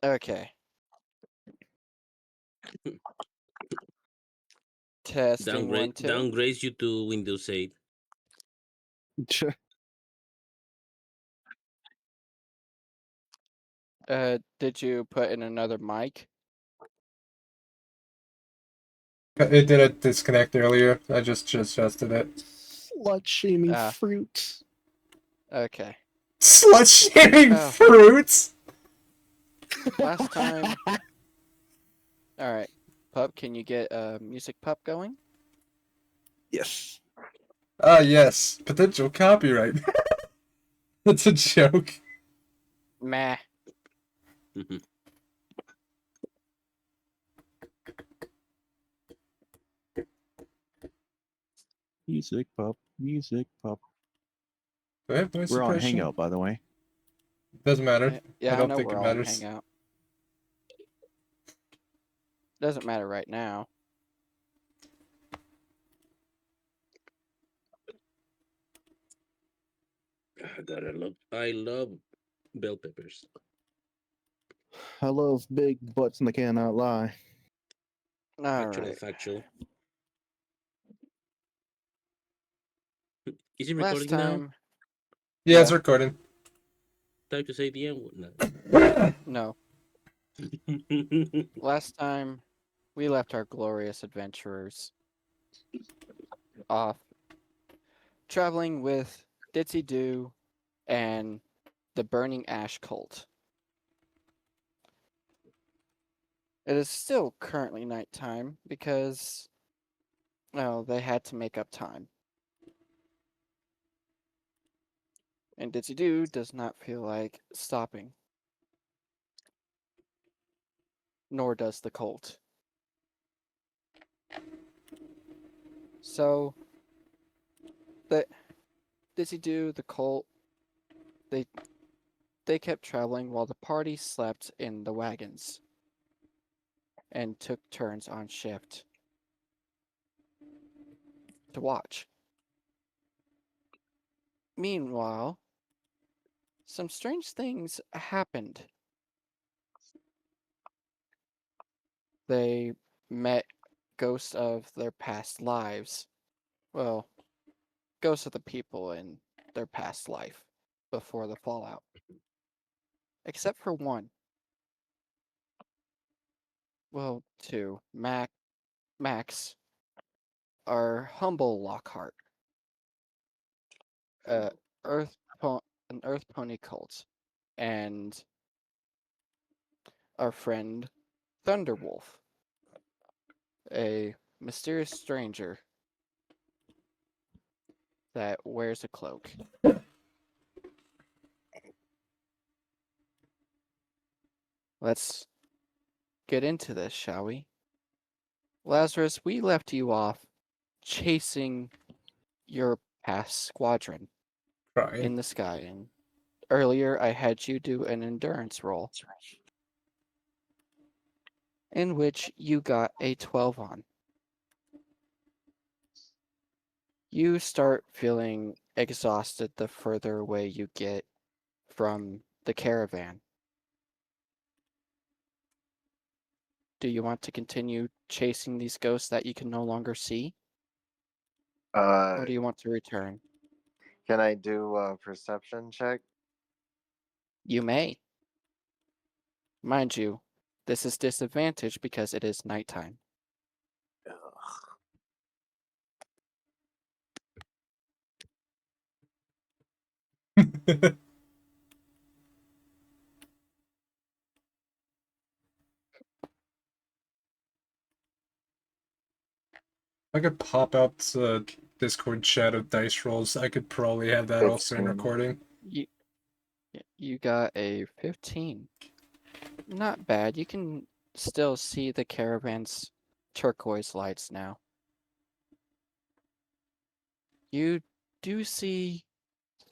Okay. Testing one, two. Downgrades you to Windows 8. Did you put in another mic? It did a disconnect earlier. I just adjusted it. Slut shaming Ah. fruit. Okay. Slut shaming Oh. fruits. Last time. All right, Pup, can you get music pup going? Yes. Ah, yes. Potential copyright. That's a joke. Meh. Music pup. Music pup. Do I have noise We're on suppression? Hangout, by the way. Doesn't matter. Yeah, I don't know think we're it all in matters. Hangout. Doesn't matter right now. God, I love bell peppers. I love big butts and they cannot lie. All Factual, right. factual. Is it Last recording now? time. Yeah, it's Yeah. recording. Time to say the N word. No. Last time, we left our glorious adventurers off traveling with Ditzy Doo and the Burning Ash Cult. It is still currently nighttime because, well, they had to make up time. And Ditzy Doo does not feel like stopping. Nor does the cult. So, the Ditzy Doo, the cult, they kept traveling while the party slept in the wagons and took turns on shift to watch. Meanwhile, some strange things happened. They met ghosts of their past lives. Well, ghosts of the people in their past life before the fallout. Except for one. Well, two. Max, our humble Lockhart. Uh, an Earth Pony cult. And our friend Thunderwolf, a mysterious stranger that wears a cloak. Let's get into this, shall we? Lazarus, we left you off chasing your past squadron Crying. in the sky, and earlier I had you do an endurance roll in which you got a 12 on. You start feeling exhausted the further away you get from the caravan. Do you want to continue chasing these ghosts that you can no longer see? Or do you want to return? Can I do a perception check? You may. Mind you, this is disadvantaged because it is nighttime. I could pop out Discord chat of dice rolls. I could probably have that also in 15. recording. You got a 15. Not bad. You can still see the caravan's turquoise lights now. You do see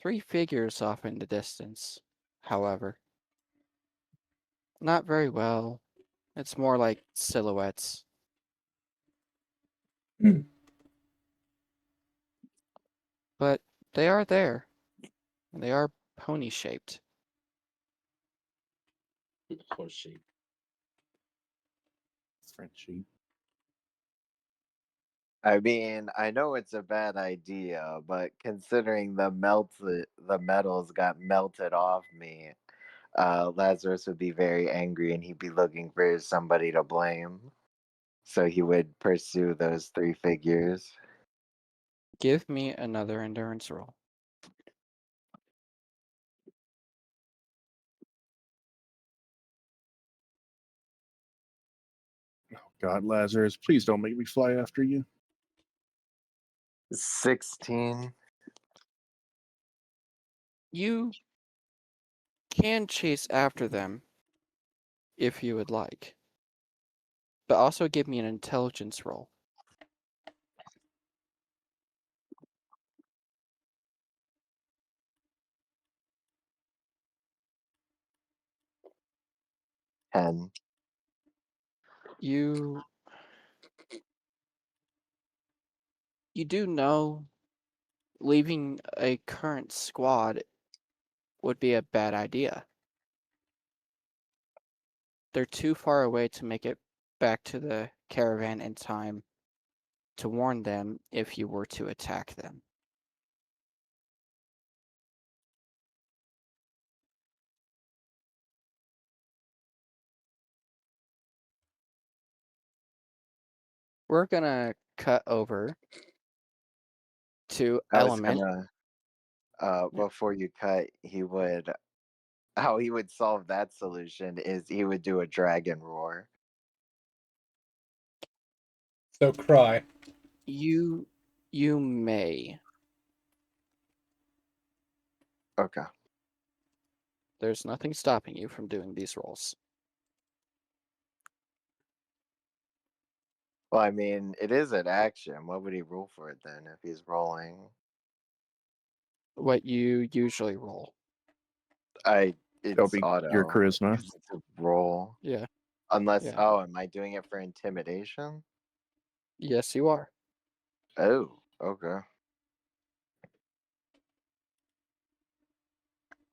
3 figures off in the distance, however. Not very well. It's more like silhouettes. But they are there. And they are pony-shaped. Horse shape. Frenchie. I mean, I know it's a bad idea, but considering the metals got melted off me, Lazarus would be very angry and he'd be looking for somebody to blame. So he would pursue those 3 figures. Give me another endurance roll. Oh God, Lazarus, please don't make me fly after you. 16. You can chase after them if you would like, but also give me an intelligence roll. And You do know leaving a current squad would be a bad idea. They're too far away to make it back to the caravan in time to warn them if you were to attack them. We're gonna cut over to I was Element. gonna, Yeah. before you cut, how he would solve that solution is he would do a dragon roar. So cry. You may. Okay. There's nothing stopping you from doing these rolls. Well, I mean, it is an action. What would he roll for it then if he's rolling? What you usually roll. That'll It's be auto. your charisma. 'Cause it's a roll. Yeah. Unless, Yeah. oh, am I doing it for intimidation? Yes, you are. Oh, okay.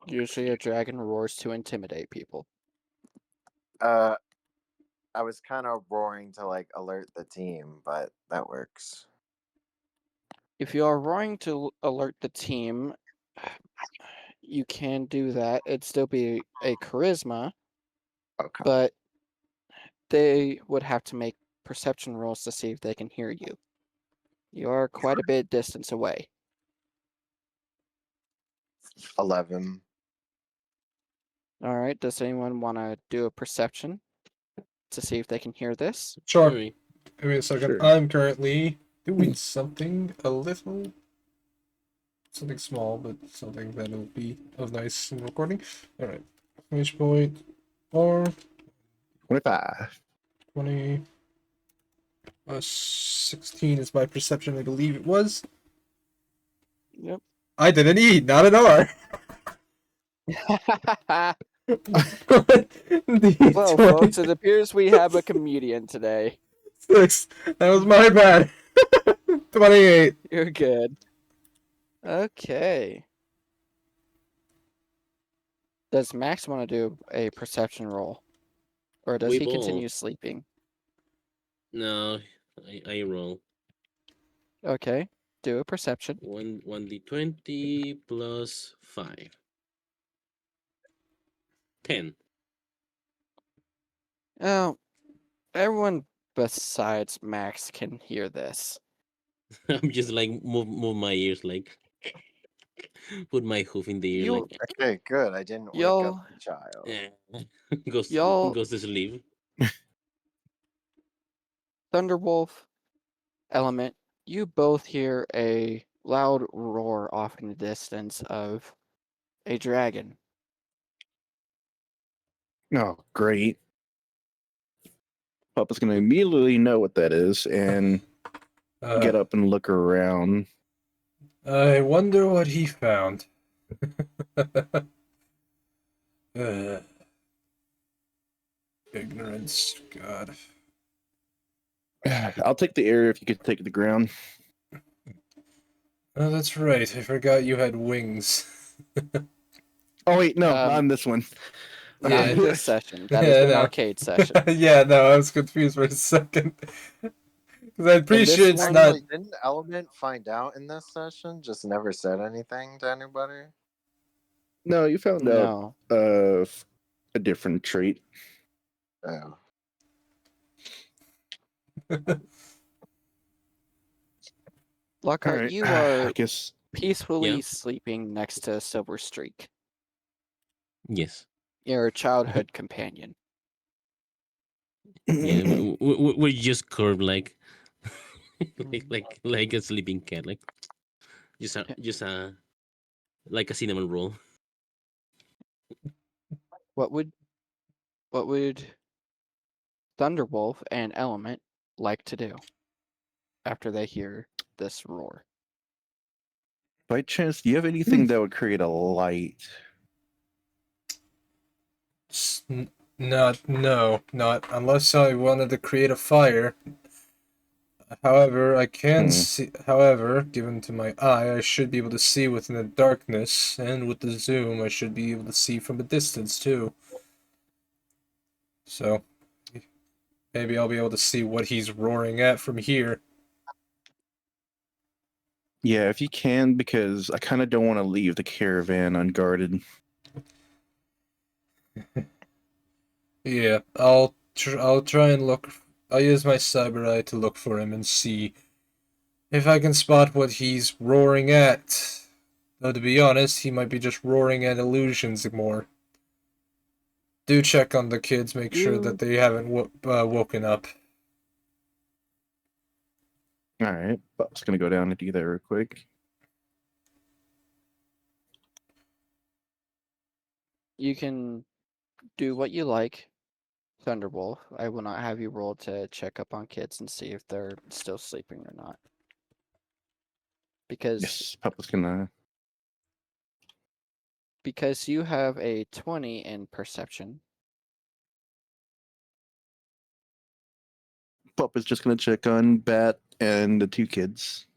Usually a dragon roars to intimidate people. I was kind of roaring to like alert the team, but that works. If you are roaring to alert the team, you can do that. It'd still be a charisma, Okay. but they would have to make perception rolls to see if they can hear you. You are quite a bit distance away. 11. All right. Does anyone want to do a perception to see if they can hear this? Sure. Alright. Give me a second. Sure. I'm currently doing something something small, but something that'll be of nice in recording. All right. Finish point. Or 25. 20. 16 is my perception, I believe it was. Yep. I did an E, not an R. Well, folks, it appears we have a comedian today. 6. That was my bad. 28. You're good. Okay. Does Max want to do a perception roll? Or does We he continue both. sleeping? No, I roll. Okay. Do a perception. 1d20 plus 5. 10. Oh, everyone besides Max can hear this. I'm just like move my ears like put my hoof in the ear You- like Okay, good. I didn't wake Y'all- up the child. goes Y'all- goes to sleep. Thunderwolf, Element, you both hear a loud roar off in the distance of a dragon. Oh, great. Papa's going to immediately know what that is and get up and look around. I wonder what he found. Ignorance, God. I'll take the air if you could take the ground. Oh, that's right. I forgot you had wings. Oh, wait, no, Um, not on this one. Not Yeah. in this session. That Yeah, is I an know. arcade session. Yeah, no, I was confused for a second. Because I'm pretty this sure it's one- not. Actually, didn't Element find out in this session? Just never said anything to anybody. No, you found out No. a different trait. Oh. Lockhart, Alright, you I are guess peacefully Yeah. sleeping next to Silver Streak, Yes. your childhood companion. Yeah. We just curve like like a sleeping cat, like just like a cinnamon roll. What would Thunderwolf and Element like to do after they hear this roar? by chance, do you have anything that would create a light? Not unless I wanted to create a fire. However, I can see. However, given to my eye, I should be able to see within the darkness, and with the zoom, I should be able to see from a distance too. So, maybe I'll be able to see what he's roaring at from here. Yeah, if you can, because I kind of don't want to leave the caravan unguarded. Yeah, I'll try and look. I'll use my cyber eye to look for him and see if I can spot what he's roaring at. Though to be honest, he might be just roaring at illusions more. Do check on the kids, make sure that they haven't woken up. All right, Bob's gonna go down and do that real quick. You can do what you like, Thunderwolf. I will not have you roll to check up on kids and see if they're still sleeping or not. Yes, Papa's gonna. Because you have a 20 in perception. Papa's just gonna check on Bat and the two kids,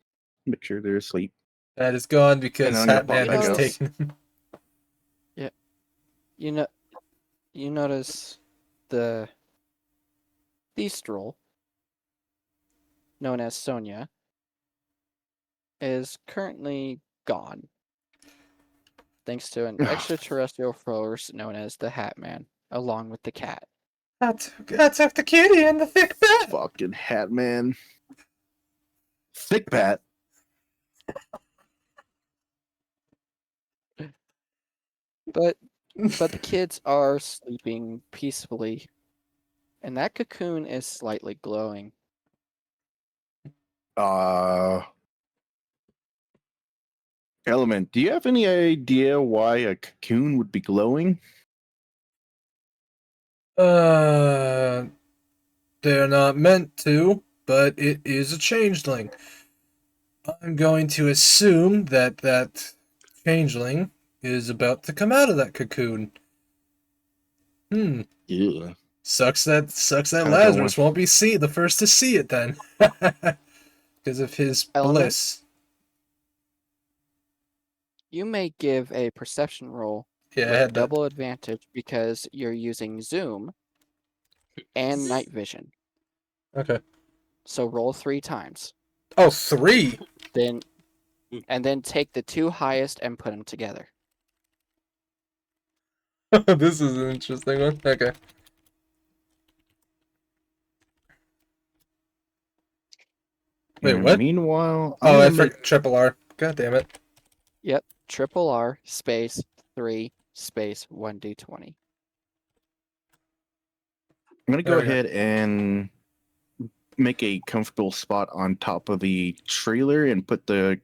make sure they're asleep. That is gone because And I'm gonna Hatman pop has back up. taken him. You notice the Thestrel, known as Sonia, is currently gone, thanks to an extraterrestrial force known as the Hat Man, along with the cat. That's the kitty and the thick bat. Fucking Hat Man. Thick Bat. But the kids are sleeping peacefully, and that cocoon is slightly glowing. Element, do you have any idea why a cocoon would be glowing? They're not meant to, but it is a changeling. I'm going to assume that changeling is about to come out of that cocoon. Yeah. Sucks that don't Lazarus won't be the first to see it then. Because of his Element? bliss. You may give a perception roll Yeah, I with had that. double advantage because you're using zoom and night vision. Okay. So roll 3 times. Oh, 3? Then take the 2 highest and put them together. This is an interesting one. Okay. Wait, And what? Meanwhile, Oh, I I'm gonna forgot triple R. God damn it. Yep. Triple R space 3 space 1d20. go There we go. ahead and make a comfortable spot on top of the trailer and put the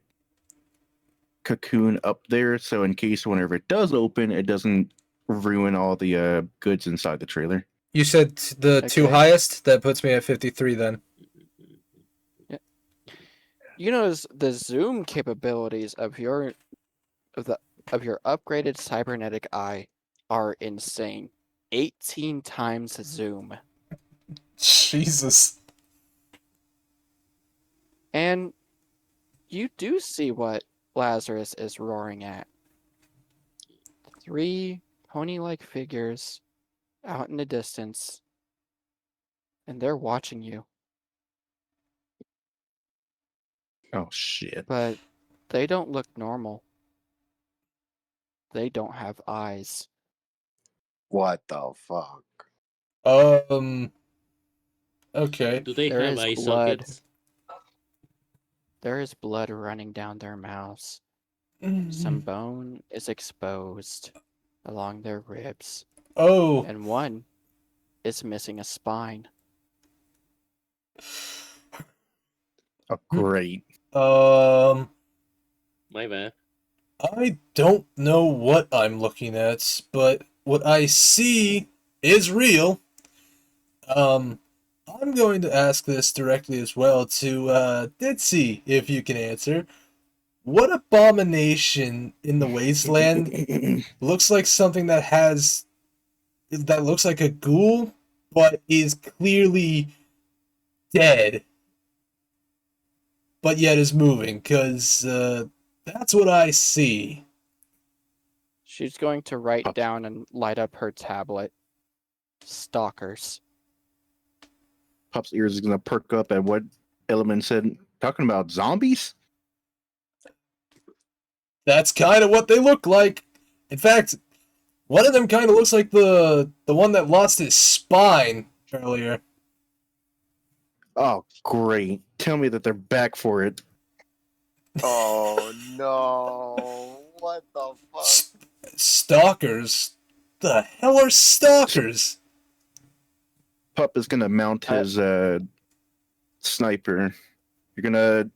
cocoon up there, so in case whenever it does open, it doesn't ruin all the goods inside the trailer. You said the 2 Okay. highest? That puts me at 53 then. You notice the zoom capabilities of your upgraded cybernetic eye are insane. 18 times zoom. Jesus. And you do see what Lazarus is roaring at. 3 pony-like figures out in the distance, and they're watching you, Oh shit. but they don't look normal. They don't have eyes. What the fuck? Okay. Do they There have is eye blood. sockets? There is blood running down their mouths. Some bone is exposed along their ribs, Oh. and one is missing a spine. Oh, great. My bad. I don't know what I'm looking at, but what I see is real. I'm going to ask this directly as well to Ditsy, if you can answer. What abomination in the wasteland looks like something that looks like a ghoul, but is clearly dead, but yet is moving? Because that's what I see. She's going to write Pops. down and light up her tablet. Stalkers. Pop's ears is gonna perk up at what Element said. Talking about zombies? That's kind of what they look like. In fact, one of them kind of looks like the one that lost his spine earlier. Oh, great. Tell me that they're back for it. Oh no! What the fuck? Stalkers? The hell are stalkers? Pup is gonna mount his sniper. You're gonna.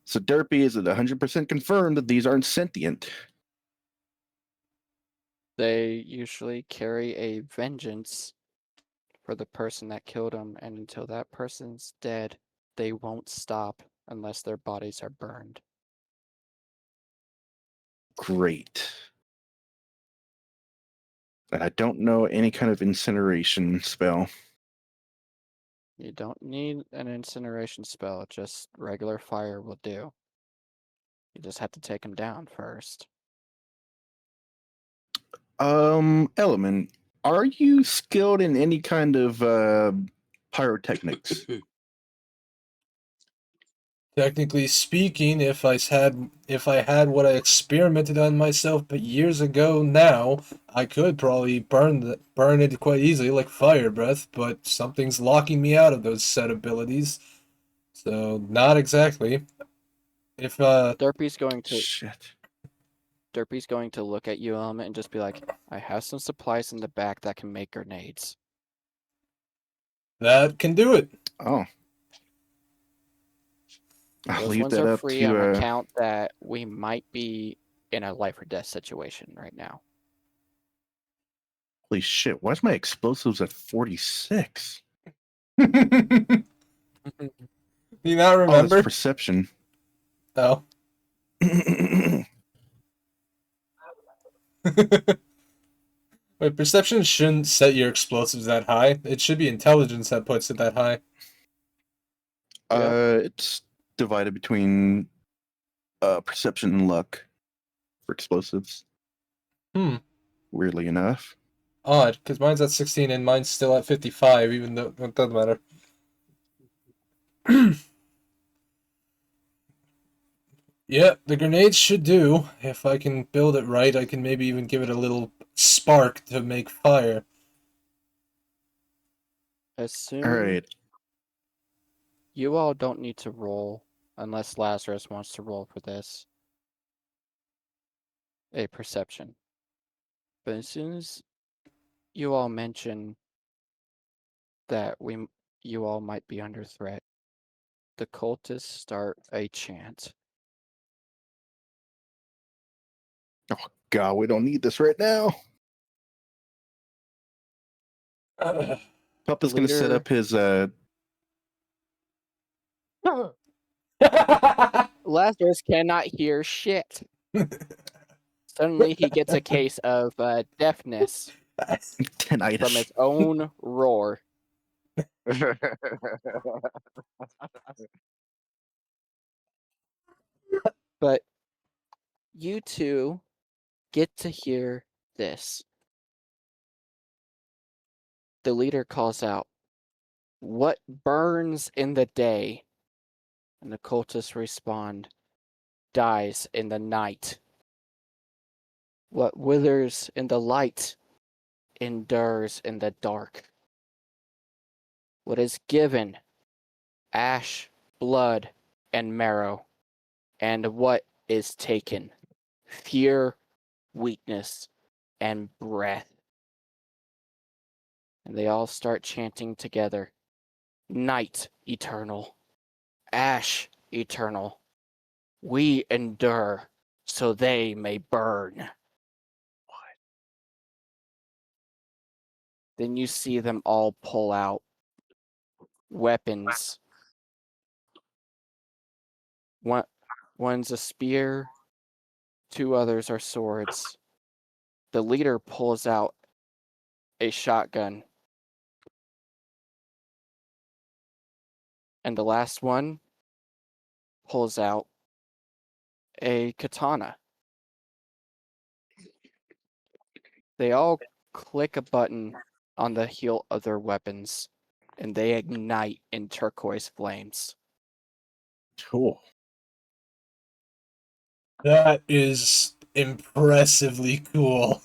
So Derpy, is it 100% confirmed that these aren't sentient? They usually carry a vengeance for the person that killed them, and until that person's dead, they won't stop unless their bodies are burned. Great. And I don't know any kind of incineration spell. You don't need an incineration spell, just regular fire will do. You just have to take them down first. Element, are you skilled in any kind of pyrotechnics? Technically speaking, if I had what I experimented on myself but years ago now, I could probably burn it quite easily like fire breath, but something's locking me out of those set abilities. So not exactly. If Derpy's going to Shit. look at you, Element, and just be like, I have some supplies in the back that can make grenades. that can do it. Oh. I'll Those leave ones that are up free on to account that we might be in a life or death situation right now. holy shit, why is my explosives at 46? Do you not Oh, remember? that's perception. Oh. Wait, perception shouldn't set your explosives that high. It should be intelligence that puts it that high. It's divided between perception and luck for explosives. Weirdly enough. Odd, because mine's at 16 and mine's still at 55, even though it doesn't matter. Yeah, the grenades should do. If I can build it right, I can maybe even give it a little spark to make fire. As soon Alright. you all don't need to roll unless Lazarus wants to roll for this. A perception. But as soon as you all mention that you all might be under threat, the cultists start a chant. Oh god, we don't need this right now. Pup is gonna set Leader- up his Lazarus cannot hear shit. Suddenly he gets a case of deafness from tinnitus. its own roar. But you two get to hear this. the leader calls out, "What burns in the day?" And the cultists respond, "Dies in the night. What withers in the light endures in the dark. What is given, ash, blood, and marrow, and what is taken, fear, weakness, and breath." And they all start chanting together, "Night eternal, ash eternal, we endure so they may burn." Then you see them all pull out weapons. One's a spear, two others are swords. The leader pulls out a shotgun. And the last one pulls out a katana. They all click a button on the hilt of their weapons, and they ignite in turquoise flames. Cool. That is impressively cool.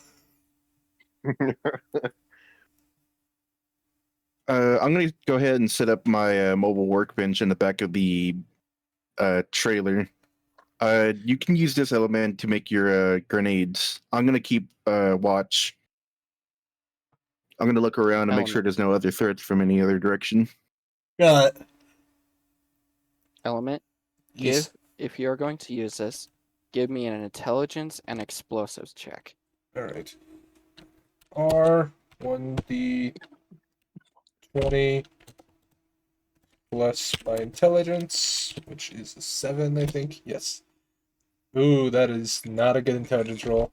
I'm gonna go ahead and set up my mobile workbench in the back of the trailer. You can use this element to make your grenades. I'm gonna keep watch. I'm gonna look around and make sure there's no other threats from any other direction. Got it. Element, Yes. if you're going to use this, give me an intelligence and explosives check. Alright. R1d20 plus my intelligence, which is a 7, I think. Yes. Ooh, that is not a good intelligence roll.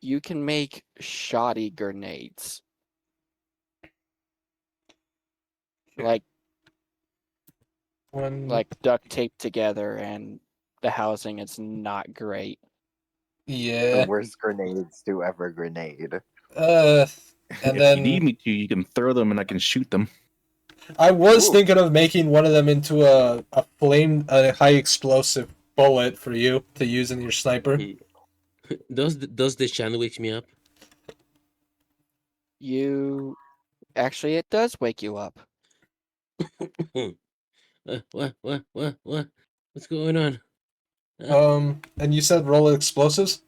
You can make shoddy grenades. Like duct taped together, and the housing is not great. Yeah. The worst grenades to ever grenade. And if then you need me to, you can throw them and I can shoot them. I was Ooh. thinking of making one of them into a high explosive bullet for you to use in your sniper. Does the sandwich me up? You actually, it does wake you up. What? What's going on? And you said roll explosives?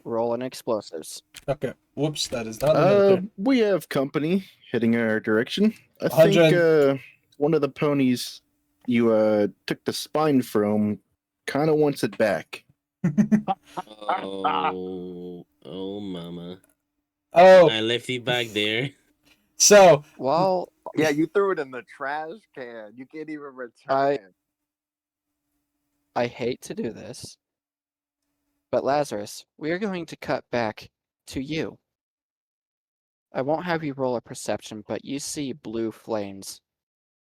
Roll in explosives. Okay. Whoops, that is not a note there. We have company heading in our direction. I 100. think one of the ponies you took the spine from kind of wants it back. Oh, mama! Oh, I left it back there. so Well, Yeah, you threw it in the trash can. You can't even return I- it. I hate to do this, but Lazarus, we are going to cut back to you. I won't have you roll a perception, but you see blue flames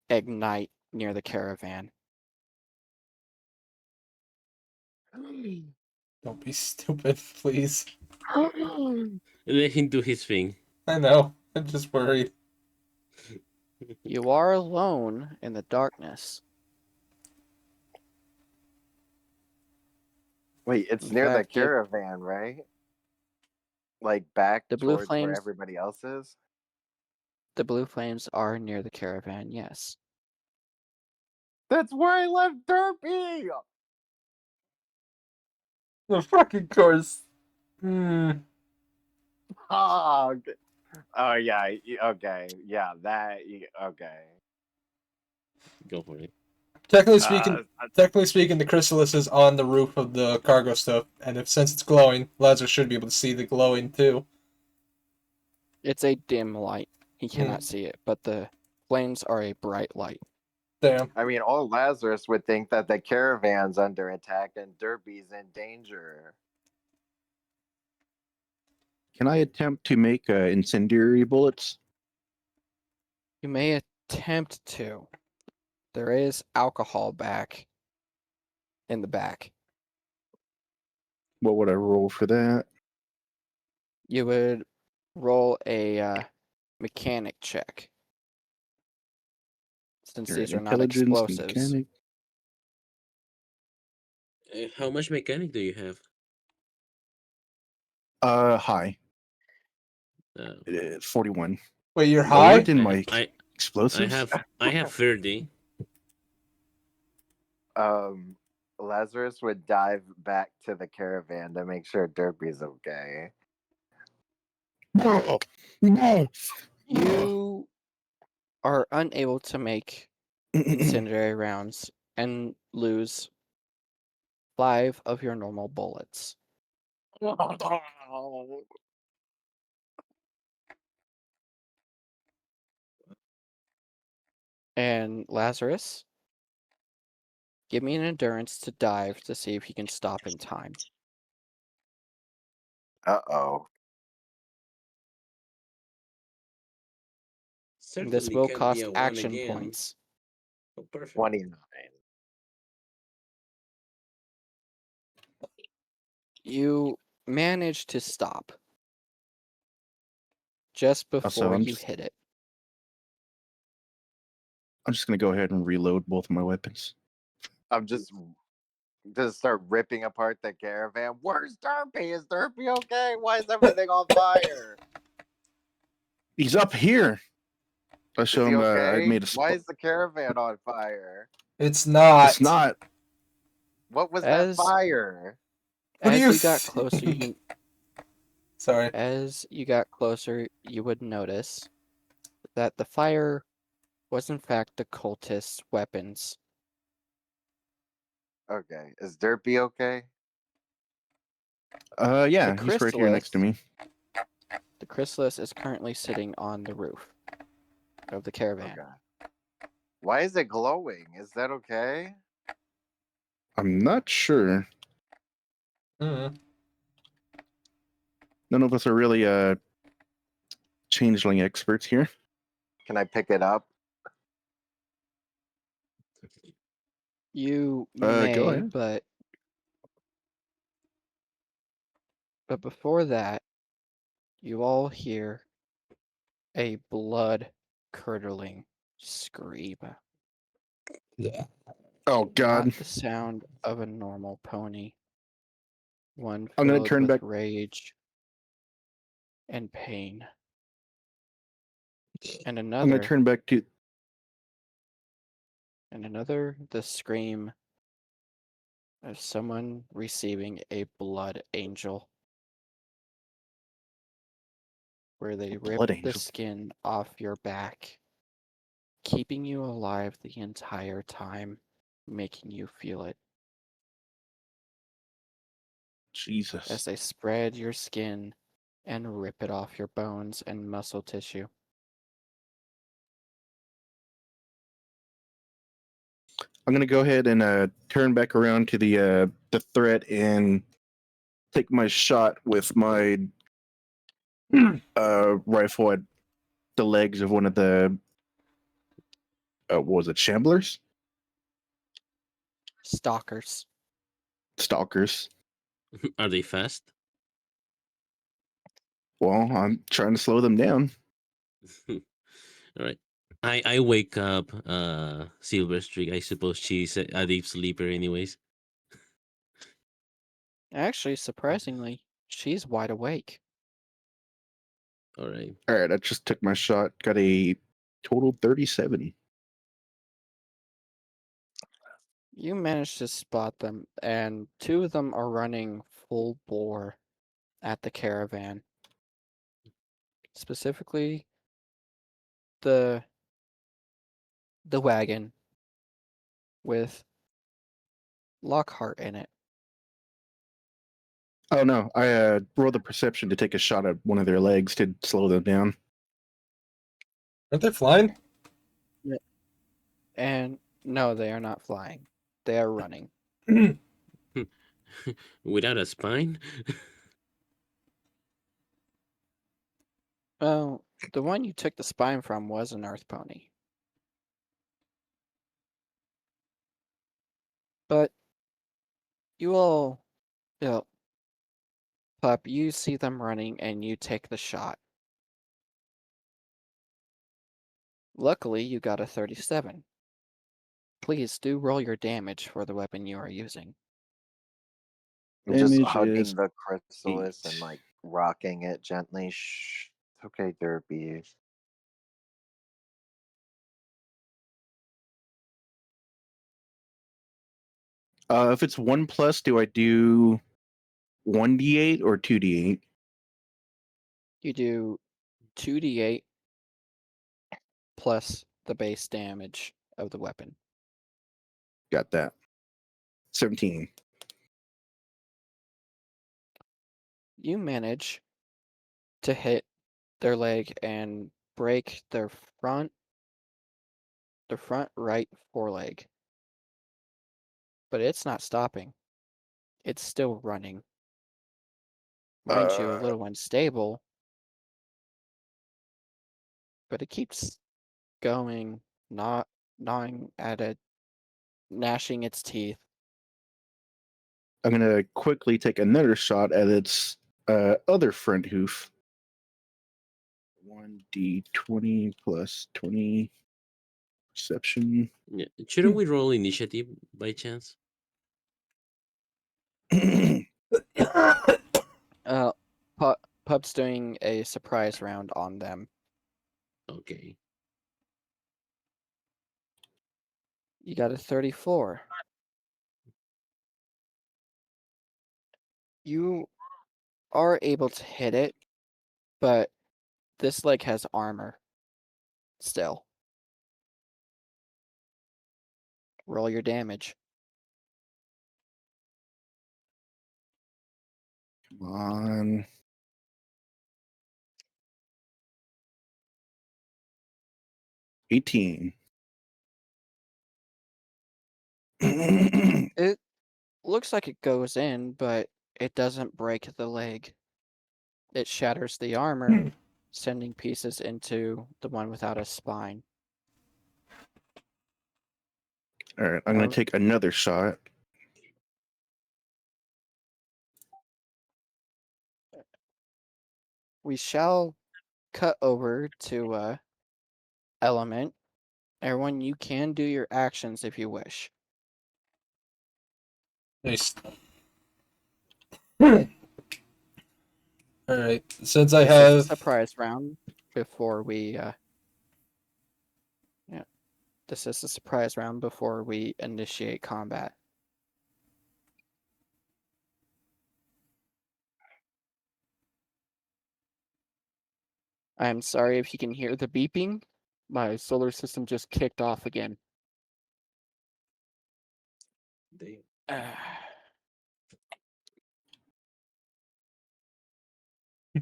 ignite near the caravan. don't be stupid, please. Let him do his thing. I know. I'm just worried. You are alone in the darkness. Wait, it's In near the fact, it- caravan, right? Like back The blue towards where flames- everybody else is? The blue flames are near the caravan, yes. That's where I left Derpy! The fucking course. Hmm. Oh, oh yeah, okay. Yeah, okay. Go for it. Technically speaking, Uh, the chrysalis is on the roof of the cargo stuff, and since it's glowing, Lazarus should be able to see the glowing too. It's a dim light. He cannot see it, but the flames are a bright light. Damn. I mean, all Lazarus would think that the caravan's under attack and Derpy's in danger. Can I attempt to make incendiary bullets? You may attempt to. There is alcohol back in the back. What would I roll for that? You would roll a mechanic check. Since Your these are not intelligence, explosives. mechanic. How much mechanic do you have? High. Uh, 41. Wait, you're Lower high? than my I explosives. I have 30. Lazarus would dive back to the caravan to make sure Derpy's okay. No, no. You are unable to make incendiary rounds and lose 5 of your normal bullets. And Lazarus, give me an endurance to dive to see if you can stop in time. Uh-oh. And this Certainly will can be cost a 1 action again. points. Oh, perfect. 29. You manage to stop just before I'm you just- hit it. I'm just gonna go ahead and reload both of my weapons. I'm just start ripping apart the caravan. Where's Derpy? Is Derpy okay? Why is everything on fire? He's up here. I Is show he him. okay? I made a. Why is the caravan on fire? It's not. It's not. What was As- that fire? What do As you you got closer, think? Sorry. as you got closer, you would notice that the fire was in fact the cultists' weapons. Okay. Is Derpy okay? Yeah, he's right here next to me. The chrysalis is currently sitting on the roof of the caravan. Okay. Why is it glowing? Is that okay? I'm not sure. Mm. None of us are really changeling experts here. Can I pick it up? You Go may, ahead. but before that, you all hear a blood-curdling scream. Oh God! Not the sound of a normal pony. One I'm gonna filled turn with back. rage and pain. And I'm gonna another, turn back to. the scream of someone receiving a blood angel, where they rip blood the angel. skin off your back, keeping you alive the entire time, making you feel it. As Jesus. they spread your skin and rip it off your bones and muscle tissue. I'm gonna go ahead and turn back around to the threat and take my shot with my rifle at the legs of one of the what was it, shamblers? Stalkers. Stalkers. Are they fast? Well, I'm trying to slow them down. All right. I wake up Silver Streak. I suppose she's a deep sleeper anyways. Actually, surprisingly, she's wide awake. All right. All right, I just took my shot. Got a total 37. You managed to spot them, and 2 of them are running full bore at the caravan. Specifically, the wagon with Lockhart in it. Oh no, I rolled a perception to take a shot at one of their legs to slow them down. Aren't they flying? And no, they are not flying. They are running. Without a spine? Well, the one you took the spine from was an earth pony. But you all, Pup, you see them running and you take the shot. Luckily, you got a 37. Please do roll your damage for the weapon you are using. I'm just Damage hugging is the chrysalis 8. and like rocking it gently. Shh. It's okay, Derpy. If it's 1 plus, do I do 1d8 or 2d8? You do 2d8 plus the base damage of the weapon. Got that. 17. You manage to hit their leg and break their front right foreleg. But it's not stopping. It's still running. Mind you, a little unstable, but it keeps going, not gnawing at it, gnashing its teeth. I'm going to quickly take another shot at its other front hoof. 1d20 plus 20 perception. Yeah. Shouldn't we roll initiative by chance? Pup's doing a surprise round on them. Okay. You got a 34. You are able to hit it, but this leg has armor still. Roll your damage. Come on. $18. It looks like it goes in, but it doesn't break the leg. It shatters the armor, sending pieces into the one without a spine. All right, I'm going Um, to take another shot. We shall cut over to Element. Everyone, you can do your actions if you wish. Nice. Alright, since I This is a have... surprise round before we this is a surprise round before we initiate combat. I'm sorry if you can hear the beeping. My solar system just kicked off again.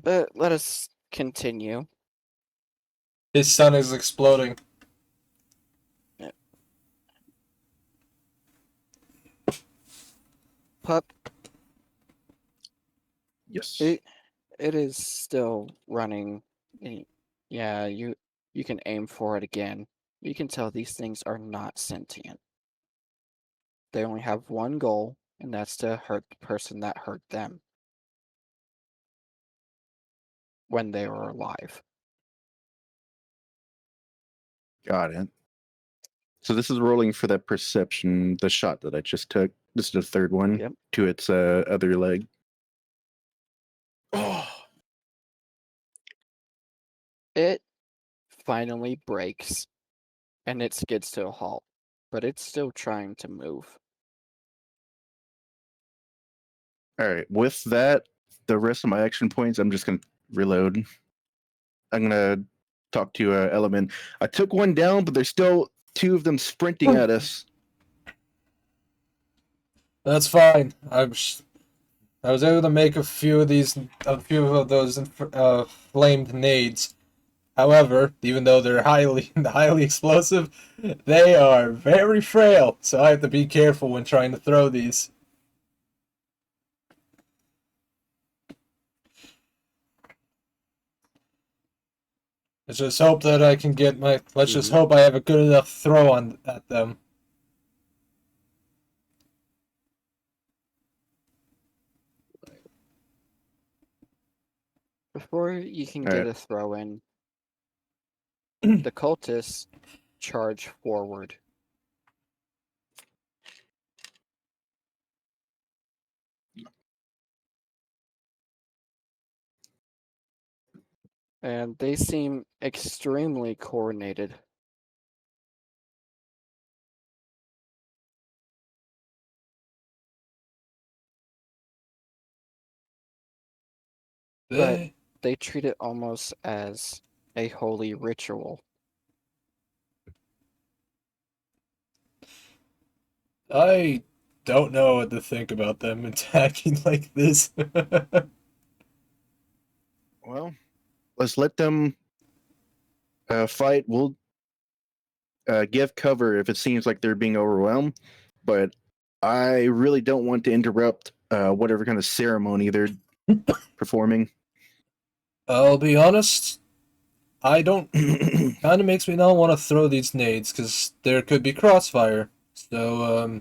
But let us continue. His sun is exploding. Pup, Yes. it is still running. Yeah, you can aim for it again. You can tell these things are not sentient. They only have one goal, and that's to hurt the person that hurt them when they were alive. Got it. So this is rolling for that perception, the shot that I just took. This is the third one Yep. to its other leg. Oh, It finally breaks, and it skids to a halt, but it's still trying to move. all right. With that, the rest of my action points, I'm just gonna reload. I'm gonna talk to Element. I took one down, but there's still two of them sprinting at us. That's fine. I was able to make a few of those flamed nades. However, even though they're highly explosive, they are very frail. So I have to be careful when trying to throw these. Let's just hope that I can get my. Let's just hope I have a good enough throw at them. Before you can All get right. a throw in, the cultists charge forward. And they seem extremely coordinated. But they treat it almost as a holy ritual. I don't know what to think about them attacking like this. Well, let's let them fight. We'll give cover if it seems like they're being overwhelmed, but I really don't want to interrupt whatever kind of ceremony they're performing. I'll be honest, I don't. Kind of makes me not want to throw these nades because there could be crossfire. So,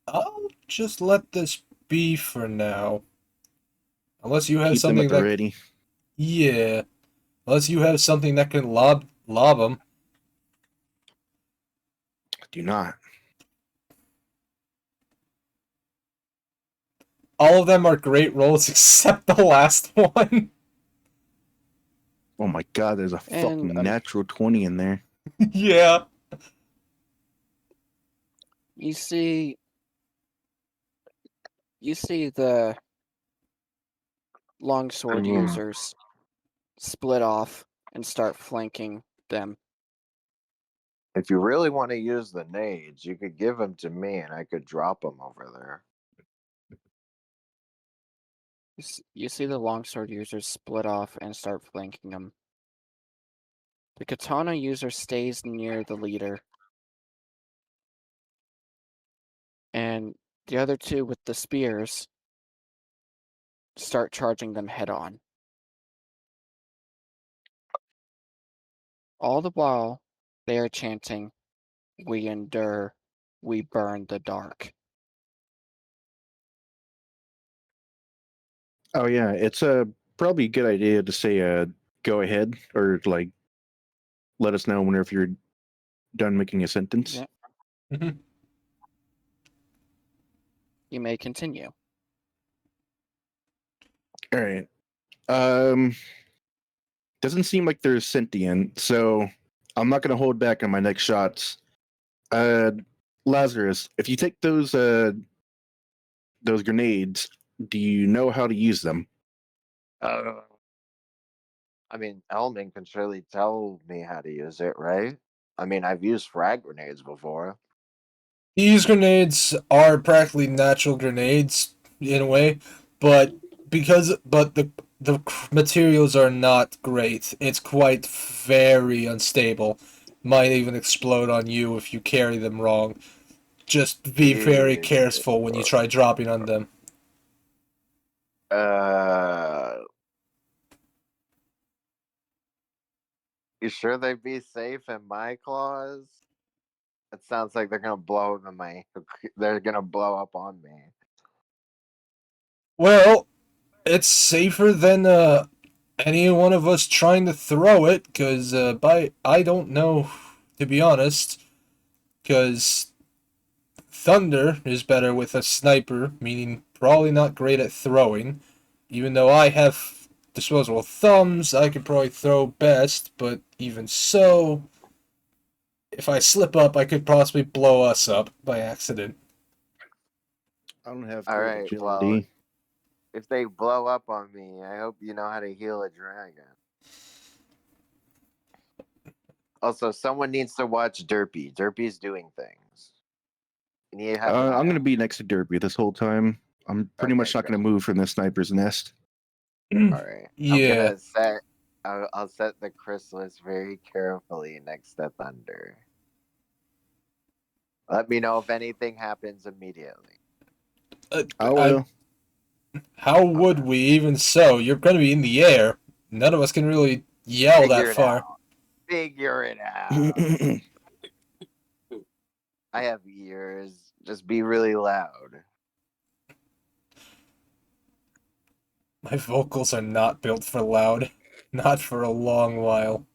I'll just let this be for now. Unless you have Keep them something at the that, ready. yeah. Unless you have something that can lob them. Do not. All of them are great rolls except the last one. Oh my god, there's a And, fucking natural 20 in there. Yeah. You see the longsword Mhm. users split off and start flanking them. If you really want to use the nades, you could give them to me and I could drop them over there. You see the longsword users split off and start flanking them. The katana user stays near the leader. And the other two with the spears start charging them head on. All the while, they are chanting, "We endure, we burn the dark." Oh yeah, it's probably a good idea to say go ahead or like let us know whenever you're done making a sentence. Yeah. Mhm. You may continue. All right. Doesn't seem like they're sentient, so I'm not gonna hold back on my next shots. Lazarus, if you take those grenades, do you know how to use them? I mean, Elman can surely tell me how to use it, right? I mean, I've used frag grenades before. These grenades are practically natural grenades in a way, but the materials are not great. It's quite very unstable. Might even explode on you if you carry them wrong. Just be very careful when you try dropping on them. Uh, you sure they'd be safe in my claws? It sounds like they're gonna blow up in my. They're gonna blow up on me. Well, it's safer than any one of us trying to throw it, because I don't know, to be honest, because Thunder is better with a sniper, meaning probably not great at throwing. Even though I have disposable thumbs, I could probably throw best, but even so, if I slip up, I could possibly blow us up by accident. I don't have All great right, agility. well, if they blow up on me, I hope you know how to heal a dragon. Also, someone needs to watch Derpy. Derpy's doing things. You need to have an eye I'm gonna on be next to Derby this whole time. I'm pretty Okay, much not great. gonna move from the sniper's nest. All right. I'm Yeah. gonna set. I'll set the chrysalis very carefully next to Thunder. Let me know if anything happens immediately. I will. How would we even so? You're going to be in the air. None of us can really yell Figure that it far. out. Figure it out. I have ears. Just be really loud. My vocals are not built for loud. Not for a long while.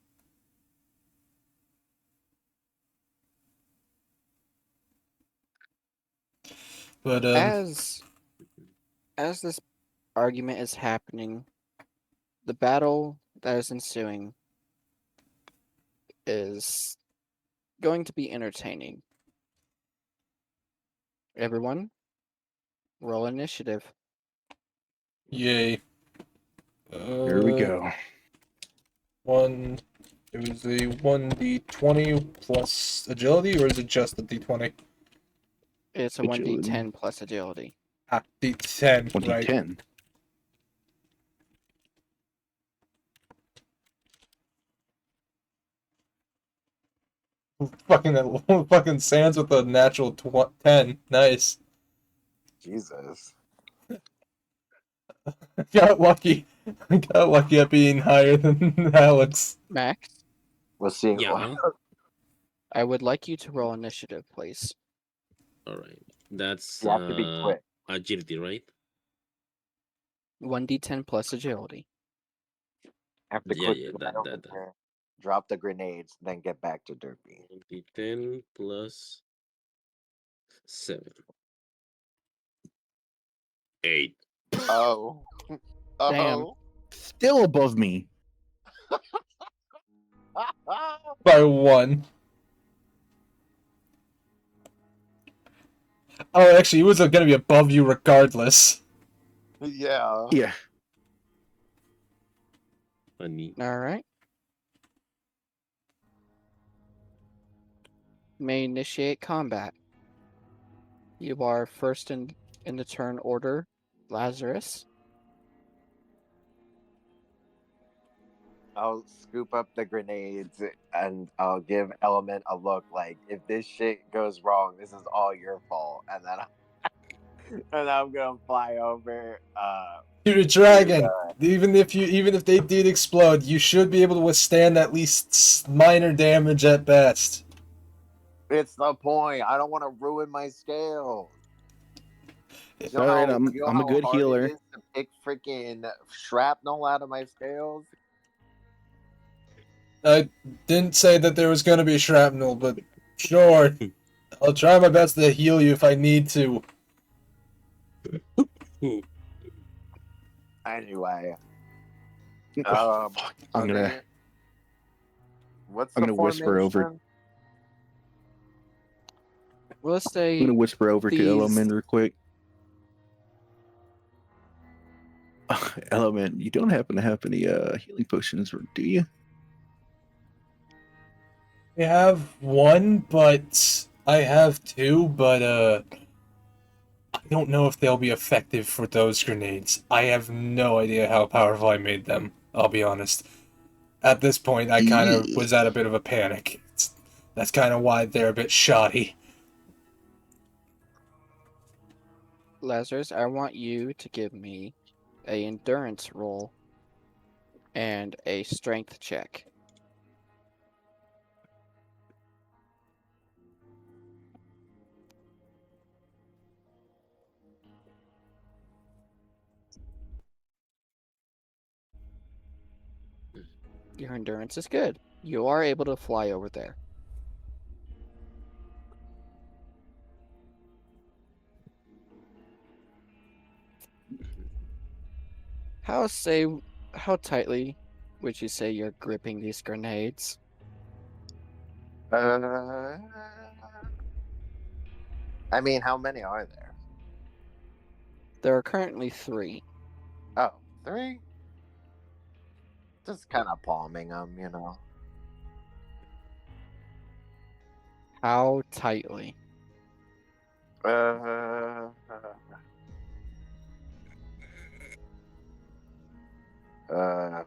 But As this argument is happening, the battle that is ensuing is going to be entertaining. Everyone, roll initiative. yay. Here we go. It was a 1d20 plus agility, or is it just a d20? It's a Agility. 1d10 plus agility. Ah, d10, right. 2010. Fucking Sans with a natural 10. Nice. Jesus. Got lucky. Got lucky at being higher than Alex. Max, We'll see. Yeah. I would like you to roll initiative, please. All right. That's You have to be quick. agility, right? 1d10 plus agility. Have to Yeah, quick yeah, run that- over that- there, drop the grenades, then get back to Derpy. 10 plus 7. 8. Oh. Damn. Still above me. By 1. Oh, actually, he was gonna be above you regardless. Yeah. Yeah. Funny. All right. May initiate combat. You are first in the turn order, Lazarus. I'll scoop up the grenades and I'll give Element a look like, if this shit goes wrong, this is all your fault. And then I'm gonna fly over. You're a dragon. Even if they did explode, you should be able to withstand at least minor damage at best. It's the point. I don't want to ruin my scales. It's all right. I'm a good hard it healer. is to pick freaking shrapnel out of my scales. I didn't say that there was gonna be shrapnel, but sure. I'll try my best to heal you if I need to. Anyway, I'm gonna What's I'm the gonna whisper over. formation? Let's I'm say gonna whisper over to These- Element real quick. Element, you don't happen to have any healing potions, do you? I have 1, but I have 2, but I don't know if they'll be effective for those grenades. I have no idea how powerful I made them, I'll be honest. At this point, I kind of was at a bit of a panic. That's kind of why they're a bit shoddy. Lazarus, I want you to give me a endurance roll and a strength check. Your endurance is good. You are able to fly over there. How tightly would you say you're gripping these grenades? I mean, how many are there? There are currently 3. Oh, 3? Just kind of palming them, you know. How tightly? Uh, uh,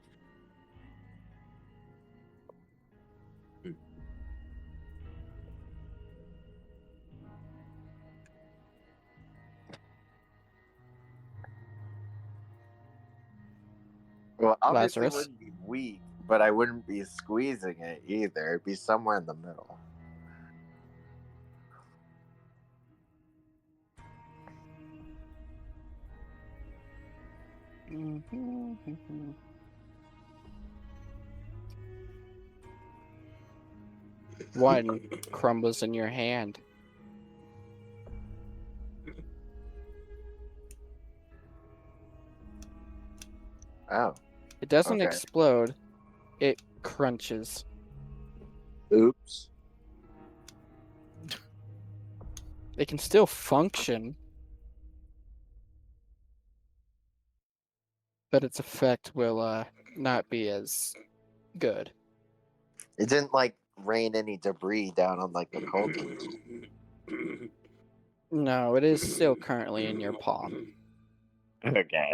well, obviously it Lazarus? wouldn't be weak, but I wouldn't be squeezing it either. It'd be somewhere in the middle. One crumbles in your hand. Oh, It doesn't Okay. explode, it crunches. oops. It can still function, but its effect will not be as good. It didn't like rain any debris down on like the cultist. No, it is still currently in your palm. Okay,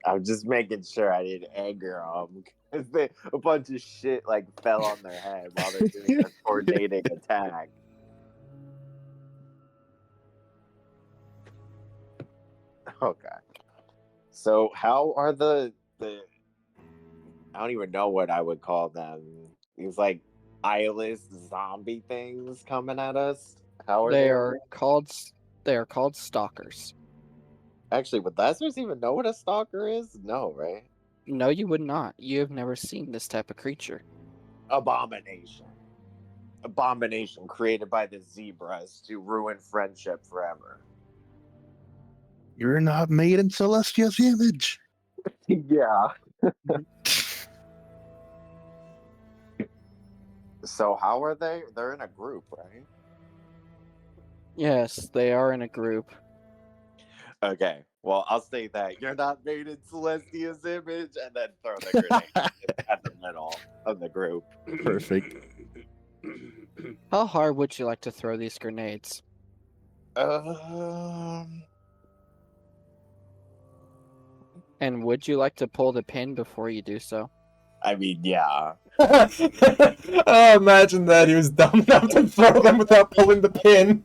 I'm just making sure I didn't anger them because a bunch of shit like fell on their head while they're doing a coordinating attack. Okay, so how are the I don't even know what I would call them. These like eyeless zombie things coming at us. How are They they? are called stalkers. Actually, would Lazarus even know what a stalker is? No, right? No, you would not. You have never seen this type of creature. Abomination. Abomination created by the zebras to ruin friendship forever. You're not made in Celestia's image. Yeah. So how are they? They're in a group, right? Yes, they are in a group. Okay. Well, I'll say that you're not made in Celestia's image, and then throw the grenade at the middle of the group. Perfect. How hard would you like to throw these grenades? And would you like to pull the pin before you do so? I mean, yeah. Oh, imagine that he was dumb enough to throw them without pulling the pin.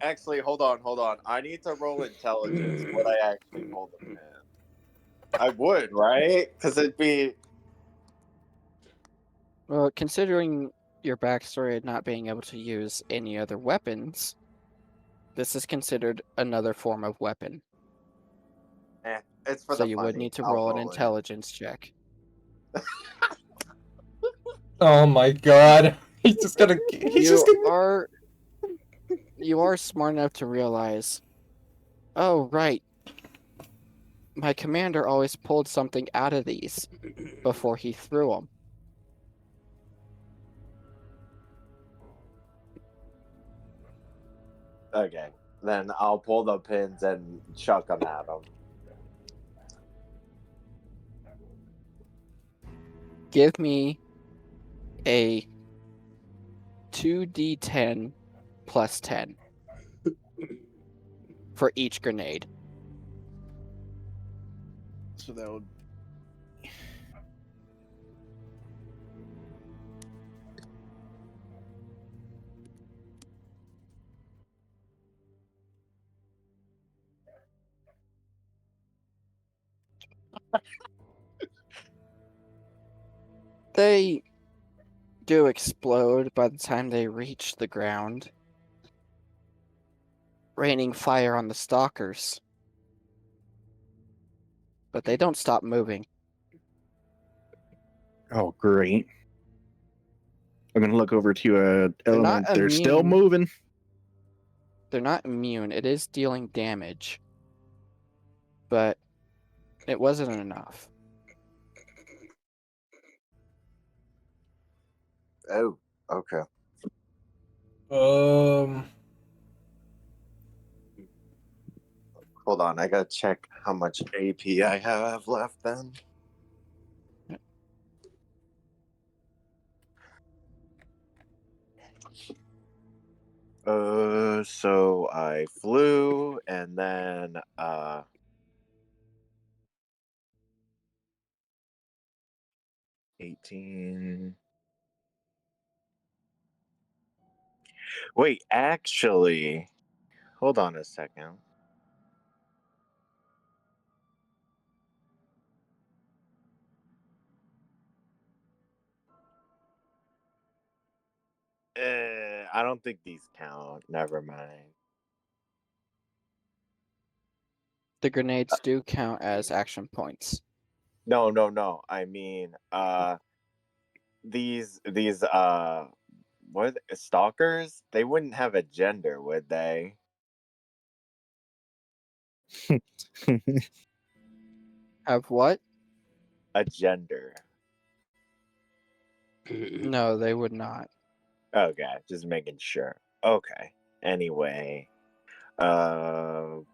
Actually, hold on. I need to roll intelligence. Would I actually pull the pin? I would, right? Because it'd be Well, considering your backstory of not being able to use any other weapons, this is considered another form of weapon. it's for So the you would need to I'll roll an it. intelligence check. Oh my god. He's just gonna. He's just You gonna. are smart enough to realize, oh right, my commander always pulled something out of these before he threw them. Okay, then I'll pull the pins and chuck them at them. Give me a 2d10 plus 10 for each grenade. So that would. They do explode by the time they reach the ground, raining fire on the stalkers. But they don't stop moving. Oh, great. I'm gonna look over to They're not element. They're still immune. moving. They're not immune. It is dealing damage. But it wasn't enough. Oh, okay. Hold on, I gotta check how much AP I have left then. So I flew and then 18. Wait, actually, hold on a second. I don't think these count. Never mind. The grenades do count as action points. No. I mean, these what stalkers? They wouldn't have a gender, would they? Have what? a gender? No, they would not. Okay, just making sure. Okay. Anyway, what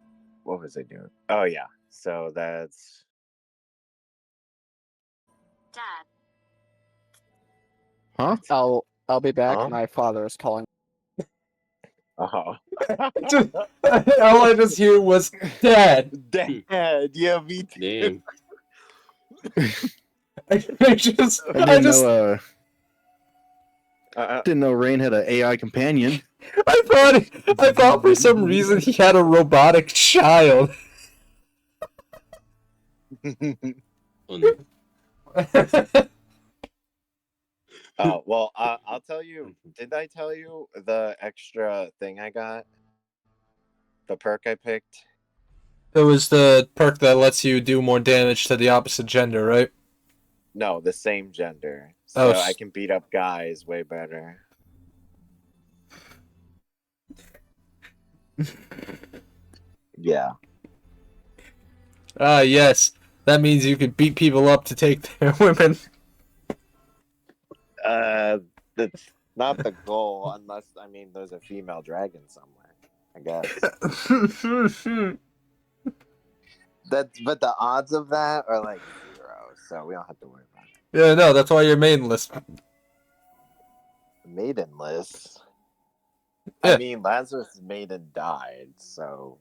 was I doing? Oh yeah. So that's Dad. Huh? I'll be back. Huh? My father is calling. oh. All I just hear was Dad. Dad, yeah, me too. Damn. I just, I I didn't just, know. Uh, Didn't know Rain had an AI companion. I thought for some reason he had a robotic child. Oh, no. oh well, I'll tell you. Did I tell you the extra thing I got? The perk I picked. It was the perk that lets you do more damage to the opposite gender, right? No, the same gender. Oh, So I can beat up guys way better. Yeah. Ah, yes. That means you could beat people up to take their women. That's not the goal, unless there's a female dragon somewhere. I guess. But the odds of that are like 0, so we don't have to worry about it. Yeah, no, that's why you're maidenless. Maidenless. Yeah. I mean, Lazarus' maiden died, so.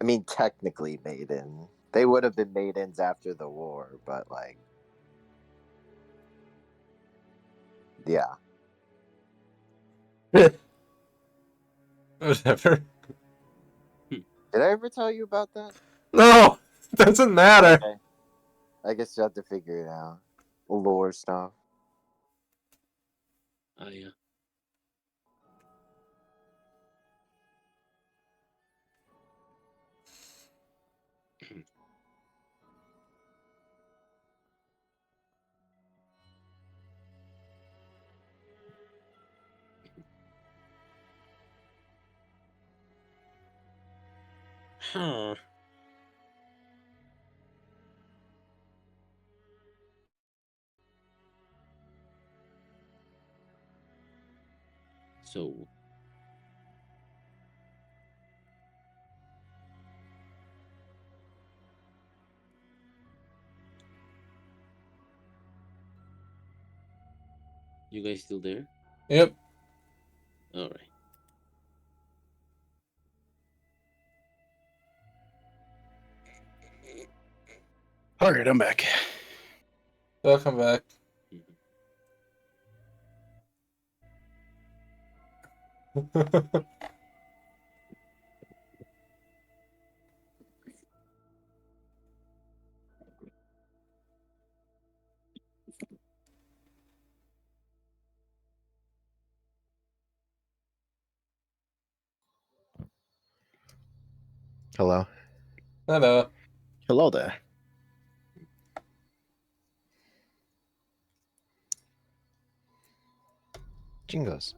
I mean, technically maiden. They would have been maidens after the war, but like. Yeah. Whatever. Did I ever tell you about that? No, doesn't matter. Okay. I guess you have to figure it out. Lore stuff. Yeah. Huh. So, you guys still there? Yep. All right. All right, I'm back. I'll come back. Hello. Hello. Hello there. Jingles.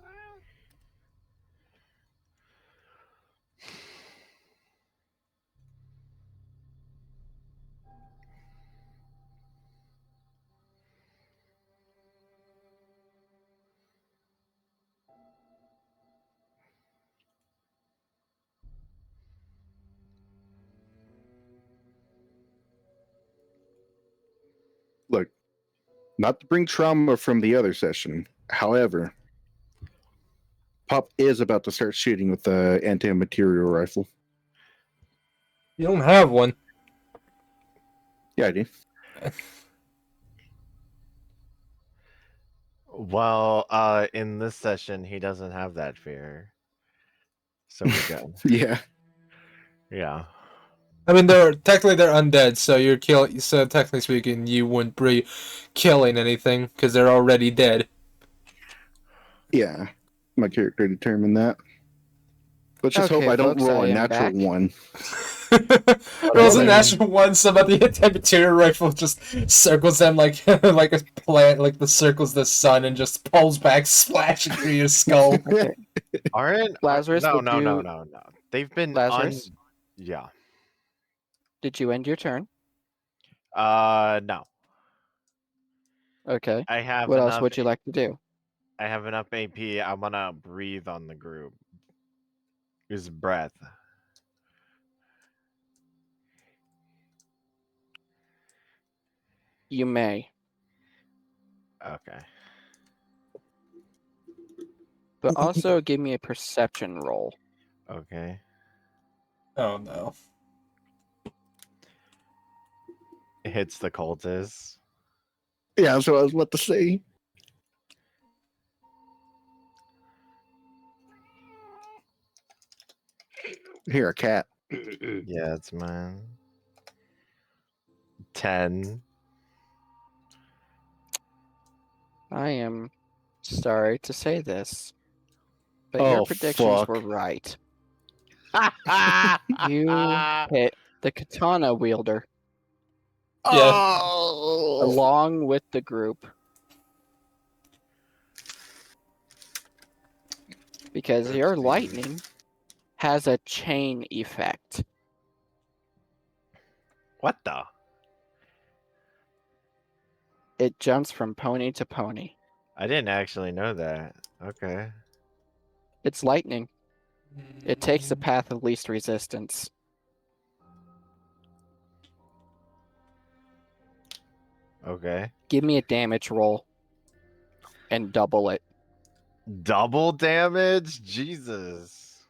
Look, not to bring trauma from the other session. However, Pop is about to start shooting with the anti-material rifle. You don't have one. Yeah, I do. Well, in this session, he doesn't have that fear. So we're good. Yeah. Yeah. I mean, they're undead, so you're killing. So technically speaking, you wouldn't be killing anything because they're already dead. Yeah. My character determined that. Let's just hope Okay, I don't folks, roll I a am natural back. one. Rolls a Okay. natural one, so about the anti-material rifle just circles them like like a plant, like the circles the sun, and just pulls back, splashing through your skull. Aren't Lazarus, no, would no, no, you- no, no. They've been Lazarus? Yeah. Did you end your turn? No. Okay. I have What else enough. would you like to do? I have enough AP. I'm gonna breathe on the group. Use breath. You may, Okay. but also give me a perception roll. Okay. Oh no. It hits the cultist. Yeah, that's what I was about to say. Here, a cat. Yeah, it's mine. 10. I am sorry to say this, but Oh, your predictions fuck. were right. You hit the katana wielder Yeah. Oh! along with the group. Because your lightning has a chain effect. What the? It jumps from pony to pony. I didn't actually know that. Okay. It's lightning. It takes the path of least resistance. Okay. Give me a damage roll and double it. Double damage? Jesus.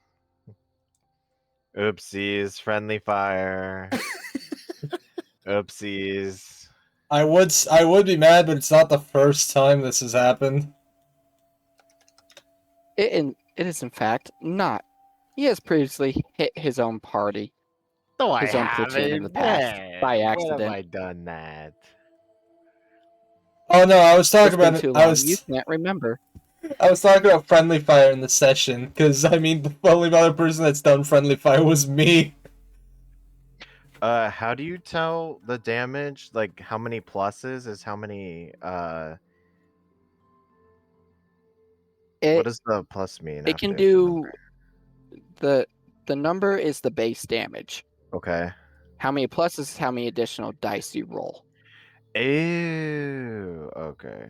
Oopsies. Friendly fire. Oopsies. I would be mad, but it's not the first time this has happened. It is in fact not. He has previously hit his own party. No, I His own platoon in the past, haven't. by When accident. have I done that? Oh no, I was talking It's been about too it. long. You can't remember. I was talking about friendly fire in the session, because I mean the only other person that's done friendly fire was me. How do you tell the damage? Like, how many pluses is how many, what It does the plus mean? it can after the do number? the number is the base damage. Okay. How many pluses is how many additional dice you roll. Ew. Okay.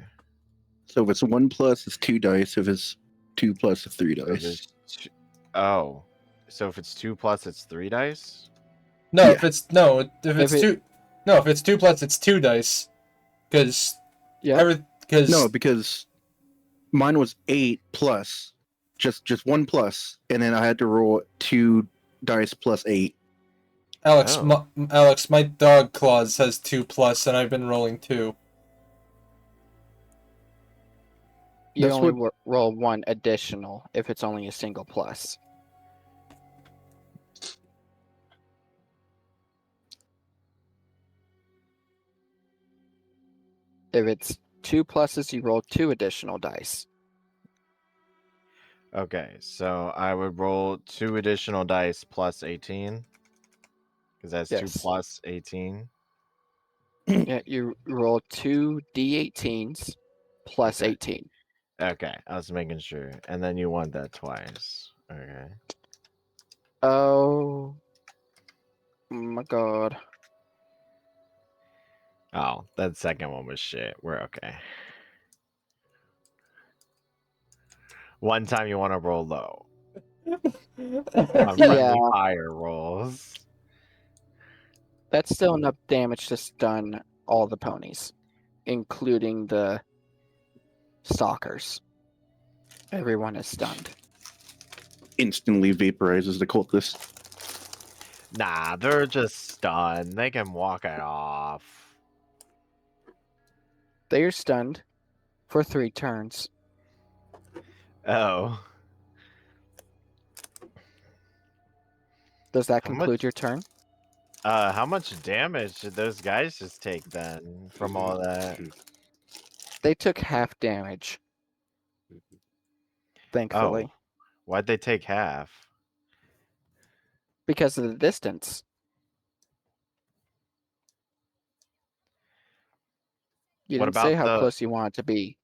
So if it's 1 plus, it's 2 dice. If it's 2 plus, it's 3 So dice. there's oh. So if it's 2 plus, it's 3 dice? No, Yeah. if it's no, if it's it- two, no, if it's 2 plus, it's 2 dice, because Yeah. because No, because mine was 8 plus, just 1 plus, and then I had to roll 2 dice plus 8. Alex, Oh. Alex, my dog claws has 2 plus, and I've been rolling 2. You That's only roll one additional if it's only a single plus. If it's 2 pluses, you roll 2 additional dice. Okay, so I would roll 2 additional dice plus 18. Because that's 2 Yes. plus 18. Yeah, you roll 2 d18s plus Okay. 18. Okay, I was making sure. And then you want that twice. Okay. Oh my god. Oh, that second one was shit. We're okay. One time you want to roll low on Yeah. friendly fire rolls. That's still enough damage to stun all the ponies, including the stalkers. Everyone is stunned. Instantly vaporizes the cultist. Nah, they're just stunned. They can walk it off. They are stunned for 3 turns. Oh. Does that How conclude much- your turn? How much damage did those guys just take then from all that? They took half damage. Thankfully. Why'd they take half? Because of the distance. You What didn't say about how the- close you want it to be.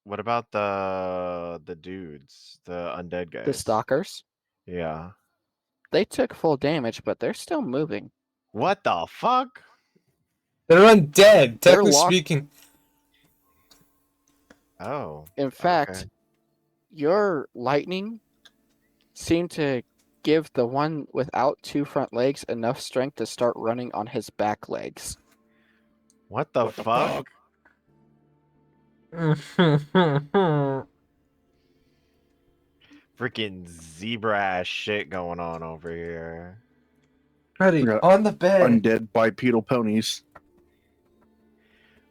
What about the dudes, the undead guys? The stalkers, Yeah. they took full damage, but they're still moving. What the fuck? They're undead. They're Technically locked- speaking. Oh. In fact, Okay. your lightning seemed to give the one without 2 front legs enough strength to start running on his back legs. What the fuck? Freaking zebra ass shit going on over here. Ready Yeah. on the bed. Undead bipedal ponies.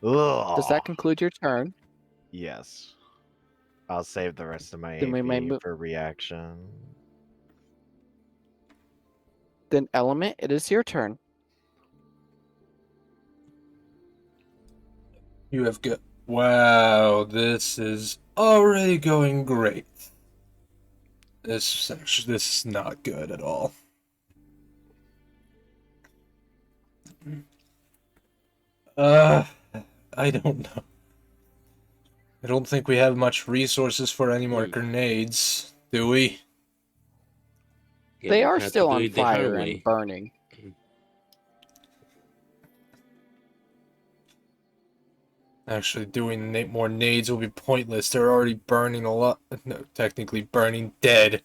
Ugh. Does that conclude your turn? Yes. I'll save the rest of my Then we may AP move- for reaction. Then Element, it is your turn. You have got. Wow, this is already going great. This is not good at all. I don't know. I don't think we have much resources for any more grenades, do we? Yeah, They we are had to still do on it the hard fire way. and burning. Actually, doing more nades will be pointless. They're already burning a lot. No, technically burning dead.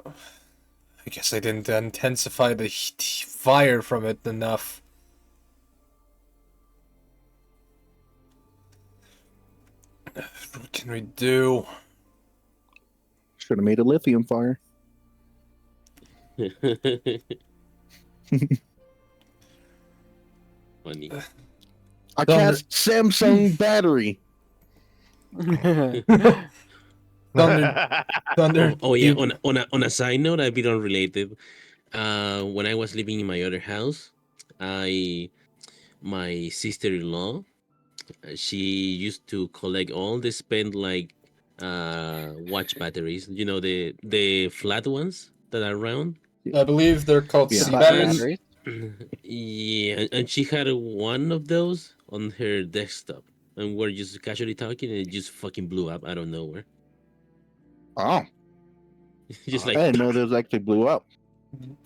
I guess I didn't intensify the fire from it enough. What can we do? Should have made a lithium fire. Funny. I Thunder- cast Samsung battery. Thunder, Thunder. Oh yeah. you- On a side note, a bit unrelated. When I was living in my other house, my sister-in-law, she used to collect all the spent like watch batteries. You know the flat ones that are round. I believe they're called Yeah. sea Flat batteries. batteries. Yeah, and she had one of those on her desktop, and we're just casually talking, and it just fucking blew up out of nowhere. Oh, Just I like didn't know those actually blew up.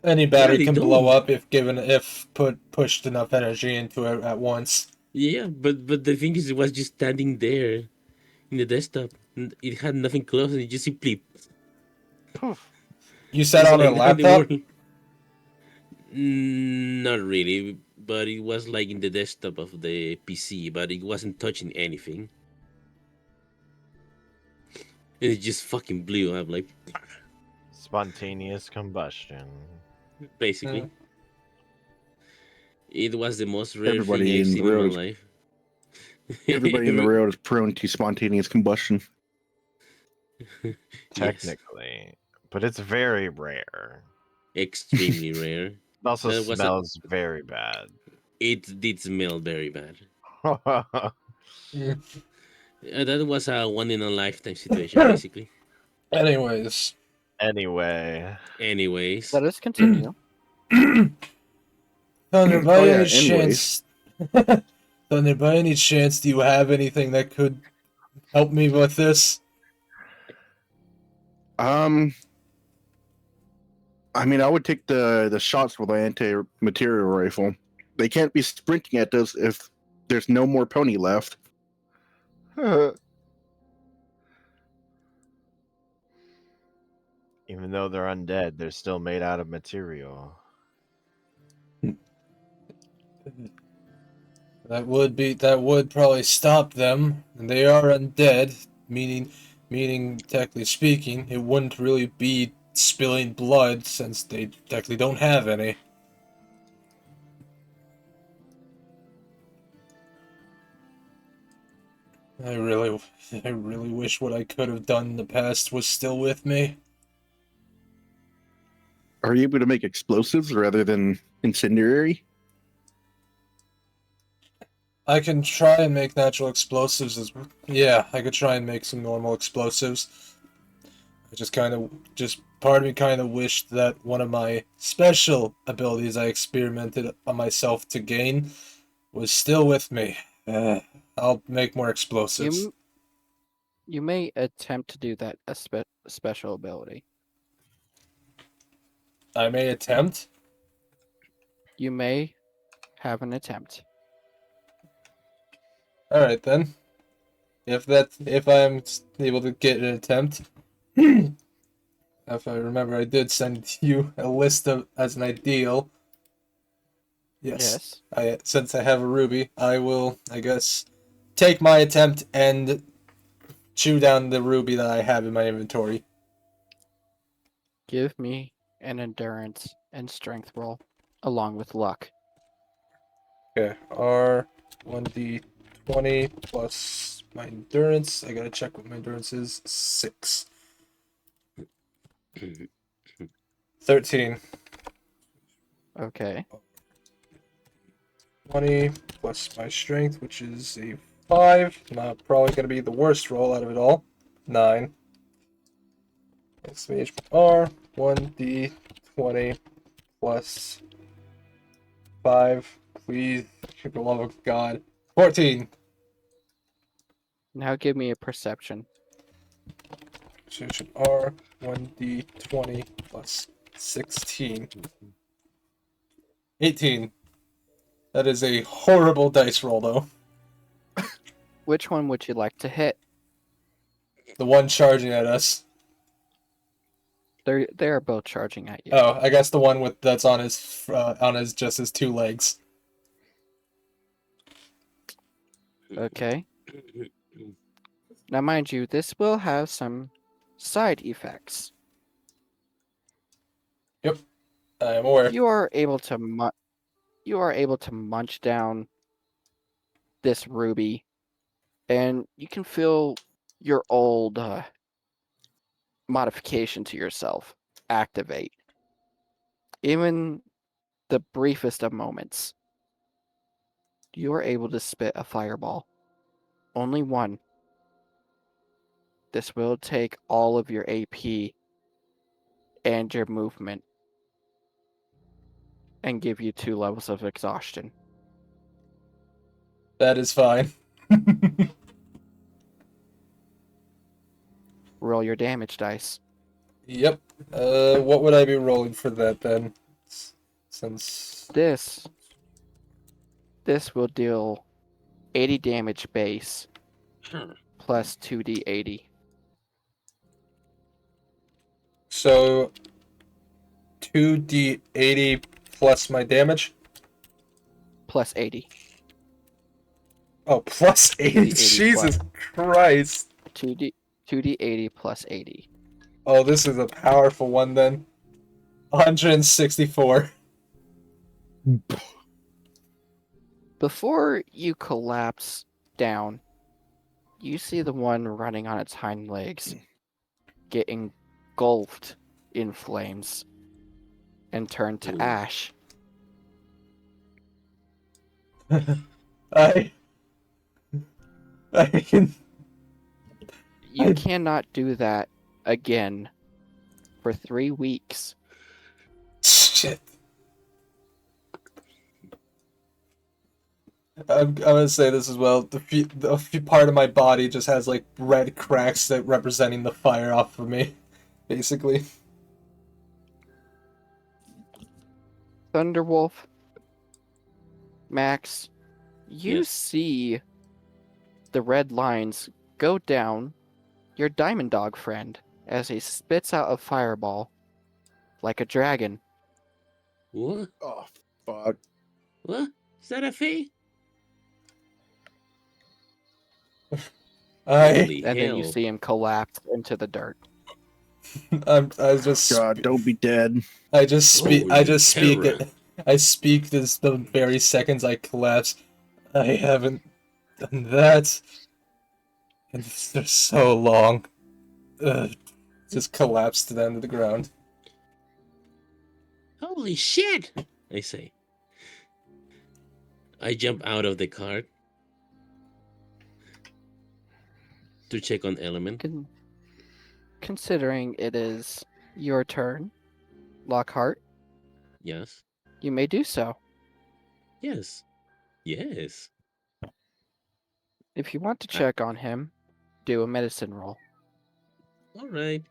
Any battery they can blow don't. up if pushed enough energy into it at once. Yeah, but the thing is, it was just standing there in the desktop. And it had nothing close, and it just simply Poof. You sat just on her like that, they laptop. were- Not really, but it was like in the desktop of the PC, but it wasn't touching anything. And it just fucking blew up, like Spontaneous combustion. basically. Mm. It was the most rare Everybody thing I've in the seen in my road. life. Everybody in the railroad is prone to spontaneous combustion. Yes, Technically. But it's very rare. extremely rare. It also That was a- smells very bad. It did smell very bad. Mm. That was a one in a lifetime situation, basically. Anyways, Anyway. Anyways, Let us continue. Thunder, by Oh, yeah, any chance, Thunder, by any chance, do you have anything that could help me with this? I mean, I would take the shots with the anti-material rifle. They can't be sprinting at us if there's no more pony left. Even though they're undead, they're still made out of material. That would probably stop them. And they are undead, meaning technically speaking, it wouldn't really be spilling blood since they technically don't have any. I really wish what I could have done in the past was still with me. Are you able to make explosives rather than incendiary? I can try and make natural explosives yeah, I could try and make some normal explosives. Part of me kind of wished that one of my special abilities I experimented on myself to gain was still with me. I'll make more explosives. You may attempt to do that special ability. I may attempt. You may have an attempt. All right then. If I'm able to get an attempt, if I remember, I did send you a list of as an ideal. Yes. Since I have a ruby, I will, I guess, take my attempt and chew down the ruby that I have in my inventory. Give me an endurance and strength roll, along with luck. Okay, R 1d20 plus my endurance. I gotta check what my endurance is. 6. 13. Okay. 20 plus my strength, which is a 5. Not probably gonna be the worst roll out of it all. 9. Exclamation R 1d20 plus 5. Please, for the love of God. 14. Now give me a perception. Exclamation R 1d20 plus 16. 18. That is a horrible dice roll, though. Which one would you like to hit? The one charging at us. They're both charging at you. Oh, I guess the one with that's on his just his 2 legs. Okay. Now, mind you, this will have some side effects. I am aware. You are able to munch down this ruby, and you can feel your old modification to yourself activate. Even the briefest of moments, you are able to spit a fireball. Only one. This will take all of your AP and your movement and give you 2 levels of exhaustion. That is fine. Roll your damage dice. Yep. What would I be rolling for that then? Since This will deal 80 damage base plus 2d80. so 2d80 plus my damage. Plus 80. Oh, plus 80. 80 Jesus Christ. 2d80 plus 80. Oh, this is a powerful one then. 164. Before you collapse down, you see the one running on its hind legs get engulfed in flames and turn to Ooh. ash. I can. You cannot do that again for 3 weeks. Shit. I'm gonna say this as well. The few part of my body just has like red cracks that representing the fire off of me, basically. Thunderwolf, Max, you Yes. see the red lines go down your Diamond Dog friend as he spits out a fireball like a dragon. What? Oh, fuck. What? Is that a fee? Holy And then you hell. see him collapse into the dirt. I just God, don't be dead. I just speak Holy it. I speak this the very seconds I collapse. I haven't done that. And for so long. Just collapsed to the end of the ground. Holy shit! I say. I jump out of the car to check on Element. Considering it is your turn, Lockhart, Yes. you may do so. Yes. Yes. If you want to check on him, do a medicine roll. All right.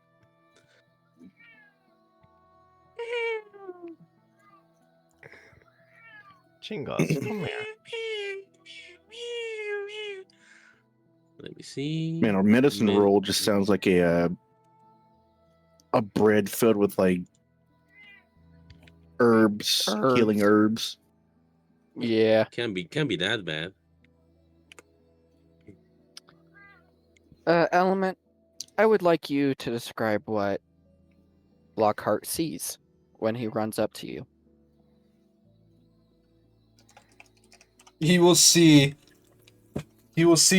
Chingos, come here. Let me see. Man, our medicine Med- roll just sounds like a bread filled with like herbs, healing herbs. Yeah. Can't be that bad. Element, I would like you to describe what Lockhart sees when he runs up to you. He will see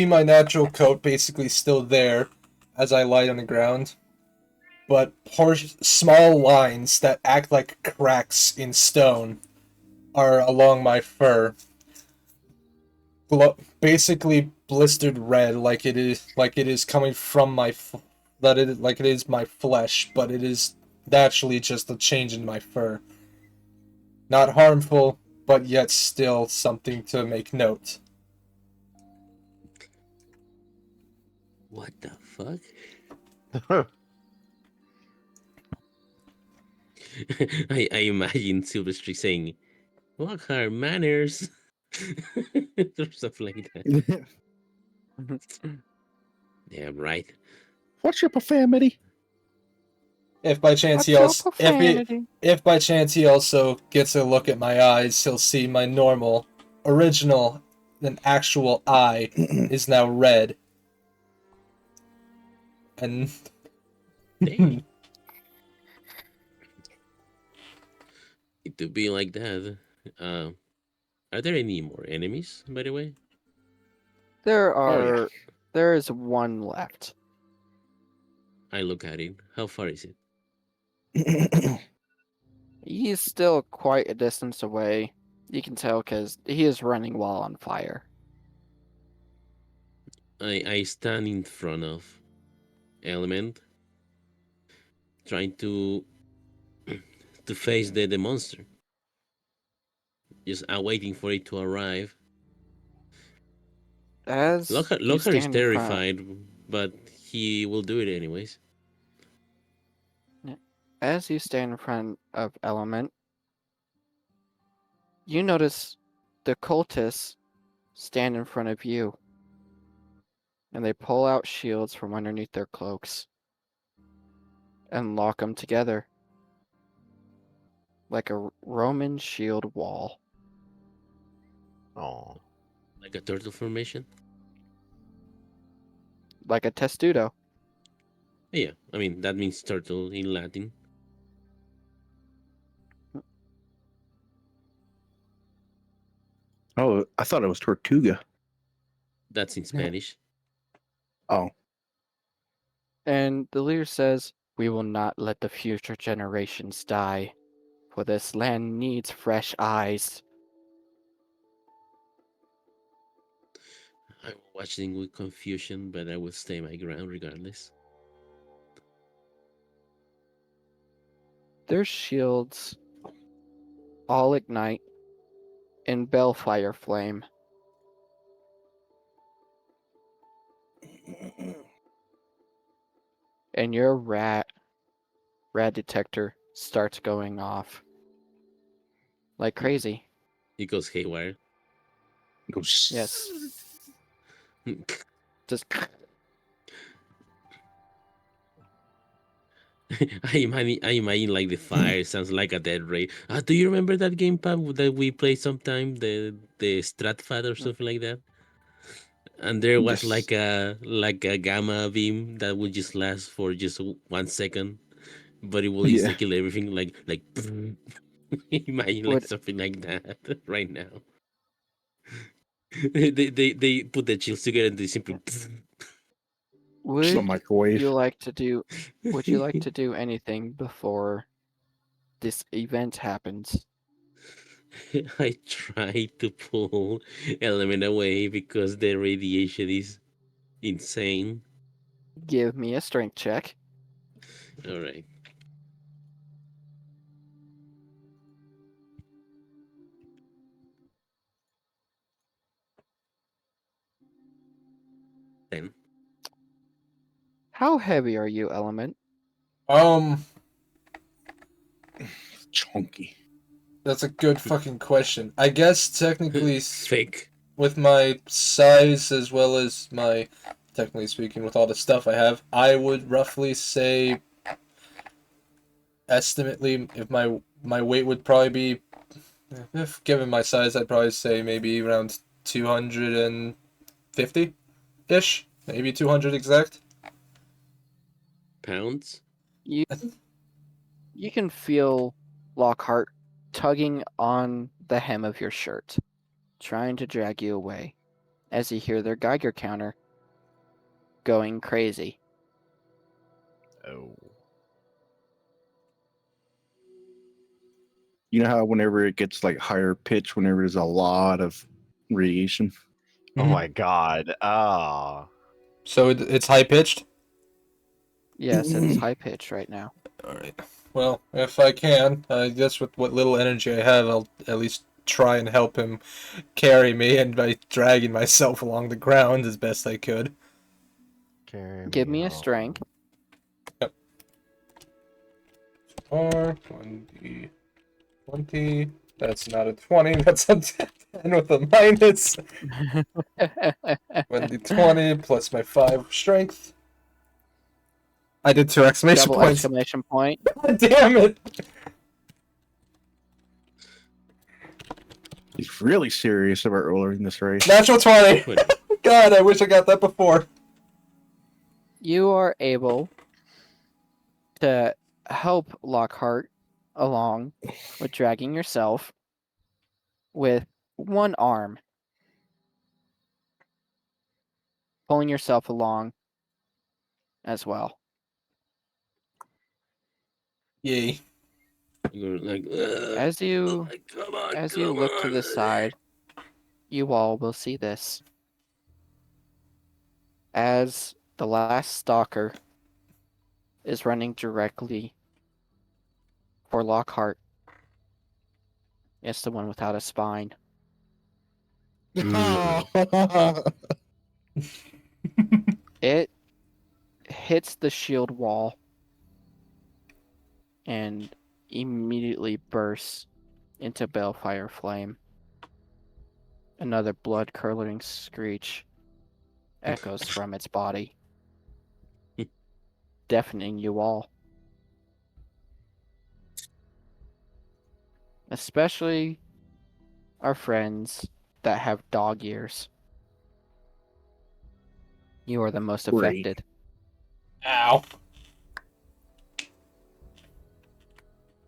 my natural coat basically still there as I lie on the ground, but small lines that act like cracks in stone are along my fur, basically blistered red, like it is coming from like it is my flesh, but it is naturally just a change in my fur. Not harmful, but yet still something to make note. What the fuck? I imagine Silverstreak saying, Lockhart manners. or something like that. Yeah, right. What's your profanity? If by chance he also if by chance he also gets a look at my eyes, he'll see my normal, original, and actual eye is now red. And Dang. It to be like that. Are there any more enemies, by the way? There is one left. I look at it. How far is it? He's still quite a distance away. You can tell because he is running while on fire. I stand in front of Element, trying to face the monster. Just waiting for it to arrive. As Lockhart you is stand in front, terrified, but he will do it anyways. as you stand in front of Element, you notice the cultists stand in front of you, and they pull out shields from underneath their cloaks and lock them together like a Roman shield wall. Oh, Like a turtle formation. Like a testudo. Yeah, I mean, that means turtle in Latin. Oh, I thought it was Tortuga. That's in Spanish. Oh, And the leader says, "We will not let the future generations die, for this land needs fresh eyes." I'm watching with confusion, but I will stay my ground regardless. Their shields all ignite in bellfire flame. And your rad detector starts going off like crazy. It goes haywire. it goes. Yes. Just I imagine like the fire sounds like a dead ray. Do you remember that gamepad that we played sometime, the Stratfad or something like that? And there was Yes. like a gamma beam that would just last for just 1 second, but it will Yeah. instantly kill everything. Like imagine like would something like that right now. They put the chills together and they simply. Just a would microwave. you like to do would you like to do anything before this event happens? I tried to pull Element away because the radiation is insane. Give me a strength check. All right. Then How heavy are you, Element? Um, Chunky. That's a good fucking question. I guess technically, Fake. with my size as well as my, technically speaking, with all the stuff I have, I would roughly say, estimately, if my weight would probably be, if given my size, I'd probably say maybe around 250-ish, maybe 200 exact. Pounds? You you can feel Lockhart tugging on the hem of your shirt, trying to drag you away, as you hear their Geiger counter going crazy. Oh. You know how whenever it gets like higher pitch, whenever there's a lot of radiation. Oh Mhm. my god. Ah. So it's high pitched. Yes, it is high pitch right now. All right. Well, if I can, I guess with what little energy I have, I'll at least try and help him carry me, and by dragging myself along the ground as best I could. Carry Give me a home. strength. Or 1d20. That's not a 20. That's a 10 with a minus. 1d20 plus my 5 strength. I did 2 exclamation Double points. exclamation point. God damn it! He's really serious about rolling this race. Natural 20. What? God, I wish I got that before. You are able to help Lockhart along with dragging yourself with one arm, pulling yourself along as well. Yay. You're like, As you come on, as you look to the side, you all will see this. As the last stalker is running directly for Lockhart. It's the one without a spine. It hits the shield wall and immediately bursts into balefire flame. Another blood-curdling screech echoes from its body, deafening you all. Especially our friends that have dog ears. You are the most Great. affected. Ow.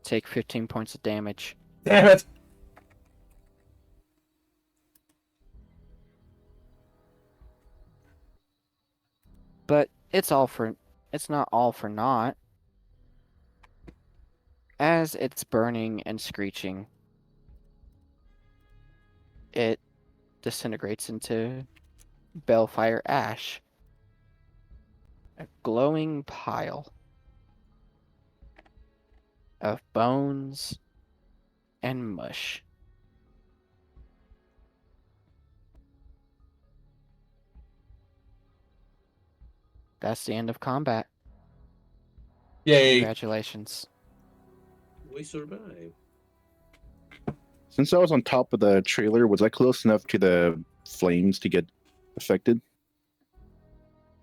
Take 15 points of damage. Damn it. But it's not all for naught. As it's burning and screeching, it disintegrates into balefire ash. A glowing pile of bones and mush. That's the end of combat. Yay. Congratulations. We survived. Since I was on top of the trailer, was I close enough to the flames to get affected?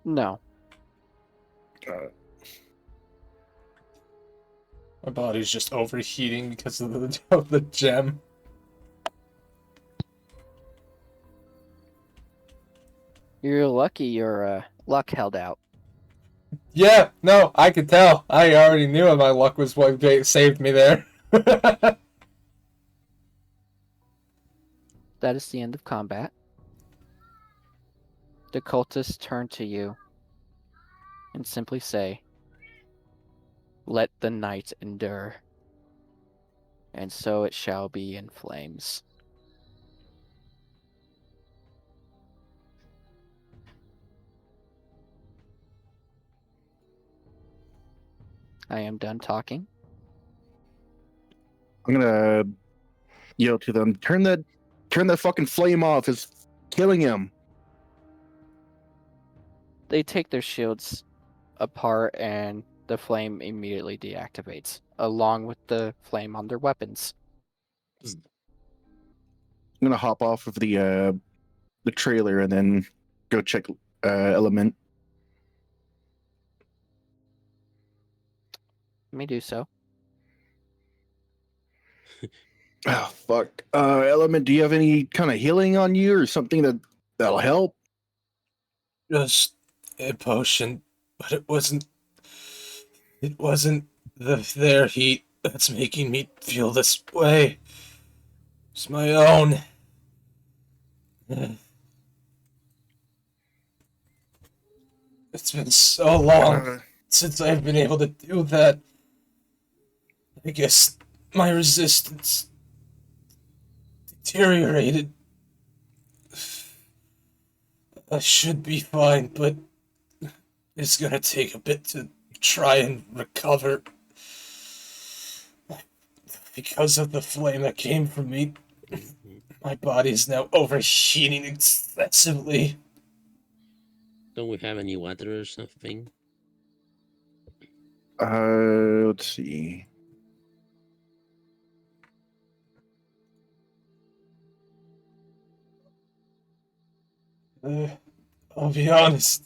No. My body's just overheating because of the gem. You're lucky your luck held out. Yeah, no, I could tell. I already knew my luck was what saved me there. That is the end of combat. The cultists turn to you and simply say, "Let the night endure." And so it shall be in flames. I am done talking. I'm gonna yell to them, turn that fucking flame off. It's killing him. They take their shields apart and the flame immediately deactivates, along with the flame on their weapons. I'm gonna hop off of the trailer and then go check Element. Let me do so. Oh fuck. Element, do you have any kind of healing on you or something that'll help? Just a potion, but it wasn't. It wasn't their heat that's making me feel this way. It's my own. It's been so long since I've been able to do that. I guess my resistance deteriorated. I should be fine, but it's gonna take a bit to try and recover. Because of the flame that came from me, my body is now overheating excessively. Don't we have any water or something? Let's see. I'll be honest.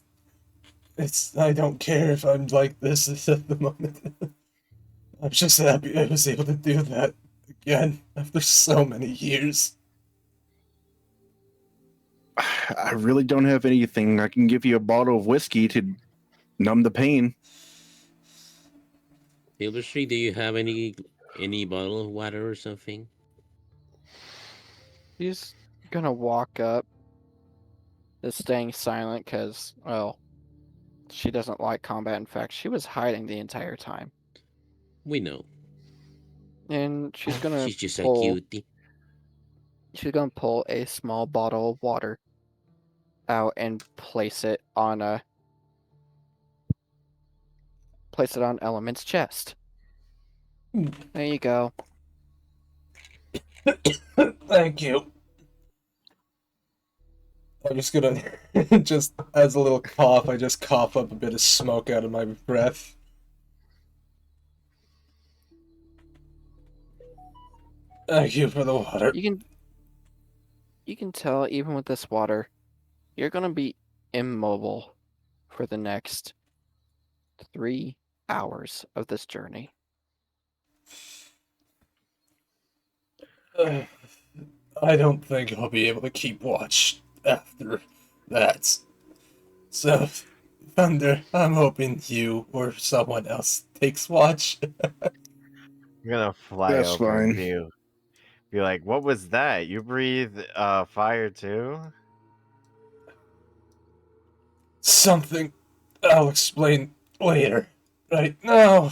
I don't care if I'm like this at the moment. I'm just happy I was able to do that again after so many years. I really don't have anything. I can give you a bottle of whiskey to numb the pain. Silverstreet, do you have any bottle of water or something? She's gonna walk up, just staying silent because, well, she doesn't like combat. In fact, she was hiding the entire time. We know. And she's gonna She's just a pull. cutie. She's gonna pull a small bottle of water out and place it on Element's chest. There you go. Thank you. I'm just gonna, just as a little cough, I just cough up a bit of smoke out of my breath. Thank you for the water. You can tell even with this water, you're gonna be immobile for the next 3 hours of this journey. I don't think I'll be able to keep watch after that. So, Thunder, I'm hoping you or someone else takes watch. I'm gonna fly That's over fine. and be like, "What was that? You breathe fire too?" Something I'll explain later. Right now,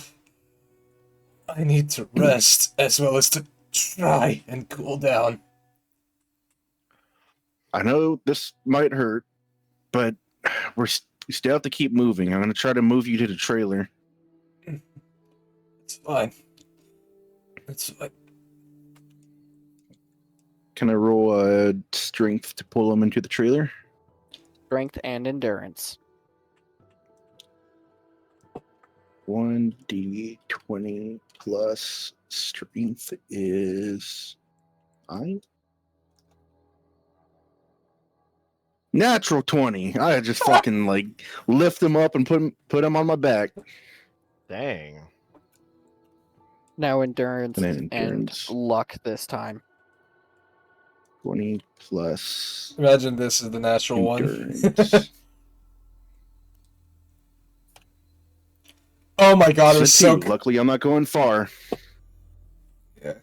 I need to rest as well as to try and cool down. I know this might hurt, but we still have to keep moving. I'm going to try to move you to the trailer. It's fine. It's fine. Can I roll a strength to pull him into the trailer? Strength and endurance. 1d20 plus strength is 9. Natural 20. I just fucking like lift him up and put him on my back. Dang. Now endurance And and then endurance. luck this time. 20 plus Imagine this is the natural one. endurance. Oh my god, it was It's a so 2. Luckily, I'm not going far.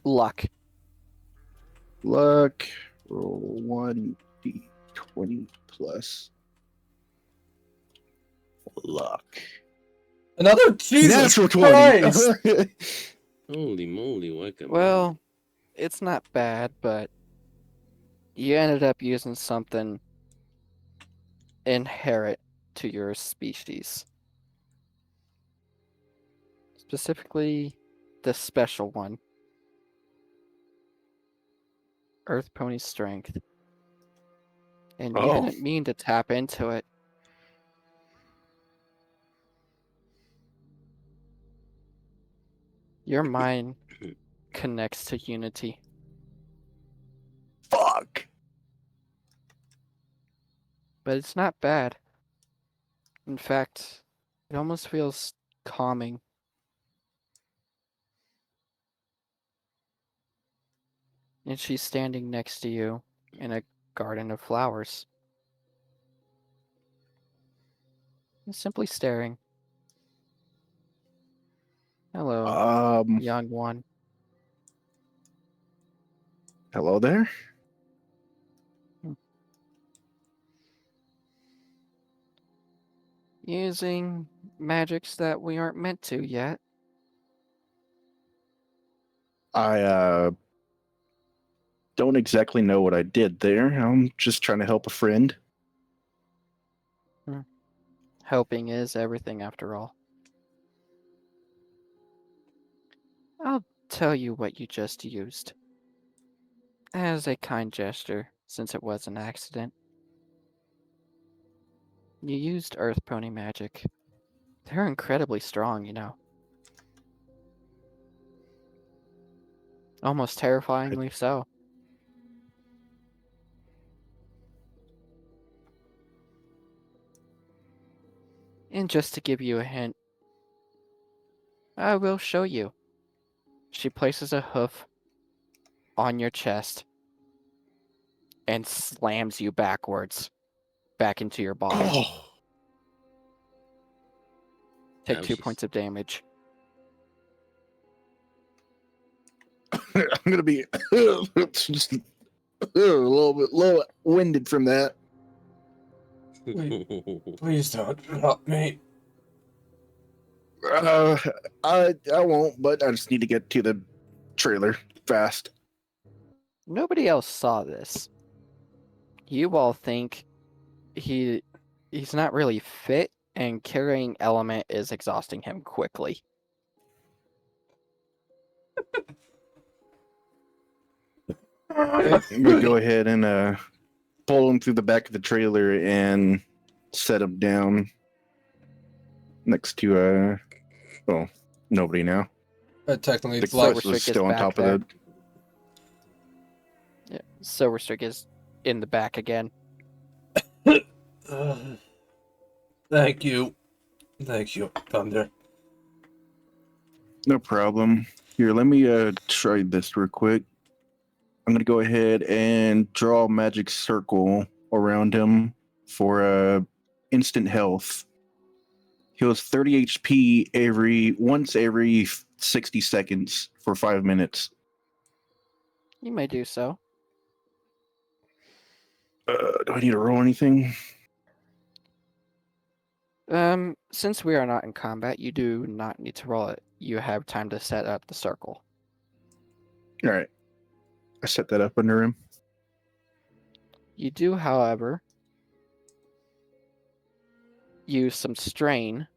Luck. Luck. Roll 1d20 plus luck. Another Jesus Natural Christ! 20. Holy moly, what a Well, it's not bad, but you ended up using something inherent to your species. Specifically, the special one. Earth Pony Strength. And you Oh. didn't mean to tap into it. Your mind connects to unity. Fuck. But it's not bad. In fact, it almost feels calming. And she's standing next to you in a garden of flowers. And simply staring. Hello, young one. Hello there. Using magics that we aren't meant to yet. I don't exactly know what I did there. I'm just trying to help a friend. Helping is everything after all. I'll tell you what you just used. As a kind gesture, since it was an accident. You used Earth Pony magic. They're incredibly strong, you know. Almost terrifyingly so. And just to give you a hint, I will show you. She places a hoof on your chest and slams you backwards, back into your body. Oh, Take 2 Ouchies. points of damage. I'm gonna be just a little winded from that. Please don't help me. I won't, but I just need to get to the trailer fast. Nobody else saw this. You all think he's not really fit, and carrying element is exhausting him quickly. I'm gonna go ahead and pull him through the back of the trailer and set him down next to well, nobody now. Technically, The it's like Crust Silverstreak was is still on back top there. of the. Yeah, Silverstreak is in the back again. Thank you. Thank you, Thunder. No problem. Here, let me try this real quick. I'm gonna go ahead and draw a magic circle around him for instant health. Heals 30 HP once every 60 seconds for 5 minutes. You may do so. Do I need to roll anything? Since we are not in combat, you do not need to roll it. You have time to set up the circle. All right. I set that up under him. You do, however, use some strain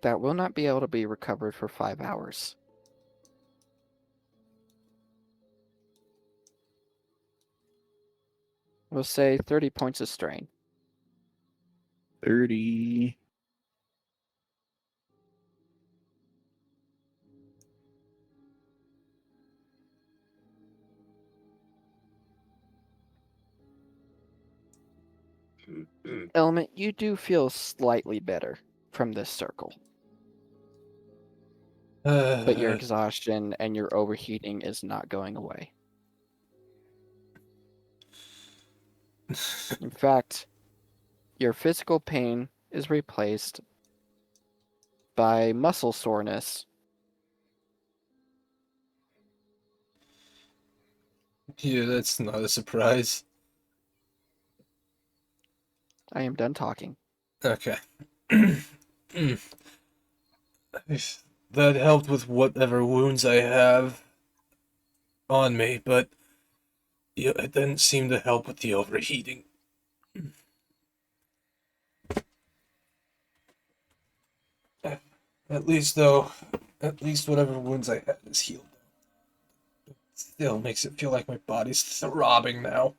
that will not be able to be recovered for 5 hours. We'll say 30 points of strain. 30. Element, you do feel slightly better from this circle, but your exhaustion and your overheating is not going away. In fact, your physical pain is replaced by muscle soreness. Yeah, that's not a surprise. I am done talking. Okay. That helped with whatever wounds I have on me, but yeah, it didn't seem to help with the overheating. At least whatever wounds I had is healed. It still makes it feel like my body's throbbing now.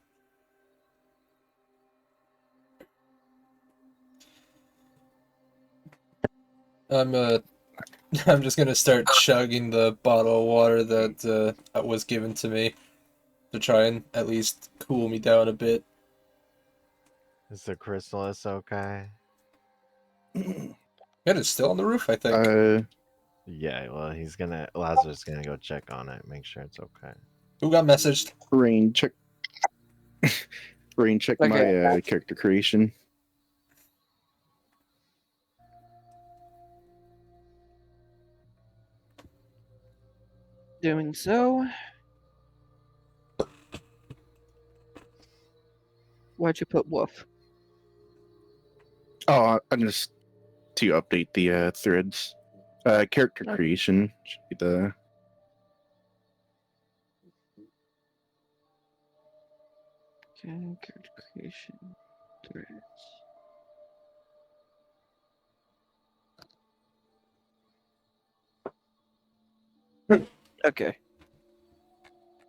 I'm just gonna start chugging the bottle of water that was given to me to try and at least cool me down a bit. Is the chrysalis okay? It is still on the roof, I think. Yeah, well, Lazarus gonna go check on it, make sure it's okay. Who got messaged? Rain, check. Rain, check Okay. my character creation. Doing so. Why'd you put woof? Oh, I'm just to update the threads. Character Okay. creation should be the. Okay, character creation. Threads. Okay.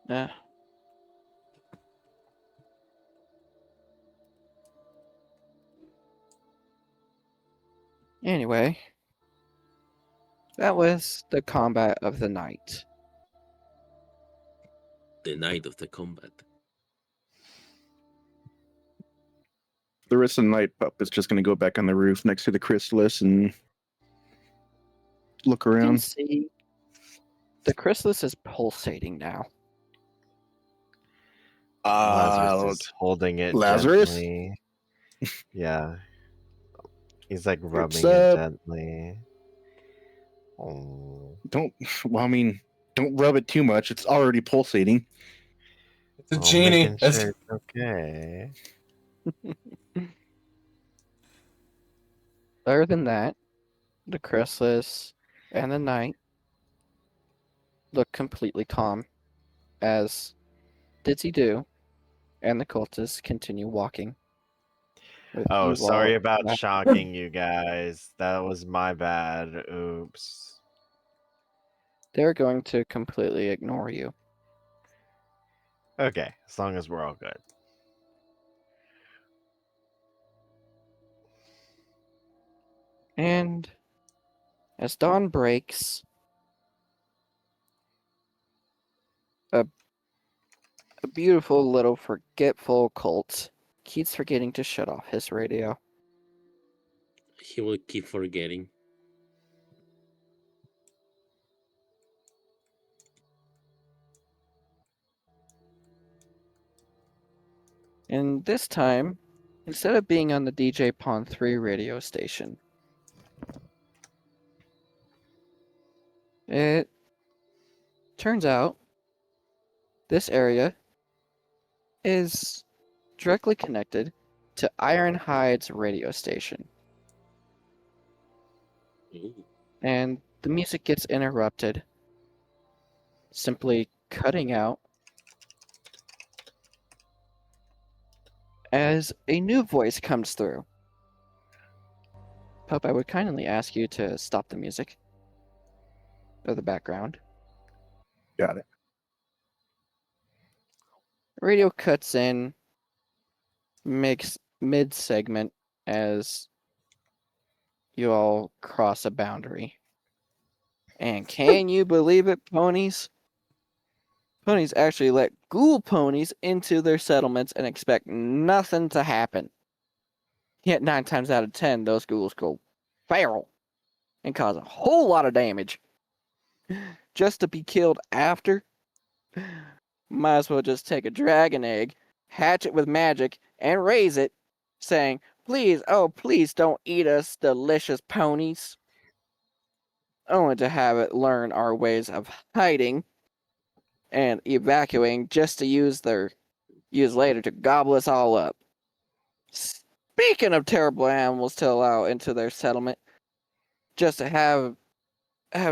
Yeah. Anyway, that was the combat of the night. The night of the combat. The rest of the night, Pup is just going to go back on the roof next to the chrysalis and look You can around. see the chrysalis is pulsating now. Lazarus is holding it Lazarus? gently. Yeah. He's like rubbing up? it gently. Oh. Don't. Well, I mean, don't rub it too much. It's already pulsating. It's a Well, genie. making sure it's okay. Other than that, the chrysalis and the knight look completely calm, as Ditsy Do and the cultists continue walking. with Oh, you sorry all about back- shocking you guys. That was my bad. Oops. They're going to completely ignore you. Okay, as long as we're all good. And as dawn breaks, a beautiful little forgetful cult keeps forgetting to shut off his radio. He will keep forgetting. And this time, instead of being on the DJ Pawn 3 radio station, it turns out this area is directly connected to Ironhide's radio station. Ooh. And the music gets interrupted, simply cutting out as a new voice comes through. Pup, I would kindly ask you to stop the music or the background. Got it. Radio cuts in mid segment as you all cross a boundary. And can you believe it, ponies? Ponies actually let ghoul ponies into their settlements and expect nothing to happen. Yet 9 times out of 10, those ghouls go feral and cause a whole lot of damage. Just to be killed after? Might as well just take a dragon egg, hatch it with magic, and raise it, saying, please, oh please don't eat us, delicious ponies. Only to have it learn our ways of hiding and evacuating just to use later to gobble us all up. Speaking of terrible animals to allow into their settlement, just to have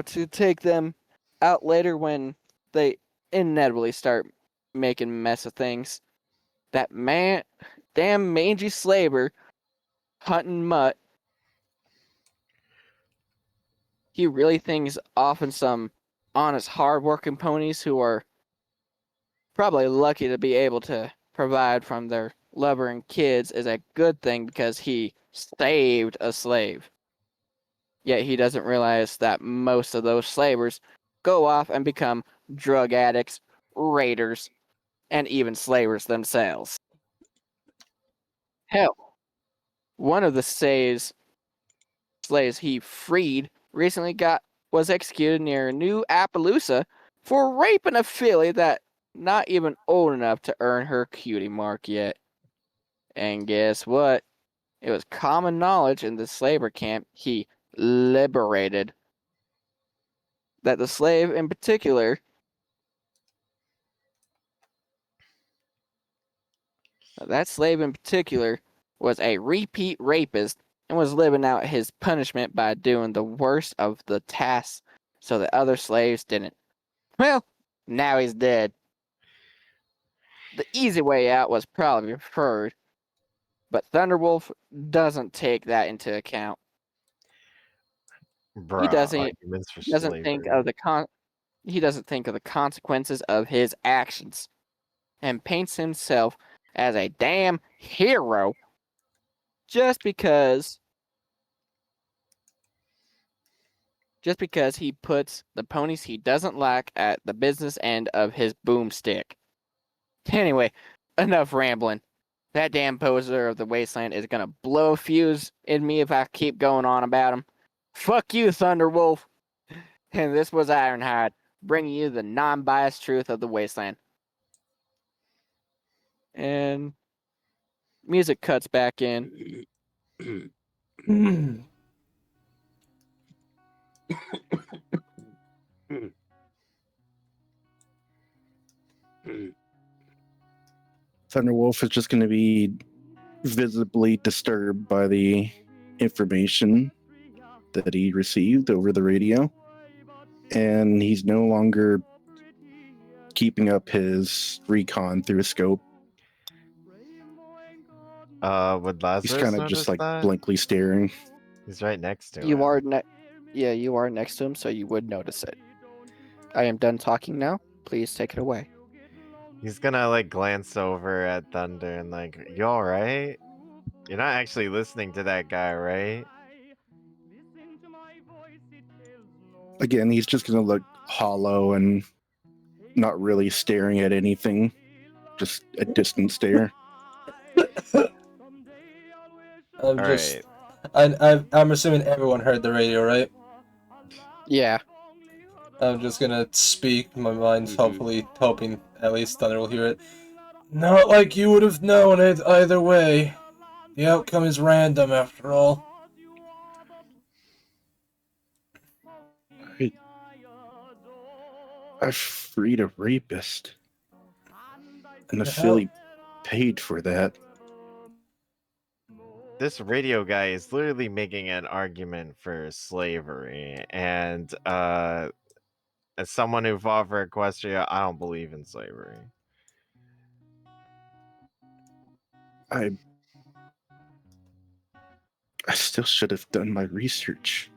to take them out later when they inevitably start making a mess of things. That damn mangy slaver hunting mutt. He really thinks often some honest, hard-working ponies who are probably lucky to be able to provide from their lover and kids is a good thing because he saved a slave. Yet he doesn't realize that most of those slavers go off and become drug addicts, raiders, and even slavers themselves. Hell, one of the slaves he freed recently was executed near New Appaloosa for raping a filly that not even old enough to earn her cutie mark yet. And guess what? It was common knowledge in the slaver camp he liberated that the slave in particular was a repeat rapist and was living out his punishment by doing the worst of the tasks so the other slaves didn't. Well, now he's dead. The easy way out was probably preferred, but Thunderwolf doesn't take that into account. Bruh, arguments for Doesn't think of he doesn't think of the consequences of his actions and paints himself as a damn hero just because he puts the ponies he doesn't like at the business end of his boomstick. Anyway, enough rambling. That damn poser of the wasteland is gonna blow a fuse in me if I keep going on about him. Fuck you, Thunderwolf. And this was Ironhide, bringing you the non-biased truth of the wasteland. And music cuts back in. Thunderwolf is just going to be visibly disturbed by the information that he received over the radio, and he's no longer keeping up his recon through a scope. Would Lazarus He's kind of notice just like that? blankly staring. He's right next to him. You are next to him, so you would notice it. I am done talking now. Please take it away. He's gonna like glance over at Thunder and like, you alright? You're not actually listening to that guy, right? Again, he's just going to look hollow and not really staring at anything, just a distant stare. Alright. I'm assuming everyone heard the radio, right? Yeah. I'm just gonna speak my mind, Mhm. hopefully hoping at least Thunder will hear it. Not like you would have known it either way. The outcome is random after all. I freed a rapist, and the The filly paid for that. This radio guy is literally making an argument for slavery, and as someone who fought for Equestria, I don't believe in slavery. I still should have done my research.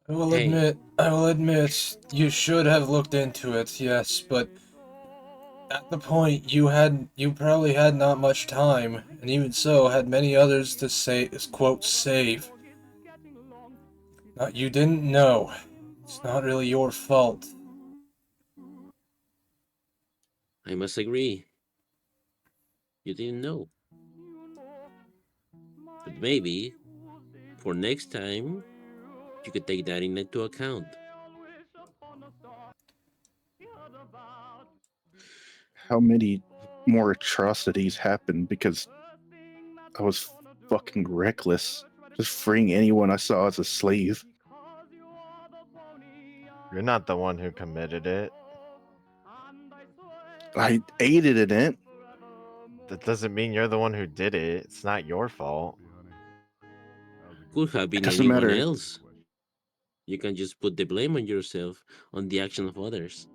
I will Hey. admit, you should have looked into it, yes, but at the point you probably had not much time, and even so had many others to say, quote, save. You didn't know. It's not really your fault. I must agree. You didn't know. But maybe for next time, you could take that into account. How many more atrocities happened because I was fucking reckless, just freeing anyone I saw as a slave. You're not the one who committed it. I aided in it. That doesn't mean you're the one who did it. It's not your fault. Could have been Doesn't anyone matter. else. You can just put the blame on yourself, on the action of others.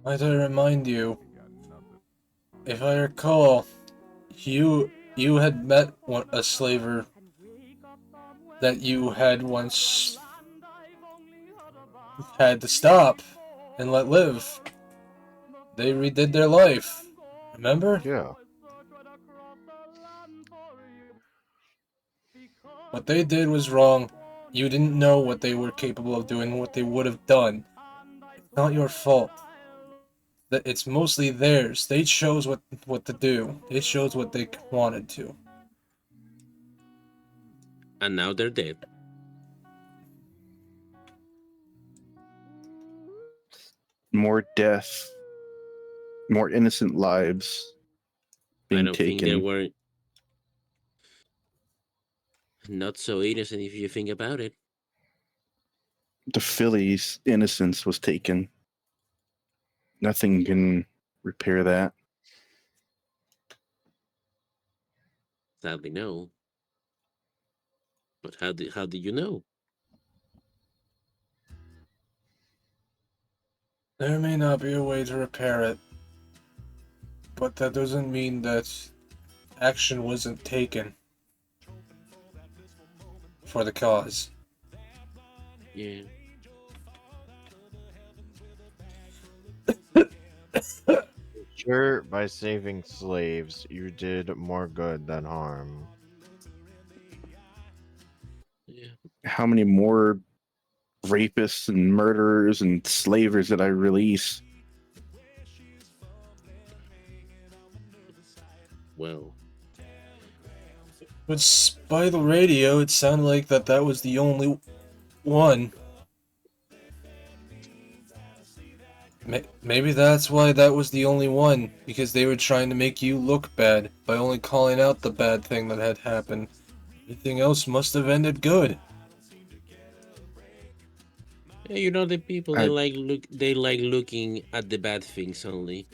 Might I remind you, if I recall, you had met a slaver that you had once had to stop and let live. They redid their life. Remember? Yeah. What they did was wrong. You didn't know what they were capable of doing, what they would have done. It's not your fault. It's mostly theirs. They chose what to do. They chose what they wanted to. And now they're dead. More death, more innocent lives I being don't think they taken. were not so innocent if you think about it. The Phillies' innocence was taken. Nothing can repair that. Sadly, no. But how do you know? There may not be a way to repair it, but that doesn't mean that action wasn't taken for the cause. Yeah. Sure, by saving slaves, you did more good than harm. Yeah. How many more rapists and murderers and slavers did I release? Well, But by the radio, it sounded like that was the only one. Maybe that's why that was the only one, because they were trying to make you look bad by only calling out the bad thing that had happened. Everything else must have ended good. you know the people I- they like looking at the bad things only.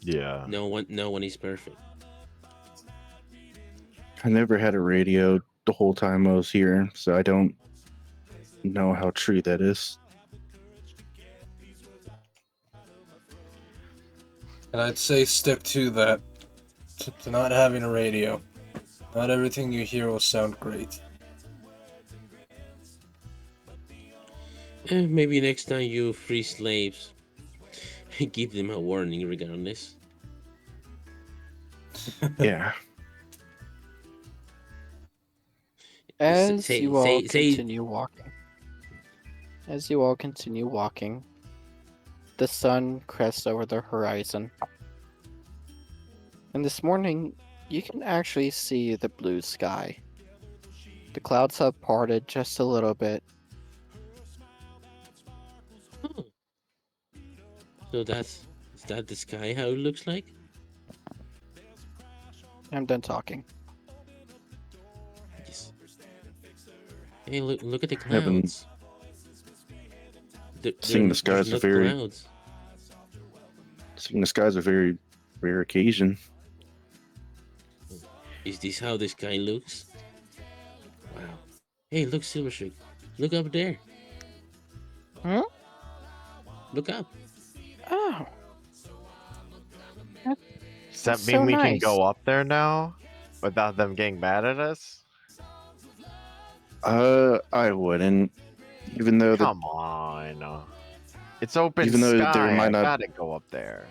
Yeah. No one is perfect. I never had a radio the whole time I was here, so I don't know how true that is. And I'd say stick to that. To not having a radio. Not everything you hear will sound great. Maybe next time you free slaves, give them a warning regardless. Yeah. As Say- you all say- say- continue walking, the sun crests over the horizon. And this morning, you can actually see the blue sky. The clouds have parted just a little bit. Oh. So is that the sky how it looks like? I'm done talking. Yes. Hey, look at the Haven't clouds. seen the skies there's are not very- clouds. Seeing the sky's a very rare occasion. Is this how the sky looks? Wow. Hey, look, Silverstreak. Look up there. Huh? Look up. Oh, Does that That's mean so we can nice. go up there now without them getting mad at us? I wouldn't. Even though the Come on. It's open Even though sky. there might I not- gotta go up there.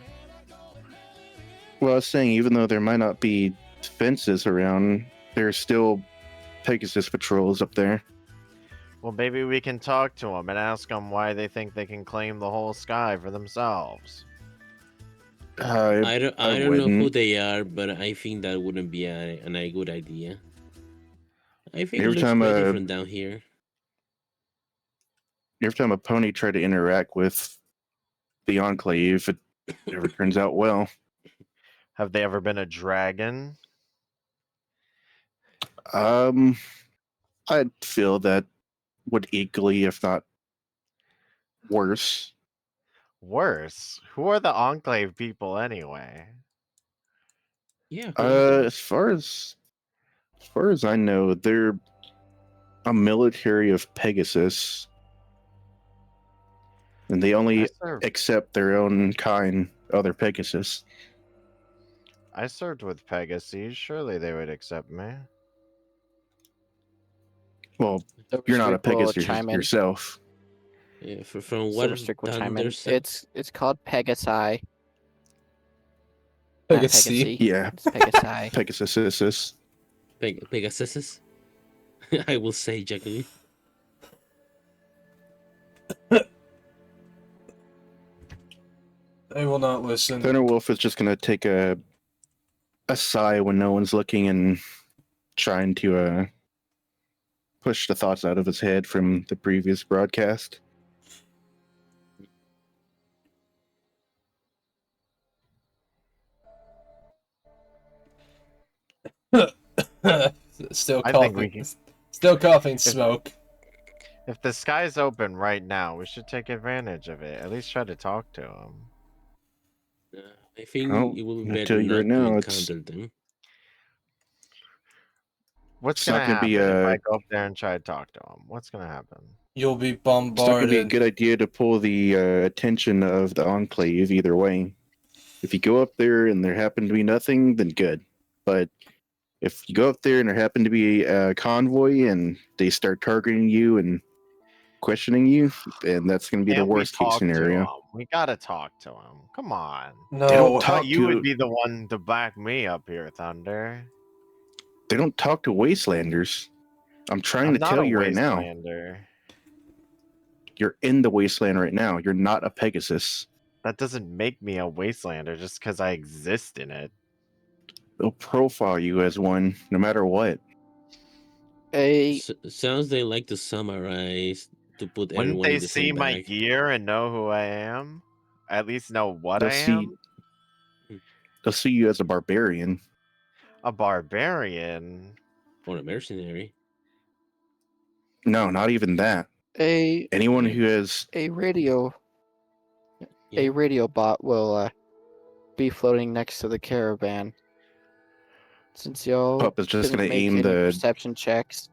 well, I was saying, even though there might not be fences around, there's still Pegasus patrols up there. Well, maybe we can talk to them and ask them why they think they can claim the whole sky for themselves. I don't know who wouldn't. they are, but I think that wouldn't be a good idea. I think it Every looks time, better from down here. Every time a pony tried to interact with the Enclave, it never turns out well. Have they ever been a dragon? I'd feel that would equally, if not worse. Worse. Who are the Enclave people anyway? Yeah. who are they? As far as I know, they're a military of Pegasus, and they only accept their own kind, other Pegasus. I served with Pegasus. Surely they would accept me. Well, you're not a Silverstreak will Pegasus chime in. yourself. Yeah, from what Silverstreak will chime in. Thunder said. It's called Pegasi. Not Pegasus. Pegasi. Yeah, It's Pegasi. Pegasus. Pegasus. I will say, Jacqueline. I will not listen. Thunderwolf is just gonna take a sigh when no one's looking and trying to push the thoughts out of his head from the previous broadcast. Still I think we coughing. can. Still coughing smoke. If the sky's open right now, we should take advantage of it. At least try to talk to him. I think Oh, it will be I better tell you not right to now, it's encounter them. What's It's gonna not gonna be happen if a- I go up there and try to talk to him? What's gonna happen? You'll be it's not gonna be a bombarded. good idea to pull the attention of the Enclave either way. If you go up there and there happen to be nothing, then good. But if you go up there and there happen to be a convoy and they start targeting you and questioning you, then that's going to be the Can't we worst case talk to scenario. him? We gotta talk to him. Come on. No. They don't I thought talk you to would be the one to back me up here, Thunder. they don't talk to wastelanders. I'm trying I'm to not tell a you right now. wastelander. You're in the wasteland right now. You're not a Pegasus. That doesn't make me a wastelander just because I exist in it. They'll profile you as one no matter what. Sounds they like to summarize to put Wouldn't everyone they in the see same my bag. gear and know who I am? At least know what They'll I see am? they'll see you as a barbarian. A barbarian? Or a mercenary. No, not even that. A Anyone who has a radio Yeah. a radio bot will be floating next to the caravan. Since y'all Pup is just didn't gonna make aim any the perception checks.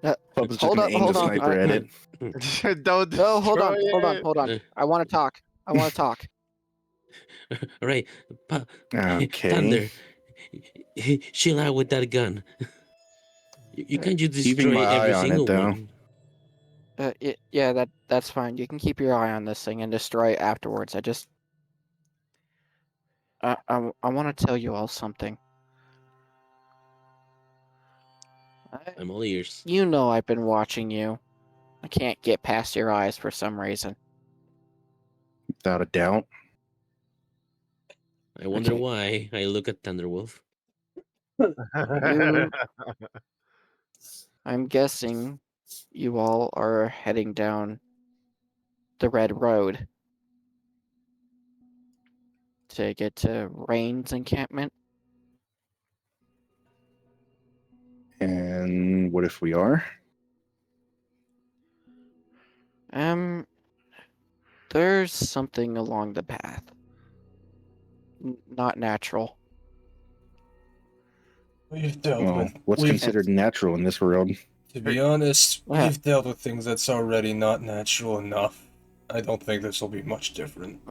Pup is just Hold gonna up, aim hold the on, sniper at it. Don't No, hold on, destroy hold on, it. hold on. I want to talk. I want to talk. All right, Okay. Thunder, chill out with that gun. You can't just Keeping destroy my eye every on it, single though. one. Yeah, that's fine. You can keep your eye on this thing and destroy it afterwards. I want to tell you all something. I'm all ears. You know I've been watching you. I can't get past your eyes for some reason. Without a doubt. I wonder Okay. why I look at Thunderwolf. I'm guessing you all are heading down the Red Road to get to Rain's encampment. And what if we are? There's something along the path. Not natural. We've dealt Well, with. what's we've, considered natural in this world? to be honest, Well- we've dealt with things that's already not natural enough. I don't think this will be much different.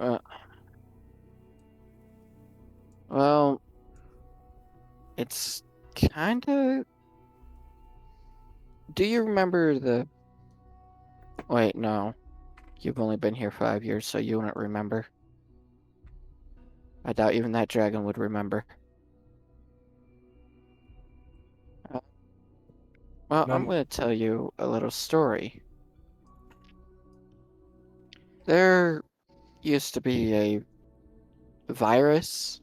Well, it's kind of. Do you remember the? Wait, no. You've only been here 5 years, so you wouldn't remember. I doubt even that dragon would remember. Well, I'm None- going to tell you a little story. There used to be a virus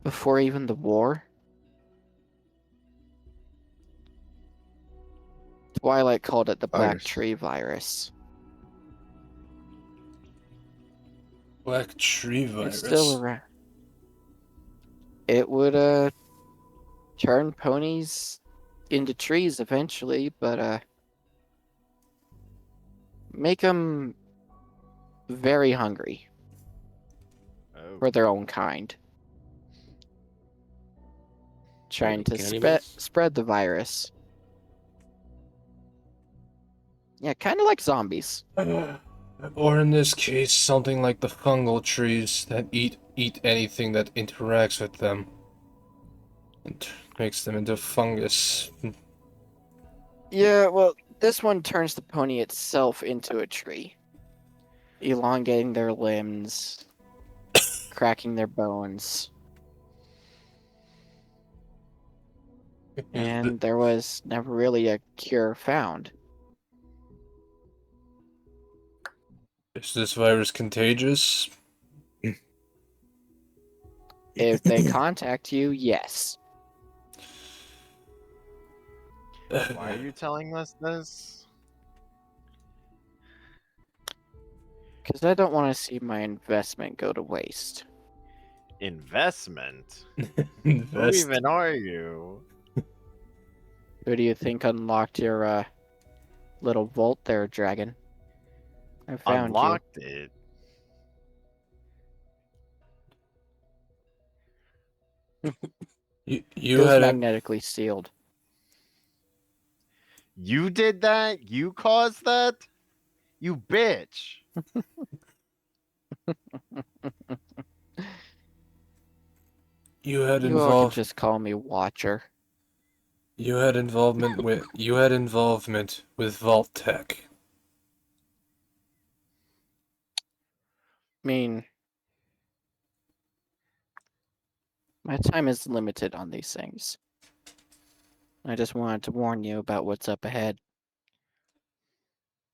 before even the war. Twilight called it the Black Virus. Tree virus. Black tree virus. It's still around. It would turn ponies into trees eventually, but make them very hungry Oh. for their own kind. Trying Like to cannibals? spread the virus. Yeah, kind of like zombies. Or in this case, something like the fungal trees that eat anything that interacts with them. It makes them into fungus. Yeah, well, this one turns the pony itself into a tree, elongating their limbs, cracking their bones. And there was never really a cure found. Is this virus contagious? If they contact you, yes. Why are you telling us this? Because I don't want to see my investment go to waste. Investment? Who Invest. even are you? Who do you think unlocked your little vault there, dragon? I found Unlocked it. you. You It was had a, magnetically sealed. You did that? You caused that? You bitch. you had You all can involved just call me Watcher. you had involvement with Vault Tech. I mean, my time is limited on these things. I just wanted to warn you about what's up ahead.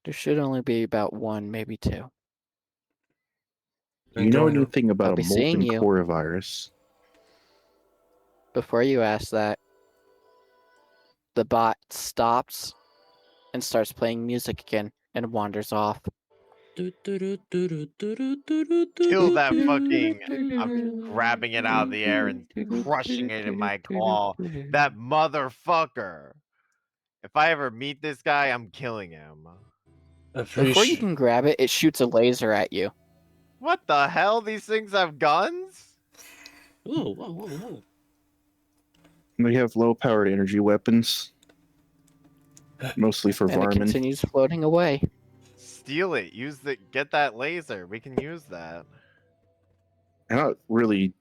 There should only be about one, maybe two. Do you know Going to- anything I'll about a be seeing molten you. core virus? Before you ask that, the bot stops and starts playing music again and wanders off. Kill that fucking. I'm grabbing it out of the air and crushing it in my claw. That motherfucker. If I ever meet this guy, I'm killing him. Before you Appreciate. can grab it, it shoots a laser at you. What the hell? These things have guns? Whoa, whoa, whoa, whoa. They have low-powered energy weapons, mostly for And it Varmin. continues floating away. Steal it. Get that laser. We can use that. They're not really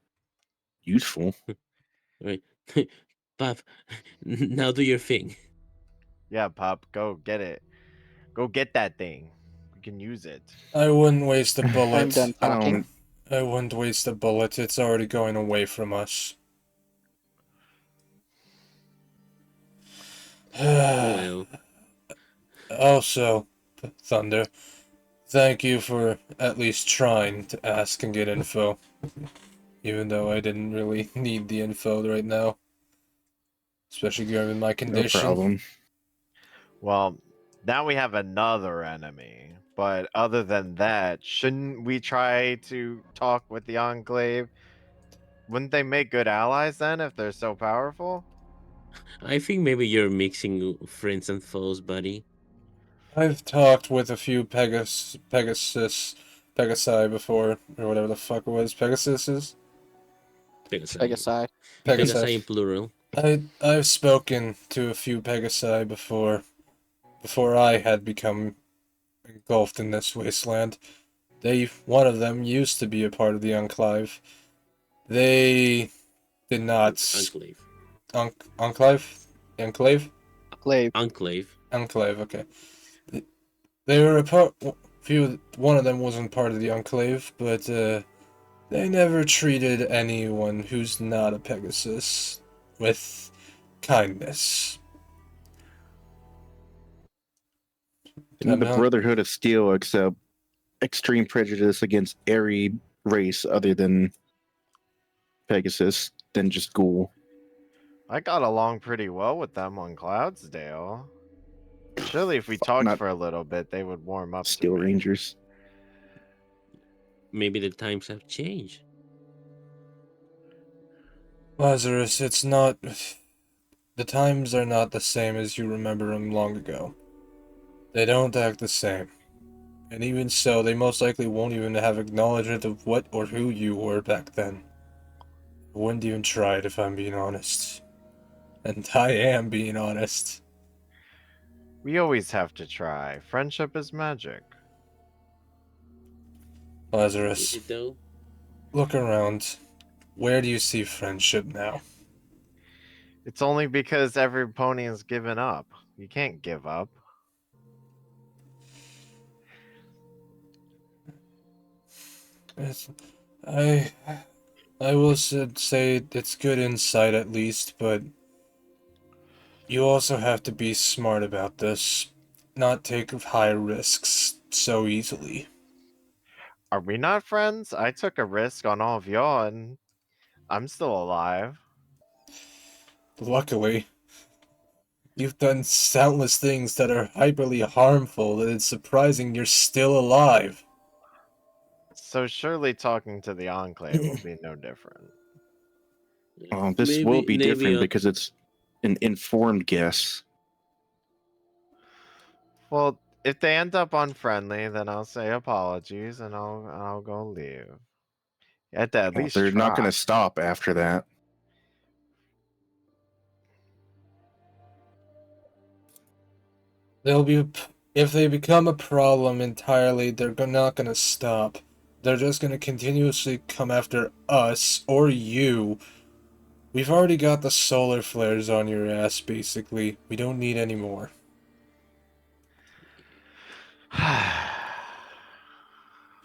useful. Right. Puff, now do your thing. Yeah, pup. Go get it. Go get that thing. We can use it. I wouldn't waste a bullet. I'm done I talking. don't. I wouldn't waste a bullet. It's already going away from us. Well, Also, Thunder, thank you for at least trying to ask and get info. Even though I didn't really need the info right now. Especially given my No condition. problem. Well, now we have another enemy. But other than that, shouldn't we try to talk with the Enclave? Wouldn't they make good allies then if they're so powerful? I think maybe you're mixing friends and foes, buddy. I've talked with a few Pegasi before, or whatever the fuck it was. Pegasuses? Pegasi. Pegasi. Pegasi in plural. I've spoken to a few Pegasi before I had become engulfed in this wasteland. One of them used to be a part of the Enclave. They did not. Enclave. Enclave? Enclave? Glaive. Enclave. Enclave, okay. They were a part. One of them wasn't part of the Enclave, but they never treated anyone who's not a Pegasus with kindness. And the Brotherhood of Steel accept extreme prejudice against every race other than Pegasus, than just Ghoul. I got along pretty well with them on Cloudsdale. Surely if we talked Not for a little bit, they would warm up Steel to me. Rangers. Maybe the times have changed. Lazarus, it's not. The times are not the same as you remember them long ago. They don't act the same. And even so, they most likely won't even have acknowledgement of what or who you were back then. I wouldn't even try it if I'm being honest. And I am being honest. We always have to try. Friendship is magic. Is Lazarus, it though? look around. Where do you see friendship now? It's only because every pony has given up. You can't give up. It's, I will say it's good insight at least, but you also have to be smart about this. Not take high risks so easily. Are we not friends? I took a risk on all of y'all, and I'm still alive. Luckily, you've done countless things that are hyperly harmful, and it's surprising you're still alive. So surely talking to the Enclave will be no different. This will be maybe different because it's an informed guess. Well, if they end up unfriendly, then I'll say apologies and I'll go leave. You have to at least They're not try. going to stop after that. They'll be if they become a problem entirely, they're not gonna stop. They're just gonna continuously come after us or you. We've already got the solar flares on your ass, basically. We don't need any more.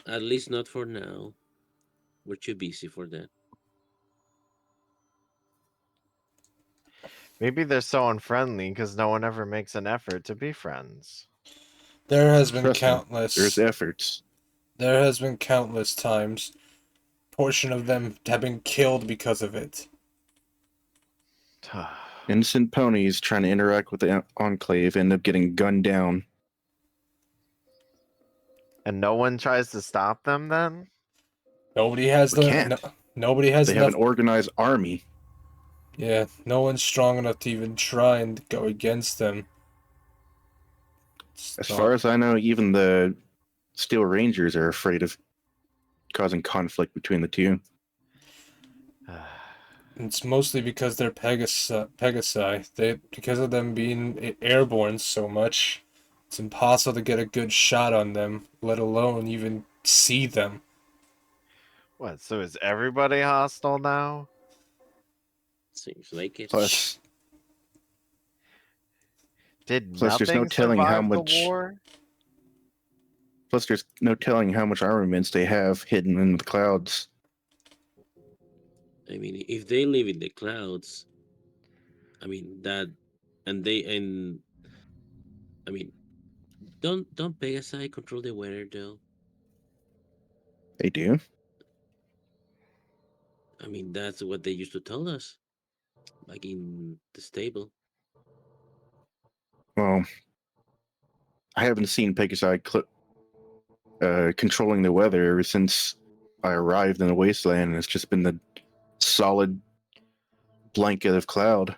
At least not for now. We're too busy for that. Maybe they're so unfriendly because no one ever makes an effort to be friends. There has been Trust me, countless. there's efforts. There has been countless times. Portion of them have been killed because of it. Innocent ponies trying to interact with the Enclave end up getting gunned down. And no one tries to stop them then? Nobody has We the. can't. Nobody has They have enough. an organized army. Yeah, no one's strong enough to even try and go against them. As far as I know, even the Steel Rangers are afraid of causing conflict between the two. It's mostly because they're Pegasi. Because of them being airborne so much, it's impossible to get a good shot on them, let alone even see them. What, so is everybody hostile now? Seems like it. Plus, Did Plus, there's no nothing telling how survive the much- war? plus there's no telling how much armaments they have hidden in the clouds. I mean, if they live in the clouds, I mean that, and I mean, don't Pegasi control the weather though? They do. I mean, that's what they used to tell us, like in the stable. Well, I haven't seen Pegasi controlling the weather ever since I arrived in the wasteland, and it's just been the solid blanket of cloud.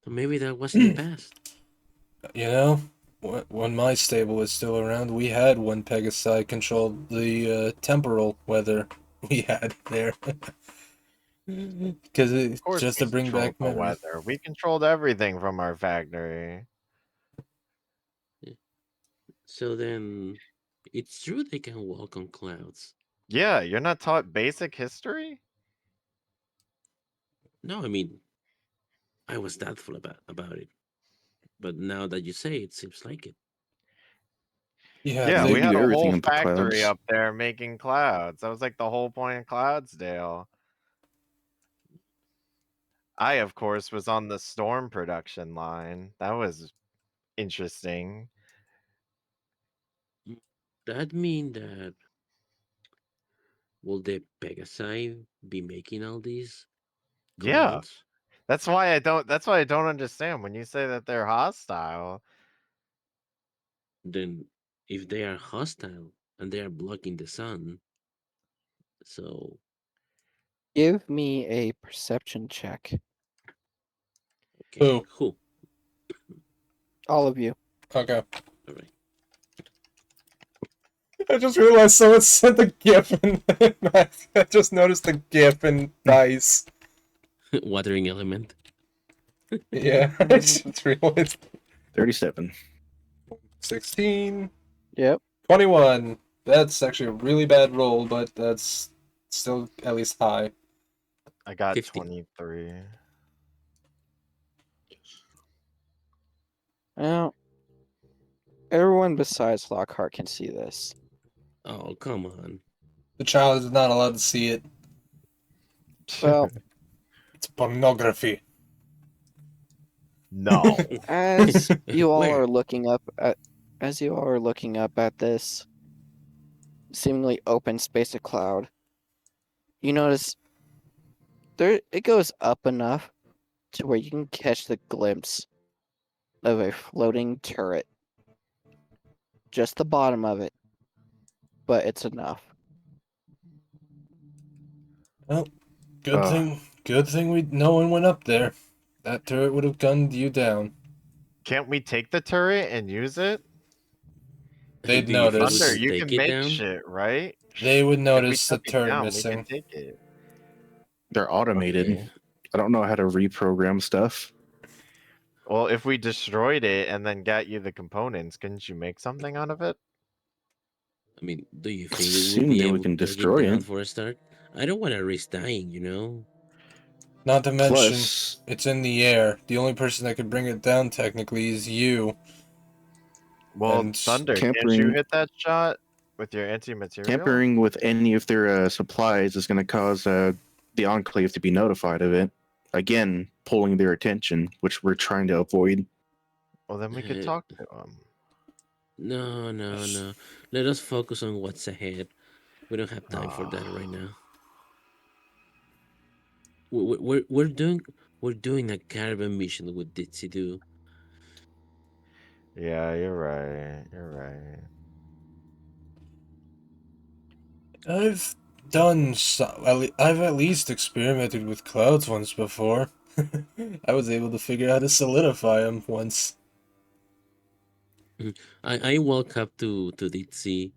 Maybe that was in the past. You know, when my stable was still around, we had one Pegasi controlled the temporal weather we had there. Because Of course just we to bring controlled back the memories. weather. We controlled everything from our factory. So then, it's true they can walk on clouds. Yeah, you're not taught basic history? No, I mean, I was doubtful about it, but now that you say it, seems like it. Yeah, they we do had a everything whole in the factory clouds. up there making clouds. That was like the whole point of Cloudsdale. I, of course, was on the Storm production line. That was interesting. That mean that will the Pegasi be making all these Yeah. clouds? That's why I don't understand when you say that they're hostile. Then, if they are hostile and they are blocking the sun, so Give me a perception check. okay, who? All of you. Okay. All right. I just realized someone sent a GIF and I just noticed the GIF and dice. Watering element. Yeah, I just realized. 37. 16. Yep. 21. That's actually a really bad roll, but that's still at least high. I got 50. 23. Well, everyone besides Lockhart can see this. Oh, come on. The child is not allowed to see it. Well, It's pornography. No. as you all Where? are looking up at this, seemingly open space of cloud, you notice it goes up enough to where you can catch the glimpse of a floating turret. Just the bottom of it, but it's enough. Well, Ugh. good thing no one went up there. That turret would have gunned you down. Can't we take the turret and use it? They'd Do you think we Thunder, notice. can you take can it make down? shit, right? They would If we notice the took it turret down, we can missing. take it. They're automated. Okay. I don't know how to reprogram stuff. Well, if we destroyed it and then got you the components, couldn't you make something out of it? I mean, do you think we will Assume be that we able to can take it destroy down it. for a start? I don't want to risk dying, you know? Not to mention, Plus, it's in the air. The only person that could bring it down technically is you. Well, And Thunder, can't you tampering hit that shot with your anti-material? tampering with any of their supplies is going to cause the Enclave to be notified of it. Again, pulling their attention, which we're trying to avoid. Well, then we could Uh, talk to him. No. Let us focus on what's ahead. We don't have time for that right now. We're doing a caravan mission with Ditsy Do. Yeah, you're right. You're right. I've done I've at least experimented with clouds once before. I was able to figure out how to solidify them once. I walk up to Ditsy,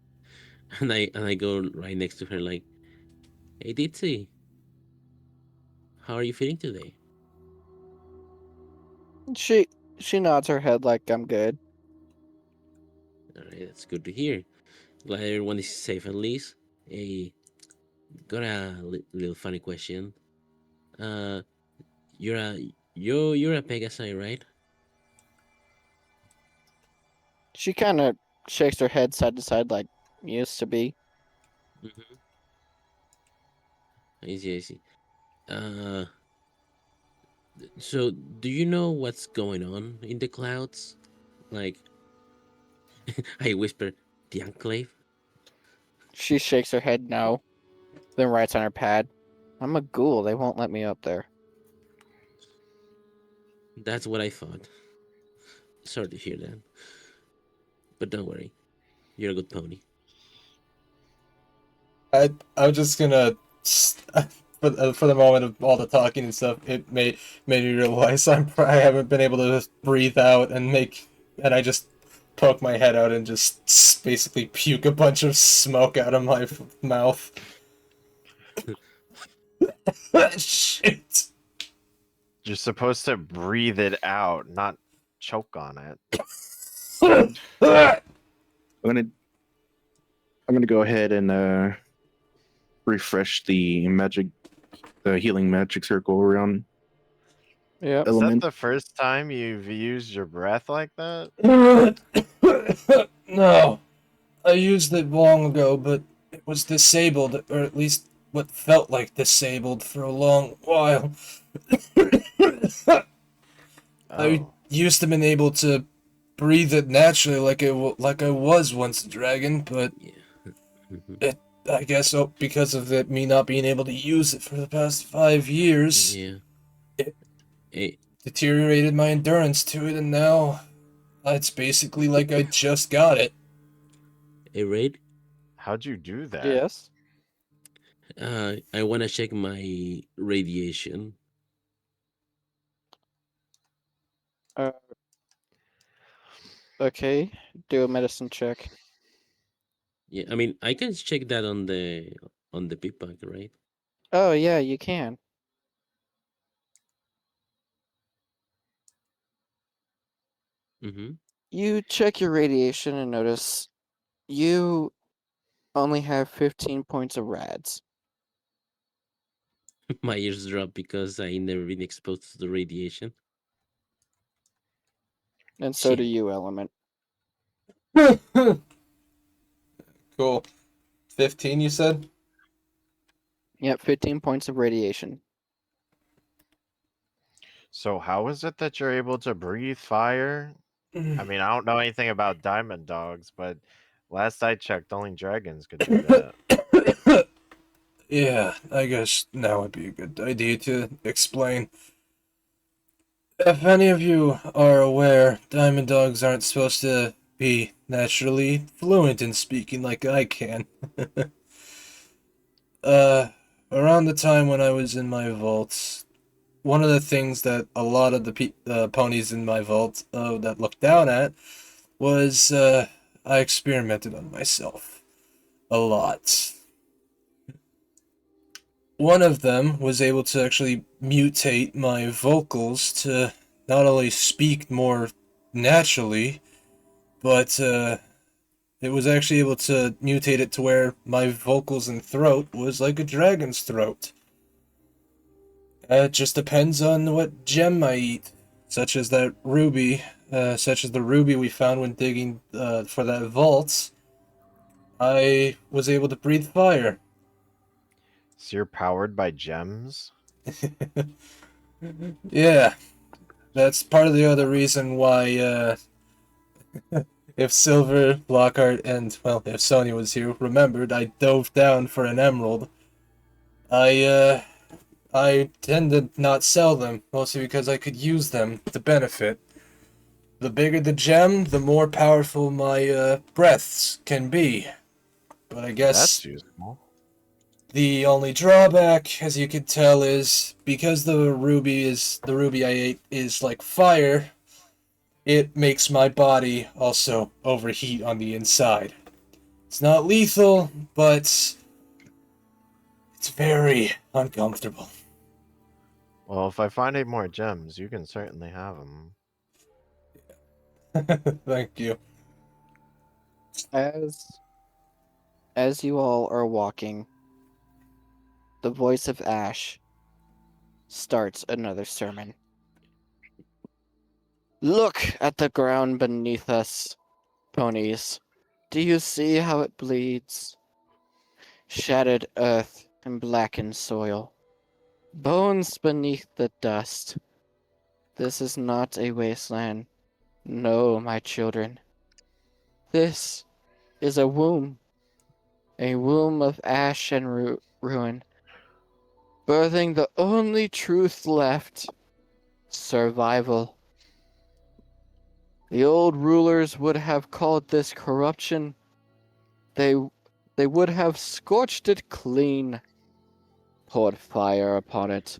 and I go right next to her like, "Hey Ditsy, how are you feeling today?" She nods her head like I'm good. All right, that's good to hear. Glad everyone is safe at least. Hey, got a little funny question. Uh, you're a Pegasi, right? She kind of shakes her head side to side like used to be. Mm-hmm. I see. Uh, so do you know what's going on in the clouds? Like, I whisper, the Enclave. She shakes her head no, then writes on her pad, I'm a ghoul, they won't let me up there. That's what I thought. Sorry to hear that, but don't worry, you're a good pony. I'm just gonna for the moment of all the talking and stuff. It made me realize I haven't been able to breathe out and I just poke my head out and just basically puke a bunch of smoke out of my mouth. Shit. You're supposed to breathe it out, not choke on it. I'm gonna go ahead and refresh the healing magic circle around Yep. Is that element. the first time you've used your breath like that? No, I used it long ago, but it was disabled, or at least what felt like disabled for a long while. I Oh. used to been able to breathe it naturally, like I was once a dragon, but Yeah. Mhm. I guess because of me not being able to use it for the past 5 years, Yeah. It- Hey, deteriorated my endurance to it, and now it's basically like I just got it. hey, Raid. How'd you do that? Yes. I wanna check my radiation. Okay. Do a medicine check. Yeah, I mean, I can check that on the pickpocket, right? Oh yeah, you can. Mm-hmm. You check your radiation and notice you only have 15 points of rads. My ears drop because I never been exposed to the radiation. And so do Shit. you, Element. Cool. 15, you said? Yep, 15 points of radiation. So how is it that you're able to breathe fire? I mean, I don't know anything about diamond dogs, but Last I checked, only dragons could do that. Yeah, I guess now would be a good idea to explain. If any of you are aware, diamond dogs aren't supposed to be naturally fluent in speaking like I can. Around the time when I was in my vault, one of the things that a lot of the ponies in my vault that looked down at was I experimented on myself a lot. One of them was able to actually mutate my vocals to not only speak more naturally, but it was actually able to mutate it to where my vocals and throat was like a dragon's throat. It just depends on what gem I eat, such as that ruby, such as the ruby we found when digging for that vault. I was able to breathe fire. So you're powered by gems? Yeah, that's part of the other reason why, if Silver, Lockhart, and, well, if Sonya was here, remembered, I dove down for an emerald. I tend to not sell them, mostly because I could use them to benefit. The bigger the gem, the more powerful my breaths can be. But I guess That's useful. the only drawback, as you could tell, is because the ruby I ate is like fire, it makes my body also overheat on the inside. It's not lethal, but it's very uncomfortable. Well, if I find any more gems, you can certainly have them. Thank you. As you all are walking, the voice of Ash starts another sermon. Look at the ground beneath us, ponies. Do you see how it bleeds? Shattered earth and blackened soil. Bones beneath the dust. This is not a wasteland. No, my children. This is a womb of ash and ruin, birthing the only truth left, survival. The old rulers would have called this corruption. They would have scorched it clean, poured fire upon it,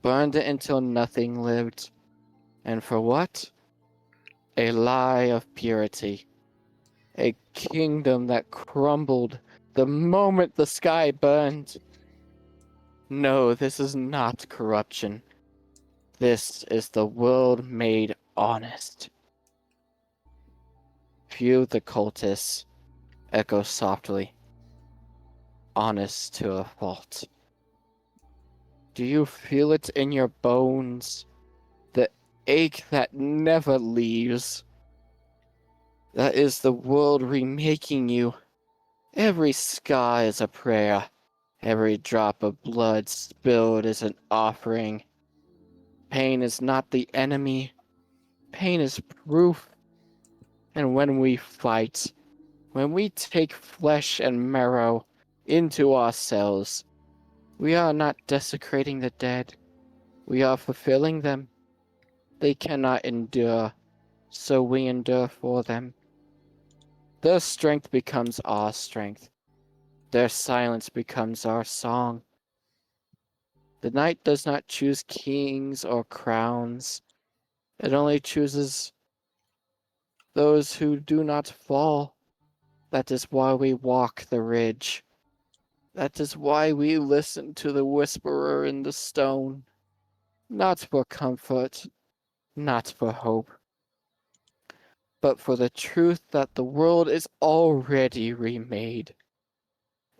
burned it until nothing lived. And for what? A lie of purity. A kingdom that crumbled the moment the sky burned. No, this is not corruption. This is the world made honest. Few the cultists echo softly, honest to a fault. Do you feel it in your bones? The ache that never leaves. That is the world remaking you. Every scar is a prayer. Every drop of blood spilled is an offering. Pain is not the enemy. Pain is proof. And when we fight, when we take flesh and marrow into ourselves, we are not desecrating the dead. We are fulfilling them. They cannot endure, so we endure for them. Their strength becomes our strength. Their silence becomes our song. The night does not choose kings or crowns. It only chooses those who do not fall. That is why we walk the ridge. That is why we listen to the whisperer in the stone. Not for comfort, not for hope, but for the truth that the world is already remade.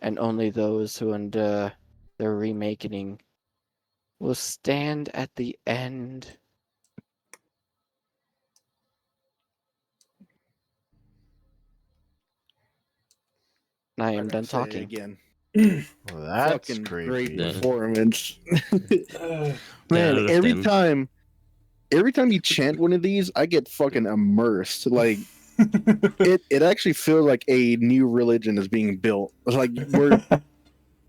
And only those who endure the remaking will stand at the end. I am done talking. Again. Well, that's Fucking creepy. great Yeah. performance. Uh, Man, out of 10. every time you chant one of these, I get fucking immersed. Like It actually feels like a new religion is being built. Like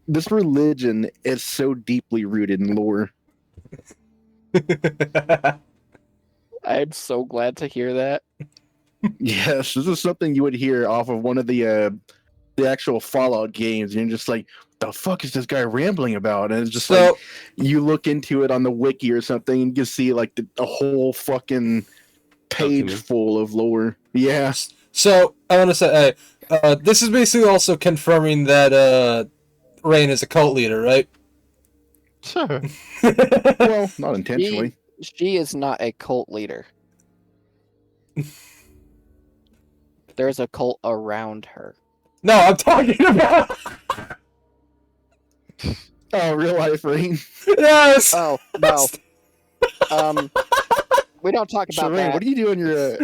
this religion is so deeply rooted in lore. I'm so glad to hear that. Yes, this is something you would hear off of one of the actual Fallout games. And you're just like, the fuck is this guy rambling about? And it's just like So you look into it on the wiki or something, and you see like a whole fucking page Document. full of lore. Yeah. so I want to say, this is basically also confirming that Rain is a cult leader, right? Well, not intentionally. She is not a cult leader. There's a cult around her. No, I'm talking about. Oh, real life Rain. Yes. Oh no. We don't talk So about Rain, that. what do you do in your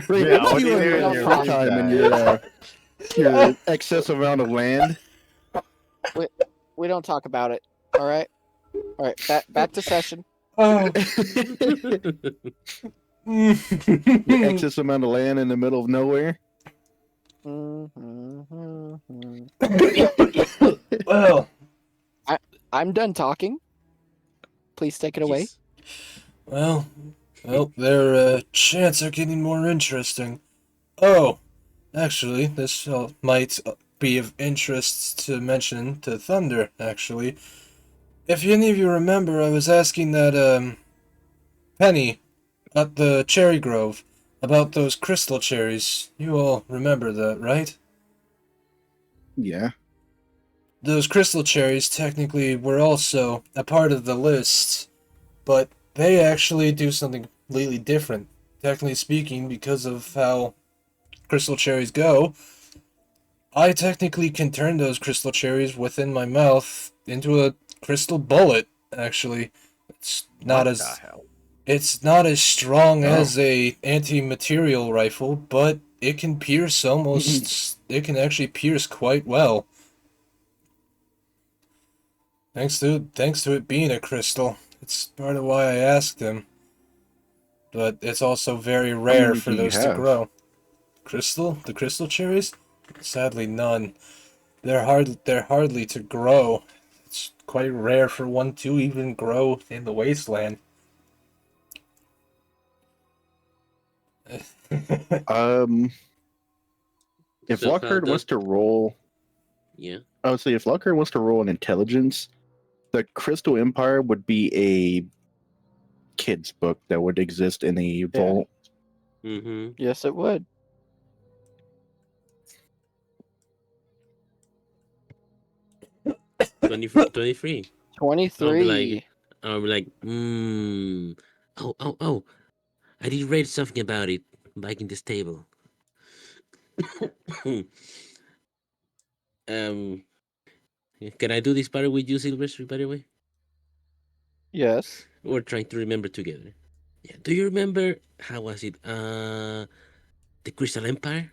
Rain, Yeah, what do you do in your in free your time and free your excess amount of land? We don't talk about it. All right. All right. Back to session. Oh. Your excess amount of land in the middle of nowhere? Well, I'm done talking. Please take it away. Jeez. well, their chants are getting more interesting. Oh, actually, this might be of interest to mention to Thunder, actually. If any of you remember, I was asking that, Penny at the Cherry Grove about those crystal cherries. You all remember that, right? Yeah. Those crystal cherries technically were also a part of the list, but they actually do something completely different. Technically speaking, because of how crystal cherries go, I technically can turn those crystal cherries within my mouth into a crystal bullet, actually. It's not What as the hell? it's not as strong Oh. as a anti-material rifle, but it can pierce almost it can actually pierce quite well. Thanks to it being a crystal. It's part of why I asked him. But it's also very rare many for do you those to have? grow. The crystal cherries? Sadly none. They're hardly to grow. It's quite rare for one to even grow in the wasteland. If So how Lockhart does wants to roll, yeah? I would say if Lockhart wants to roll an intelligence, the Crystal Empire would be a kid's book that would exist in a vault. Mm-hmm. Yes, it would. $23. 23. I'll be like, oh, I did read something about it back in this table. um, can I do this part with you, Silvestri, by the way? Yes. We're trying to remember together. Yeah. Do you remember how was it? The Crystal Empire?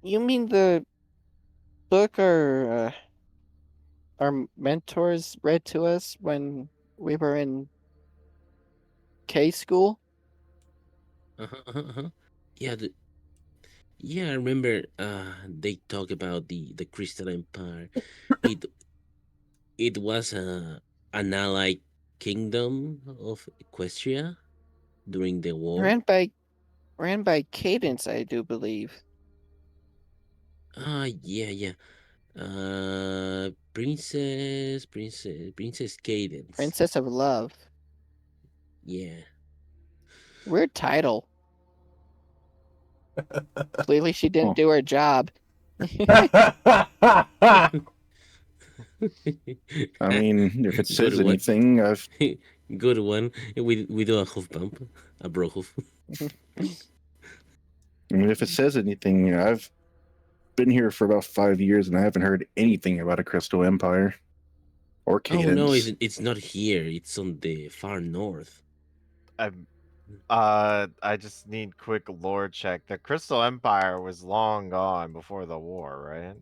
You mean the book our mentors read to us when we were in K school? Yeah, yeah, I remember they talk about the Crystal Empire. It it was an allied kingdom of Equestria during the war. Ran by Cadence, I do believe. Yeah. Princess Cadence. Princess of Love. Yeah. Weird title. Clearly she didn't Huh. do her job. I mean, if it says Good one. anything, I've Good one. We do a hoof bump, a bro hoof. if it says anything, I've been here for about 5 years and I haven't heard anything about a Crystal Empire or Cadence. Oh no, it's not here. It's on the far north. I just need quick lore check. The Crystal Empire was long gone before the war,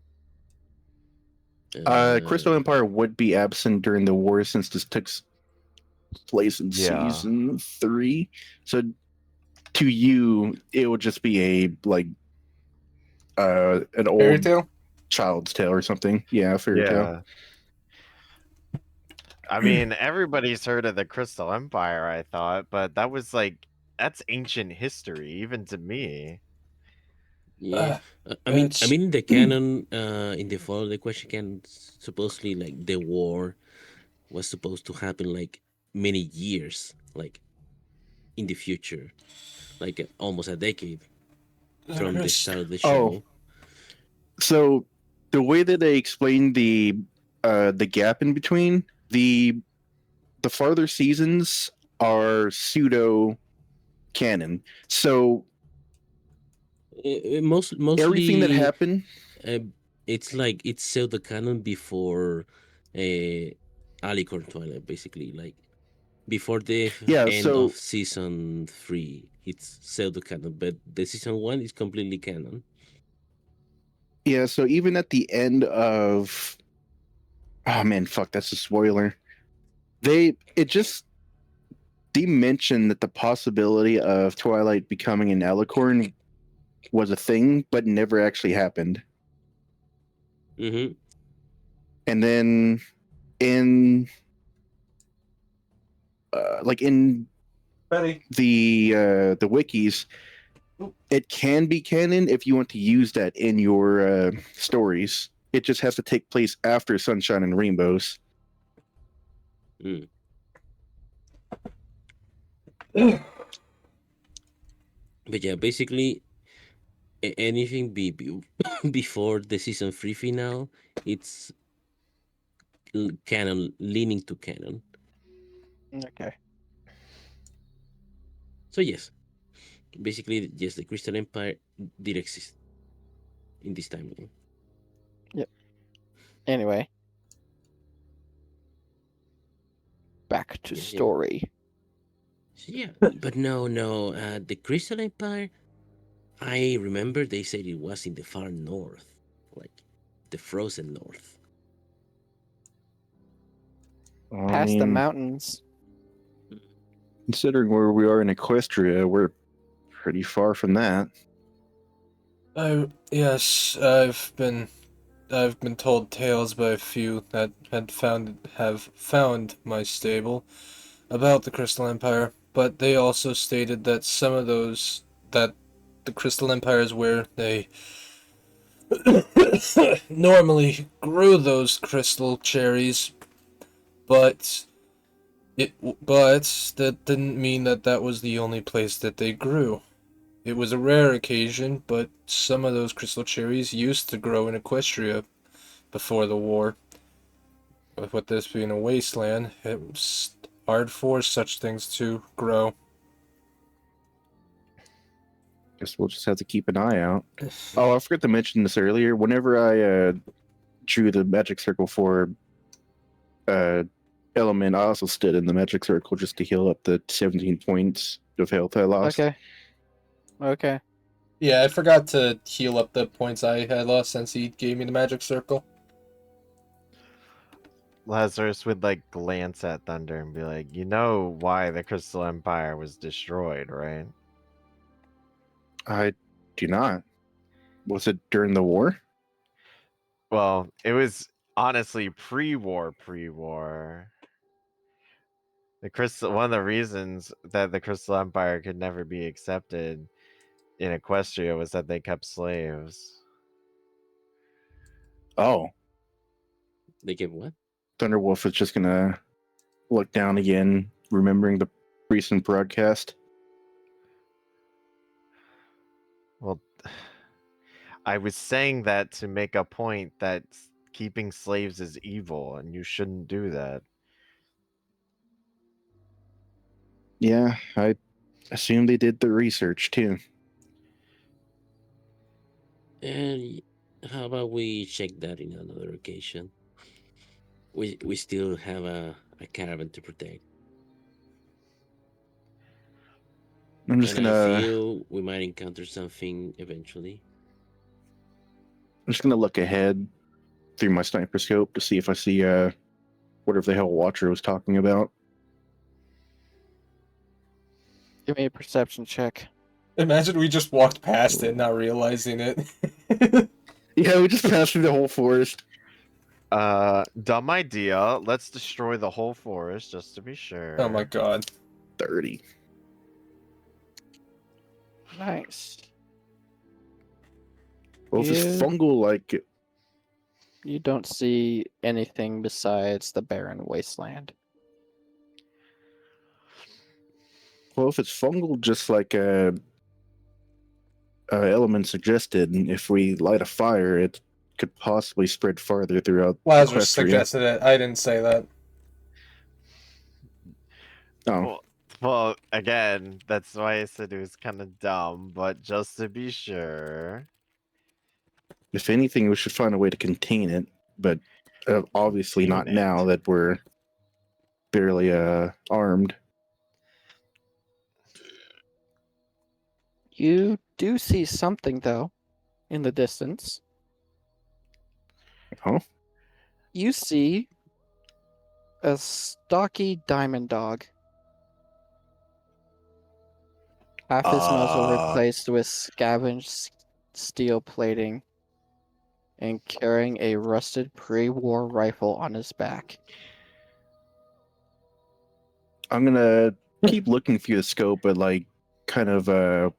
right? Crystal Empire would be absent during the war since this took place in Yeah. season 3. So to you, it would just be a like an Fairy old tale? child's tale or something. Yeah, a fairy tale. Yeah. I mean, everybody's heard of the Crystal Empire, I thought, but that was like that's ancient history, even to me. Yeah, I It's mean, in the canon, in the follow the question canon, supposedly like the war was supposed to happen like many years, like in the future, like almost a decade from the start of the Oh. show. So the way that they explain the gap in between, the farther seasons are pseudo canon. So Mostly everything that happened, uh, it's like it's pseudo canon before Alicorn Twilight, basically, like before the yeah. end of So season 3, it's pseudo canon, but the season 1 is completely canon. yeah. So even at the end of, oh man, fuck, that's a spoiler. They mentioned that the possibility of Twilight becoming an Alicorn was a thing, but never actually happened. Mm-hmm. And then in like in Betty. the wikis, it can be canon if you want to use that in your stories. It just has to take place after Sunshine and Rainbows. Mm. But yeah, basically anything before the season 3 finale, it's canon, leaning to canon. Okay. So yes, basically yes, the Crystal Empire did exist in this timeline. Anyway, back to Yeah, yeah. story. So yeah, but no, the Crystal Empire, I remember they said it was in the far north, like the frozen north. I Past the mean, mountains. considering where we are in Equestria, we're pretty far from that. Yes, I've been told tales by a few that have found my stable about the Crystal Empire, but they also stated that some of those that the Crystal Empire is where they normally grew those crystal cherries, but that didn't mean that that was the only place that they grew. It was a rare occasion, but some of those crystal cherries used to grow in Equestria before the war. With this being a wasteland, it was hard for such things to grow. Guess we'll just have to keep an eye out. Oh, I forgot to mention this earlier. Whenever I drew the magic circle for Element, I also stood in the magic circle just to heal up the 17 points of health I lost. Okay. Yeah, I forgot to heal up the points I had lost since he gave me the magic circle. Lazarus would like glance at Thunder and be like, "You know why the Crystal Empire was destroyed, right?" I do not. Was it during the war? Well, it was honestly pre-war. One of the reasons that the Crystal Empire could never be accepted in Equestria was that they kept slaves. Oh, They gave what? Thunderwolf is just gonna look down again, remembering the recent broadcast. Well, I was saying that to make a point that keeping slaves is evil and you shouldn't do that. Yeah, I assume they did the research too. And how about we check that in another occasion? We still have a caravan to protect. I'm just And I gonna feel we might encounter something eventually. look ahead through my sniper scope to see if I see whatever the hell Watcher was talking about. Give me a perception check. Imagine we just walked past it, not realizing it. Yeah, we just passed through the whole forest. Dumb idea. Let's destroy the whole forest just to be sure. Oh my god. 30. Nice. Well, if it's Yeah. fungal, like You don't see anything besides the barren wasteland. well, if it's fungal, just like element suggested, if we light a fire, it could possibly spread farther throughout Lazarus Equestria. suggested it. I didn't say that. Oh, Well, again, that's why I said it was kind of dumb, but just to be sure. if anything, we should find a way to contain it, but obviously not Contain it. now that we're barely armed. You do see something, though, in the distance. Oh, You see a stocky diamond dog. Half his muzzle replaced with scavenged steel plating and carrying a rusted pre-war rifle on his back. I'm gonna keep looking through the scope, but like kind of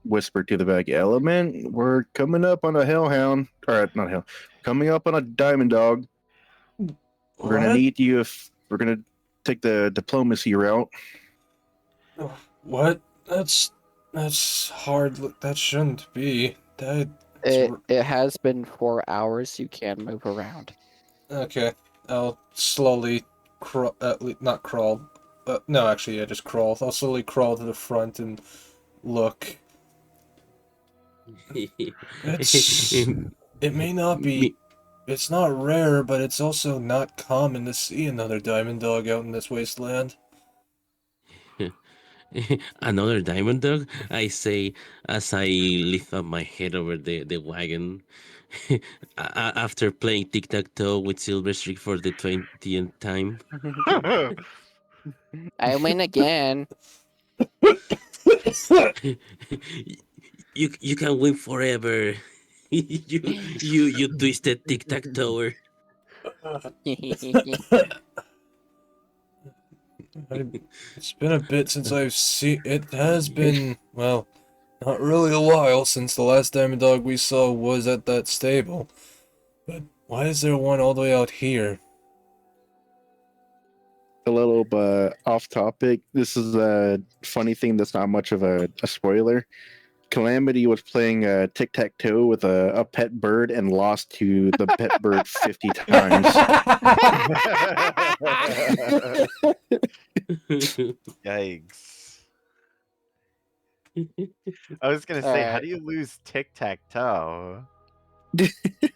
whisper to the back element. We're coming up on a hellhound, or not hell, coming up on a diamond dog. We're gonna What? need you if we're gonna take the diplomacy route. What? That's hard. That shouldn't be. It has been 4 hours. You can move around. Okay. I'll slowly crawl. Not crawl. No, actually, yeah, just crawl. I'll slowly crawl to the front and look. It's. It may not be. It's not rare, but it's also not common to see another diamond dog out in this wasteland. Another diamond dog, I say as I lift up my head over the wagon. After playing tic tac toe with Silver Streak for the 20th time. I win again. You can win forever. you twisted tic tac toer. It's been a bit since I've seen. It has been, well, not really a while since the last diamond dog we saw was at that stable. But why is there one all the way out here? A little off topic. This is a funny thing that's not much of a spoiler. Calamity was playing tic tac toe with a pet bird and lost to the pet bird 50 times. Yikes. I was gonna say, how Alright. do you lose tic tac toe? Are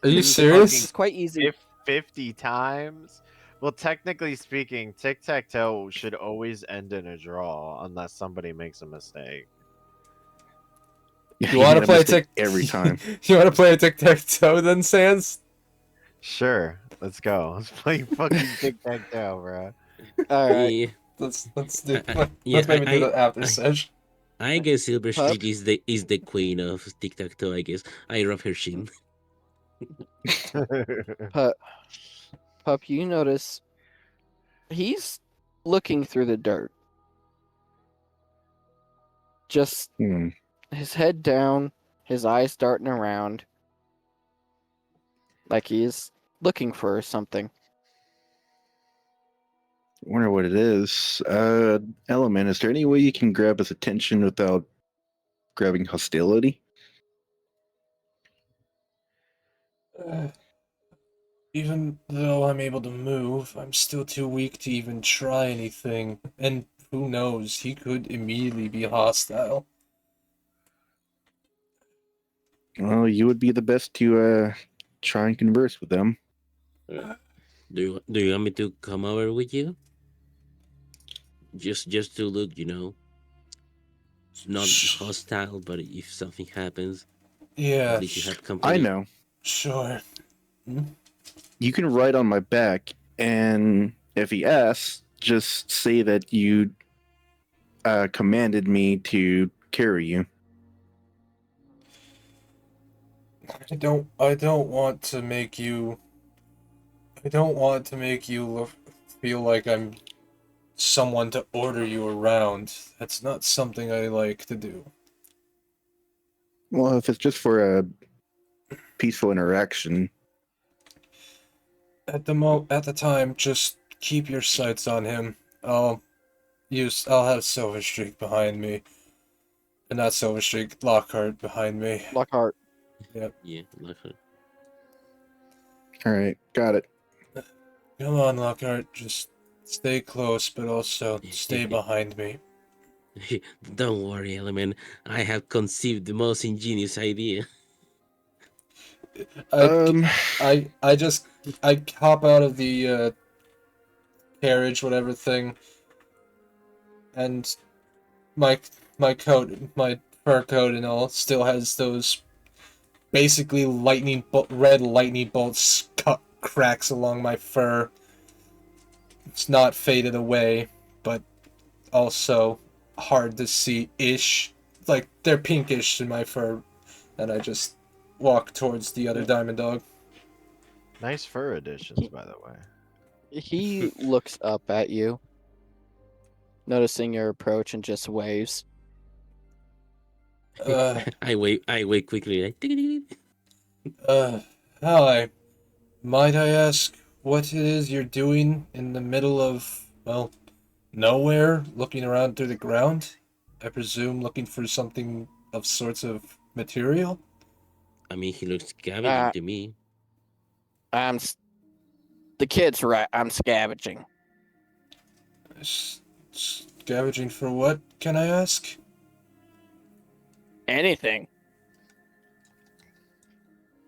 you It's serious? quite easy. 50 times? Well, technically speaking, tic tac toe should always end in a draw unless somebody makes a mistake. You want to play tic every time? You want to play a tic tac toe then, Sans? Sure, let's go. Let's play fucking tic tac toe, bro. Alright. Yeah, Let's yeah, maybe do that after I- Sesh. I guess Silver Pup? Streak is the queen of tic tac toe. I guess I rub her shin. Pup, you notice he's looking through the dirt. Just Hmm. his head down, his eyes darting around. Like he's looking for something. Wonder what it is. Element, is there any way you can grab his attention without grabbing hostility? Even though I'm able to move, I'm still too weak to even try anything. And who knows, he could immediately be hostile. Well, you would be the best to try and converse with them. Do you want me to come over with you? Just to look, not hostile, but if something happens, Yeah, at least you have company. I know. sure. You can ride on my back, and if he asks, just say that you commanded me to carry you. I don't want to make you. I don't want to make you feel like I'm someone to order you around. That's not something I like to do. Well, if it's just for a peaceful interaction, At the time, just keep your sights on him. I'll have Silver Streak behind me. And not Silver Streak, Lockhart behind me. Lockhart. Yeah, like her. all right, got it. Come on, Lockhart, just stay close, but also stay behind me. Don't worry, Element. I have conceived the most ingenious idea. I hop out of the carriage, whatever thing, and my coat, my fur coat and all, still has those basically red lightning bolts cut cracks along my fur. It's not faded away, but also hard to see-ish. Like, they're pinkish in my fur, and I just walk towards the other diamond dog. Nice fur additions, by the way. He looks up at you, noticing your approach, and just waves. I wait quickly. Like, Hi. Might I ask what it is you're doing in the middle of, well, nowhere, looking around through the ground? I presume looking for something of sorts of material? I mean, he looks scavenging Uh, to me. The kid's right. I'm scavenging. Scavenging for what, can I ask? Anything.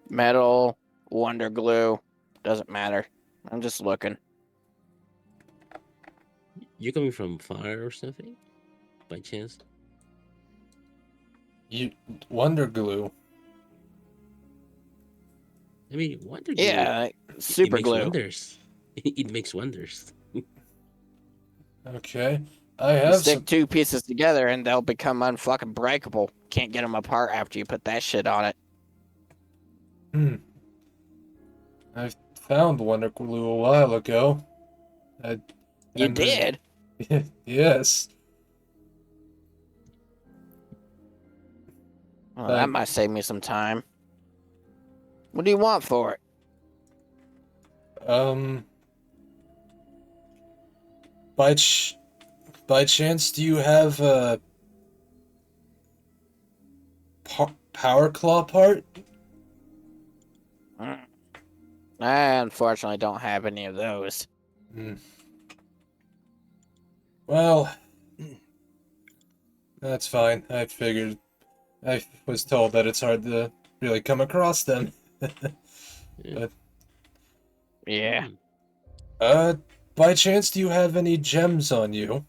Metal, wonder glue, doesn't matter. I'm just looking. You coming from far or something? By chance? Wonder glue? I mean, wonder glue. Yeah, It super makes glue. wonders. It makes wonders. Okay. I You have stick some. two pieces together and they'll become unfucking breakable. Can't get them apart after you put that shit on it. I found wonder glue a while ago. You did? Yes. Well, that might save me some time. What do you want for it? By chance, do you have a power claw part? I unfortunately don't have any of those. Well, that's fine. I figured. I was told that it's hard to really come across them. Yeah. Yeah. By chance, do you have any gems on you?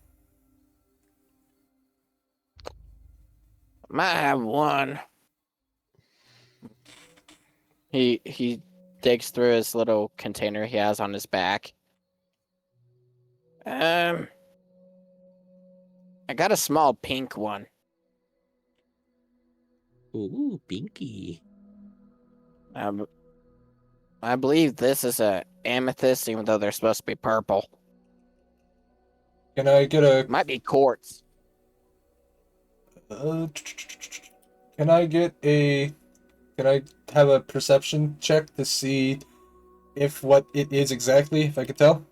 Might have one. He digs through his little container he has on his back. I got a small pink one. Ooh, pinky. I believe this is a amethyst, even though they're supposed to be purple. Can I get a? Might be quartz. Can I get a? Can I have a perception check to see if what it is exactly? If I could tell.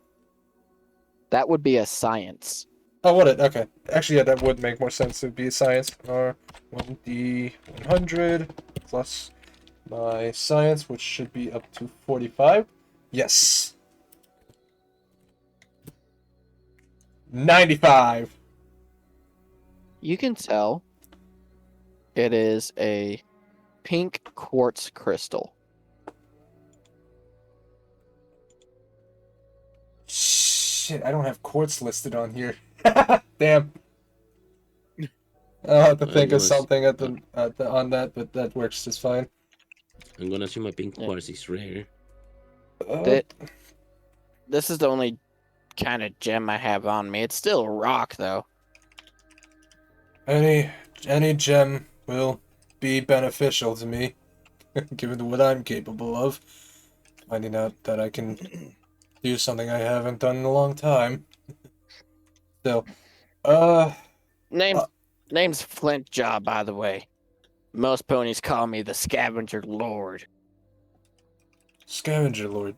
That would be a science. Oh, would it? Okay. Actually, yeah, that would make more sense. It would be a science. Or 1d100 plus my science, which should be up to 45. Yes. 95. You can tell it is a pink quartz crystal. Shit, I don't have quartz listed on here. Damn. I'll have to think of something at the on that, but that works just fine. I'm gonna assume a pink Yeah. quartz is rare. This is the only kind of gem I have on me. It's still a rock, though. Any any gem will be beneficial to me, given what I'm capable of. Finding out that I can do something I haven't done in a long time. Still, Name's Uh, name's Flintjaw, by the way. Most ponies call me the Scavenger Lord. Scavenger Lord.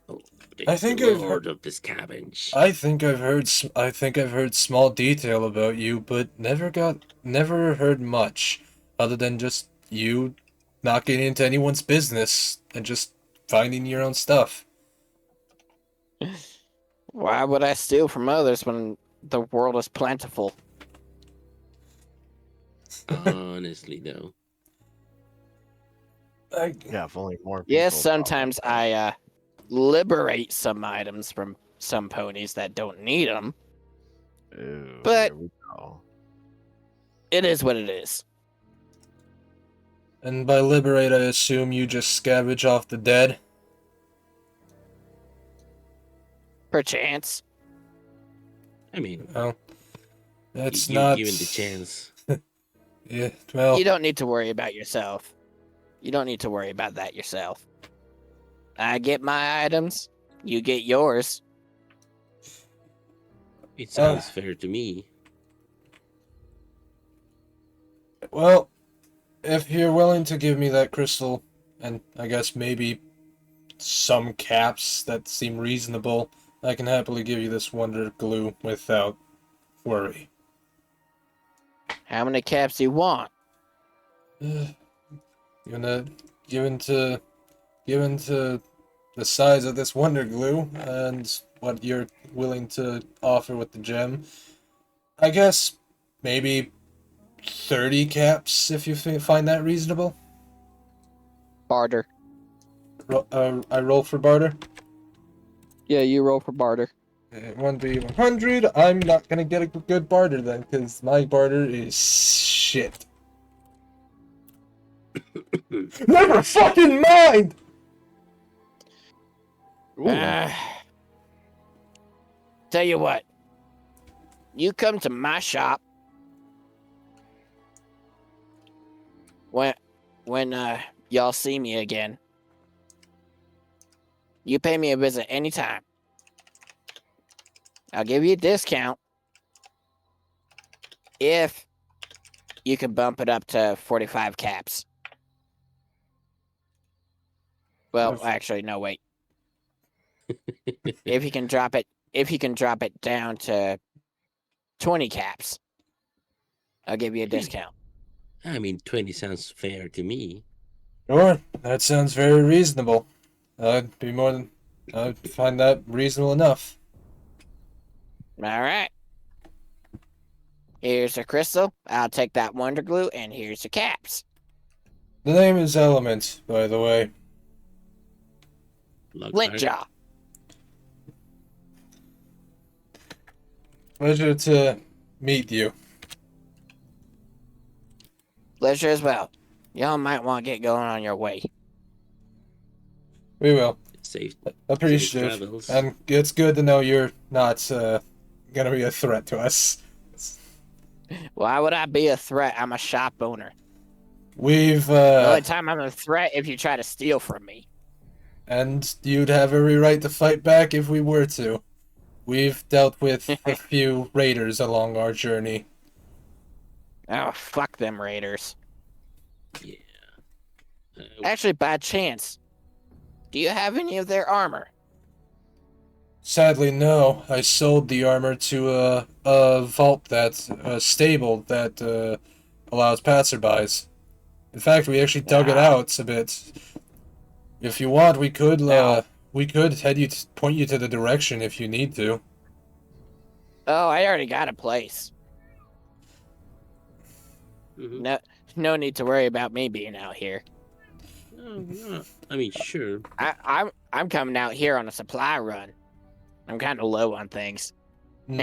Oh, I think the I've Lord of the Scavenge. I think I've heard small detail about you, but never heard much, other than just you not getting into anyone's business and just finding your own stuff. Why would I steal from others when the world is plentiful? Honestly, though. I, Yeah, if only more people. Yes, thought sometimes like that. I liberate some items from some ponies that don't need them. Ooh, but- here we go. It is what it is. and by liberate, I assume you just scavenge off the dead. Perchance. I mean, Well, that's you're not given the chance. Yeah, well, You don't need to worry about yourself. You don't need to worry about that yourself. I get my items, you get yours. It sounds fair to me. well, if you're willing to give me that crystal, and I guess maybe some caps that seem reasonable, I can happily give you this wonder glue without worry. How many caps do you want? Given to, given to the size of this wonder glue and what you're willing to offer with the gem, I guess maybe 30 caps if you find that reasonable. Barter. I roll for barter. Yeah, you roll for barter. 1v100. I'm not gonna get a good barter then, because my barter is shit. Never fucking mind! Ooh, Tell you what. You come to my shop when y'all see me again. You pay me a visit anytime. I'll give you a discount if you can bump it up to 45 caps. Well, actually, no, wait. If you can drop it down to 20 caps, I'll give you a discount. I mean, 20 sounds fair to me. Sure, that sounds very reasonable. I'd find that reasonable enough. All right. Here's the crystal. I'll take that wonder glue, and here's the caps. The name is Element, by the way. Lockhart. Flintjaw. Pleasure to meet you. Pleasure as well. Y'all might want to get going on your way. We will. Safe Appreciative. travels. And it's good to know you're not gonna be a threat to us. Why would I be a threat? I'm a shop owner. We've The only time I'm a threat if you try to steal from me. and you'd have every right to fight back if we were to. We've dealt with a few raiders along our journey. Oh, fuck them raiders. Yeah. Actually, by chance, do you have any of their armor? Sadly, no. I sold the armor to a vault that's a stable that allows passerbys. In fact, we actually dug it out a bit. If you want, we could point you to the direction if you need to. Oh, I already got a place. Mhm. No need to worry about me being out here. Oh, yeah. I mean, sure. I'm coming out here on a supply run. I'm kind of low on things. Hmm.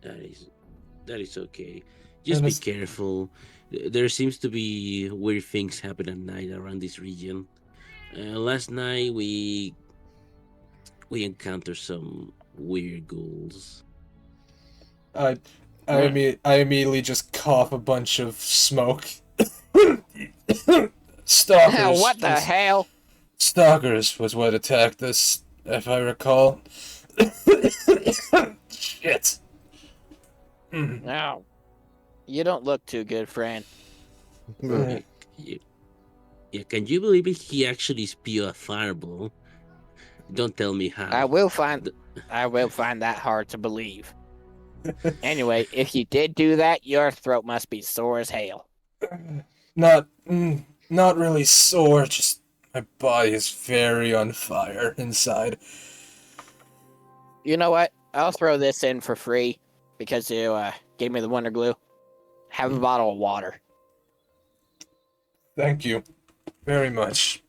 That is okay. Just be Honest- careful. There seems to be weird things happen at night around this region. Last night we encountered some weird ghouls. I immediately just cough a bunch of smoke. Stalkers. What the hell? Stalkers was what attacked us, if I recall. Shit. No. You don't look too good, friend. Yeah, yeah, can you believe it? He actually spewed a fireball. Don't tell me how. I will find that hard to believe. Anyway, if you did do that, your throat must be sore as hell. Not really sore, just my body is very on fire inside. You know what? I'll throw this in for free because you gave me the Wonder Glue. Have a bottle of water. Thank you very much.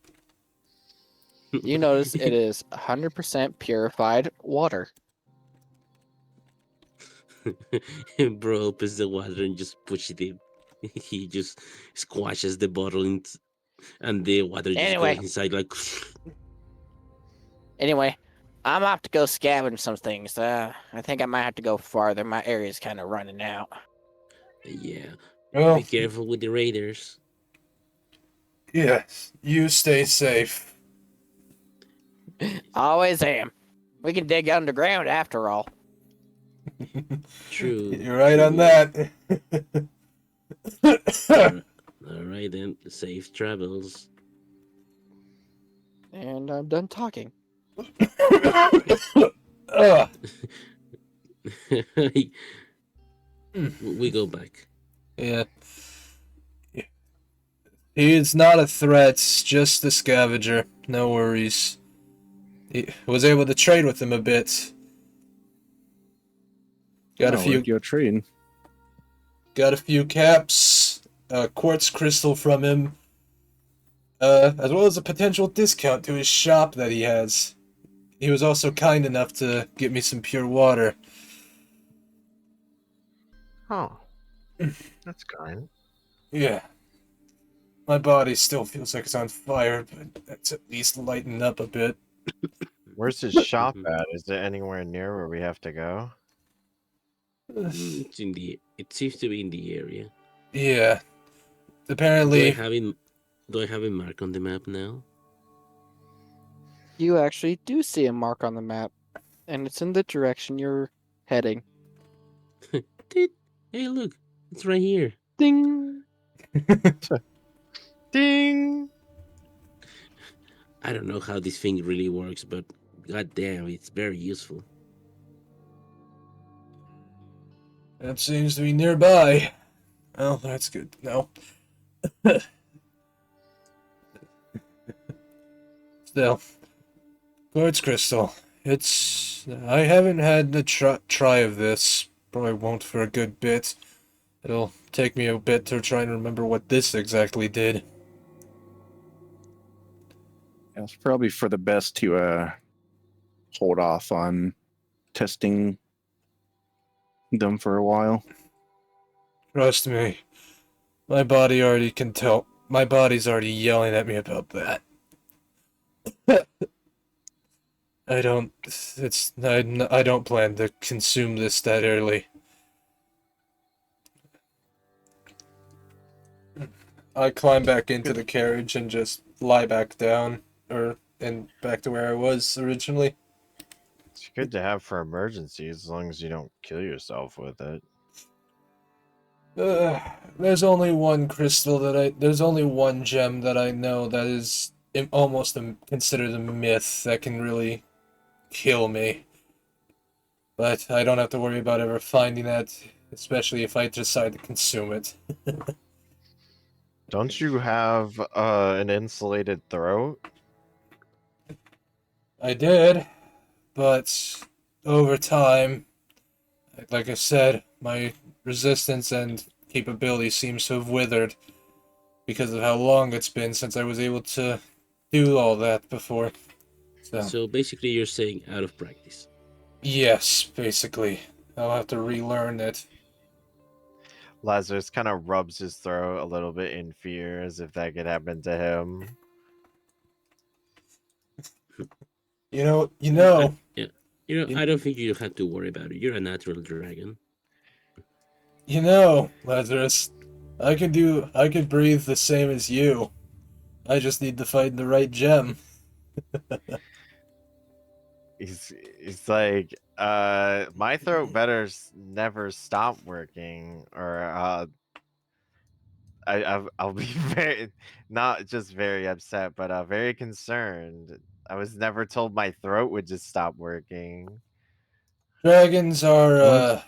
You notice it is 100% purified water. Bro opens the water and just pushes it in. He just squashes the bottle and the water just Anyway. goes inside like. Anyway, I'm off to go scavenge some things. I think I might have to go farther. My area's kind of running out. Yeah. Well, Be careful with the raiders. yes, you stay safe. Always am. We can dig underground after all. True. You're right on that. All right then. Safe travels. And I'm done talking. Ugh. We go back. Yeah. He's not a threat, just a scavenger. No worries. He was able to trade with him a bit. Got a few You're trading. Got a few caps, a quartz crystal from him, as well as a potential discount to his shop that he has. He was also kind enough to get me some pure water. Oh, that's kind. Yeah. My body still feels like it's on fire, but it's at least lightened up a bit. Where's his shop at? Is it anywhere near where we have to go? It's it seems to be in the area. Yeah. Do I Apparently, have a mark on the map now? You actually do see a mark on the map, and it's in the direction you're heading. Hey, look, it's right here. Ding! Ding! I don't know how this thing really works, but goddamn, it's very useful. that seems to be nearby. Well, that's good to know. Still, quartz crystal. I haven't had a try of this. Probably won't for a good bit. It'll take me a bit to try and remember what this exactly did. Yeah, it's probably for the best to hold off on testing them for a while. Trust me, my body already can tell. My body's already yelling at me about that. I don't plan to consume this that early. I climb back into the carriage and just lie back down, and back to where I was originally. It's good to have for emergencies as long as you don't kill yourself with it. There's only one gem that I know that is almost considered a myth that can really kill me. But I don't have to worry about ever finding that, especially if I decide to consume it. Don't you have an insulated throat? I did, but over time, like I said, my resistance and capability seems to have withered because of how long it's been since I was able to do all that before. So basically, you're saying out of practice. Yes, basically. I'll have to relearn it. Lazarus kind of rubs his throat a little bit in fear as if that could happen to him. Yeah. I don't think you have to worry about it. You're a natural dragon. You know, Lazarus, I could breathe the same as you. I just need to find the right gem. He's like, my throat better never stop working, or I'll be very, not just very upset, but very concerned. I was never told my throat would just stop working. Dragons are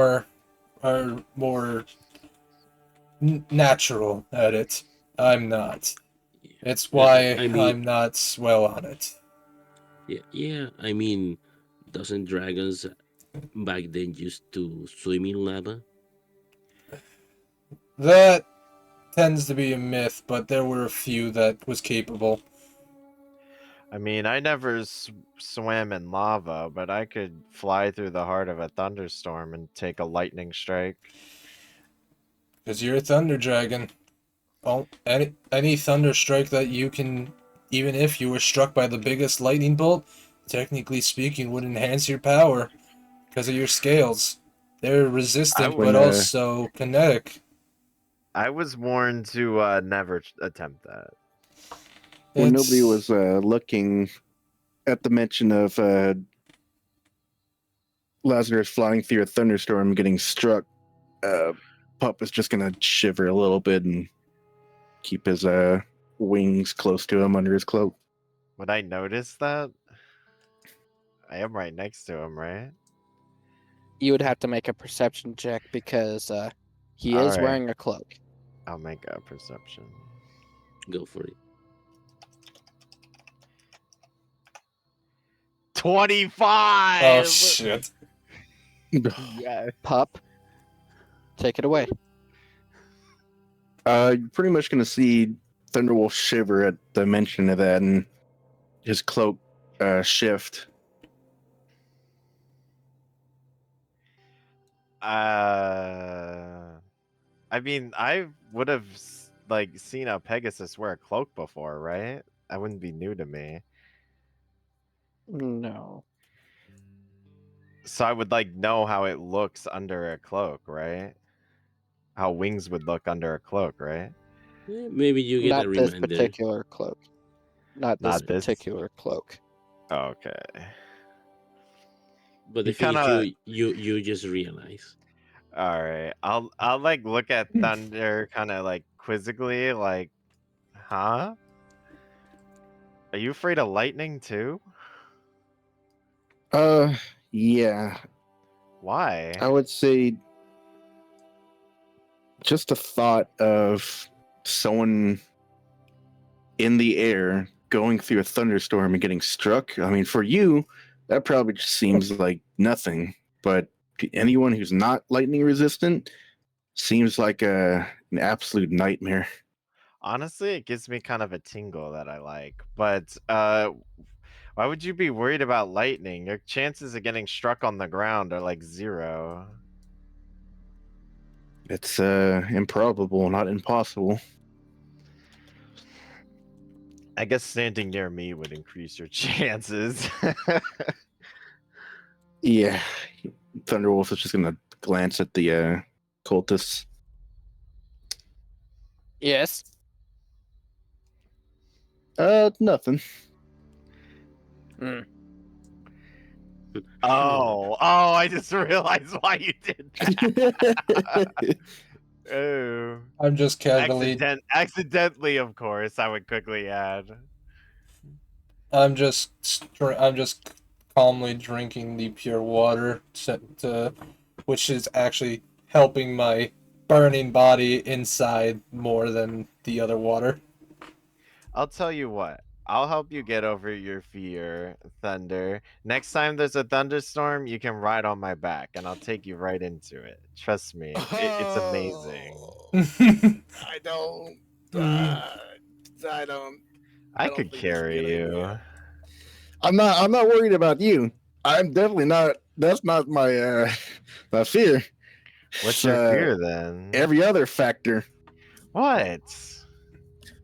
What? more natural at it. I'm not. It's why I mean, I'm not well on it. yeah. I mean, doesn't dragons back then used to swim in lava? That tends to be a myth, but there were a few that was capable. I mean, I never swam in lava, but I could fly through the heart of a thunderstorm and take a lightning strike. Because you're a thunder dragon. Well, any thunder strike that you can, even if you were struck by the biggest lightning bolt, technically speaking, would enhance your power because of your scales. They're resistant, would- but also kinetic. I was warned to never attempt that. When nobody It's- was looking at the mention of Lazarus flying through a thunderstorm getting struck, Pup is just gonna shiver a little bit and keep his wings close to him under his cloak. Would I notice that? I am right next to him, right? You would have to make a perception check because he is Alright. wearing a cloak. I'll make a perception. Go for it. 25! Oh shit! Yeah. Pup, take it away. You're pretty much gonna see Thunderwolf shiver at the mention of that, and his cloak shift. I mean, I would have like seen a Pegasus wear a cloak before, right? That wouldn't be new to me. No. So I would like know how it looks under a cloak, right? How wings would look under a cloak, right? Maybe you get Not a this reminder. particular cloak. Not this Not this. particular cloak. Okay. But the You thing is, kinda- you just realize. All right. I'll like look at Thunder kind of like quizzically, like, huh? Are you afraid of lightning too? Yeah, Why? I would say just the thought of someone in the air going through a thunderstorm and getting struck. I mean, for you, that probably just seems like nothing. But to anyone who's not lightning resistant, seems like an absolute nightmare. Honestly, it gives me kind of a tingle that I like. But why would you be worried about lightning? Your chances of getting struck on the ground are like 0. It's improbable, not impossible. I guess standing near me would increase your chances. Yeah, Thunderwolf is just gonna glance at the cultists. Yes. Nothing. Oh, I just realized why you did that. Oh. I'm just casually. Accidentally, of course, I would quickly add. I'm just calmly drinking the pure water, which is actually helping my burning body inside more than the other water. I'll tell you what. I'll help you get over your fear, Thunder. Next time there's a thunderstorm, you can ride on my back, and I'll take you right into it. Trust me, it's amazing. I don't. I don't. I don't could think it's a carry good you. idea. I'm not worried about you. I'm definitely not. That's not my my fear. What's your fear then? Every other factor. What?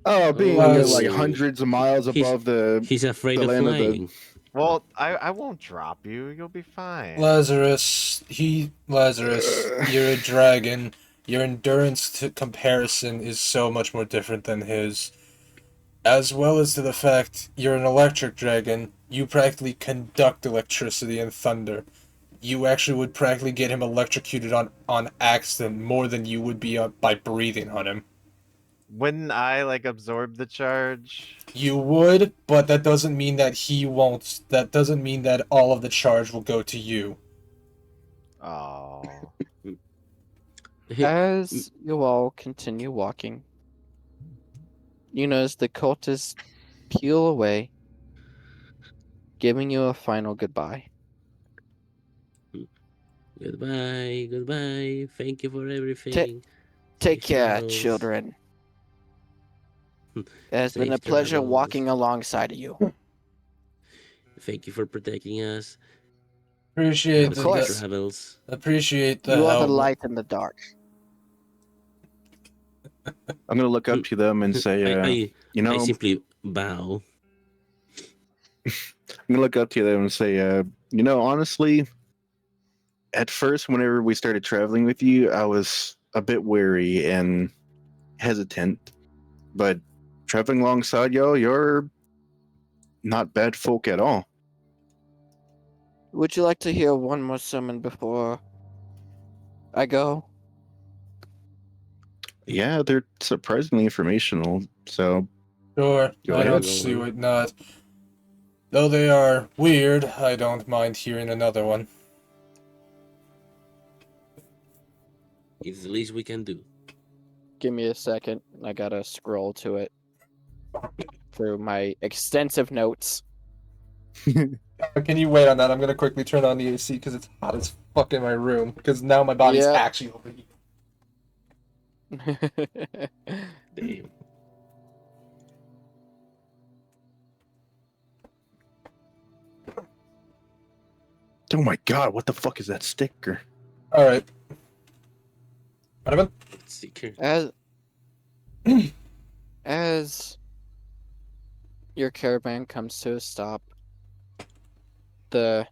Oh, being Oh, like it's- hundreds of miles He's- above the He's afraid the of land of the- flying. Well, I won't drop you. You'll be fine. Lazarus, you're a dragon. Your endurance to comparison is so much more different than his. As well as to the fact you're an electric dragon, you practically conduct electricity and thunder. You actually would practically get him electrocuted on accident more than you would be by breathing on him. Wouldn't I like absorb the charge? You would, but that doesn't mean that he won't. That doesn't mean that all of the charge will go to you. Oh. As you all continue walking, you notice the cultists peel away, giving you a final goodbye. Goodbye, goodbye. Thank you for everything. Take Safe care, travels. children. It has been a Safe pleasure travels. walking alongside of you. Thank you for protecting us. Appreciate Of the course. Travels. appreciate the You are help. the light in the dark. I'm gonna look up to them and say, I you know, simply bow. I'm gonna look up to them and say, you know, honestly, at first, whenever we started traveling with you, I was a bit wary and hesitant. But traveling alongside y'all, you're not bad folk at all. Would you like to hear one more sermon before I go? Yeah, they're surprisingly informational. So Sure, Go I ahead. don't see why not. Though they are weird, I don't mind hearing another one. It's the least we can do. Give me a second. I gotta scroll to it through my extensive notes. Can you wait on that? I'm gonna quickly turn on the AC because it's hot as fuck in my room. Because now my body's Yeah. actually overheating. Damn. oh my god, what the fuck is that sticker? All right. Donovan? Seeker. As your caravan comes to a stop, the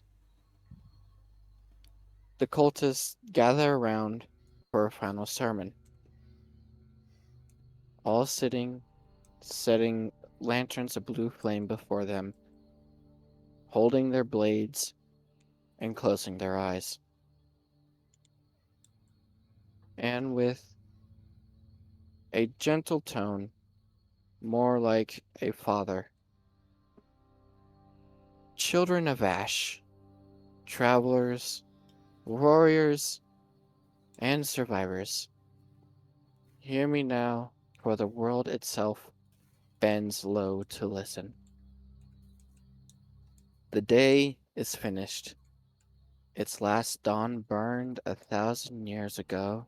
cultists gather around for a final sermon. All sitting, setting lanterns of blue flame before them, holding their blades and closing their eyes. And with a gentle tone, more like a father. Children of Ash, travelers, warriors, and survivors, hear me now, for the world itself bends low to listen. The day is finished. Its last dawn burned 1,000 years ago,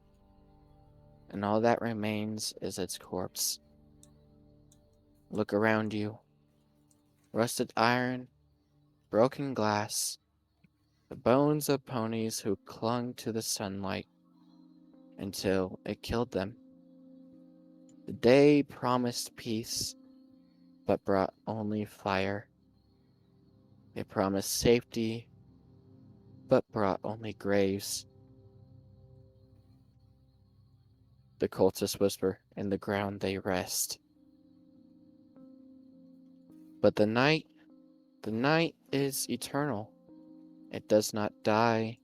and all that remains is its corpse. Look around you. Rusted iron, broken glass, the bones of ponies who clung to the sunlight until it killed them. The day promised peace, but brought only fire. It promised safety, but brought only graves. The cultists whisper, in the ground they rest. But the night is eternal. It does not die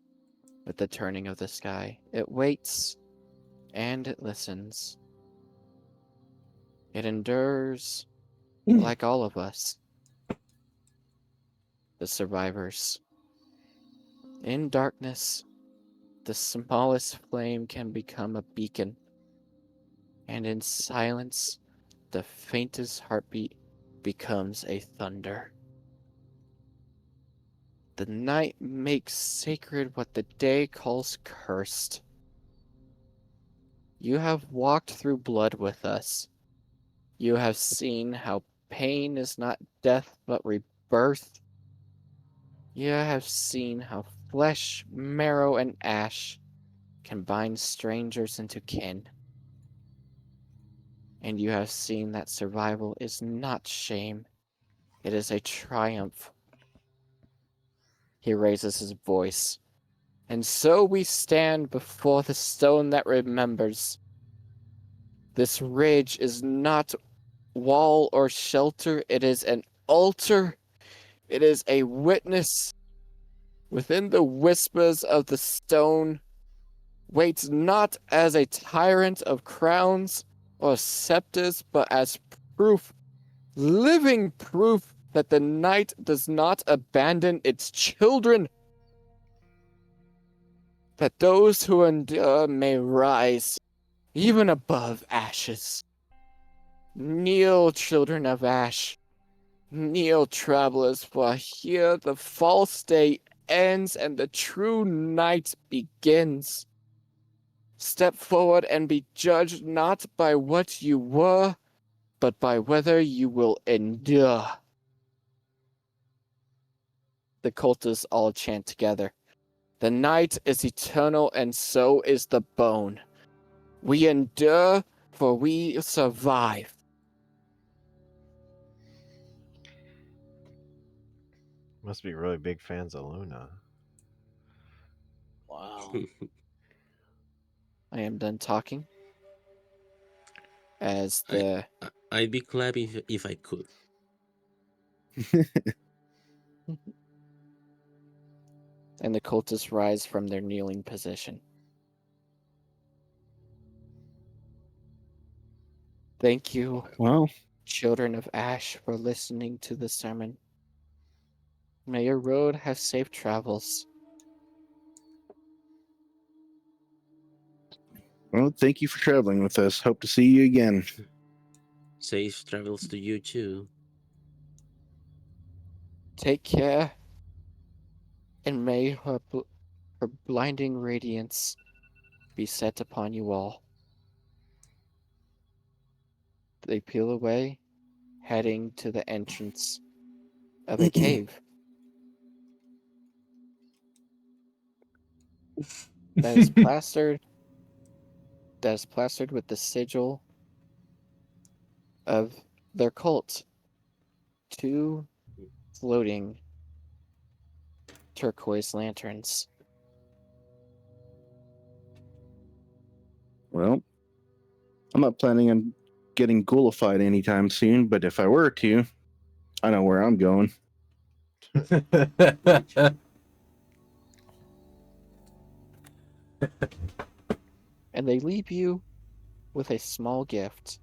with the turning of the sky. It waits and it listens. It endures like all of us, the survivors. In darkness, the smallest flame can become a beacon, and in silence, the faintest heartbeat becomes a thunder. The night makes sacred what the day calls cursed. You have walked through blood with us. You have seen how pain is not death but rebirth. You have seen how flesh, marrow, and ash can bind strangers into kin. And you have seen that survival is not shame, it is a triumph. He raises his voice. And so we stand before the stone that remembers. This ridge is not wall or shelter, it is an altar. It is a witness. Within the whispers of the stone waits not as a tyrant of crowns or scepters, but as proof, living proof, that the night does not abandon its children, that those who endure may rise, even above ashes. Kneel, children of Ash. Kneel, travelers, for here the false day ends and the true night begins. Step forward and be judged not by what you were, but by whether you will endure. The cultists all chant together. The night is eternal, and so is the bone. We endure, for we survive. Must be really big fans of Luna. Wow. I am done talking. As I- the I'd be clapping if I could. and the cultists rise from their kneeling position. Thank you, Well, children of Ash, for listening to the sermon. May your road have safe travels. well, thank you for traveling with us. Hope to see you again. Safe travels to you too. Take care, and may her blinding radiance be set upon you all. They peel away, heading to the entrance of a cave that is plastered with the sigil of their cult. 2 floating turquoise lanterns. Well, I'm not planning on getting ghoulified anytime soon, but if I were to, I know where I'm going. And they leave you with a small gift.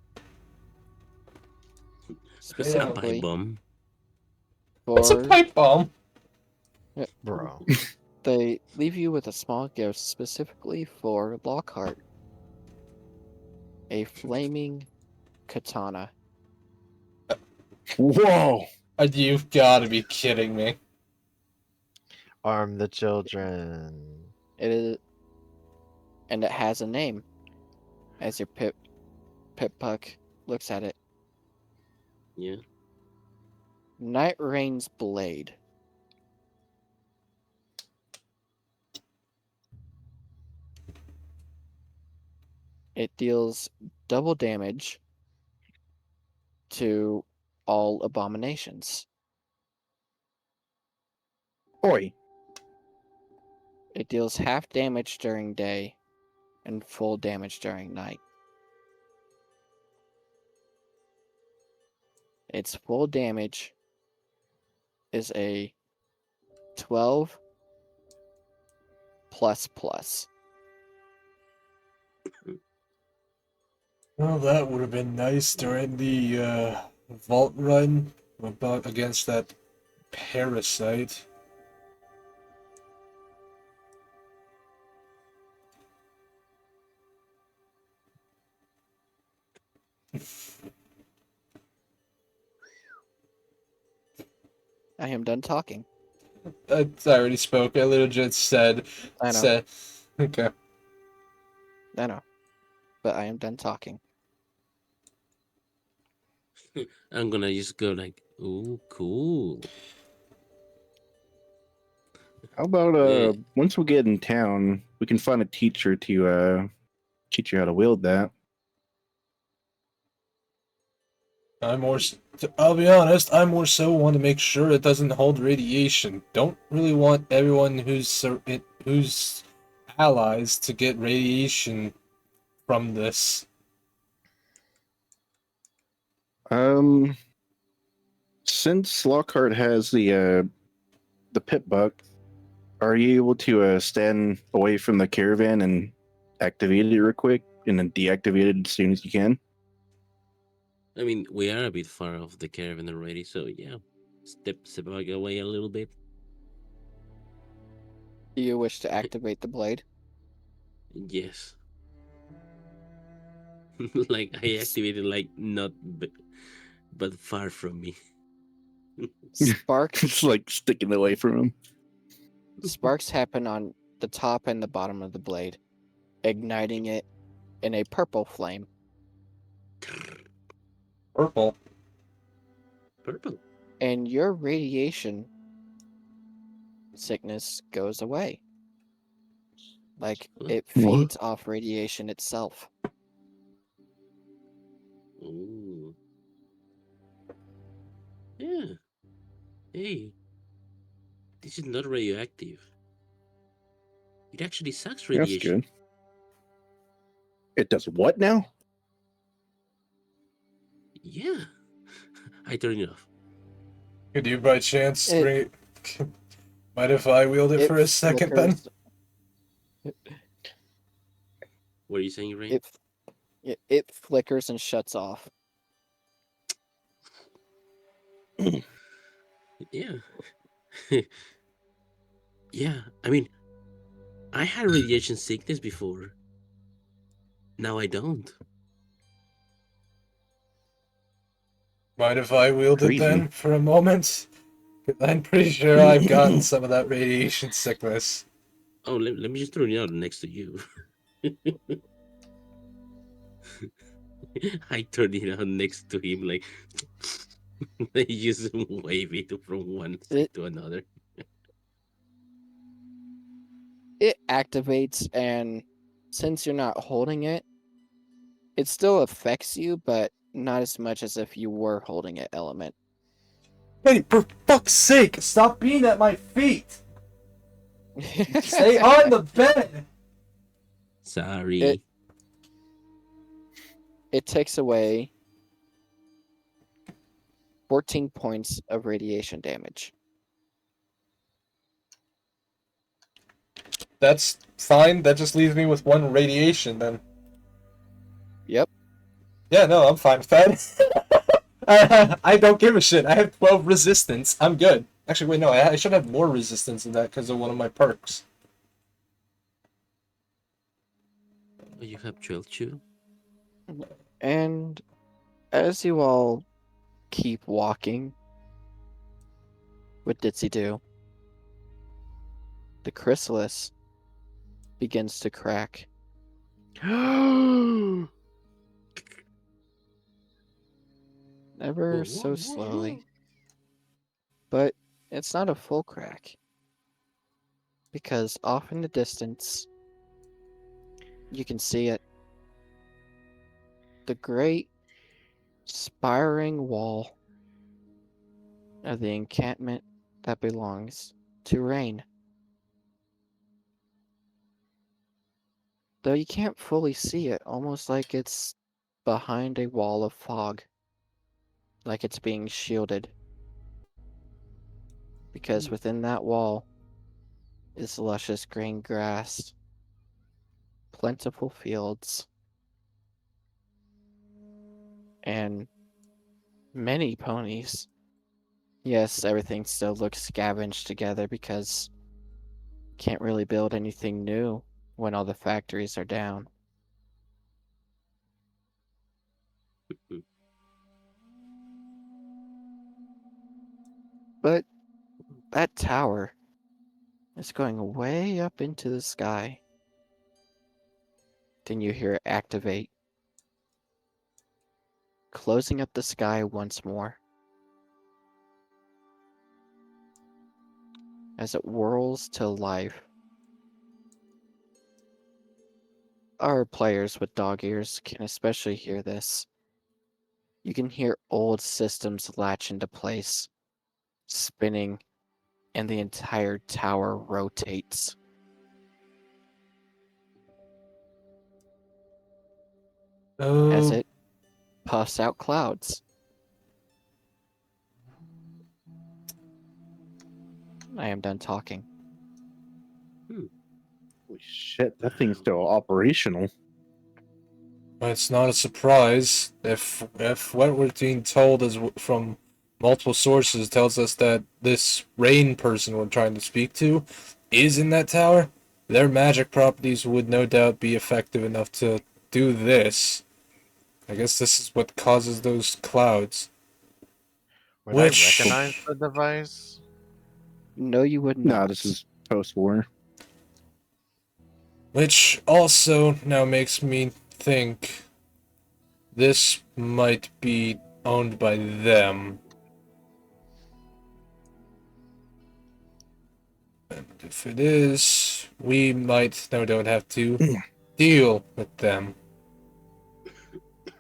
A pipe Specifically bomb. It's a for pipe bomb. Bro. they leave you with a small gift specifically for Lockhart. A flaming katana. Whoa! You've got to be kidding me. Arm the children. It is, and it has a name. As your Pip Puck looks at it, Yeah. Night Rain's blade. It deals double damage to all abominations. Oi! It deals half damage during day and full damage during night. Its full damage is a 12 plus. Well, that would have been nice during the vault run against that parasite. I am done talking. I already spoke. I literally just said. I know. Said, okay. I know. But I am done talking. I'm gonna just go like, ooh, cool. How about Yeah. once we get in town, we can find a teacher to teach you how to wield that. I'll be honest, I more so want to make sure it doesn't hold radiation. Don't really want everyone who's allies to get radiation from this. Since Lockhart has the pit buck, are you able to stand away from the caravan and activate it real quick, and then deactivate it as soon as you can? I mean, we are a bit far off the caravan already, so yeah. Step back away a little bit. Do you wish to activate the blade? Yes. Like I activated, like not, but far from me. Sparks It's like sticking away from him. Sparks happen on the top and the bottom of the blade, igniting it in a purple flame. Purple. Purple. And your radiation sickness goes away. Like What? it What? feeds off radiation itself. Ooh. Yeah. Hey. This is not radioactive. It actually sucks That's radiation. good. It does what now? Yeah. I turned it off. Could you by chance It- bring it? Mind if I wield it for a second then? What are you saying, Rain? It flickers and shuts off. Yeah. Yeah. I mean, I had radiation sickness before. Now I don't. Mind if I wield it Crazy. then for a moment? 'Cause I'm pretty sure I've gotten some of that radiation sickness. Oh, let me just throw it out next to you. I turned it out next to him, like they just wave it from one side to another. It activates, and since you're not holding it, it still affects you, but not as much as if you were holding it, Element. Hey, for fuck's sake, stop being at my feet! Stay on the bed! Sorry. It takes away 14 points of radiation damage. That's fine, that just leaves me with 1 radiation then. Yep. Yeah, no, I'm fine with that. I don't give a shit. I have 12 resistance. I'm good. Actually, wait, no, I should have more resistance than that because of one of my perks. Oh, you have 12 too? And as you all keep walking with Ditsy Do, the chrysalis begins to crack. Ever so slowly. But it's not a full crack. Because off in the distance, you can see it. The great spiring wall of the encampment that belongs to Rain. Though you can't fully see it, almost like it's behind a wall of fog. Like it's being shielded. Because within that wall is luscious green grass, plentiful fields, and many ponies. Yes, everything still looks scavenged together because can't really build anything new when all the factories are down. But that tower is going way up into the sky. Then you hear it activate, closing up the sky once more. As it whirls to life. Our players with dog ears can especially hear this. You can hear old systems latch into place, spinning, and the entire tower rotates. As Oh, it puffs out clouds. I am done talking. Holy shit, that thing's still operational. it's not a surprise if what we're being told is from multiple sources tells us that this rain person we're trying to speak to is in that tower. Their magic properties would no doubt be effective enough to do this. I guess this is what causes those clouds. Would Which- I recognize the device? No, you would not. No, this is post-war. Which also now makes me think this might be owned by them. And if it is, we might don't have to deal with them.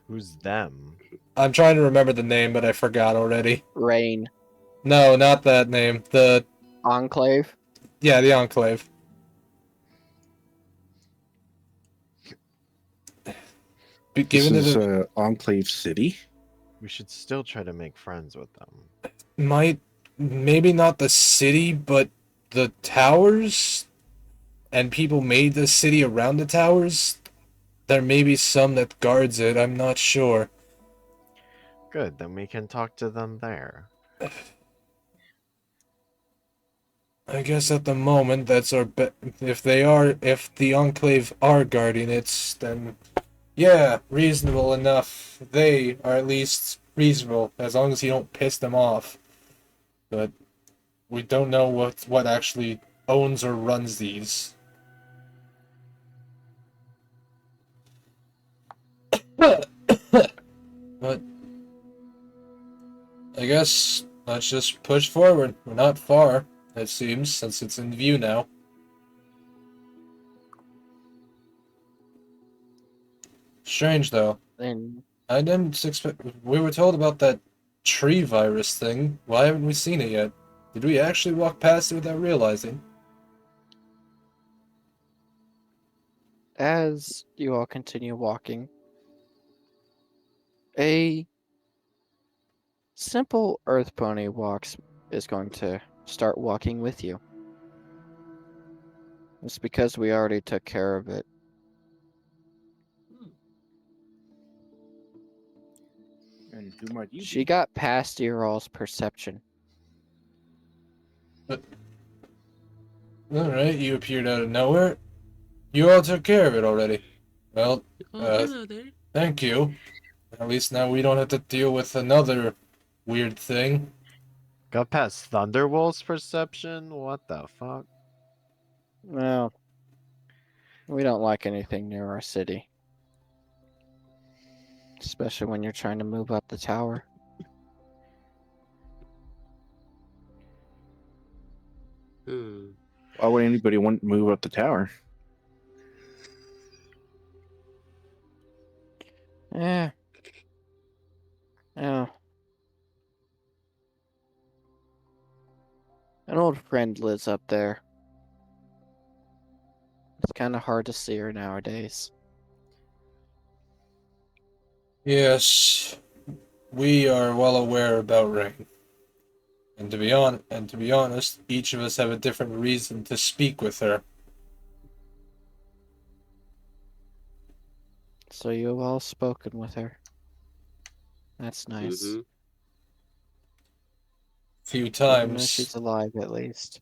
Who's them? I'm trying to remember the name, but I forgot already. Rain. No, not that name. The Enclave. Enclave. This Given is it Enclave City. We should still try to make friends with them. might maybe not the city, but the towers, and people made the city around the towers. There may be some that guards it. I'm not sure. Good, then we can talk to them there. I guess at the moment that's our bet. If the Enclave are guarding it, then yeah, reasonable enough. They are at least reasonable as long as you don't piss them off. But we don't know what actually owns or runs these. But I guess let's just push forward. We're not far, it seems, since it's in view now. Strange though. And I didn't expect. We were told about that tree virus thing. Why haven't we seen it yet? Did we actually walk past it without realizing? as you all continue walking, a simple earth pony is going to start walking with you. It's because we already took care of it. And who might you She be? got past your all's perception. Alright, you appeared out of nowhere. You all took care of it already. Well, Oh, Uh, hello there. thank you. At least now we don't have to deal with another weird thing. Got past Thunderwolf's perception? What the fuck? Well, we don't like anything near our city. Especially when you're trying to move up the tower. Hmm. Why would anybody want to move up the tower? Yeah. Yeah. An old friend lives up there. It's kind of hard to see her nowadays. Yes, we are well aware about Rain. And to be honest, each of us have a different reason to speak with her. So you've all spoken with her. That's nice. Mhm. Few You know times. she's alive at least.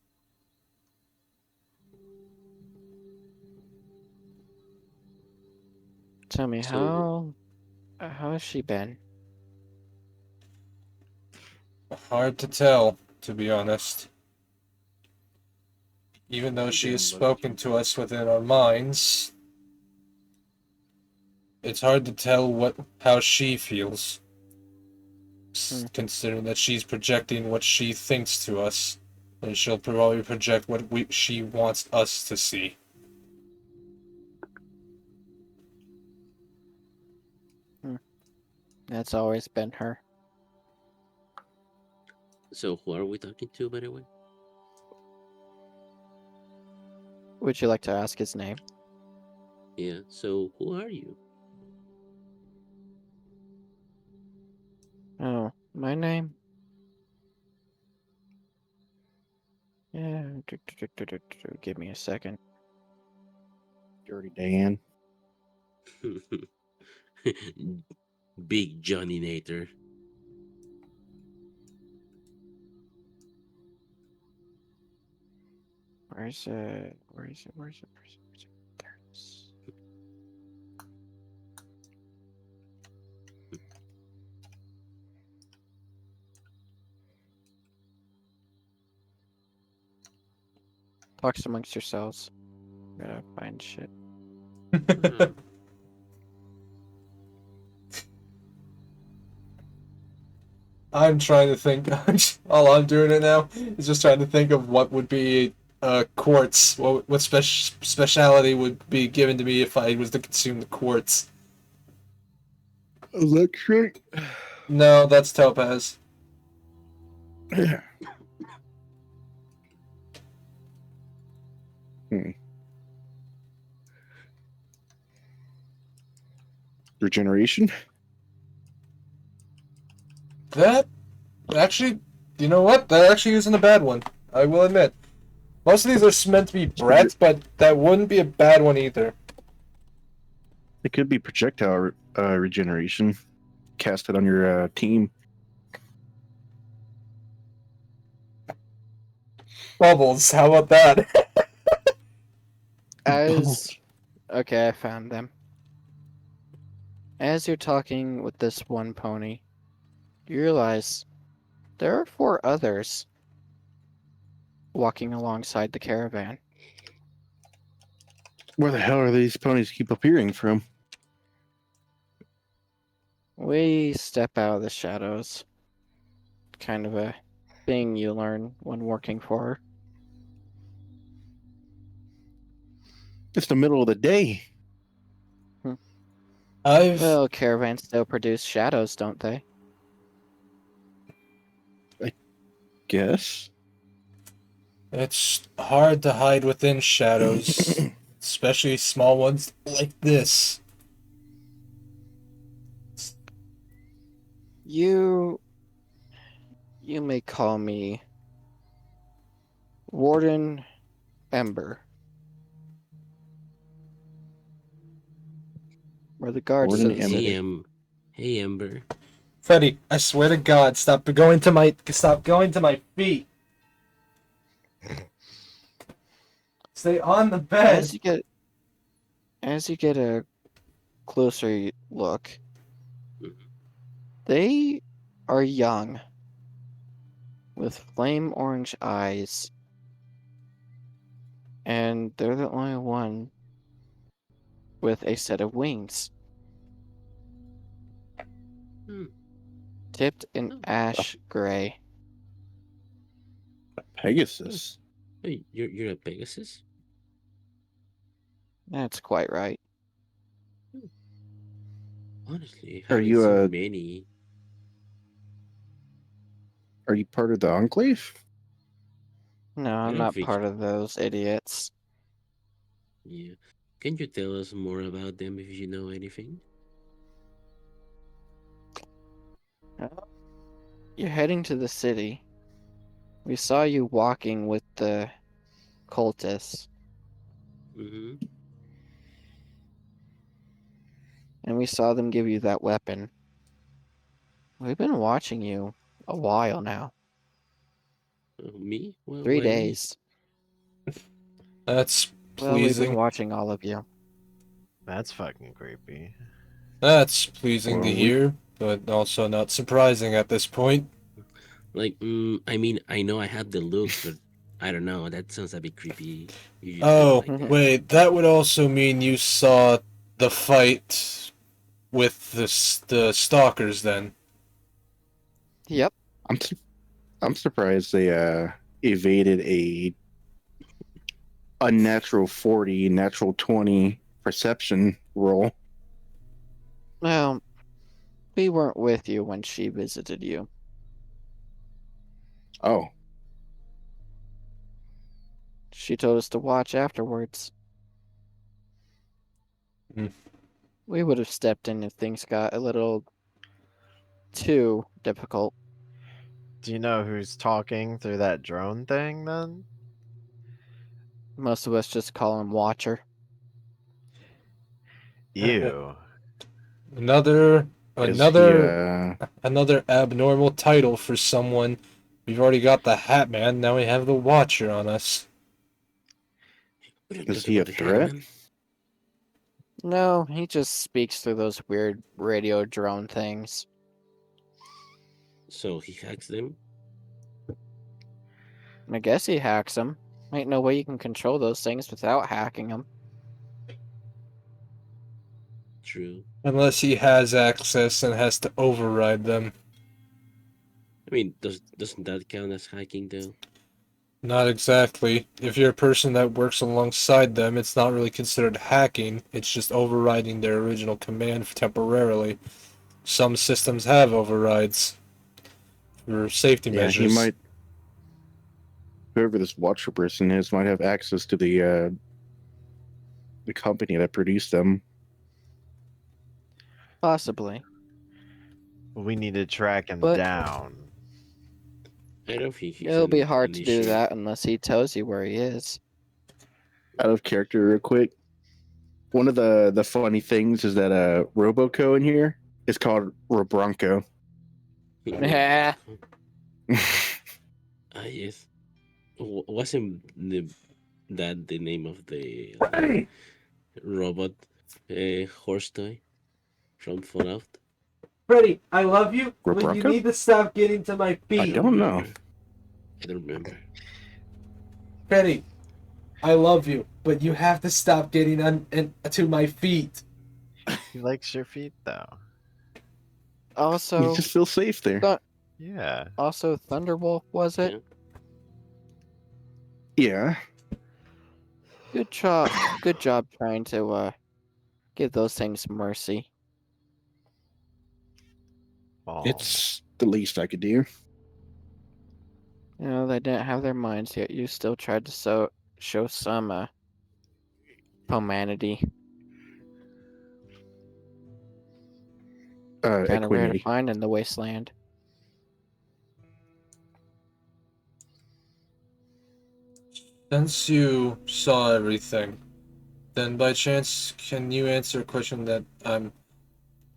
Tell me, So- how has she been? Hard to tell, to be honest. Even though she has Didn't look spoken to us within our minds, it's hard to tell how she feels. Considering that she's projecting what she thinks to us, and she'll probably project what she wants us to see. That's always been her. So who are we talking to, by the way? Would you like to ask his name? Yeah. So who are you? Oh, my name? Yeah, give me a second. Dirty Dan. Big Johnny Nator. Where is it? Where is it? Where is it? Where is it? Where is it? There it is. Talks amongst yourselves. Gotta find shit. Ah, I'm trying to think. All I'm doing it now is just trying to think of what would be quartz. What speciality would be given to me if I was to consume the quartz? Electric. No, that's topaz. Regeneration. That actually, you know what? That actually isn't a bad one. I will admit. Most of these are meant to be breadth, but that wouldn't be a bad one either. It could be projectile regeneration. Cast it on your team. Bubbles, how about that? As okay, I found them. As you're talking with this one pony, you realize there are 4 others walking alongside the caravan. Where the hell are these ponies keep appearing from? We step out of the shadows. Kind of a thing you learn when working for her. It's the middle of the day. Well, caravans still produce shadows, don't they? Guess. It's hard to hide within shadows, especially small ones like this. You may call me Warden Ember. We're the guards Warden to the Ember. city. Hey, Ember. Freddy, I swear to God, stop going to my feet. Stay on the bed. As you get a closer look, Mhm. they are young, with flame orange eyes, and they're the only one with a set of wings, Hmm. tipped in Oh. ash gray. Pegasus. Hey, you're a Pegasus? That's quite right. Honestly, Are haven't you seen a- many. Are you part of the Enclave? No, I'm don't not think part of those idiots. Yeah. Can you tell us more about them if you know anything? You're heading to the city. We saw you walking with the cultists, Mm-hmm. and we saw them give you that weapon. We've been watching you a while now. Me? Well, 3 why me? days. That's Well, we've been pleasing. watching all of you. That's fucking creepy. That's pleasing to Well, we- hear, but also not surprising at this point. Like, I mean, I know I have the looks, but I don't know. That sounds a bit creepy. You just Oh, look like that. wait, that would also mean you saw the fight with the stalkers then. Yep. I'm surprised they evaded a unnatural 40, natural 20 perception roll. Well, We weren't with you when she visited you. Oh, She told us to watch afterwards. Hmm. We would have stepped in if things got a little too difficult. Do you know who's talking through that drone thing then? Most of us just call him Watcher. Ew. Another is another another abnormal title for someone. We've already got the Hat Man. Now we have the Watcher on us. We don't Is talk he a about the threat? Hatman. No, he just speaks through those weird radio drone things. So he hacks them. I guess he hacks them. Ain't no way you can control those things without hacking them. True. Unless he has access and has to override them. I mean, doesn't that count as hacking though? Not exactly. If you're a person that works alongside them, it's not really considered hacking. It's just overriding their original command temporarily. Some systems have overrides for safety Yeah, measures. he might. Whoever this Watcher person is might have access to the company that produced them. Possibly. We need to track him But- down. I don't think he's It'll be hard an to do issue. that unless he tells you where he is. Out of character, real quick. One of the funny things is that Roboco in here is called Robronco. Yeah. Ah, yes. Wasn't that the name of the robot horse toy from Fallout? Freddy, I love you, but you Bronco? need to stop getting to my I don't know. I don't remember. Freddy, I love you, but you have to stop getting to my feet. He likes your feet though. Also, You just feel safe there. Th- Yeah. also Thunderwolf, was it? Yeah. Yeah. Good job trying to give those things mercy. Aw. It's the least I could do. You know, they didn't have their minds yet. You still tried to show some humanity. Kind of rare to Equanimity. find in the wasteland. Since you saw everything, then by chance, can you answer a question that I'm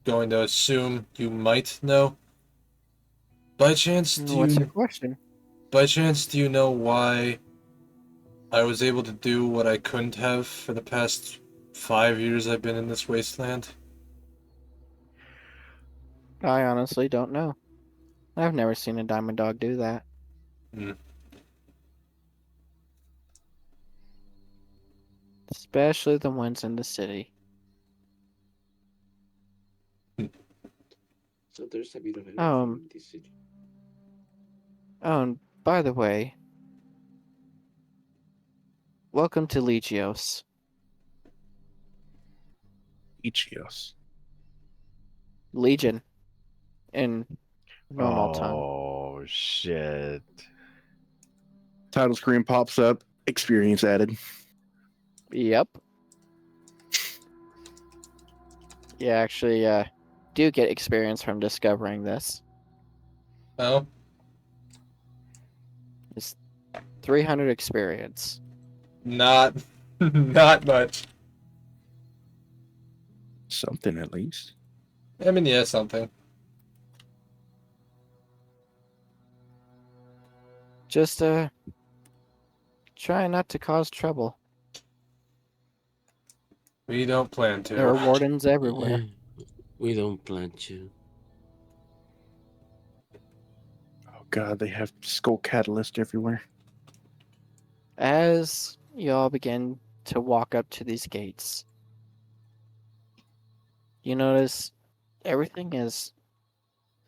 going to assume you might know? By chance, What's your question? do you know why I was able to do what I couldn't have for the past 5 years I've been in this wasteland? I honestly don't know. I've never seen a diamond dog do that. Especially the ones in the city. So there's a bit of everything Um, in this city. Oh, and by the way, welcome to Legios. Ichios. Legion. In normal tongue. Oh shit. Title screen pops up. Experience added. Yep. You actually do get experience from discovering this. Oh? 300 experience. Not much. Something at least. I mean, yeah, something. Just try not to cause trouble. We don't plan to. There are wardens everywhere. We don't plan to. Oh god, they have skull catalyst everywhere. As you all begin to walk up to these gates, you notice everything is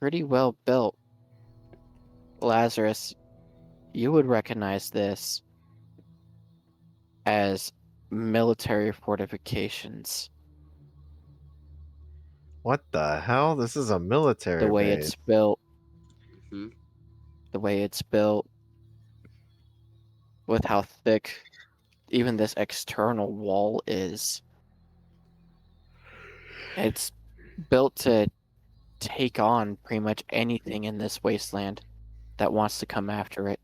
pretty well built. Lazarus, you would recognize this as military fortifications. What the hell? This is a military The way base. it's built, Mhm. the way it's built, with how thick even this external wall is. It's built to take on pretty much anything in this wasteland that wants to come after it.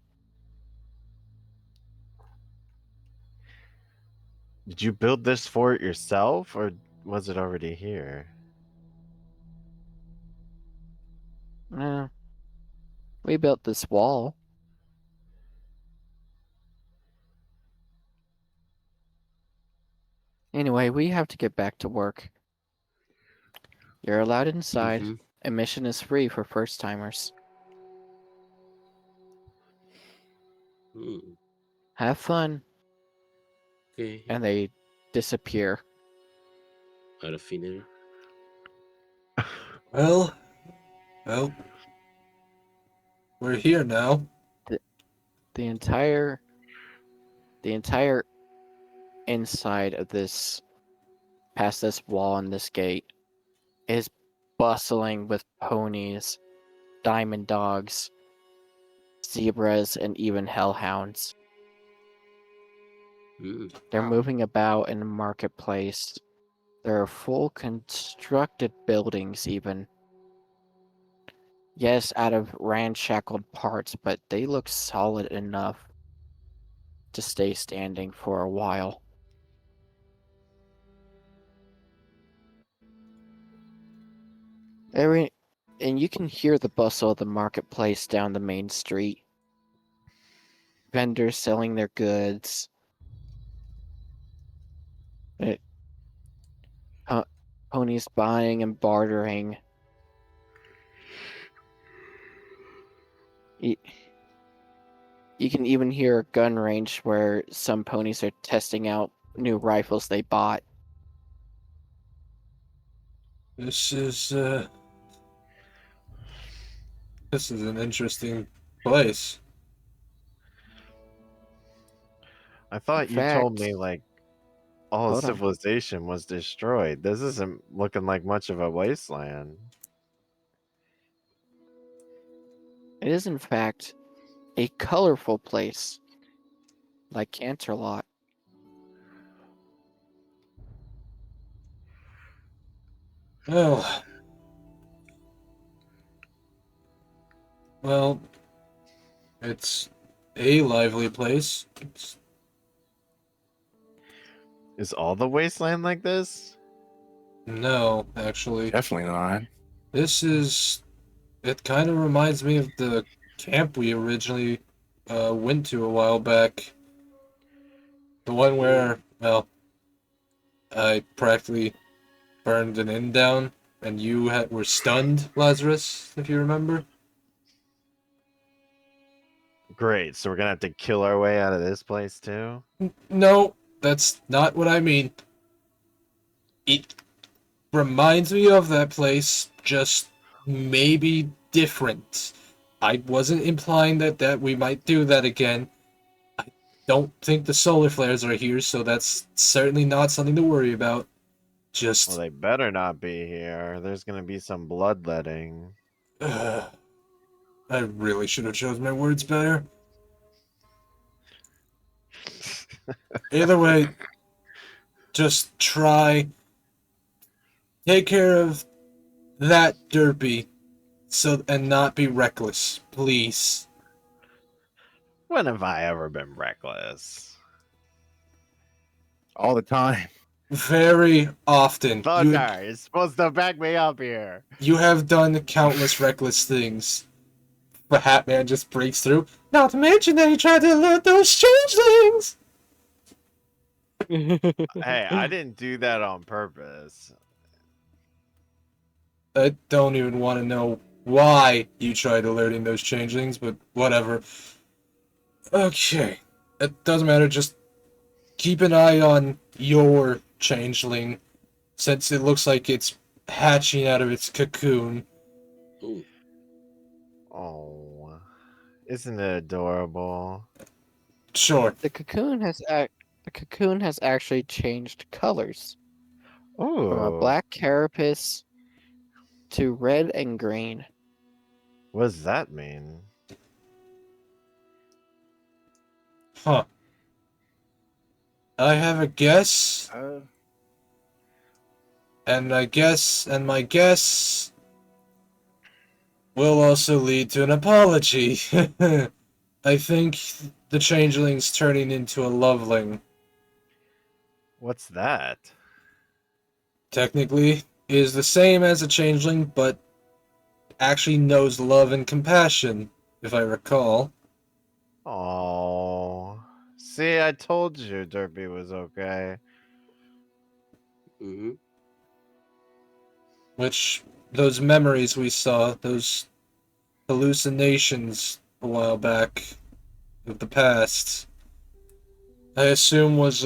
Did you build this fort yourself, or was it already here? Eh, we built this wall. Anyway, we have to get back to work. You're allowed inside. Mhm. Admission is free for first timers. Mm. Have fun. Okay. And they disappear. Out of thin air. Well, we're here now. The entire inside of this, past this wall and this gate, is bustling with ponies, diamond dogs, zebras, and even hellhounds. Mm. They're moving about in the marketplace. There are full constructed buildings, even. Yes, out of ramshackled parts, but they look solid enough to stay standing for a while. And you can hear the bustle of the marketplace down the main street. Vendors selling their goods. Ponies buying and bartering. You can even hear a gun range where some ponies are testing out new rifles they bought. This is an interesting place. I thought In you told fact- me like all of Hold on. civilization was destroyed. This isn't looking like much of a wasteland. It is, in fact, a colorful place, like Canterlot. Well, it's a lively place. Is all the wasteland like this? No, actually. Definitely not. It kind of reminds me of the camp we originally went to a while back. The one where, well, I practically burned an inn down, and you were stunned, Lazarus, if you remember. Great, so we're gonna have to kill our way out of this place too? No, that's not what I mean. It reminds me of that place, just maybe different. I wasn't implying that we might do that again. I don't think the solar flares are here, so that's certainly not something to worry about. Just Well, they better not be here. There's gonna be some bloodletting. I really should have chosen my words better. Either way, just try take care of that derpy and not be reckless, please. When have I ever been reckless? All the time. Very often. Thunder, you're supposed to back me up here. You have done countless reckless things. The Hat Man just breaks through. Not to mention that he tried to alert those changelings! Hey, I didn't do that on purpose. I don't even want to know why you tried alerting those changelings, but whatever. Okay. It doesn't matter, just keep an eye on your changeling, since it looks like it's hatching out of its cocoon. Ooh. Oh, isn't it adorable? Sure. The cocoon has actually changed colors from a Oh, black carapace to red and green. What does that mean? Huh. I have a guess, and my guess will also lead to an apology. I think the changeling's turning into a loveling. What's that? Technically, is the same as a changeling, but actually knows love and compassion, if I recall. Oh, see, I told you Derpy was okay. Hmm. Which, those memories we saw, those hallucinations a while back of the past, I assume was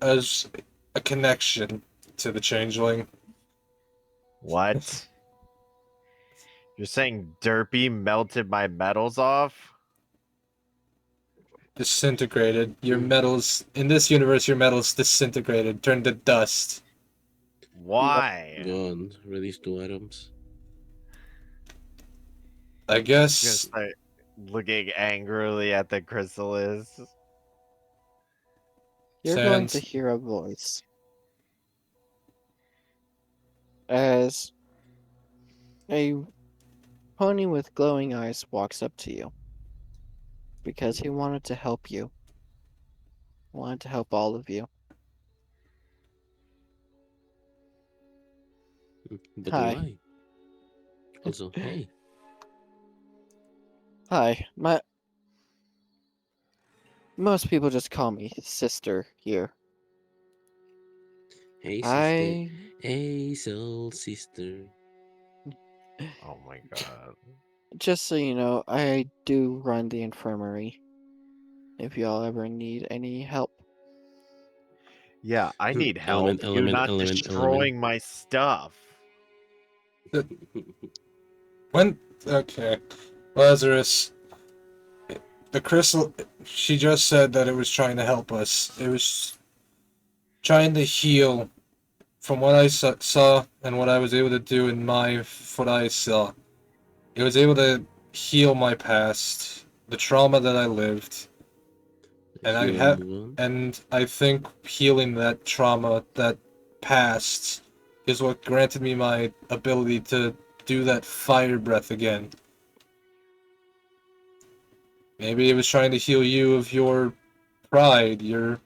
as a connection to the changeling. What? You're saying Derpy melted my metals off? Disintegrated. Your metals, in this universe, your metals disintegrated, turned to dust. Why? Gone. Reduced to atoms. I He's gonna guess start looking angrily at the chrysalis. You're going to Sans. hear a voice as a pony with glowing eyes walks up to you because he wanted to help you. He wanted to help all of you. But Hi. why? Also, hey. Hi, most people just call me sister here. Hey, sister. I Hey, soul sister. Oh my god. just so you know, I do run the infirmary. If y'all ever need any help. Yeah, I need help. Element, You're element, not element, destroying my stuff. When. Okay. Lazarus. The crystal. She just said that it was trying to help us. It was trying to heal from what I saw and what I was able to do in what I saw. It was able to heal my past, the trauma that I lived, and Heal and move on. and I think healing that trauma, that past, is what granted me my ability to do that fire breath again. Maybe it was trying to heal you of your pride, your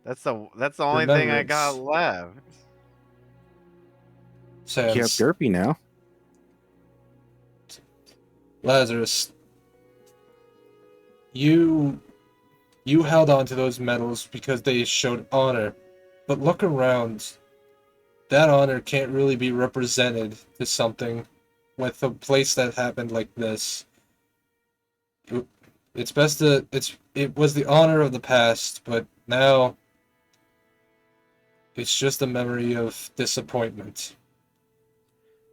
That's the only thing I got remembrance. left. You have Sans. Derpy now. Lazarus, you held on to those medals because they showed honor, but look around. That honor can't really be represented to something with a place that happened like this. It's best to it was the honor of the past, but now it's just a memory of disappointment.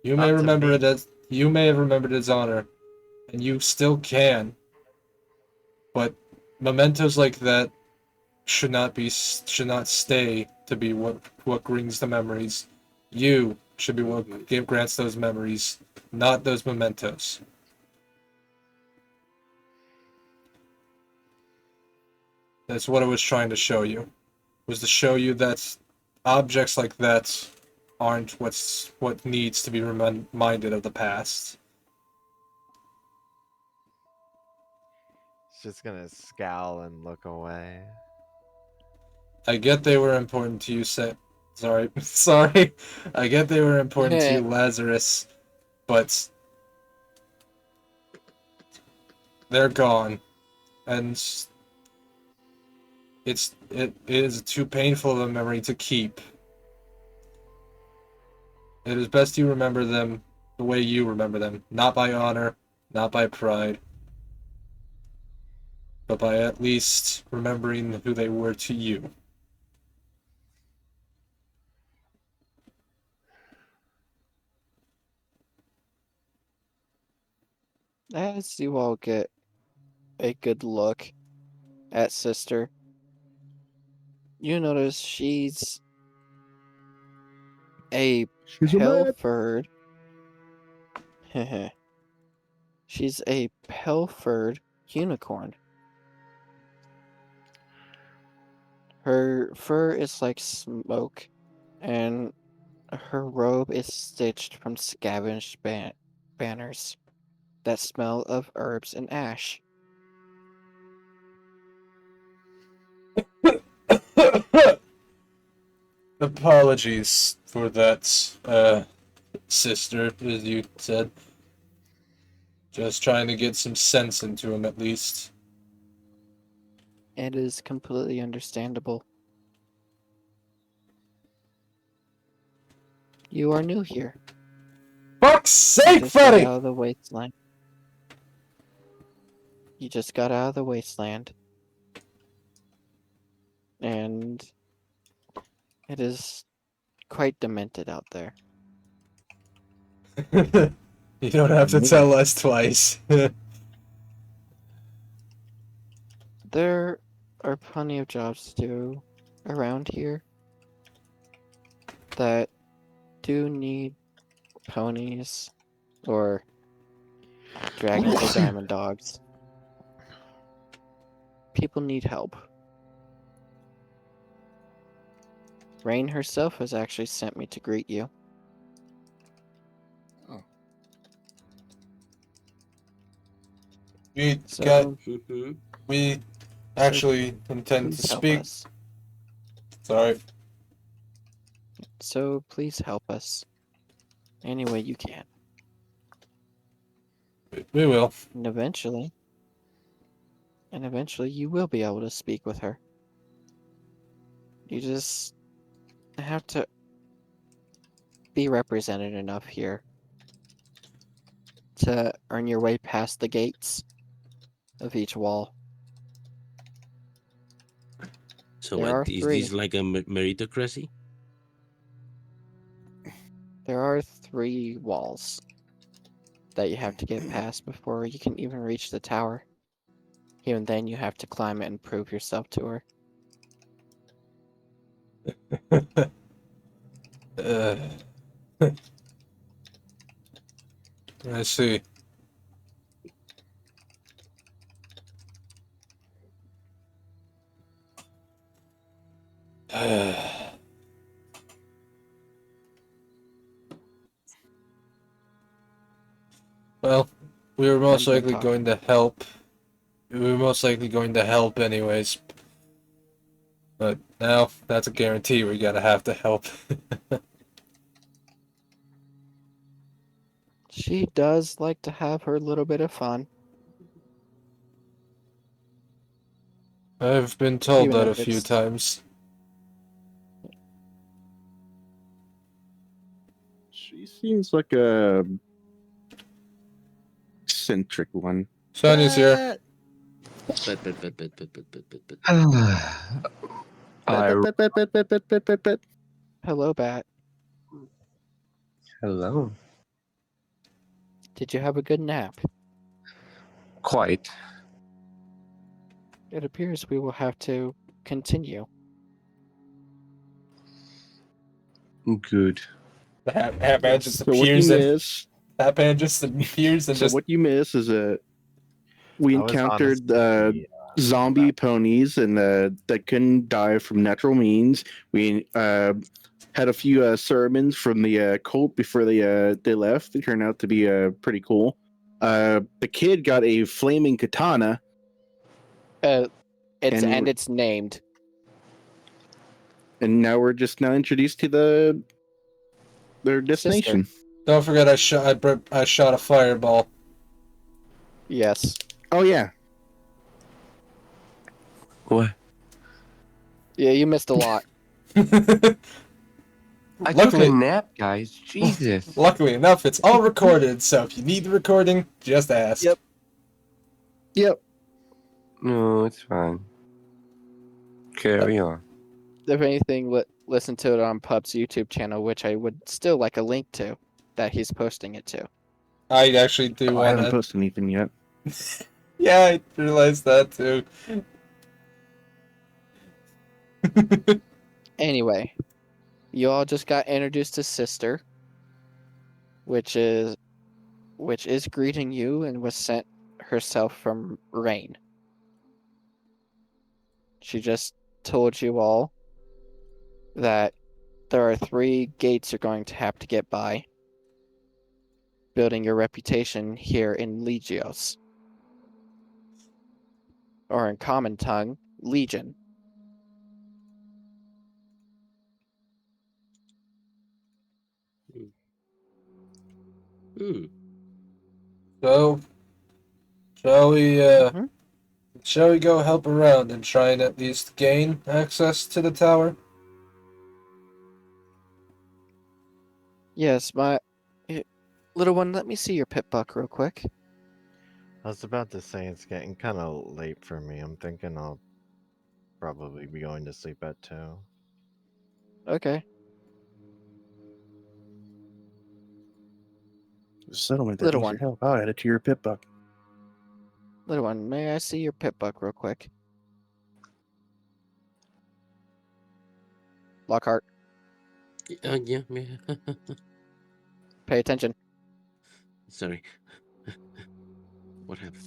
You may Not to remember me. it as you may have remembered it as honor, and you still can, but mementos like that should not stay to be what brings the memories. You should be what grants those memories, not those mementos. That's what I was trying to show you. Was to show you that objects like that aren't what needs to be reminded of the past. It's just gonna scowl and look away. I get they were important to you, sorry, sorry. I get they were important to you, Lazarus, but they're gone, and it is too painful of a memory to keep. It is best you remember them the way you remember them, not by honor, not by pride, but by at least remembering who they were to you. As you all get a good look at Sister, you notice she's a She's a man. pale-furred. She's a pale-furred unicorn. Her fur is like smoke, and her robe is stitched from scavenged banners that smell of herbs and ash. Apologies for that, sister, as you said. Just trying to get some sense into him, at least. It is completely understandable. You are new here. Fuck's You sake, just got Freddy! out of the wasteland. You just got out of the wasteland. And it is quite demented out there. You don't have to tell us twice. There are plenty of jobs to do around here that do need ponies or dragons or diamond dogs. People need help. Rain herself has actually sent me to greet you. we So, got. Mhm. We actually intend to please help speak. us. Sorry. So please help us any way you can. We will. And eventually you will be able to speak with her. You just have to be represented enough here to earn your way past the gates of each wall. So There are what, is three. this like a meritocracy? There are 3 walls that you have to get past before you can even reach the tower. Even then, you have to climb it and prove yourself to her. I see. Well, we were most Depends on likely talk. going to help. We were most likely going to help anyways. But now, that's a guarantee we're gonna have to help. She does like to have her little bit of fun, I've been told even that a if few it's times. She seems like a centric one. Sonya's here. But. hello, Bat. Hello. Did you have a good nap? Quite. It appears we will have to continue. Good. That man just So what you appears and miss? that man just appears and So just what you miss is we I was encountered honestly, zombie ponies and that couldn't die from natural means. We had a few sermons from the cult before they left. They turned out to be pretty cool. The kid got a flaming katana. And And- it's named. And now we're just now introduced to their destination. don't forget I shot a fireball. Yes. Oh yeah, What? Yeah, you missed a lot. I took Luckily- a nap, guys. Jesus. Luckily enough, it's all recorded, so if you need the recording, just ask. Yep. yep. No, it's fine. Carry on. If anything, listen to it on Pup's YouTube channel, which I would still like a link to that he's posting it to. I actually do Oh, I want haven't to. posted anything yet. Yeah, I realized that too. Anyway, you all just got introduced to Sister, which is greeting you and was sent herself from Rain. She just told you all that there are 3 gates you're going to have to get by, building your reputation here in Legios. Or in common tongue, Legion. Hmm. So, shall we Mhm. shall we go help around and try and at least gain access to the tower? Yes, little one, let me see your pit buck real quick. I was about to say it's getting kind of late for me. I'm thinking I'll probably be going to sleep at 2. Okay. Settlement that Little needs one. your help. I'll add it to your pit buck. Little one, may I see your pit buck real quick? Lockhart, Yeah. pay attention. Sorry. What happened?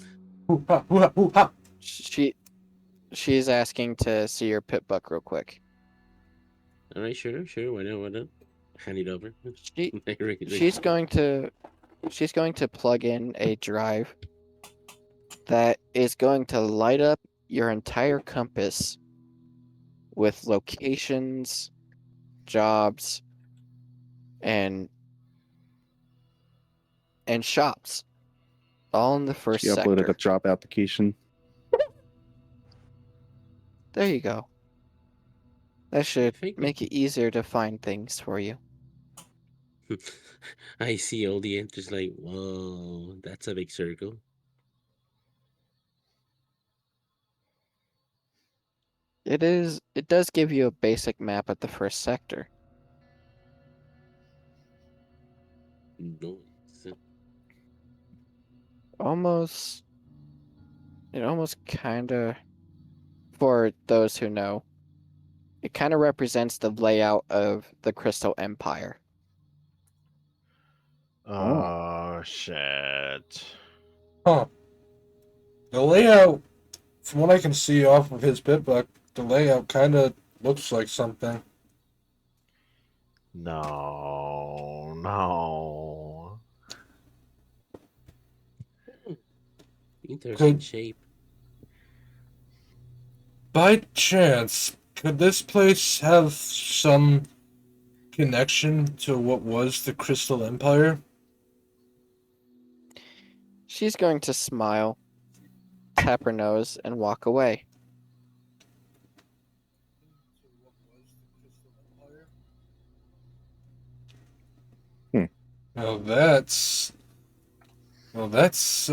Hoo-ha, hoo-ha, hoo-ha. She's asking to see your pit buck real quick. All right, sure. Why not? Hand it over. She Like, she's going to plug in a drive that is going to light up your entire compass with locations, jobs, and shops, all in the first She uploaded sector. a job application. There you go. That should think- make it easier to find things for you. I see all the entries like, whoa, that's a big circle. It does give you a basic map of the first sector. No. Almost kind of, for those who know, it kind of represents the layout of the Crystal Empire. Oh, shit. Huh. The layout, from what I can see off of his pit buck, the layout kind of looks like something. No. Interesting Could- shape. By chance, could this place have some connection to what was the Crystal Empire? She's going to smile, tap her nose, and walk away. Well, that's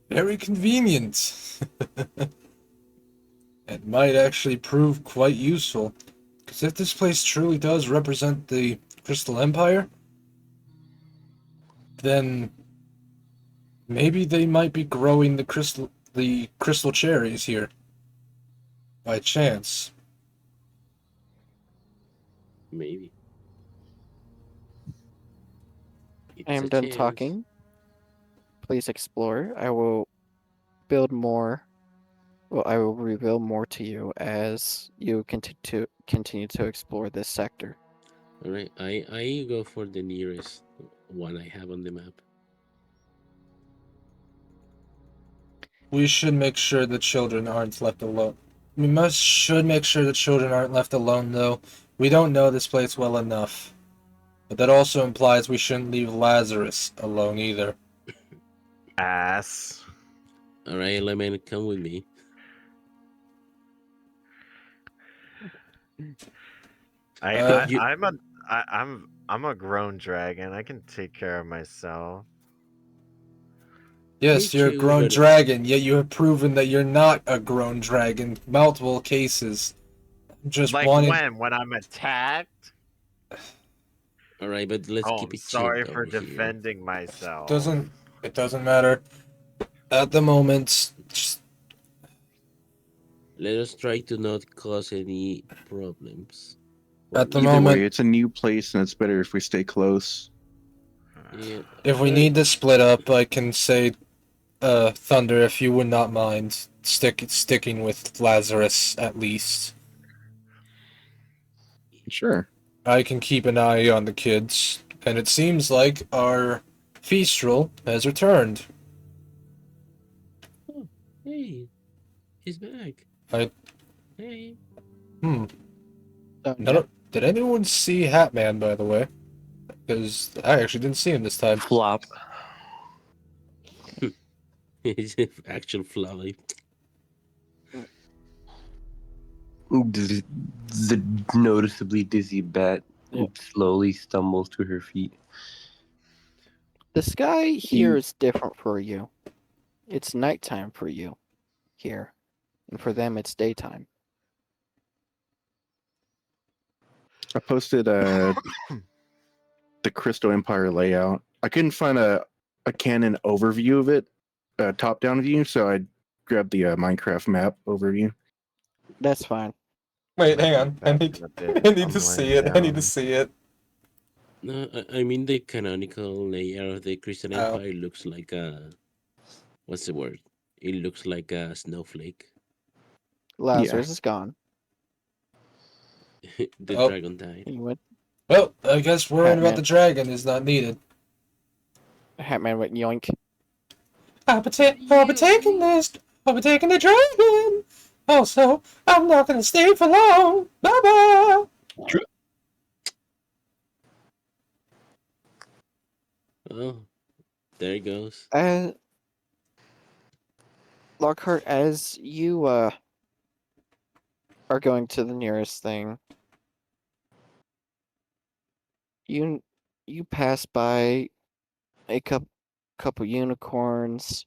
very convenient. It might actually prove quite useful, because if this place truly does represent the Crystal Empire, then maybe they might be growing the crystal cherries here by chance. Maybe. I It's am a done chance. talking. Please explore. I will build more. Well, I will reveal more to you as you continue to explore this sector. All right, I go for the nearest one I have on the map. We should make sure the children aren't left alone. We should make sure the children aren't left alone, though. We don't know this place well enough. But that also implies we shouldn't leave Lazarus alone either. Ass. All right, Element, come with me. I'm a grown dragon. I can take care of myself. Yes, Me you're a too, grown but- dragon, yet you have proven that you're not a grown dragon. Multiple cases. Just Like wanted. when I'm attacked. All right, but let's Oh, keep I'm it sorry chill for over here. defending myself. It doesn't matter. At the moment, just Let us try to not cause any problems. At the Either moment- way, it's a new place, and it's better if we stay close. Yeah. If we need to split up, I can say, Thunder, if you would not mind sticking with Lazarus at least. Sure. I can keep an eye on the kids, and it seems like our Feastrel has returned. Oh, hey, he's back. I- Hey. Sonia, Did anyone see Hatman, by the way? Because I actually didn't see him this time. Flop. He's an actual fly. The noticeably dizzy bat Yep. slowly stumbles to her feet. the sky here is different for you. It's nighttime for you here, and for them it's daytime. I posted the Crystal Empire layout. I couldn't find a canon overview of it, top-down view, so I grabbed the Minecraft map overview. That's fine. Wait, hang on. I need I'm to see laying it. I need to down. see it. No, I mean the canonical layer of the Christian Oh. Empire looks like a. What's the word? It looks like a snowflake. Lazarus is gone. The Oh. dragon died. He went. Well, I guess worrying about Hatman. the dragon is not needed. Hatman went yoink. I'll be taking this. I'll be taking the dragon. Also, I'm not gonna stay for long. Bye bye. Oh, there it goes. Lockhart, as you are going to the nearest thing, you pass by a couple unicorns,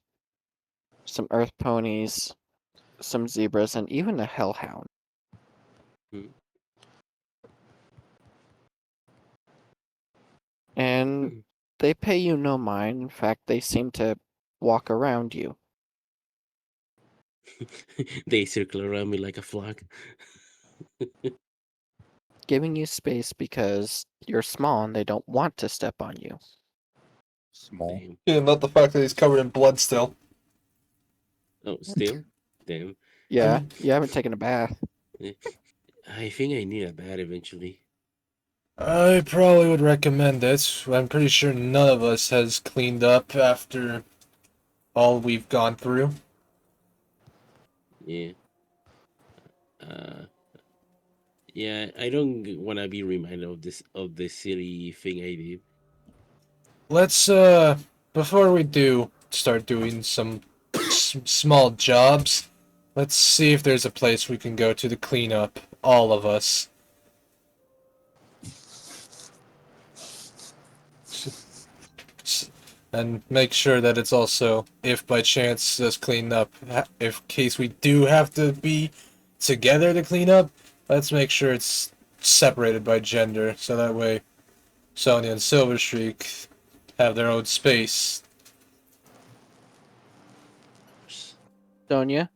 some earth ponies, some zebras, and even a hellhound. Hmm. And Hmm. they pay you no mind. In fact, they seem to walk around you. They circle around me like a flock. Giving you space because you're small and they don't want to step on you. Small. Damn. Yeah, not the fact that he's covered in blood still. Oh, still? Damn. Yeah, you haven't taken a bath. I think I need a bat eventually. I probably would recommend it. I'm pretty sure none of us has cleaned up after all we've gone through. Yeah. Yeah, I don't want to be reminded of this silly thing I did. Let's before we do start doing some small jobs, let's see if there's a place we can go to clean up, all of us. And make sure that it's also, if by chance us clean up, if case we do have to be together to clean up, let's make sure it's separated by gender, so that way Sonya and Silverstreak have their own space. Sonia,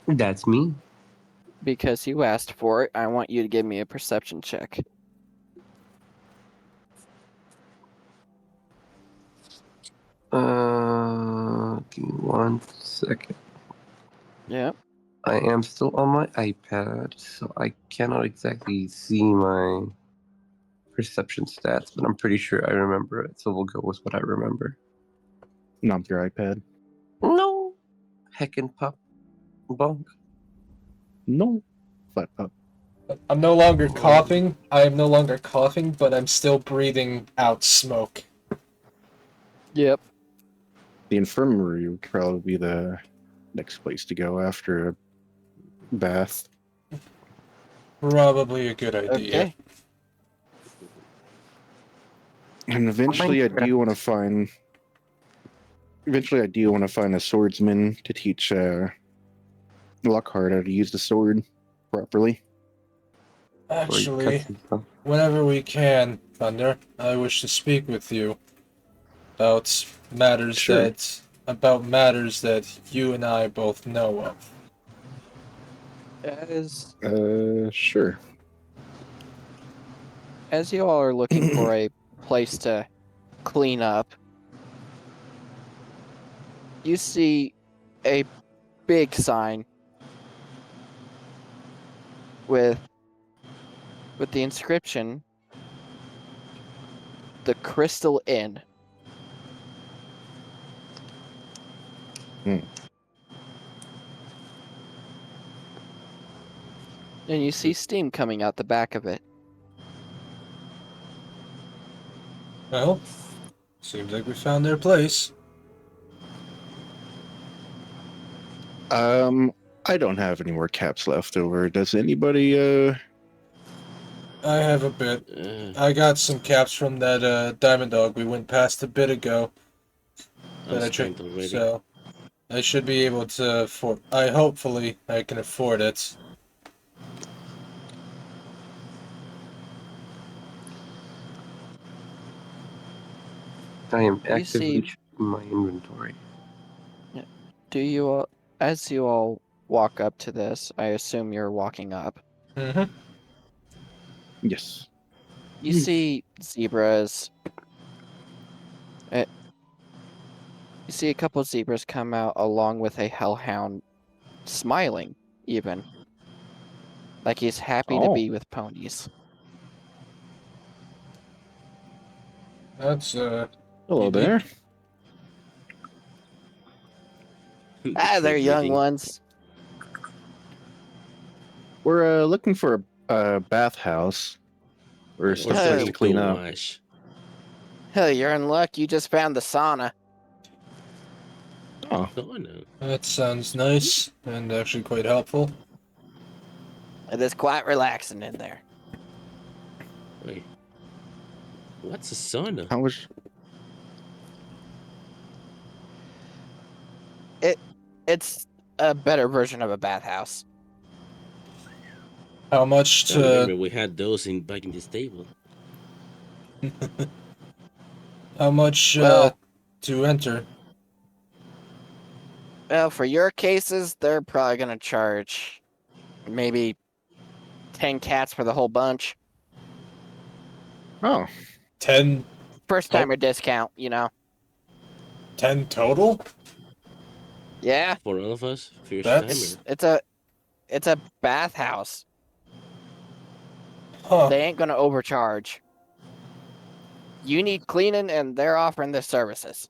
That's me. because you asked for it, I want you to give me a perception check. Give me 1 second. Yeah. I am still on my iPad, so I cannot exactly see my perception stats, but I'm pretty sure I remember it, so we'll go with what I remember. Not your iPad. No! Heckin' pop. Bonk. No. Flat up. I'm no longer coughing. I am no longer coughing, but I'm still breathing out smoke. Yep. The infirmary would probably be the next place to go after a bath. Probably a good idea. Okay. And eventually I do want to find a swordsman to teach Lockhart how to use the sword properly. Actually, whenever we can, Thunder, I wish to speak with you about matters Sure. that you and I both know of. Sure. As you all are looking for a place to clean up, you see a big sign with the inscription, "The Crystal Inn." Hmm. And you see steam coming out the back of it. Well, seems like we found their place. I don't have any more caps left over. Does anybody I have a bit. Uh, I got some caps from that Diamond Dog we went past a bit ago. I'm That I spent tricked, already. so I should be able to afford. Hopefully I can afford it. I am You actively see- checking my inventory. Do you all, as you all walk up to this, I assume you're walking up. Mm-hmm. yes. You see zebras. You see a couple zebras come out along with a hellhound, smiling even, like he's happy to Oh. be with ponies. That's Hello Unique. there. They're young Reading. ones. We're looking for a bathhouse or We're some place trying to to clean up. wash. Hell, you're in luck. You just found the sauna. Oh, Oh no. That sounds nice and actually quite helpful. It is quite relaxing in there. Wait. What's a sauna? how much? It's a better version of a bathhouse. How much I remember to we had those back in this table. how much Well- to enter? Well, for your cases, they're probably gonna charge maybe 10 cats for the whole bunch. Oh, 10 First timer discount, you know. 10 total? Yeah, For all of us, first That's- timer. it's a bathhouse. Huh. They ain't gonna overcharge. You need cleaning, and they're offering the services.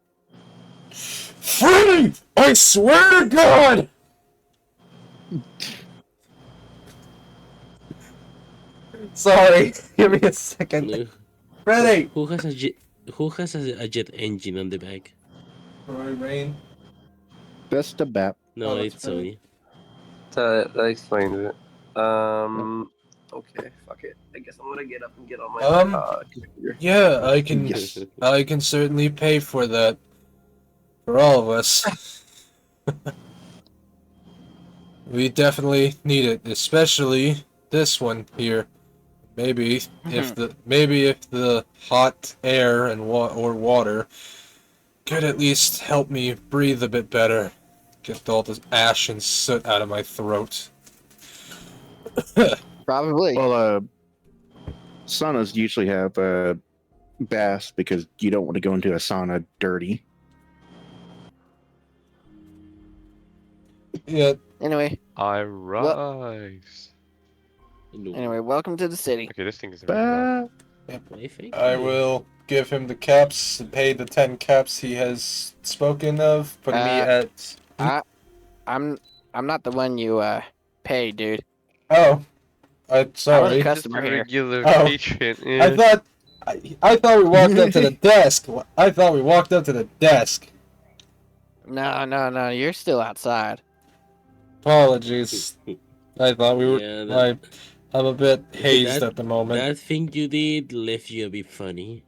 Freddy! I swear to God! Sorry, give me a second. No. Freddy! Who has a jet? Who has a jet engine on the back? Roy Rain. that's the BAP. No, Oh, that's it's Sony. That explains it. Okay, fuck it. I guess I'm gonna get up and get on my computer. Yeah, I can. Yes. I can certainly pay for that. For all of us. We definitely need it, especially this one here. Maybe if the hot air and or water could at least help me breathe a bit better. Get all this ash and soot out of my throat. Probably. Well, saunas usually have baths because you don't want to go into a sauna dirty. Yeah, Anyway, I rise. anyway, welcome to the city. Okay, this thing is really Bah. I think. I will give him the caps, pay the 10 caps he has spoken of, putting me at. I'm not the one you pay, dude. Oh, I'm I was sorry. a customer here. regular Oh, patron. I thought we walked up to the desk. I thought we walked up to the desk. No, you're still outside. Apologies. I thought we were. Yeah, that- I'm a bit hazed that- at the moment. That thing you did left you a bit funny.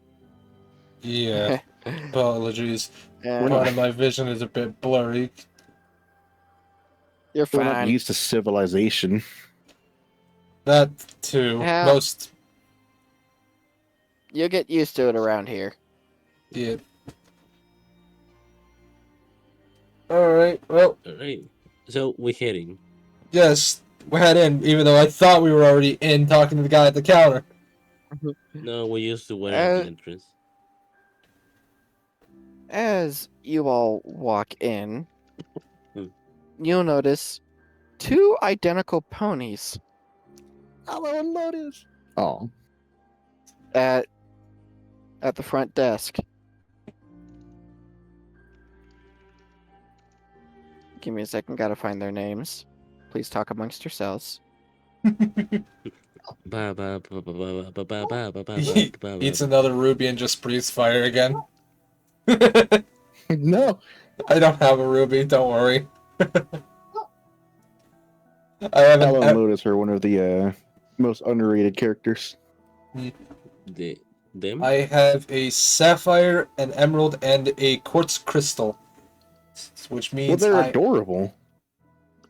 Yeah, apologies. Yeah, Part of my vision is a bit blurry. you're We're not fine. used to civilization. That too. Yeah. Most. You'll get used to it around here. Yeah. All right. Well, All right. So we're heading. yes, we head in. Even though I thought we were already in, talking to the guy at the counter. No, we used to wait at the entrance. As you all walk in, Hmm. you'll notice two identical ponies Hello, Lotus. Oh, at the front desk. Give me a second, gotta find their names. Please talk amongst yourselves. Ba ba ba ba ba ba ba ba ba ba He ba eats ba. another ruby and just breathes fire again. no. I don't have a ruby, don't worry. I haven't. Hello and Lotus are one of the most underrated characters. Them? I have a sapphire, an emerald, and a quartz crystal, which Well, means they're I adorable.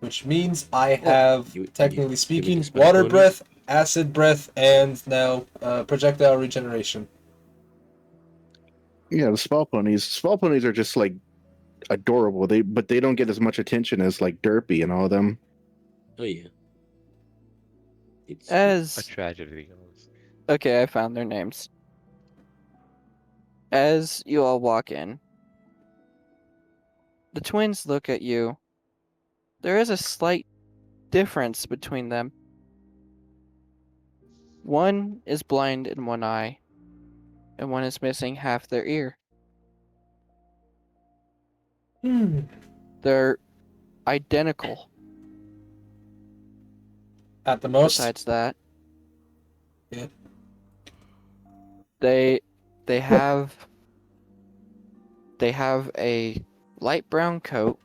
have, you technically mean speaking, the spy water ponies? breath, acid breath, and now projectile regeneration. Yeah, the spell ponies. Spell ponies are just like adorable. But they don't get as much attention as like Derpy and all of them. Oh yeah. It's A As tragedy. Honestly. okay, I found their names. As you all walk in, the twins look at you. There is a slight difference between them. One is blind in one eye, and one is missing half their ear. They're identical. At the most. Besides that, Yeah. they have a light brown coat,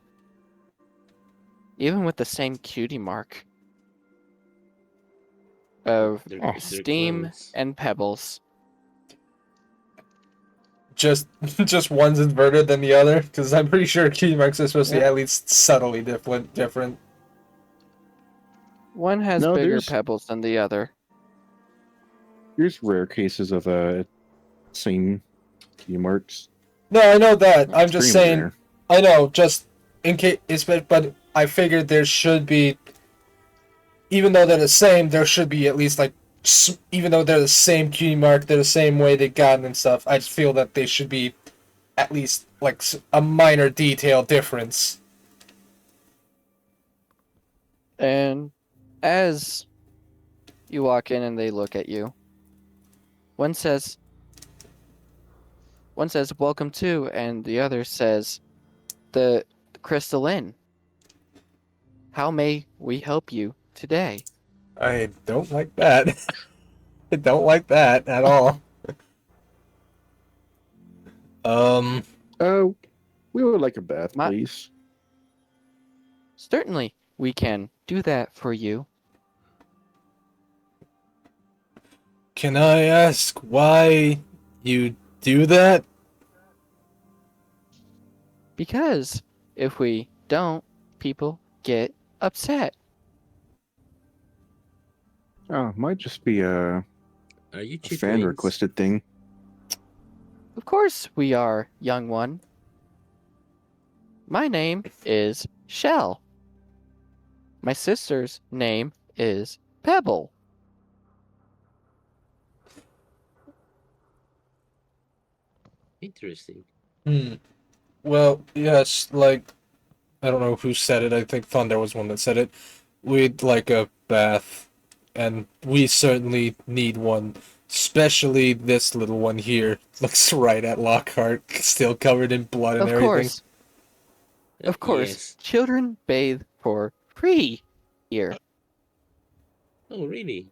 even with the same cutie mark of they're steam clowns. and pebbles. Just one's inverted than the other, because I'm pretty sure key marks are supposed to be at least subtly different. One has No, bigger there's- pebbles than the other. There's rare cases of same key marks. No, I know that. I'm just Extremely saying. rare. I know, just in case. But I figured there should be, even though they're the same, there should be at least like, even though they're the same cutie mark, they're the same way they got and stuff. I just feel that they should be, at least like a minor detail difference. And as you walk in and they look at you, one says, "Welcome to," and the other says, "The Crystal Inn. How may we help you today?" I don't like that. I don't like that at all. We would like a bath, My- please. Certainly, we can do that for you. Can I ask why you do that? Because if we don't, people get upset. Oh, might just be Are you a two fan twins? requested thing. Of course we are, young one. My name is Shell. My sister's name is Pebble. Interesting. Well, yes, like, I don't know who said it. I think Thunder was one that said it. We'd like a bath, and we certainly need one. Especially this little one here. Looks right at Lockhart, still covered in blood and Of everything. course. Of course. Yes. Children bathe for free here. Oh, really?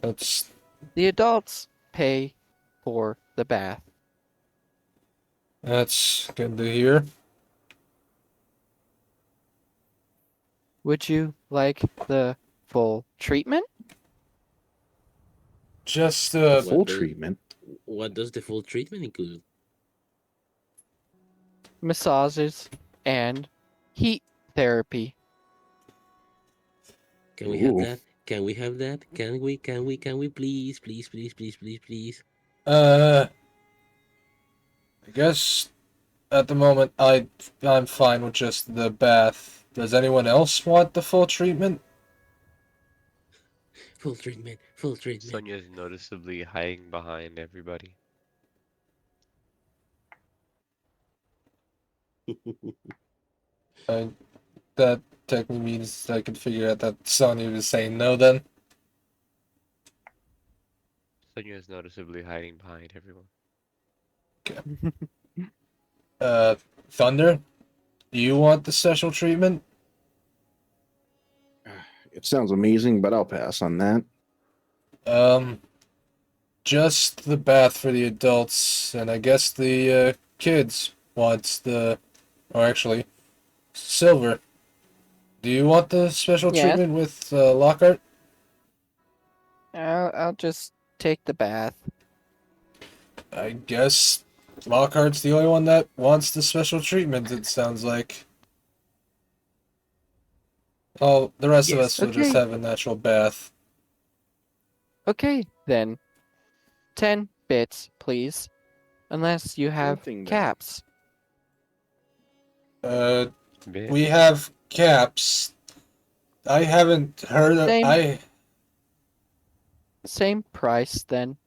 That's The adults pay for the bath. that's good to hear. Would you like the full treatment? Just Full does- treatment. What does the full treatment include? Massages and heat therapy. Can we have Ooh. that? Can we have that? Can we please? I guess at the moment I'm fine with just the bath. Does anyone else want the full treatment? Full treatment. Sonia's noticeably hiding behind everybody. That technically means I could figure out that Sonya was saying no then. Sonya is noticeably hiding behind everyone. Thunder, do you want the special treatment? It sounds amazing, but I'll pass on that. Just the bath for the adults, and I guess the kids wants or actually, Silver. Do you want the special Yes. treatment with Lockhart? I'll just take the bath. I guess Lockhart's the only one that wants the special treatment, it sounds like. Oh, the rest of us will just Okay. have a natural bath. Okay, then. 10 bits, please. Unless you have thing, then. caps. Bitch. We have caps. I haven't heard of. Same. Same price, then.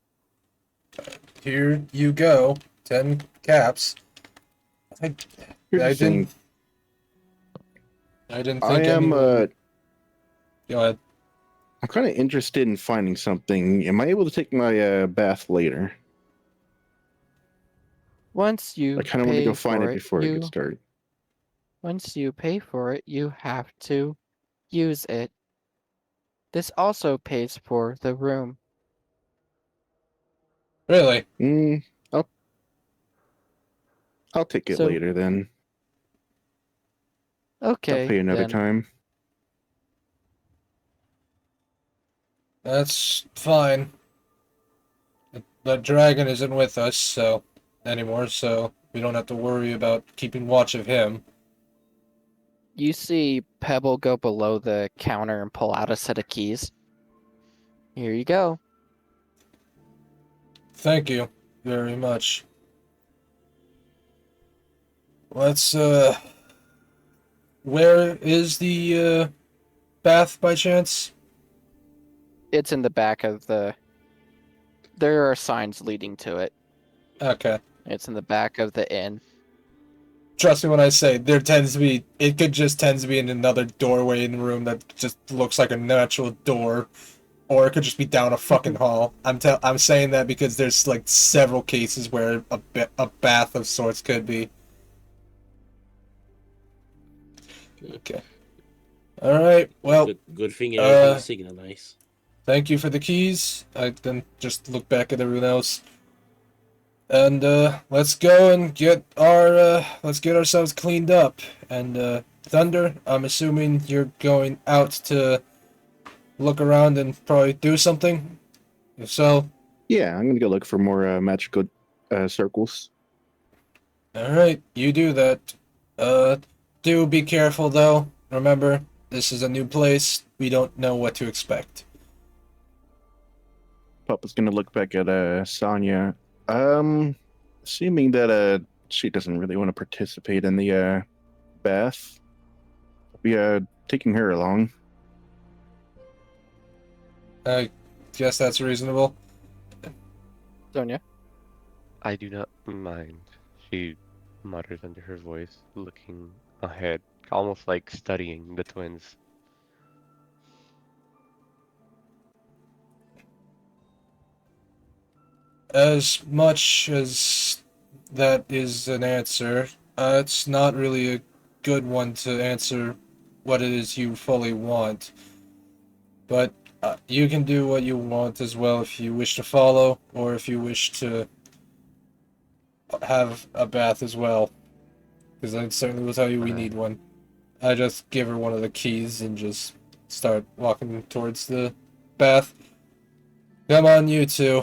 Here you go. 10 caps. I Here's the thing. didn't I think am. anyone... Go ahead. I'm kind of interested in finding something. Am I able to take my bath later? Once you I kind of want to pay go find for it before I you, get started. once you pay for it, you have to use it. This also pays for the room. Really? I'll take it So- later then. Okay, I'll pay another then. time. That's fine. The dragon isn't with us anymore, so we don't have to worry about keeping watch of him. You see Pebble go below the counter and pull out a set of keys. Here you go. Thank you very much. Let's, where is the, bath by chance? It's in the back of the... There are signs leading to it. Okay. It's in the back of the inn. Trust me when I say it could just tends to be in another doorway in the room that just looks like a natural door. Or it could just be down a fucking hall. I'm saying that because there's like several cases where a bath of sorts could be. Okay. Alright, well, Good thing everything's signalized. thank you for the keys. I then just look back at everyone else. And let's go and get ourselves cleaned up. And Thunder, I'm assuming you're going out to look around and probably do something. If so, Yeah, I'm gonna go look for more magical circles. alright, you do that. Do be careful though. Remember, this is a new place. We don't know what to expect. Papa's gonna look back at Sonya. Assuming that she doesn't really want to participate in the bath, I'll be taking her along. I guess that's reasonable. Sonia? I do not mind. She mutters under her voice, looking ahead, almost like studying the twins. As much as that is an answer, it's not really a good one to answer what it is you fully want. But you can do what you want as well if you wish to follow, or if you wish to have a bath as well. Because I certainly will tell you we need one. I just give her one of the keys and just start walking towards the bath. Come on, you two.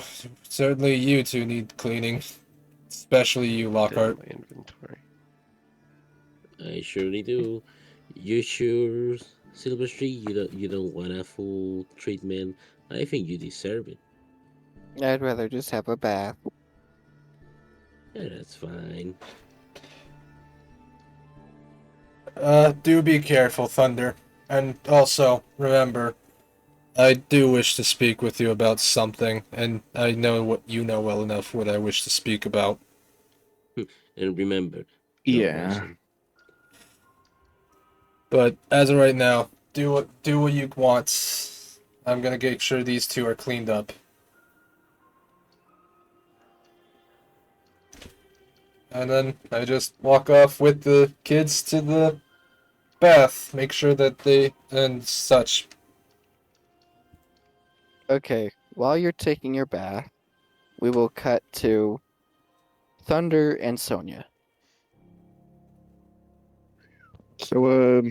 Certainly you two need cleaning. Especially you, Lockhart. My inventory. I surely do. You sure, Silver Street? You don't want a full treatment? I think you deserve it. I'd rather just have a bath. Yeah, that's fine. Do be careful, Thunder. And also, remember, I do wish to speak with you about something, and I know what you know well enough what I wish to speak about. And remember, don't Yeah. mention But as of right now, do what you want. I'm gonna make sure these two are cleaned up. And then I just walk off with the kids to the bath, make sure that they and such. Okay, while you're taking your bath, we will cut to Thunder and Sonia. So,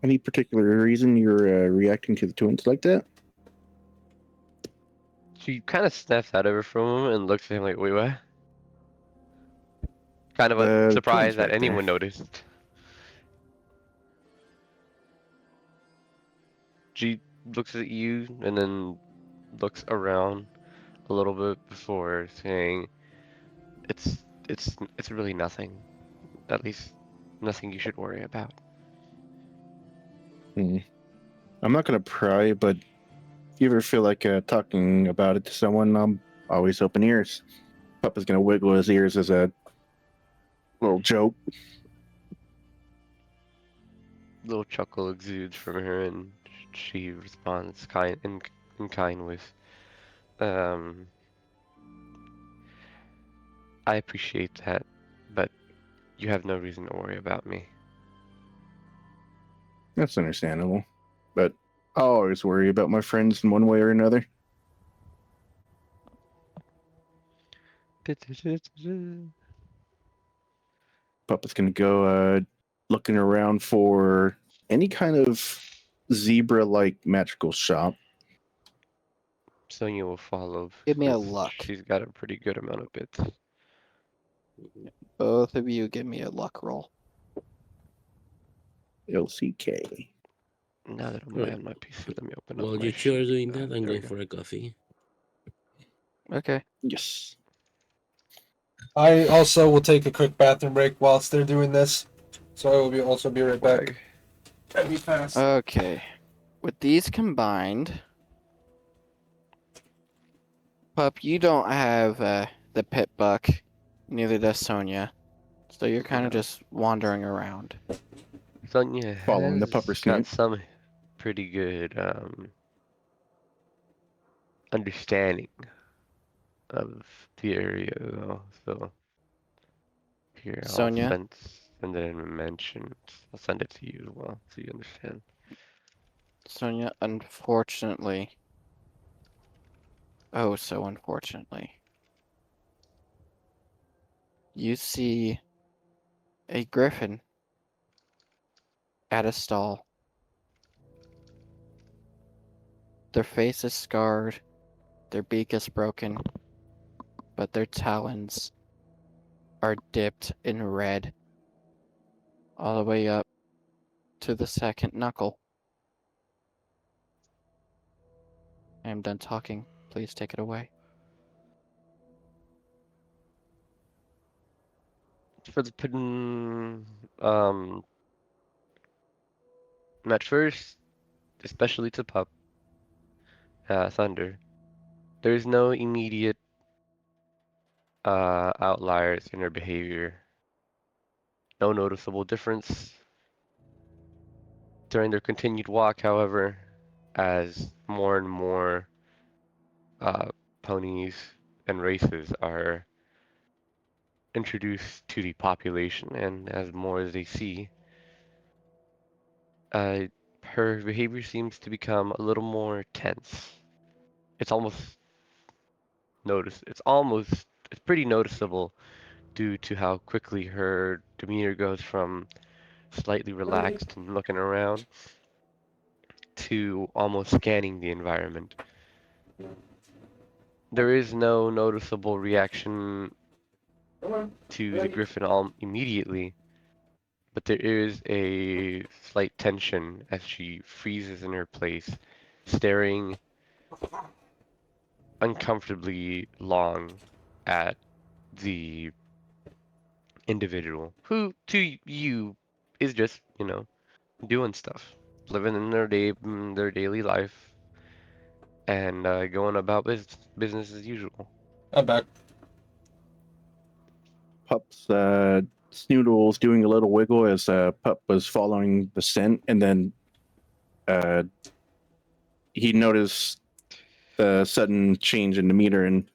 any particular reason you're reacting to the twins like that? She kind of snaps out of it from him and looks at him like, wait, what? Kind of The twins surprised that back there. anyone noticed. She looks at you and then looks around a little bit before saying, it's really nothing. At least nothing you should worry about. I'm not gonna pry, but if you ever feel like talking about it to someone, I'm always open ears. Papa's gonna wiggle his ears as a little joke. Little chuckle exudes from her, and she responds in kind with, I appreciate that, but you have no reason to worry about me. That's understandable, but I always worry about my friends in one way or another. Papa's gonna go looking around for any kind of zebra-like magical shop. Sonia will follow. Give me a because luck. She's got a pretty good amount of bits. Both of you give me a luck roll. LCK. Now that I'm Right. on my PC, let me open up While my you two are sheet. doing that, I'm There we going go. for a coffee. Okay. Yes. I also will take a quick bathroom break whilst they're doing this, so I will also be right back. Gotta be fast. Okay. With these combined, Pup, you don't have the pit buck, neither does Sonia. So you're kind of just wandering around. Sonia Following the has pupper got snoot. some pretty good understanding of the area, though. So here, Sonia? send it in a mention. I'll send it to you as well, so you understand. Sonia, unfortunately. Oh, so unfortunately. You see a griffin at a stall. Their face is scarred, their beak is broken, but their talons are dipped in red all the way up to the second knuckle. I am done talking. Please take it away. For the at first, especially to Pup, Thunder, there's no immediate outliers in her behavior. No noticeable difference. During their continued walk, however, as more and more ponies and races are introduced to the population, and as more as they see, her behavior seems to become a little more tense. It's it's pretty noticeable due to how quickly her demeanor goes from slightly relaxed and looking around to almost scanning the environment. There is no noticeable reaction to the griffin immediately, but there is a slight tension as she freezes in her place, staring uncomfortably long at the individual, who to you is just, doing stuff, living in their daily life, and going about business as usual. I'm back. Pup's Snoodle's doing a little wiggle as Pup was following the scent, and then he noticed the sudden change in the meter and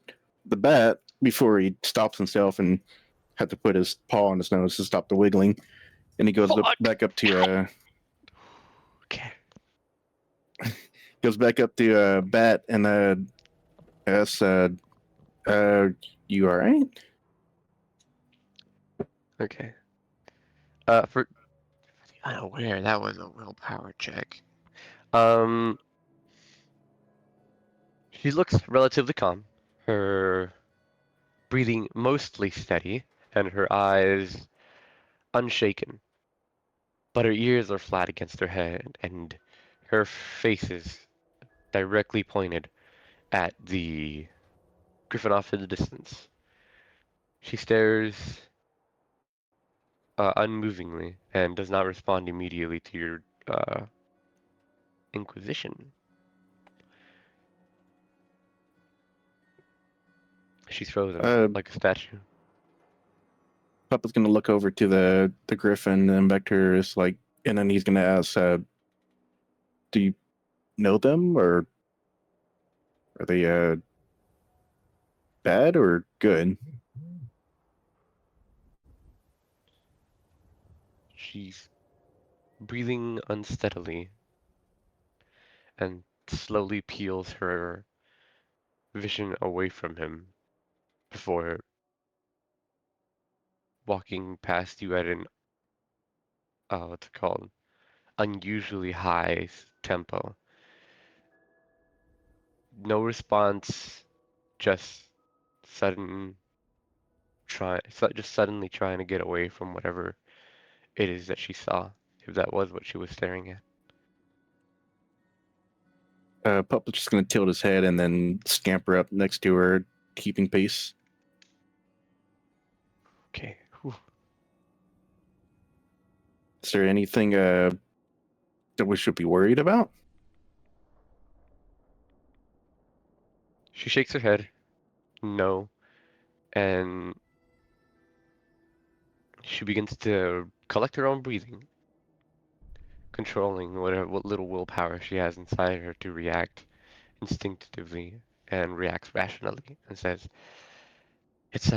the bat before he stops himself and had to put his paw on his nose to stop the wiggling. And he goes back up to Okay. goes back up to Bat and asks, you all right? Okay. For unaware, that was a willpower check. She looks relatively calm. Her breathing mostly steady, and her eyes unshaken. But her ears are flat against her head, and her face is directly pointed at the griffin off in the distance. She stares unmovingly and does not respond immediately to your inquisition. She's frozen like a statue. Pup is gonna look over to the griffin and Vector is like, and then he's gonna ask, do you know them, or are they bad or good? She's breathing unsteadily and slowly peels her vision away from him before walking past you at an what's it called, unusually high tempo. No response, just suddenly suddenly trying to get away from whatever it is that she saw, if that was what she was staring at. Pup is just gonna tilt his head and then scamper up next to her, keeping pace. Okay. Whew. Is there anything that we should be worried about? She shakes her head. No. And she begins to collect her own breathing, controlling what little willpower she has inside her to react instinctively and reacts rationally and says, it's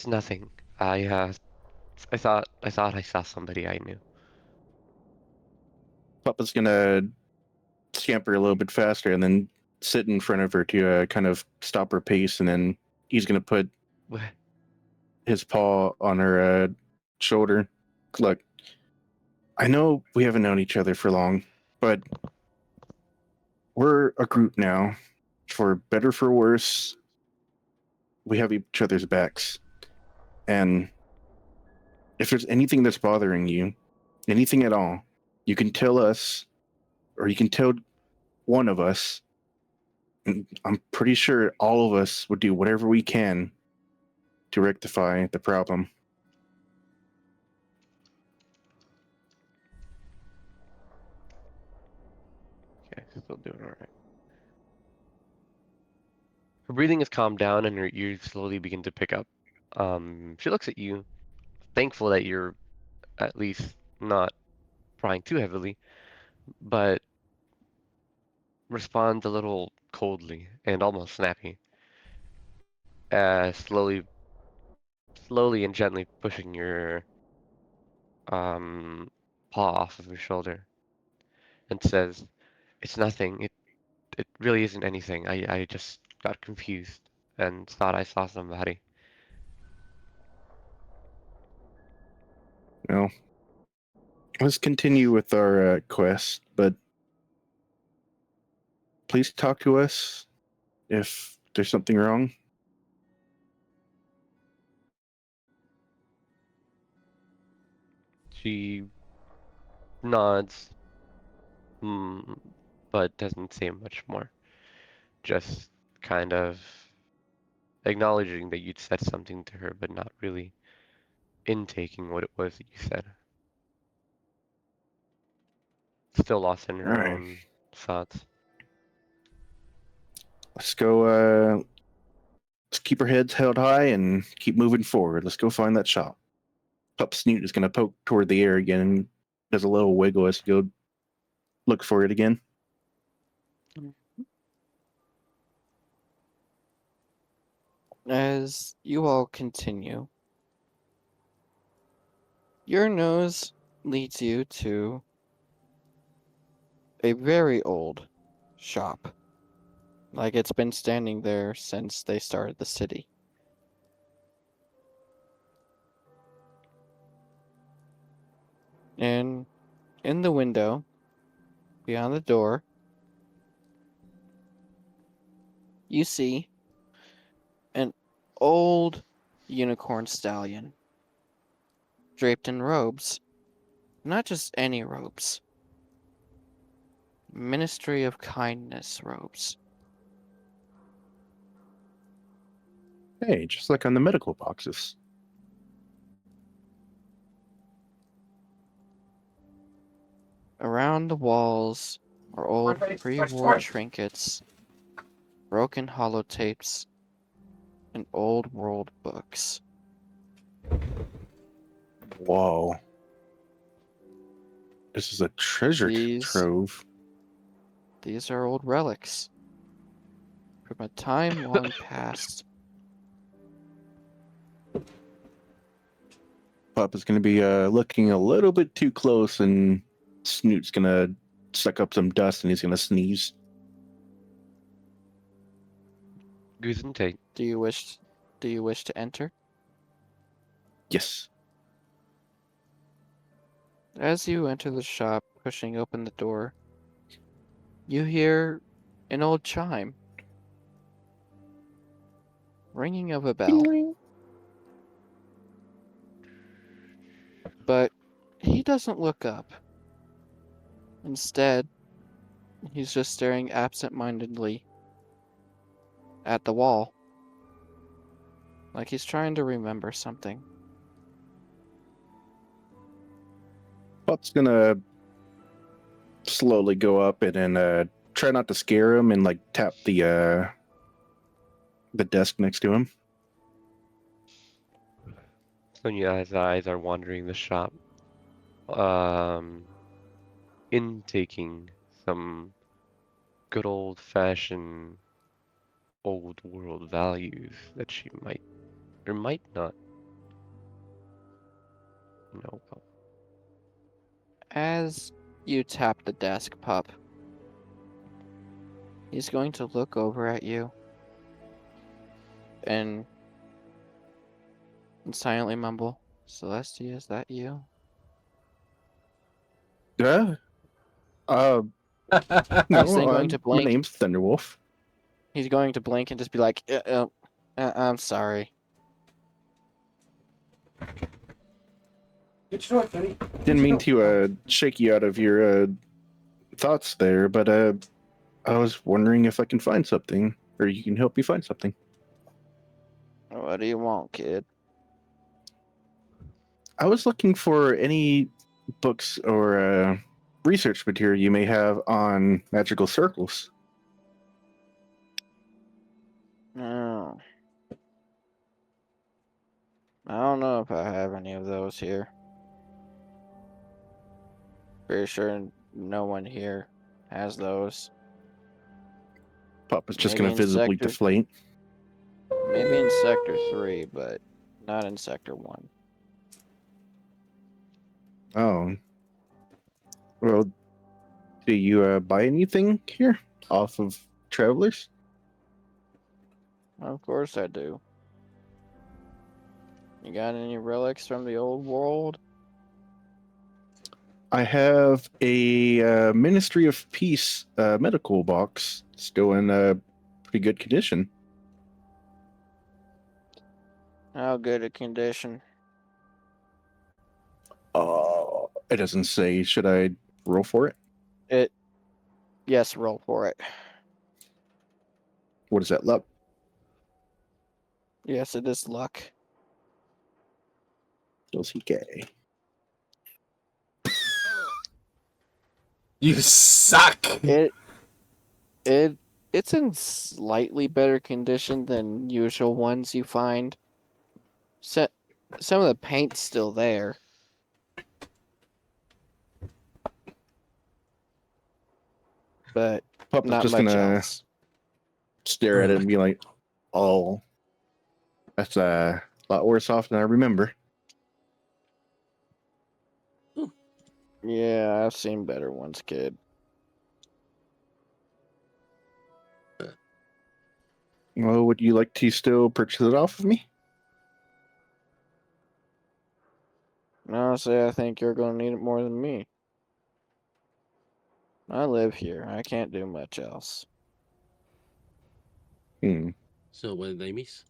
nothing. I thought I saw somebody I knew. Pup is gonna scamper a little bit faster and then sit in front of her to kind of stop her pace, and then he's gonna put What? his paw on her shoulder. Look, I know we haven't known each other for long, but we're a group now. For better, for worse, we have each other's backs. And if there's anything that's bothering you, anything at all, you can tell us, or you can tell one of us. And I'm pretty sure all of us would do whatever we can to rectify the problem. Okay, still doing all right. Her breathing has calmed down and her ears slowly begin to pick up. She looks at you, thankful that you're at least not prying too heavily, but responds a little coldly and almost snappy, slowly and gently pushing your paw off of your shoulder and says, "It's nothing. It really isn't anything. I just got confused and thought I saw somebody." Well, let's continue with our quest, but please talk to us if there's something wrong. She nods, but doesn't say much more. Just kind of acknowledging that you'd said something to her, but not really intaking what it was that you said. Still lost in her Alright. own thoughts. Let's go, let's keep our heads held high and keep moving forward. Let's go find that shop. Pup Snoot is going to poke toward the air again and does a little wiggle as he go look for it again. As you all continue, your nose leads you to a very old shop. Like it's been standing there since they started the city. And in the window, beyond the door, you see an old unicorn stallion draped in robes. Not just any robes. Ministry of Kindness robes. Hey, just like on the medical boxes. Around the walls are old pre-war trinkets, broken holotapes, and old world books. Whoa. This is a treasure trove. These are old relics from a time long past. Pup is going to be looking a little bit too close, and Snoot's going to suck up some dust, and he's going to sneeze. Gesundheit. Do you wish to enter? Yes. As you enter the shop, pushing open the door, you hear an old chime. Ringing of a bell. But he doesn't look up. Instead, he's just staring absent-mindedly at the wall. Like he's trying to remember something. Pup's going to slowly go up and try not to scare him and like tap the desk next to him. Sonya's eyes are wandering the shop, intaking some good old-fashioned old world values that she might or might not know about. As you tap the desk, Pup, he's going to look over at you and silently mumble, "Celestia, is that you?" Yeah. He's then going to My blink. name's Thunderwolf. He's going to blink and just be like, I'm sorry. Didn't mean to shake you out of your thoughts there, but I was wondering if I can find something, or you can help me find something. What do you want, kid? I was looking for any books or research material you may have on magical circles. Oh. I don't know if I have any of those here. Pretty sure no one here has those. Papa's just Maybe going to in visibly sector- deflate. Maybe in Sector 3, but not in Sector 1. Oh. Well, do you buy anything here off of travelers? Of course I do. You got any relics from the old world? I have a Ministry of Peace medical box, still in pretty good condition. How good a condition? It doesn't say. Should I roll for it? Yes, roll for it. What is that, luck? Yes, it is luck. LCK. You suck. It's in slightly better condition than usual ones you find. Some of the paint's still there. But Pup is not just much gonna else. stare at it and be like, "Oh, that's a lot worse off than I remember." Yeah, I've seen better ones, kid. Well, would you like to still purchase it off of me? Honestly, I think you're gonna need it more than me. I live here. I can't do much else. So what did I miss?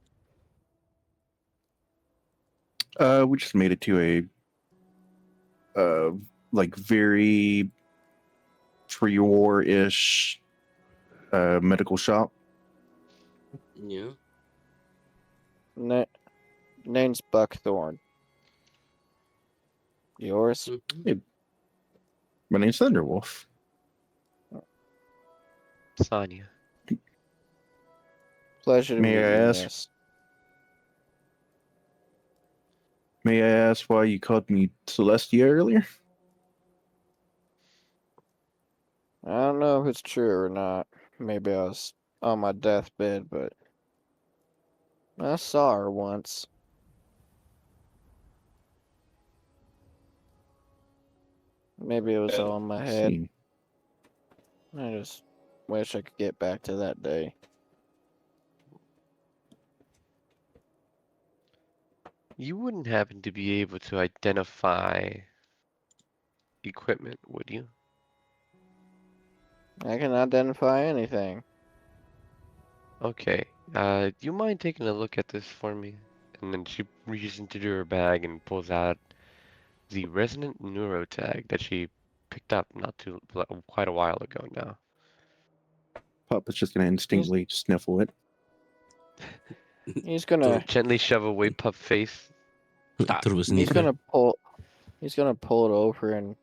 We just made it to a like very pre-war-ish medical shop. Yeah. Name's Buckthorn. Yours? Mhm. My name's Thunderwolf. Sonya. Pleasure to May meet I you, ask? miss. May I ask why you called me Celestia earlier? I don't know if it's true or not. Maybe I was on my deathbed, but I saw her once. Maybe it was all in my head. See. I just wish I could get back to that day. You wouldn't happen to be able to identify equipment, would you? I can identify anything. Okay. Do you mind taking a look at this for me? And then she reaches into her bag and pulls out the resonant neurotag that she picked up quite a while ago now. Pup is just gonna instinctively sniffle it. He's gonna Gently shove away Pup face. Stop. Turbo he's sniffer. gonna pull it over and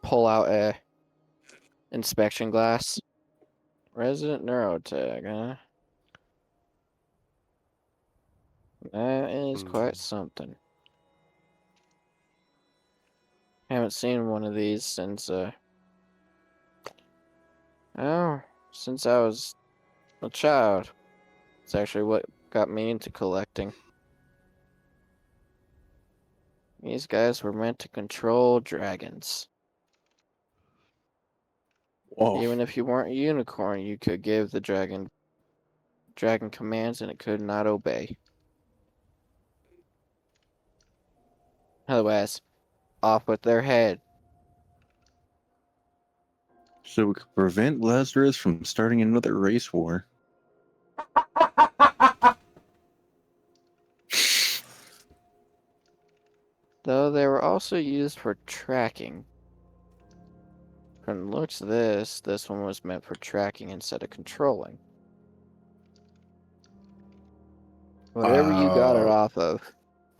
pull out a inspection glass. Resident neurotag, huh? That is quite something. Haven't seen one of these since since I was a child. It's actually what got me into collecting. These guys were meant to control dragons. Whoa. Even if you weren't a unicorn, you could give the dragon commands and it could not obey. Otherwise, off with their head. So we could prevent Lazarus from starting another race war. Though they were also used for tracking. From the looks of this one was meant for tracking instead of controlling. Whatever you got it off of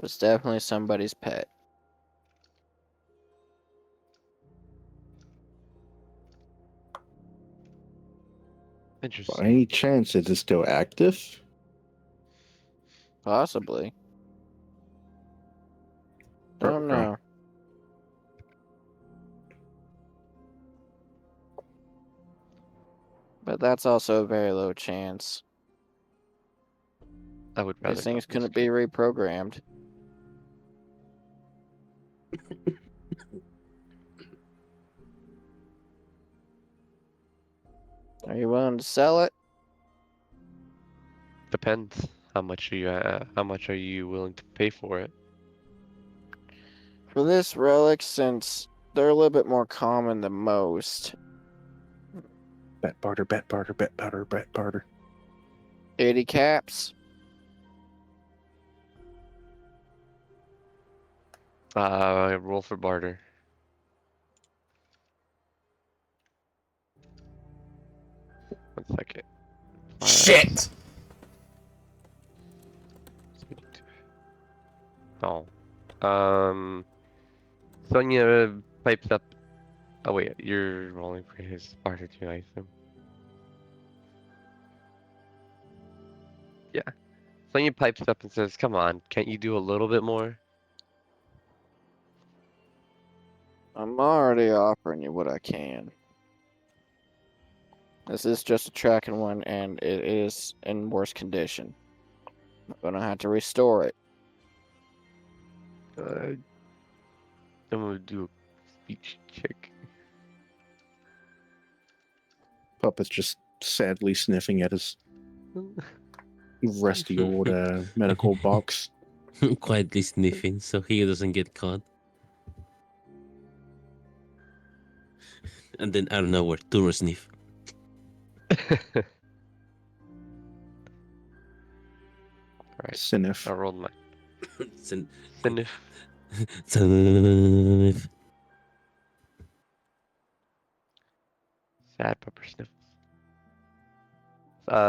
was definitely somebody's pet. By Interesting. any chance, is it still active? Possibly. Don't know. But that's also a very low chance. I would rather These things not couldn't risk be it. reprogrammed. Are you willing to sell it? Depends. How much are you willing to pay for it? For this relic, since they're a little bit more common than most, Bet barter, bet barter, bet barter, bet barter. 80 caps. Roll for barter. One second. Shit! Oh. Sonia pipes up. Oh wait, you're rolling for his barter too, I assume. Yeah. Sonya pipes up and says, "Come on, can't you do a little bit more?" I'm already offering you what I can. This is just a tracking one, and it is in worse condition. I'm gonna have to restore it. I'm gonna do a speech check. Puppet's just sadly sniffing at his rusty old medical box. Quietly sniffing so he doesn't get caught. And then out of nowhere, Turo sniff. Alright, Sniff. I rolled my Sniff. sniff. Sniff. Sad pepper sniffles.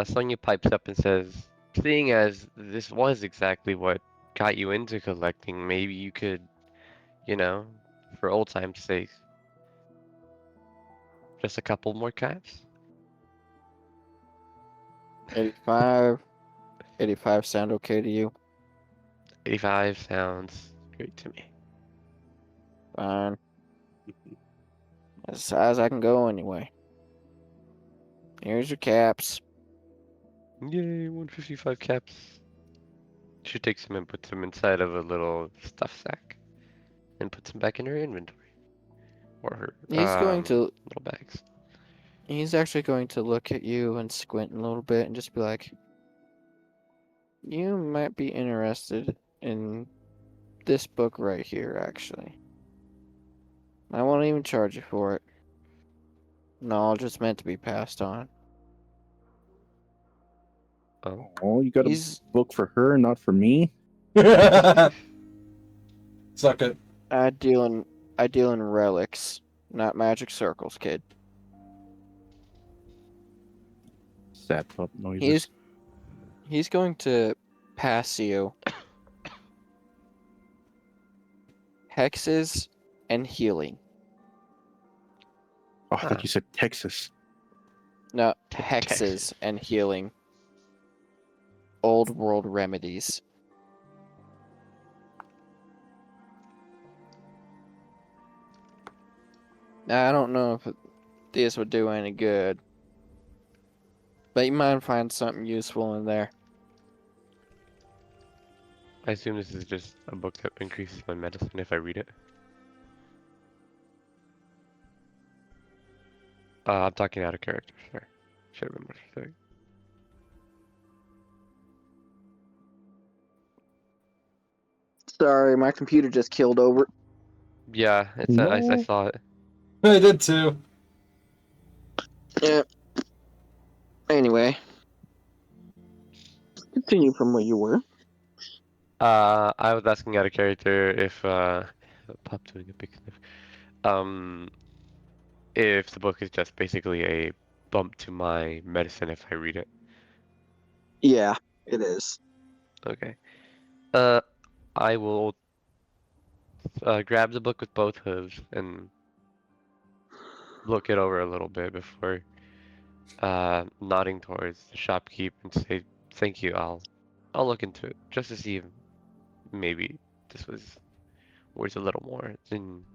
Sonya pipes up and says, "Seeing as this was exactly what got you into collecting, maybe you could, for old time's sake, just a couple more cats." 85. 85 sound okay to you? 85 sounds great to me. Fine. As high as I can go anyway. Here's your caps. Yay, 155 caps. She takes them and puts them inside of a little stuff sack, and puts them back in her inventory, or her He's going to. little bags. He's actually going to look at you and squint a little bit and just be like, "You might be interested in this book right here, actually. I won't even charge you for it. Knowledge is meant to be passed on." Oh, Oh, you got a He's. book for her, not for me? Suck it. I deal in relics, not magic circles, kid. Sad pup noises. He's going to pass you hexes and healing. Oh, I thought you said Texas. No, Texas. hexes and healing. Old world remedies. Now, I don't know if this would do any good, but you might find something useful in there. I assume this is just a book that increases my medicine if I read it. I'm talking out of character, sorry. Should have been more specific. Sorry, my computer just killed over. Yeah, it's I No. saw it. I did too. Yeah. Anyway, continue from where you were. I was asking out of character if Pop doing a big sniff. If the book is just basically a bump to my medicine if I read it. Yeah, it is. Okay. I will grab the book with both hooves and look it over a little bit before nodding towards the shopkeep and say, "Thank you. I'll look into it just to see if maybe this was worth a little more than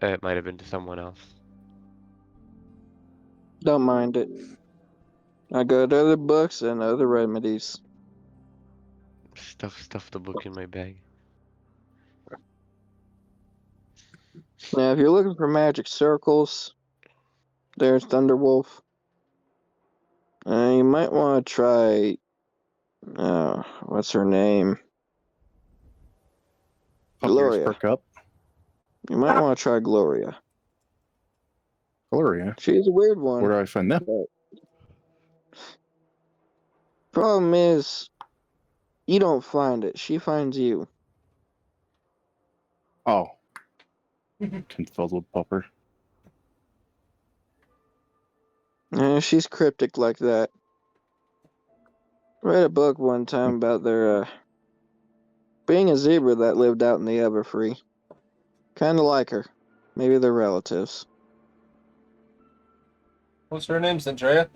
it might have been to someone else." Don't mind it. I got other books and other remedies. Stuff the book in my bag. Now, if you're looking for magic circles, there's Thunderwolf. You might want to try. What's her name? Pup ears Gloria. perk up. You might want to try Gloria. Gloria. She's a weird one. Where do I find that? But problem is, you don't find it. She finds you. Oh. Confuzzled pupper. She's cryptic like that. Read a book one time about their being a zebra that lived out in the Everfree. Kind of like her. Maybe they're relatives. What's her name, Zendrea?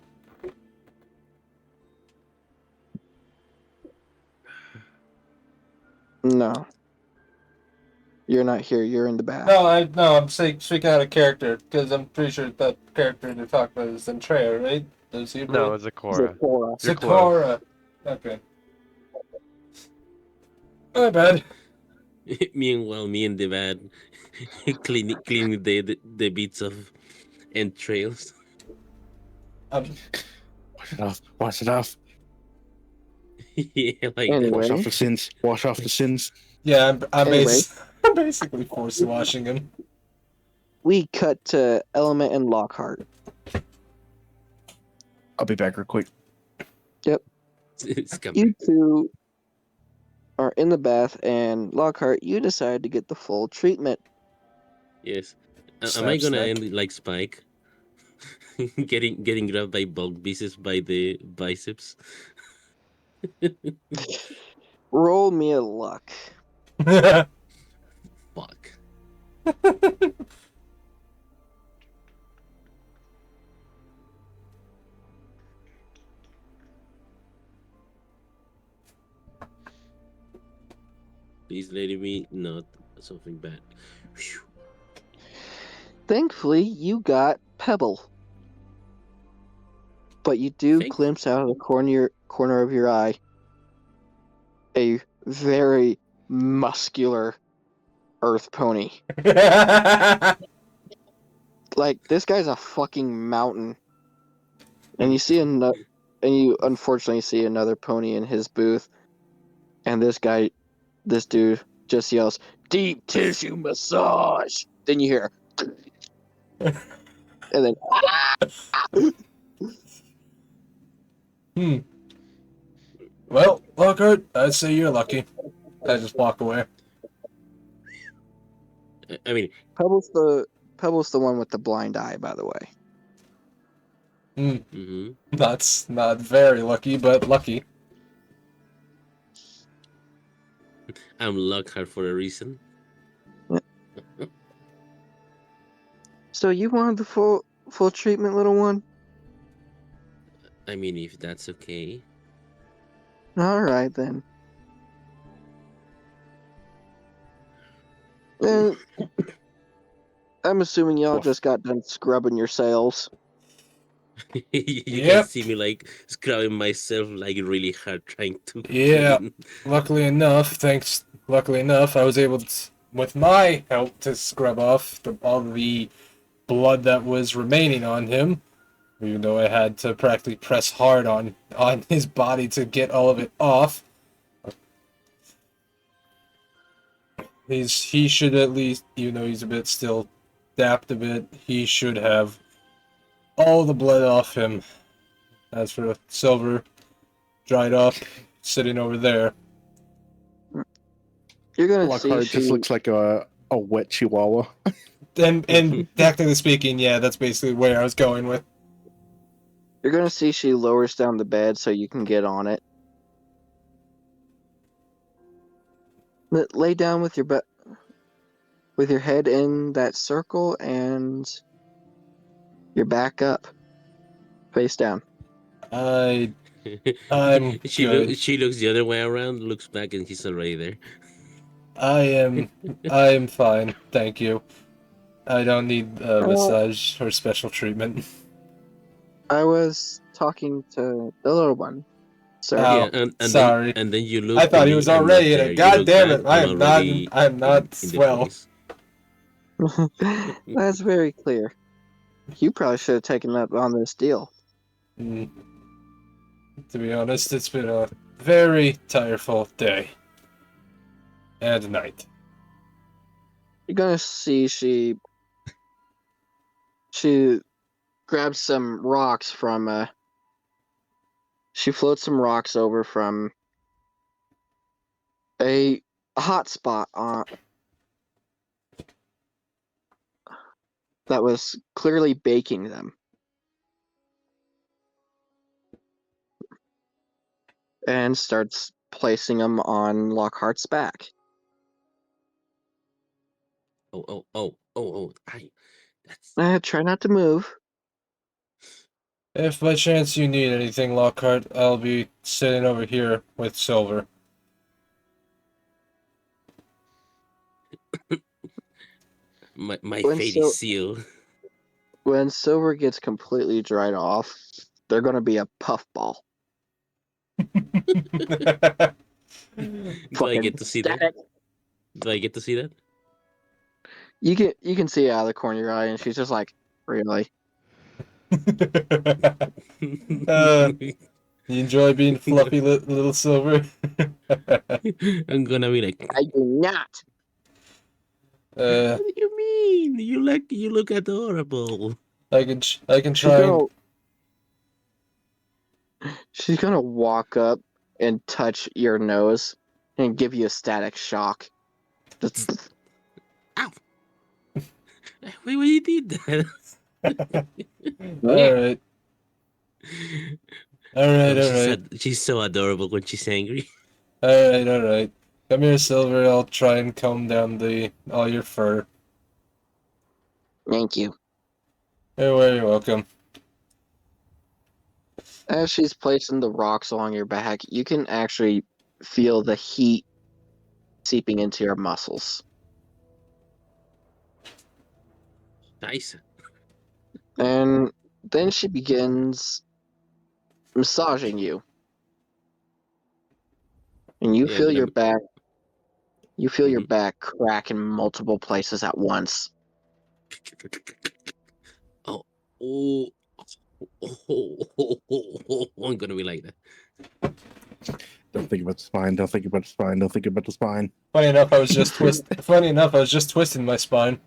No. You're not here. You're in the bath. No, I'm speaking out of character because I'm pretty sure that character they're talking about is Zentrea, right? The zebra. No, it's Zakora. Zipporah. You're close. Sakura. Okay. My bad. Meanwhile, me and the bad cleaning the bits of entrails. Wash it off. Wash it off. Yeah, like Anyway. that. Wash off the sins. Wash off the sins. Yeah, I'm Anyway. I'm basically force washing him. We cut to Element and Lockhart. I'll be back real quick. It's coming. You two are in the bath, and Lockhart, you decide to get the full treatment. Yes. Am Snap, I gonna snack. end like Spike? getting grabbed by bug pieces by the biceps. Roll me a luck. Fuck. Please let me not something bad. Phew. Thankfully, you got Pebble. But you do Thank- glimpse out of the corner of your eye a very muscular earth pony. Like, this guy's a fucking mountain. And you see and you unfortunately see another pony in his booth. And this dude just yells, "Deep tissue massage!" Then you hear and then Well, Lockhart, I'd say you're lucky. I just walk away. I mean, Pebble's the one with the blind eye, by the way. mhm. That's not very lucky, but lucky. I'm Lockhart for a reason. So you wanted the full treatment, little one? I mean, if that's okay. All right then. And I'm assuming y'all just got done scrubbing yourselves. You Yep. can see me like scrubbing myself like really hard trying to. Yeah. clean. Luckily enough, I was able to, with my help, to scrub off all the blood that was remaining on him. Even though I had to practically press hard on his body to get all of it off. He should at least, even though he's a bit still dapped a bit, he should have all the blood off him. As for Silver, dried up, sitting over there. You're gonna Lockhart see just looks like a wet chihuahua. And technically speaking, yeah, that's basically where I was going with. you're gonna see she lowers down the bed so you can get on it. Lay down with your head in that circle and your back up, face down. I'm she good. she looks the other way around, looks back, and he's already there. I am fine, thank you. I don't need a massage or special treatment. I was talking to the little one, sir. Oh, Yeah, and sorry. Then you look. I thought and he was I'm not already in there. it. You God look damn back, it! I I'm am not. already I'm not in the swell. place. That's very clear. You probably should have taken up on this deal. Mm. To be honest, it's been a very tireful day and night. You're gonna see she grabs some rocks from she floats some rocks over from a hot spot on that was clearly baking them. And starts placing them on Lockhart's back. Oh! That's Try not to move. If by chance you need anything, Lockhart, I'll be sitting over here with Silver. My When fate so- is sealed. When silver gets completely dried off, they're gonna be a puffball. Do I Fucking get to see that? static. Do I get to see that? You can see it out of the corner of your eye, and she's just like, really? You enjoy being fluffy little silver? I'm gonna be like, I do not. uh, what do you mean? You look adorable. I can She's try and she's gonna walk up and touch your nose and give you a static shock. Just- Ow! Wait, why you did that? Alright. Alright, Oh, alright. she's so adorable when she's angry. Alright, alright. Come here, Silver, I'll try and comb down all your fur. Thank you. You're very welcome. As she's placing the rocks along your back, you can actually feel the heat seeping into your muscles. Nice. And then she begins massaging you. And you Yeah, feel but your I'm- back your Mhm. back crack in multiple places at once. Oh, I'm gonna be like that. Don't think about the spine. Don't think about the spine. Don't think about the spine. Funny enough, I was just twisting my spine.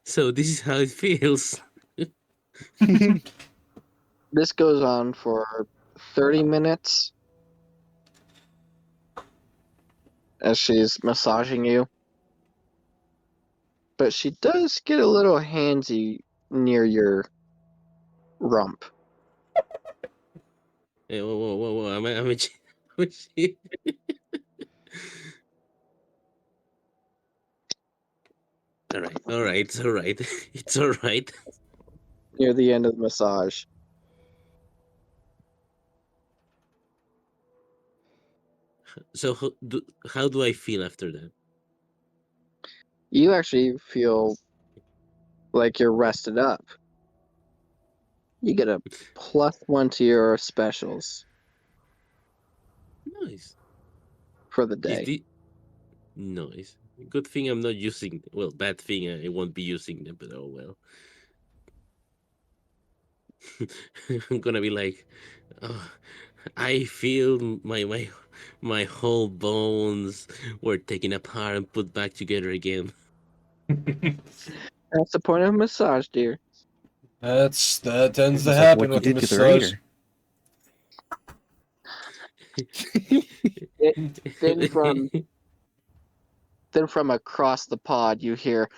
So this is how it feels. This goes on for 30 minutes as she's massaging you. But she does get a little handsy near your rump. Hey, whoa! I'm a all right, it's all right, it's all right. Near the end of the massage. So how do I feel after that? You actually feel like you're rested up. You get a +1 to your specials Nice. for the Is day. the nice? Good thing I'm not using. Well, bad thing I won't be using them, but oh well. I'm gonna be like, oh, I feel my whole bones were taken apart and put back together again. That's the point of massage, dear. That tends to It's like happen what you with the did to the massage. raider. Then from across the pod you hear,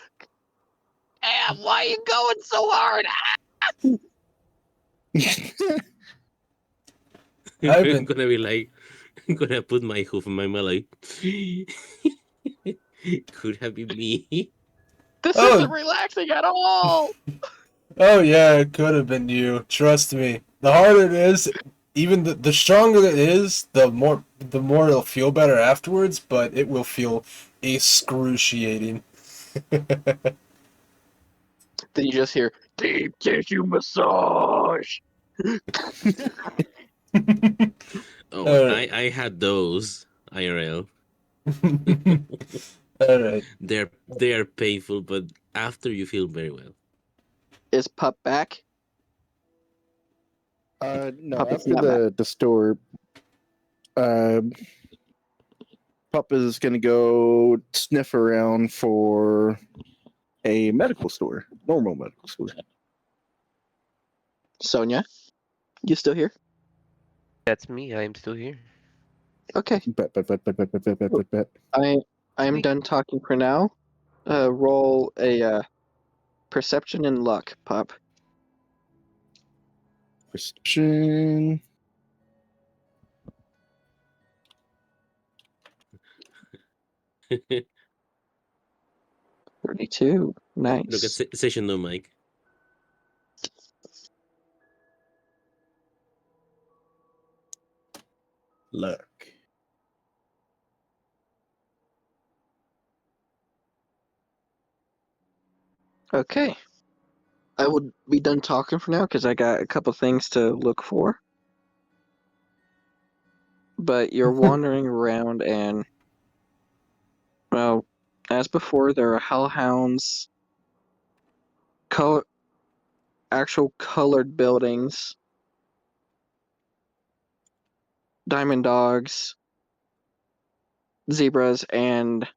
"Damn, why you going so hard?" I've I'm been gonna be like, I'm gonna put my hoof in my mouth like, could have been me. This Oh. isn't relaxing at all. Oh yeah, it could have been you. Trust me. The harder it is, even the stronger it is, the more it'll feel better afterwards, but it will feel excruciating. Then you just hear deep tissue massage. Oh, Alright. I had those IRL. Alright. They are painful, but after you feel very well. Is Pup back? No, Puppet's after not the store, Pup is gonna go sniff around for a medical store, normal medical store. Sonia, you still here? That's me. I am still here. Okay, Bet. I am done talking for now. Roll a perception and luck, Pup. Perception. 32. Nice. Look at session no mic. Luck. Okay. I will be done talking for now because I got a couple things to look for. But you're wandering around and, well, as before, there are hellhounds, actual colored buildings, diamond dogs, zebras, and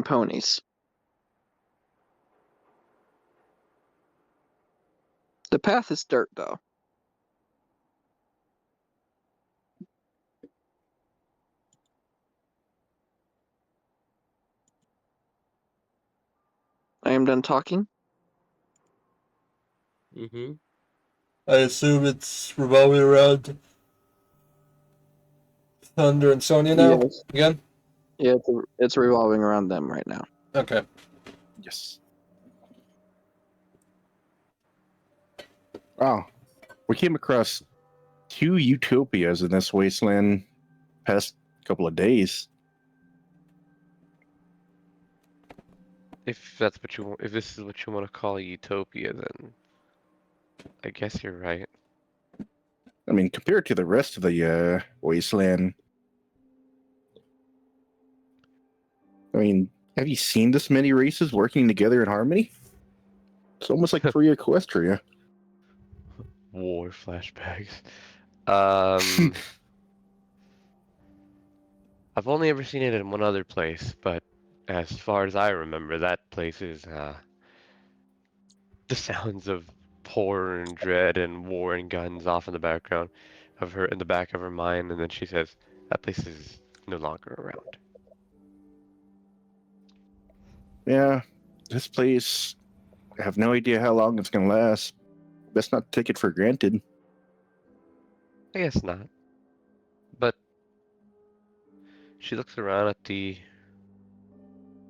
ponies. The path is dirt, though. I am done talking. Mm-hmm. I assume it's revolving around Thunder and Sonya now? Yes. Again? Yeah, it's revolving around them right now. Okay. Yes. Wow. We came across 2 utopias in this wasteland past couple of days. If that's what you want, if this is what you want to call utopia, then I guess you're right. I mean, compared to the rest of the wasteland, I mean, have you seen this many races working together in harmony? It's almost like free Equestria. War flashbacks. I've only ever seen it in one other place, but as far as I remember, that place is the sounds of horror and dread and war and guns off in the background of her in the back of her mind, and then she says that place is no longer around. Yeah, this place, I have no idea how long it's going to last. Best not take it for granted. I guess not. But she looks around at the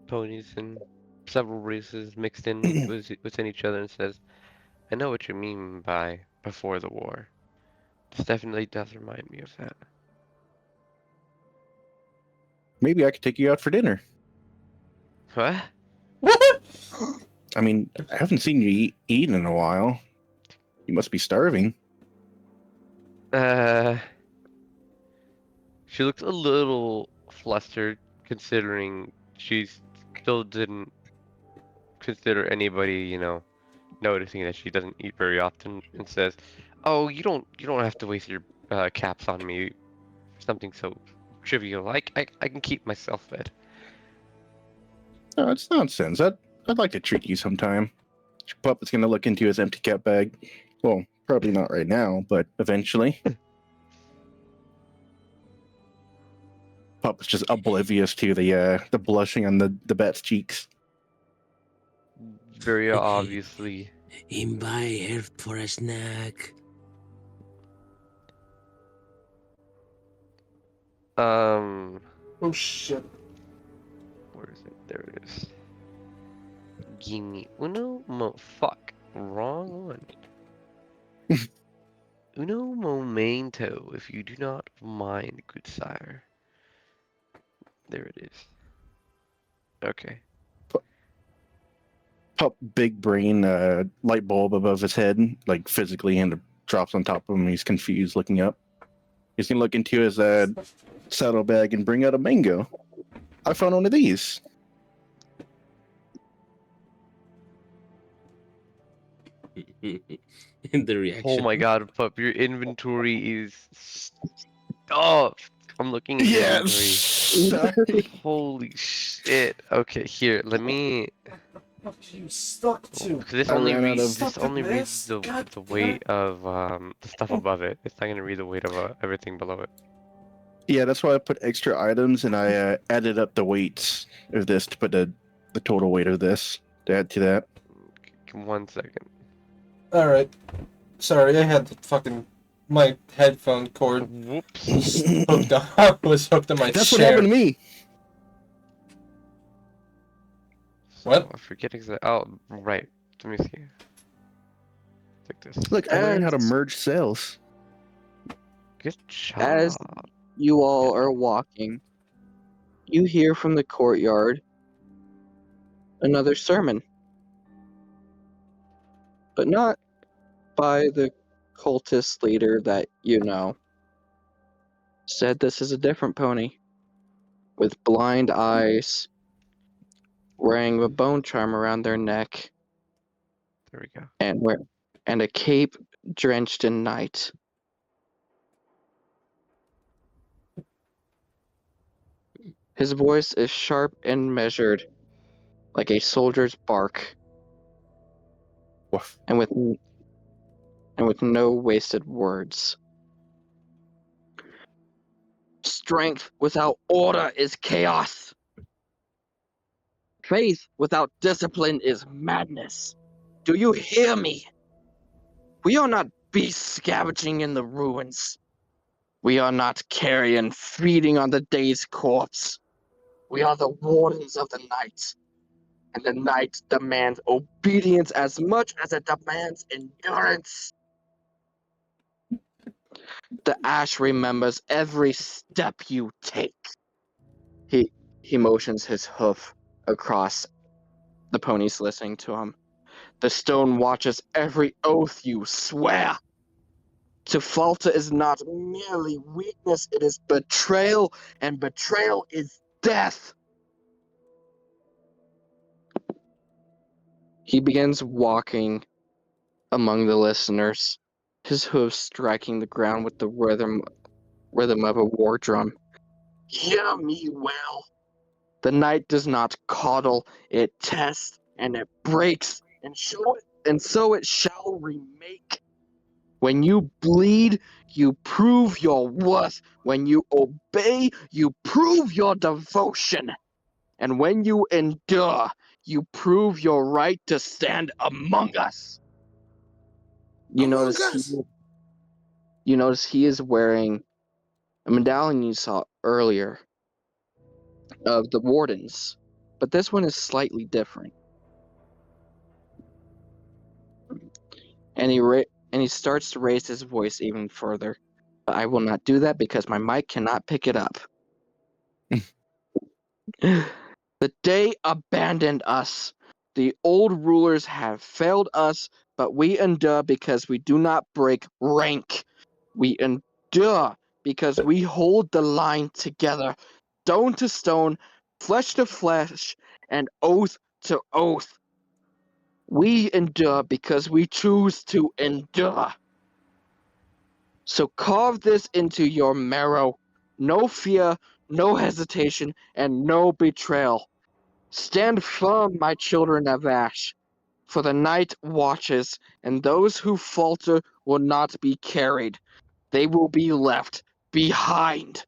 ponies and several races mixed in within each other and says, I know what you mean by before the war. This definitely does remind me of that. Maybe I could take you out for dinner. What? I mean, I haven't seen you eat in a while. You must be starving. She looks a little flustered considering she still didn't consider anybody, noticing that she doesn't eat very often, and says, "Oh, you don't have to waste your caps on me for something so trivial. I can keep myself fed." No, it's nonsense. I'd like to treat you sometime. Puppet's gonna look into his empty cap bag. Well, probably not right now, but eventually. Puppet's just oblivious to the blushing on the bat's cheeks. Very obviously. Invite her for a snack. Oh shit. Where is it? There it is. Gimme uno fuck. Wrong one. Uno momento, if you do not mind, good sire. There it is. Okay. Pup, big brain, light bulb above his head, like physically, and it drops on top of him. He's confused, looking up. He's gonna look into his saddlebag and bring out a mango. I found one of these. The reaction. Oh my god, pup, your inventory is stuffed. I'm looking at your inventory. Sorry. Holy shit. Okay, here, let me. You stuck to. Because this I only ran out reads of- this only reads Stop the this. weight of the stuff above it. It's not gonna read the weight of everything below it. Yeah, that's why I put extra items, and I added up the weights of this to put the total weight of this to add to that. 1 second. Alright. Sorry, I had my headphone cord Whoops. was hooked on my That's what chair. happened to me. What? So, I forget exactly. Oh, right. Let me see. Take this. Look, I learned how to merge cells. Good job. As you all are walking, you hear from the courtyard another sermon. But not by the cultist leader that you know. Said this is a different pony. With blind eyes, wearing a bone charm around their neck, There we go. and a cape drenched in night. His voice is sharp and measured, like a soldier's bark, Woof. and with no wasted words. Strength without order is chaos. Faith without discipline is madness. Do you hear me? We are not beasts scavenging in the ruins. We are not carrion feeding on the day's corpse. We are the wardens of the night. And the night demands obedience as much as it demands endurance. The ash remembers every step you take. He motions his hoof across the ponies listening to him. The stone watches every oath you swear. To falter is not merely weakness, it is betrayal, and betrayal is death. He begins walking among the listeners, his hooves striking the ground with the rhythm of a war drum. Hear me well. The night does not coddle, it tests and it breaks, and so it shall remake. When you bleed, you prove your worth. When you obey, you prove your devotion. And when you endure, you prove your right to stand among us. You notice he is wearing a medallion you saw earlier of the wardens, but this one is slightly different. And he starts to raise his voice even further. But I will not do that because my mic cannot pick it up. The day abandoned us. The old rulers have failed us, but we endure because we do not break rank. We endure because we hold the line together, stone to stone, flesh to flesh, and oath to oath. We endure because we choose to endure. So carve this into your marrow. No fear, no hesitation, and no betrayal. Stand firm, my children of Ash, for the night watches, and those who falter will not be carried. They will be left behind.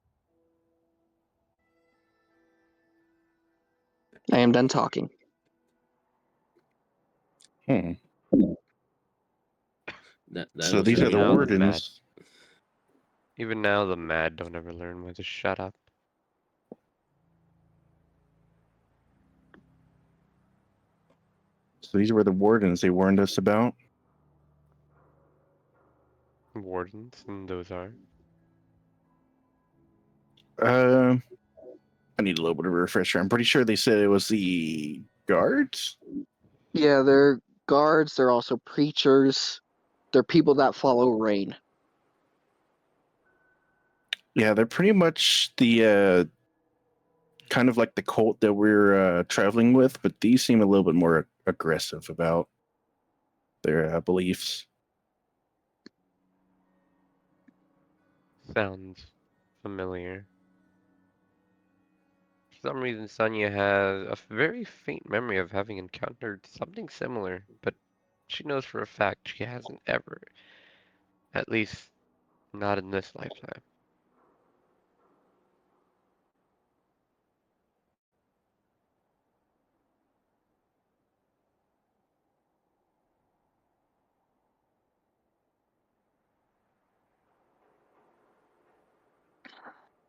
I am done talking. That So was these are very the now the good. wardens. Even now, the mad don't ever learn when to shut up. So these were the wardens they warned us about. Wardens, and those are. I need a little bit of a refresher. I'm pretty sure they said it was the guards. Yeah, they're guards, they're also preachers. They're people that follow Rain. Yeah, they're pretty much the kind of like the cult that we're traveling with, but these seem a little bit more aggressive about their beliefs. Sounds familiar. For some reason, Sonia has a very faint memory of having encountered something similar, but she knows for a fact she hasn't ever. At least, not in this lifetime.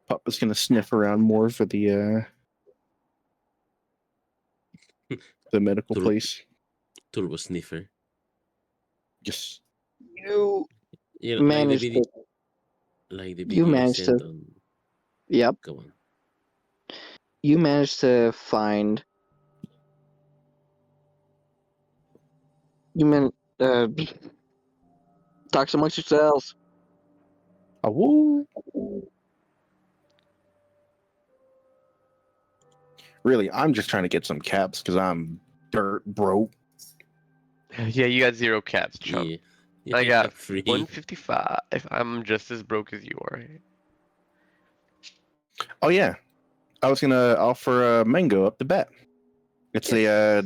Papa's gonna sniff around more for the medical Tur- place. Turbo Sniffer. Yes. You Yeah, like the managed video, to. like the You video I managed sent to. on. Yep. Go on. You managed to find You meant talk amongst yourselves. Ah, woo. Really, I'm just trying to get some caps because I'm dirt broke. Yeah, you got 0 caps, chump. Yeah. I got free. 155. I'm just as broke as you are. Oh yeah, I was gonna offer a mango up the bat. It's a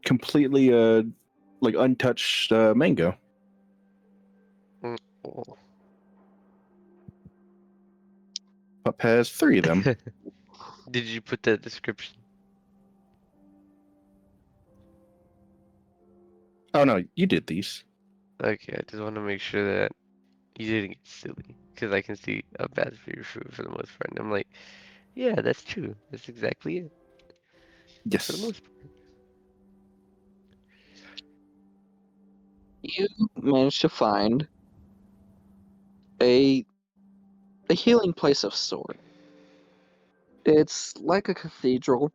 completely like untouched mango. Oh. Pup has 3 of them. Did you put that description? Oh no, you did these. Okay, I just want to make sure that you didn't get silly, because I can see a bad for your food for the most part. And I'm like, yeah, that's true. That's exactly it for the Yes. most part. You managed to find a healing place of sort. It's like a cathedral.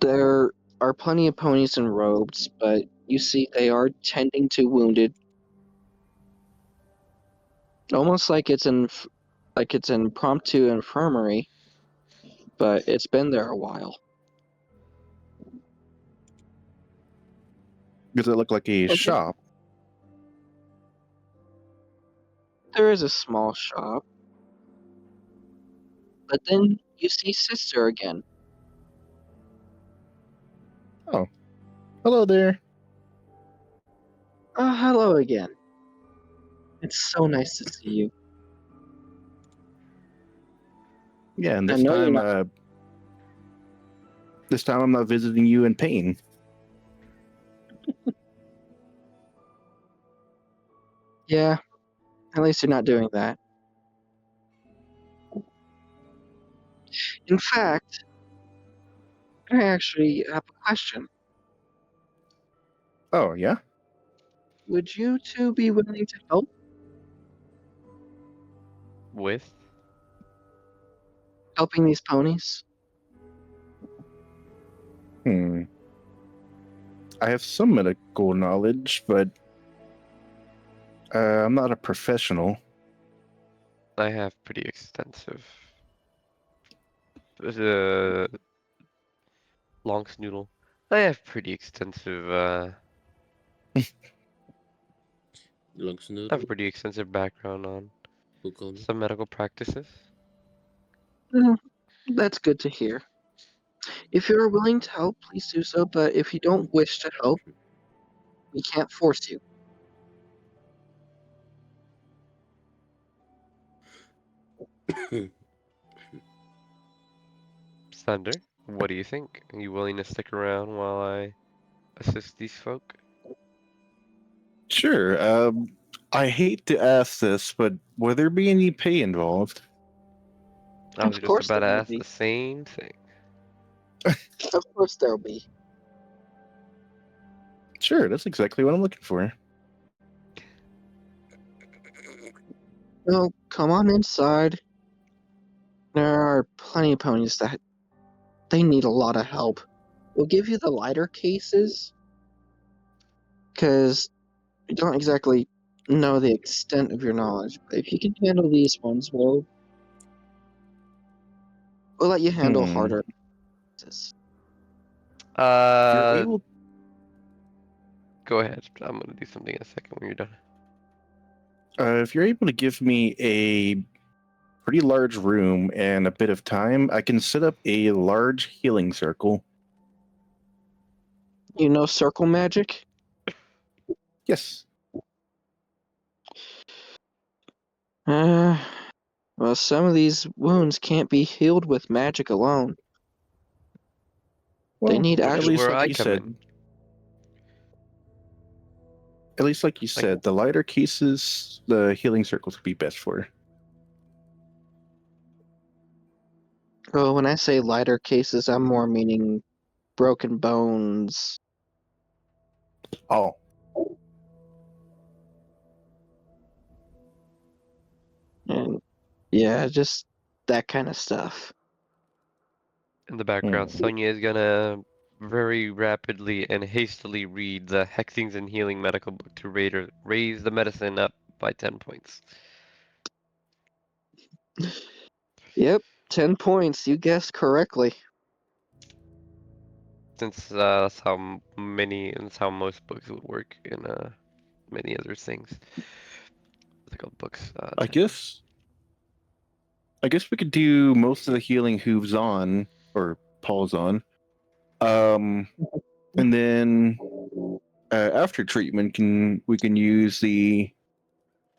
There are plenty of ponies in robes, but you see they are tending to wounded. Almost like it's an impromptu infirmary, but it's been there a while. Does it look like a Okay. shop? There is a small shop, but then you see Sister again. Oh, hello there. Oh, hello again. It's so nice to see you. Yeah, and I this know you're time, not. this time I'm not visiting you in pain. Yeah, at least you're not doing that. In fact, I actually have a question. Oh yeah. Would you two be willing to help? With? Helping these ponies? I have some medical knowledge, but I'm not a professional. I have pretty extensive. Uh, long snoodle. I have pretty extensive. Long I snoot. have a pretty extensive background on Who called me? some medical practices. Well, that's good to hear. If you're willing to help, please do so, but if you don't wish to help, we can't force you. Thunder, what do you think? Are you willing to stick around while I assist these folk? Sure. I hate to ask this, but will there be any pay involved? I was Of just course about to there will ask be. the same thing. Of course there'll be. Sure, that's exactly what I'm looking for. Well, come on inside. There are plenty of ponies that they need a lot of help. We'll give you the lighter cases, because we don't exactly know the extent of your knowledge. But if you can handle these ones, we'll let you handle harder cases. If you're able, Go ahead. I'm gonna do something in a second when you're done. if you're able to give me a pretty large room and a bit of time, I can set up a large healing circle. You know circle magic? Yes. Well, some of these wounds can't be healed with magic alone. They Well, need at Which is actual. least where like I you come said. in. At least like you Like- said, the lighter cases, the healing circles would be best for. Well, when I say lighter cases, I'm more meaning broken bones. Oh, And yeah, just that kind of stuff. In the background, Sonia is gonna very rapidly and hastily read the Hexings and Healing medical book to raise the medicine up by 10 points. Yep, 10 points. You guessed correctly. Since that's that's how most books would work in many other things. Medical books. I 10. guess we could do most of the healing hooves on, or paws on. And then after treatment, we can use the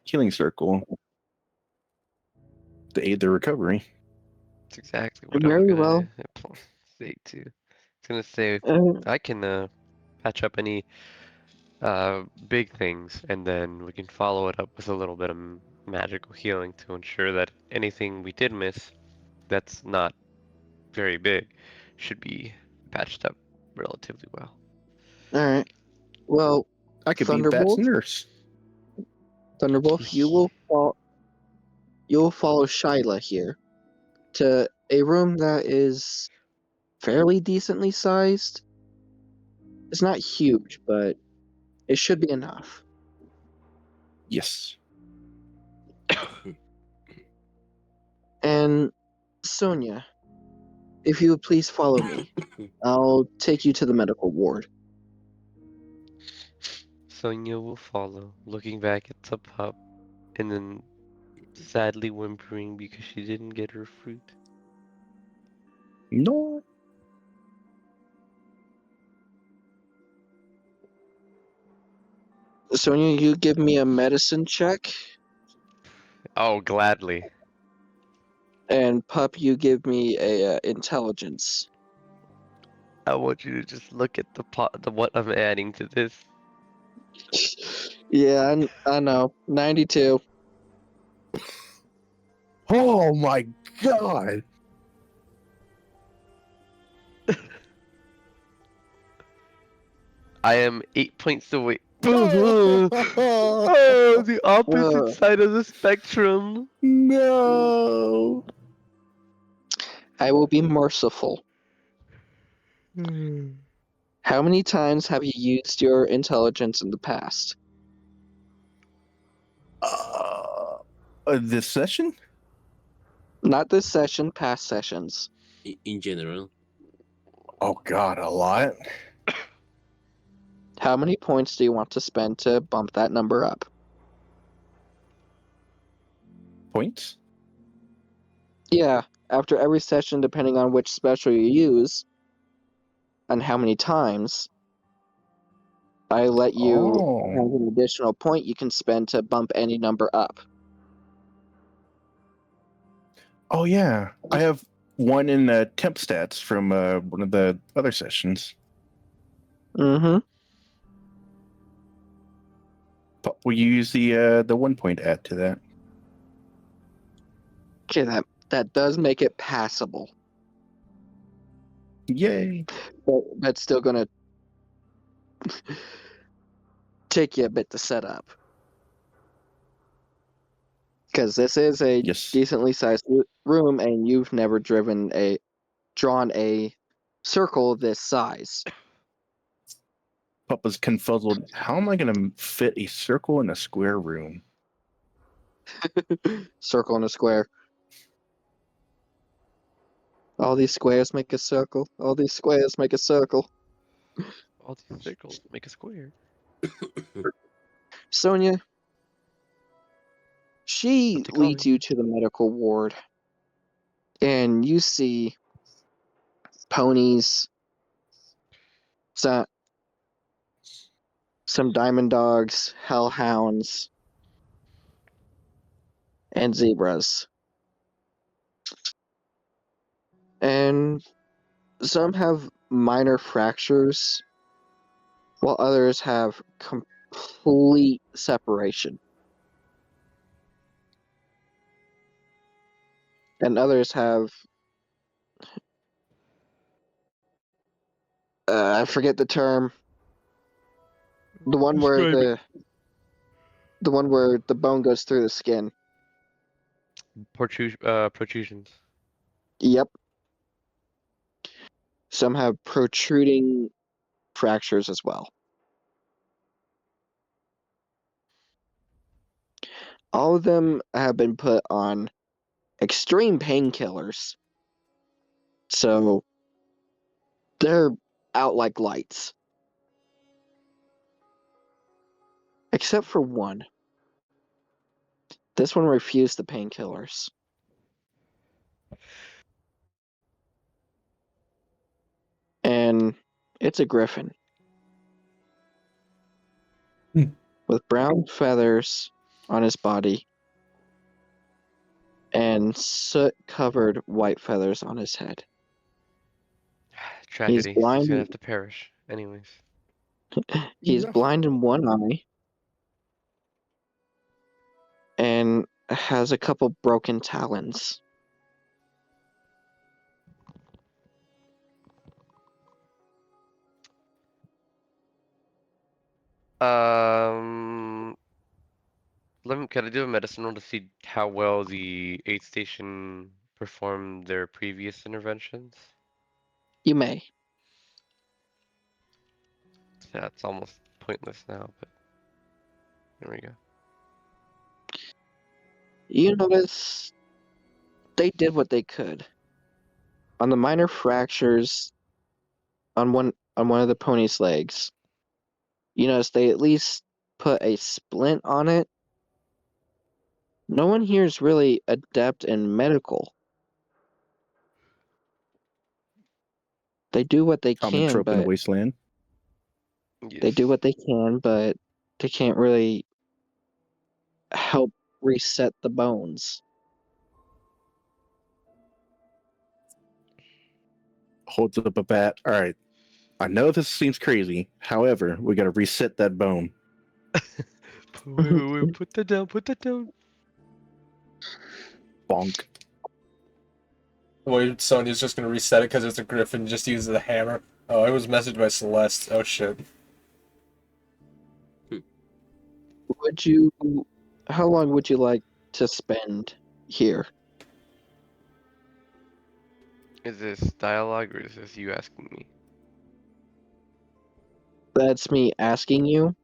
healing circle to aid the recovery. That's exactly what I was Very gonna well. say too. It's gonna say Uh, I can patch up any big things, and then we can follow it up with a little bit of magical healing to ensure that anything we did miss that's not very big should be patched up relatively well. Alright. Well, I could be Bat's Thunderbolt? nurse. Thunderwolf, you'll follow Shyla here to a room that is fairly decently sized. It's not huge, but it should be enough. Yes. And Sonia, if you would please follow me, I'll take you to the medical ward. Sonia will follow, looking back at the pup, and then sadly whimpering because she didn't get her fruit. No. Sonia, you give me a medicine check, Oh, gladly. and Pup, you give me a intelligence. I want you to just look at the what I'm adding to this. Yeah, I know. 92. Oh my god. I am 8 points away. Oh, the opposite side of the spectrum. No. I will be merciful. How many times have you used your intelligence in the past? This session? Not this session, past sessions. In general. Oh god, a lot. How many points do you want to spend to bump that number up? Points? Yeah, after every session, depending on which special you use and how many times, I let you have an additional point you can spend to bump any number up. Oh yeah, I have one in temp stats from one of the other sessions. Mm-hmm. But we use the 1 point add to that. Okay, that does make it passable. Yay! But that's still gonna take you a bit to set up. Because this is a decently sized room, and you've never drawn a circle this size. Papa's confuzzled. How am I going to fit a circle in a square room? Circle in a square. All these squares make a circle. All these squares make a circle. All these circles make a square. Sonia, she leads you to the medical ward, and you see ponies, some diamond dogs, hellhounds, and zebras. And some have minor fractures, while others have complete separation. And others have I forget the term. The one where the one where the bone goes through the skin. Protrusions. Yep. Some have protruding fractures as well. All of them have been put on extreme painkillers. So they're out like lights. Except for one. This one refused the painkillers. And it's a griffin. With brown feathers on his body and soot-covered white feathers on his head. Tragedy. He's blind. gonna have to perish. Anyways. He's blind in one eye and has a couple broken talons. Can I do a medicine roll to see how well the aid station performed their previous interventions? You may. Yeah, it's almost pointless now, but there we go. You notice they did what they could. On the minor fractures on one of the pony's legs, you notice they at least put a splint on it. No one here is really adept in medical. They do what they Common can, trope in the but wasteland. they do what they can, but they can't really help reset the bones. Holds up a bat. All right. I know this seems crazy. However, we got to reset that bone. Wait, put that down, put that down. Bonk. Wait, Sonya's just gonna reset it because it's a griffin. Just use the hammer. Oh, it was messaged by Celeste. Oh shit. How long would you like to spend here? Is this dialogue or is this you asking me? That's me asking you.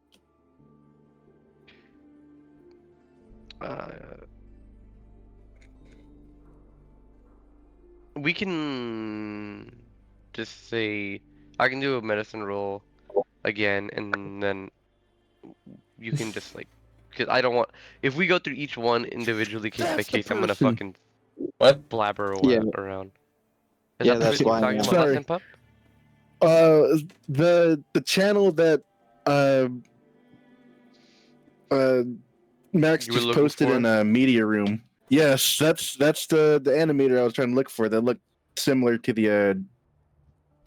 We can just say I can do a medicine roll again, and then you can just like, cause I don't want, if we go through each one individually, case by That's the case, I'm gonna person. fucking What? blabber Yeah. around. Yeah, Is that the that's person why you're I'm talking about, Sorry. Lesson Pup? The channel that Max You were just looking posted for? in a media room. Yes, that's the animator I was trying to look for. That looked similar to the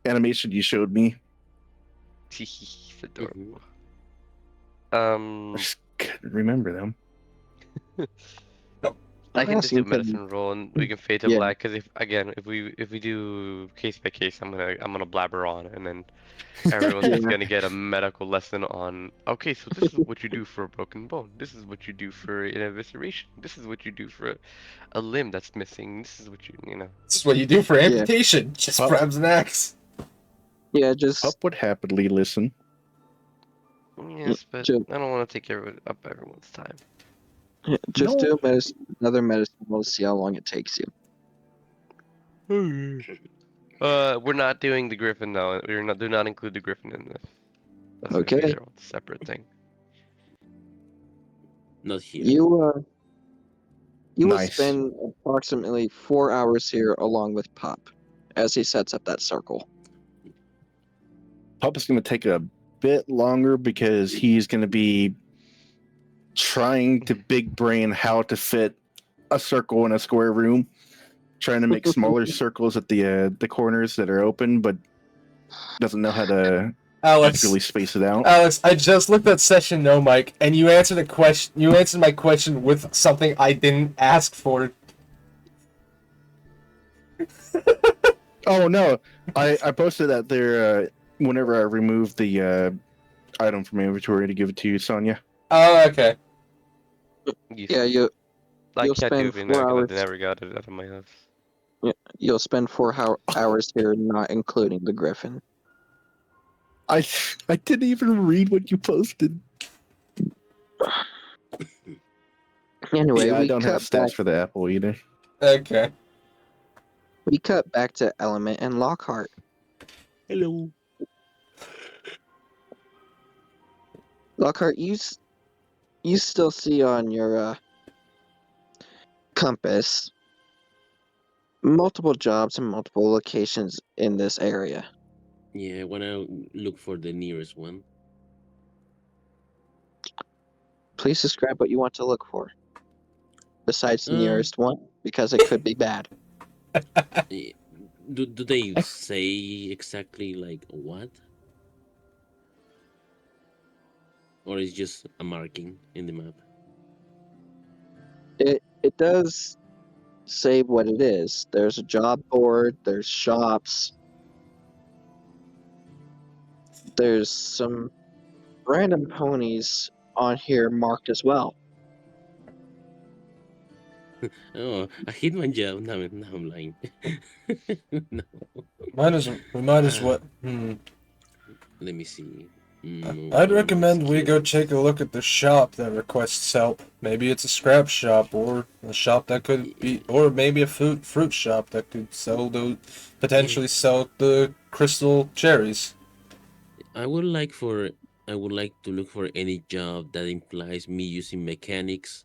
animation you showed me. It's adorable. I just couldn't remember them. I can just do a asking 'cause- medicine roll and we can fade to Yeah. black. Cause if we do case by case, I'm gonna blabber on, and then everyone's just Yeah. gonna get a medical lesson on. Okay, so this is what you do for a broken bone. This is what you do for an evisceration. This is what you do for a limb that's missing. This is what you know. This is what you do for amputation. Just Pup. grabs an axe. Yeah, just Pup would happily listen. Yes, but Jim. I don't want to take up everyone's time. just No. do another medicine roll to see how long it takes you. We're not doing the griffin though. Do not include the griffin in this. That's gonna be Okay. their own separate thing. Not here. You will Nice. spend approximately 4 hours here along with Pop as he sets up that circle. Pup is going to take a bit longer because he's going to be trying to big brain how to fit a circle in a square room, trying to make smaller circles at the corners that are open, but doesn't know how to Alex, really space it out. Alex, I just looked at Session No Mic, and you answered a question. You answered my question with something I didn't ask for. Oh no, I posted that there whenever I removed the item from inventory to give it to you, Sonya. Oh, okay. Yeah, I you'll can't do spend it 4 now because hours. I never got it out of my house. You'll spend 4 hours here, not including the Griffin. I didn't even read what you posted. Anyway, Yeah, I we don't have cut back. stats for the apple either. Okay. We cut back to Element and Lockhart. Hello. Lockhart, you still see on your compass multiple jobs and multiple locations in this area. Yeah, I wanna look for the nearest one. Please describe what you want to look for. Besides the Um, nearest one, because it could be bad. Eh, do they say exactly like what? Or is just a marking in the map? It does say what it is. There's a job board, there's shops, there's some random ponies on here marked as well. Oh, a hitman job. No, I'm lying. No. We might as Ah, well. let me see. I'd recommend we go take a look at the shop that requests help. Maybe it's a scrap shop, or a shop that could be, or maybe a fruit shop that could potentially sell the crystal cherries. I would like to look for any job that implies me using mechanics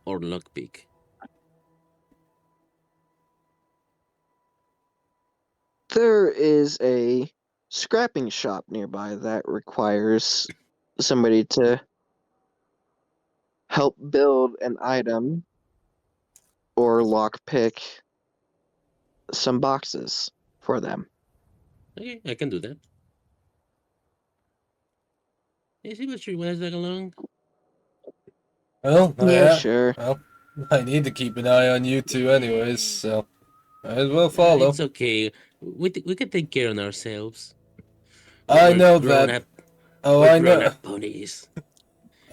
or lockpick. There is a scrapping shop nearby that requires somebody to help build an item or lockpick some boxes for them. Okay, I can do that. Is it what you want to tag along? Well, Yeah, sure. Well, I need to keep an eye on you two, anyways. So might as well follow. It's okay. We can take care of ourselves. I We're know grown that. Up, Oh, we're I grown know. up ponies.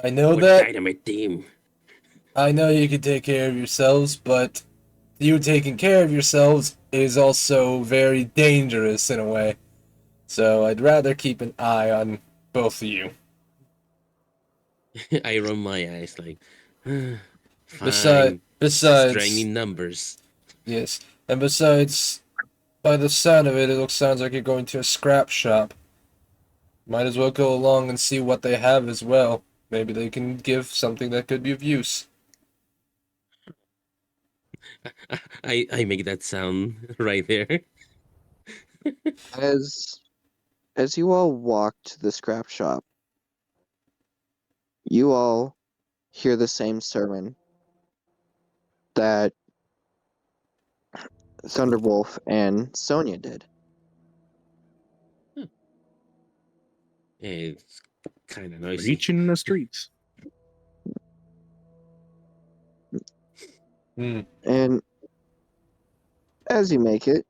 I know We're that. Dynamite team. I know you can take care of yourselves, but you taking care of yourselves is also very dangerous in a way. So I'd rather keep an eye on both of you. I roll my eyes like, fine. Besides, Straining numbers. yes, and besides, by the sound of it, sounds like you're going to a scrap shop. Might as well go along and see what they have as well. Maybe they can give something that could be of use. I make that sound right there. As you all walk to the scrap shop, you all hear the same sermon that Thunderwolf and Sonia did. It's kind of noisy. Preaching in the streets. And as you make it,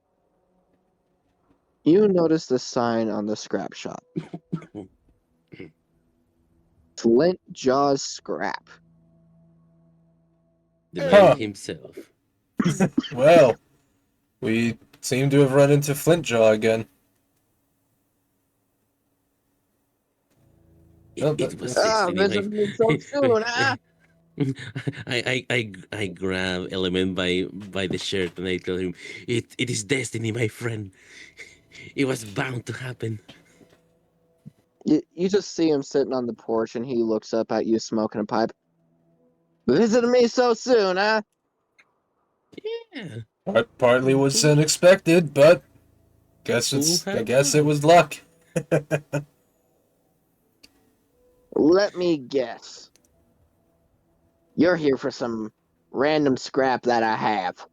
you notice the sign on the scrap shop. Flint Jaws Scrap. The Huh. man himself. Well, we seem to have run into Flintjaw again. It was Ah, destiny. visit me so soon, huh? I grab Element by the shirt and I tell him, it is destiny, my friend. It was bound to happen. You just see him sitting on the porch and he looks up at you smoking a pipe. Visiting me so soon, huh? Yeah. Partly was unexpected, but I guess it was luck. Let me guess. You're here for some random scrap that I have.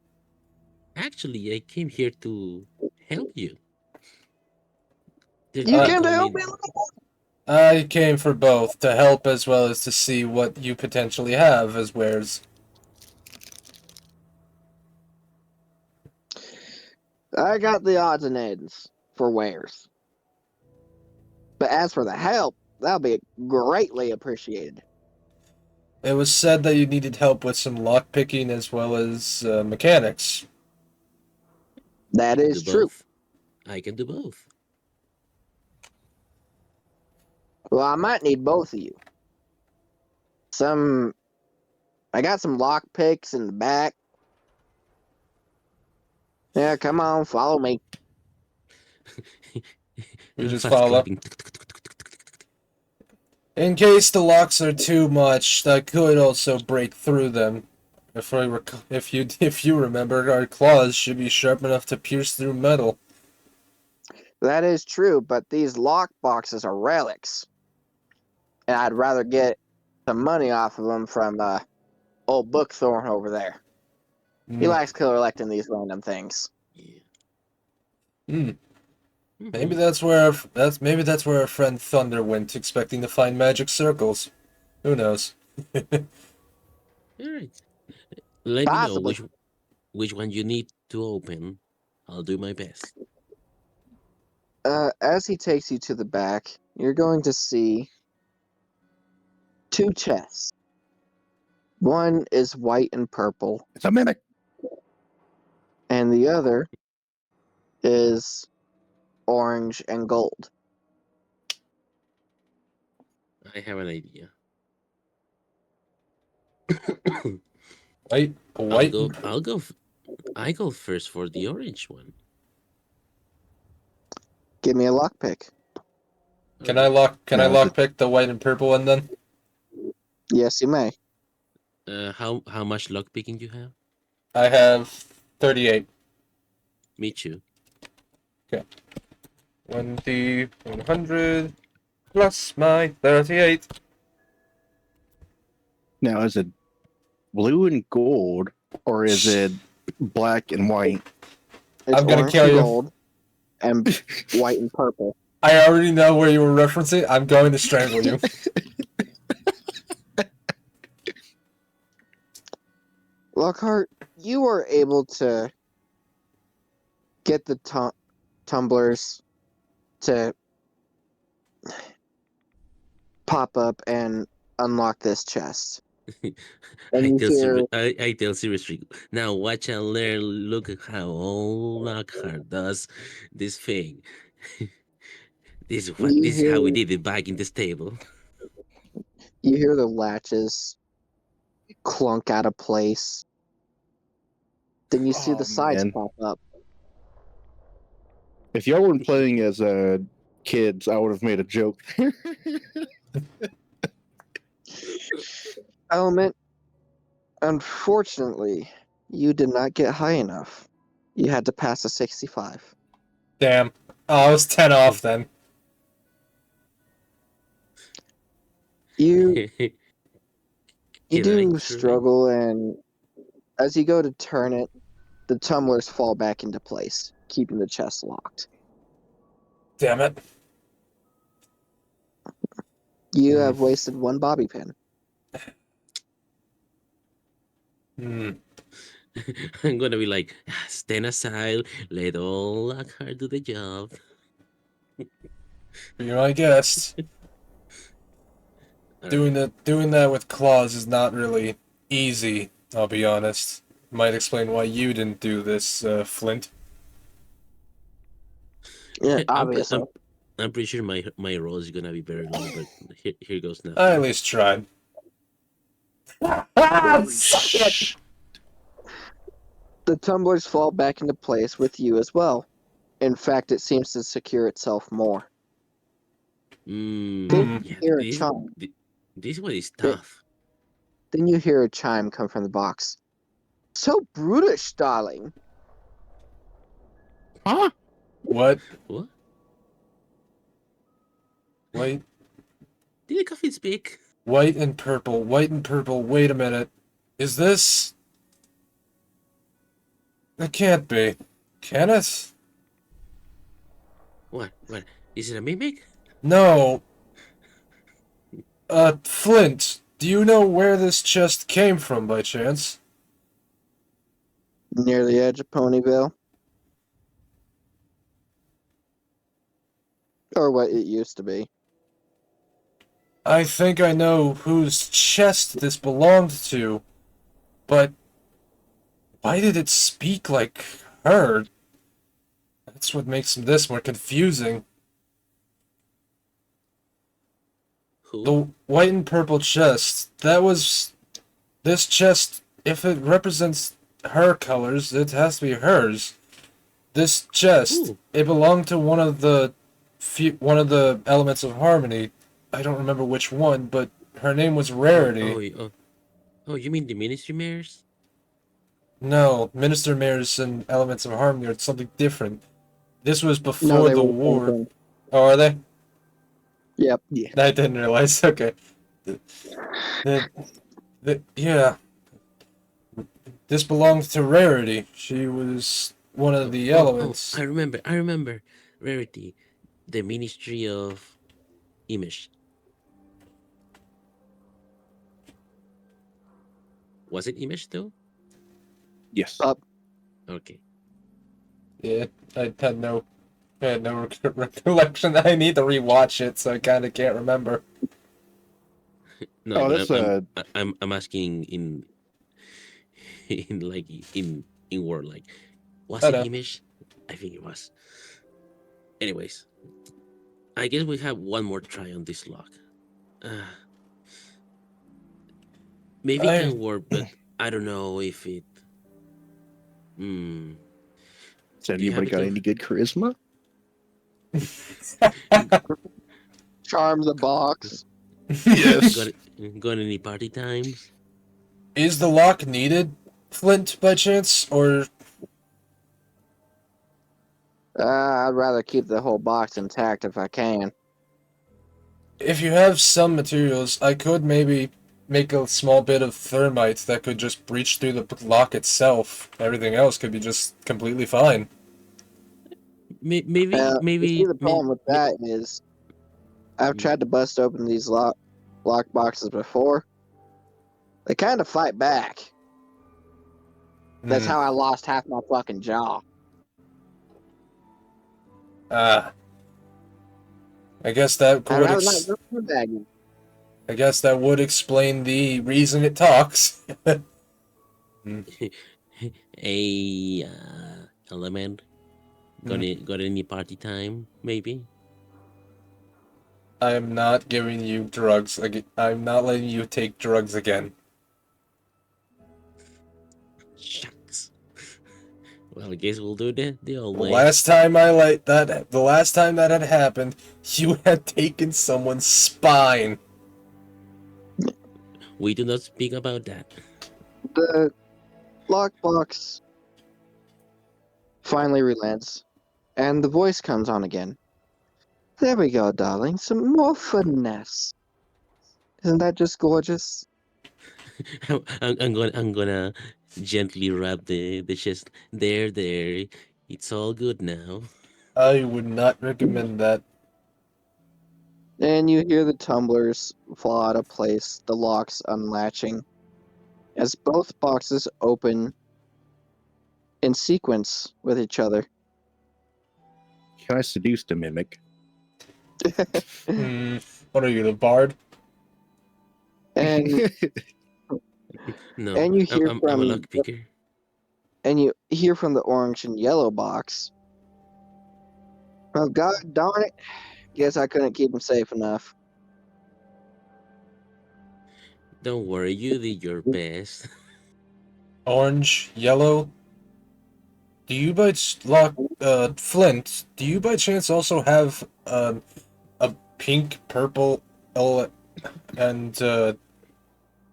Actually, I came here to help you. You came to help me? I came for both, to help as well as to see what you potentially have as wares. I got the odds and ends for wares. But as for the help, that'll be greatly appreciated. It was said that you needed help with some lockpicking as well as mechanics. That I can is do true. both. I can do both. Well, I might need both of you. I got some lock picks in the back. Yeah, come on, follow me. We just Fast follow. clapping. In case the locks are too much, I could also break through them. If you remember, our claws should be sharp enough to pierce through metal. That is true, but these lock boxes are relics. And I'd rather get some money off of them from old Bookthorn over there. He likes collecting these random things. Yeah. Maybe Mhm. that's where our friend Thunder went, expecting to find magic circles. Who knows? All right. Let me know Possibly. which one you need to open. I'll do my best. As he takes you to the back, you're going to see two chests. One is white and purple, It's a mimic. and the other is orange and gold. I have an idea. White. I go first for the orange one. Give me a lockpick. Can I Now, is it- lockpick the white and purple one then? Yes, you may. How much luck picking you have? I have 38. Me too. 100 plus my 38. Now, is it blue and gold, or is it black and white? It's I'm gonna orange kill and you. gold and white and purple. I already know where you were referencing. I'm going to strangle you. Lockhart, you were able to get the tumblers to pop up and unlock this chest. And you hear, I tell seriously. Now watch and learn. Look at how old Lockhart does this thing. This is how we did it back in the stable. you hear the latches clunk out of place. Then you see Oh, the sides man. pop up. If y'all weren't playing as kids, I would have made a joke. Element, unfortunately, you did not get high enough. You had to pass a 65. Damn. Oh, I was 10 off then. You Can I do try? struggle, and as you go to turn it, the tumblers fall back into place, keeping the chest locked. Damn it. You have wasted one bobby pin. I'm gonna be like, stand aside, let all Lockhart do the job. Be my guest. Doing that with claws is not really easy, I'll be honest. Might explain why you didn't do this, Flint. Yeah, I'm pre- obviously. I'm pretty sure my roll is gonna be very low, but here goes now. I at least tried. The tumblers fall back into place with you as well. In fact, it seems to secure itself more. Then you hear a chime. This one is tough. Then you hear a chime come from the box. So brutish, darling. Huh? What? What? White, Did the coffin speak? white and purple, white and purple. Wait a minute. Is this... It can't be. Can it? What? Is it a mimic? No. Flint, do you know where this chest came from by chance? Near the edge of Ponyville. Or what it used to be. I think I know whose chest this belonged to, but why did it speak like her? That's what makes this more confusing. Who? The white and purple chest, that was... This chest, if it represents her colors, it has to be hers. This chest, Ooh. it belonged to one of the elements of harmony. I don't remember which one, but her name was Rarity. Oh, you mean the Ministry Mares? No, Minister Mares and Elements of Harmony are something different. This was No, before they the were the same war. thing. Oh, are they? Yep. I didn't realize. Okay. Yeah. This belongs to Rarity. She was one of the elements. I remember. Rarity. The Ministry of Image. Was it Image though? Yes. Okay. Yeah, I had no recollection. I need to rewatch it, so I kind of can't remember. No, Oh, but that's I'm asking in in word, like, was I it know. Image? I think it was. Anyways, I guess we have one more try on this lock. Maybe it can work, but I don't know if it. Has Do you have anybody it, got Joe? any good charisma? Charm the box. Yes. Got any party times? Is the lock needed, Flint, by chance, or I'd rather keep the whole box intact if I can. if you have some materials, I could maybe make a small bit of thermite that could just breach through the lock itself. Everything else could be just completely fine. Maybe You see, the problem with that is I've tried to bust open these lock boxes before. They kind of fight back. That's how I lost half my fucking jaw. I guess that I'd would rather not go through that again. I guess that would explain the reason it talks. a element. Got any party time? Maybe. I am not giving you drugs. I'm not letting you take drugs again. Shucks. Well, I guess we'll do the old The way. last time that had happened, you had taken someone's spine. We do not speak about that. The lockbox finally relents, and the voice comes on again. There we go, darling. Some more finesse. Isn't that just gorgeous? I'm gonna gently rub the chest. There. It's all good now. I would not recommend that. And you hear the tumblers fall out of place, the locks unlatching, as both boxes open in sequence with each other. Can I seduce the mimic? What are you, the bard? And No, and you hear I'm a from luck picker. and you hear from the orange and yellow box. Well, god darn it! Guess I couldn't keep him safe enough. Don't worry, you did your best. Orange, yellow. Do you by Flint? Do you by chance also have a pink, purple, and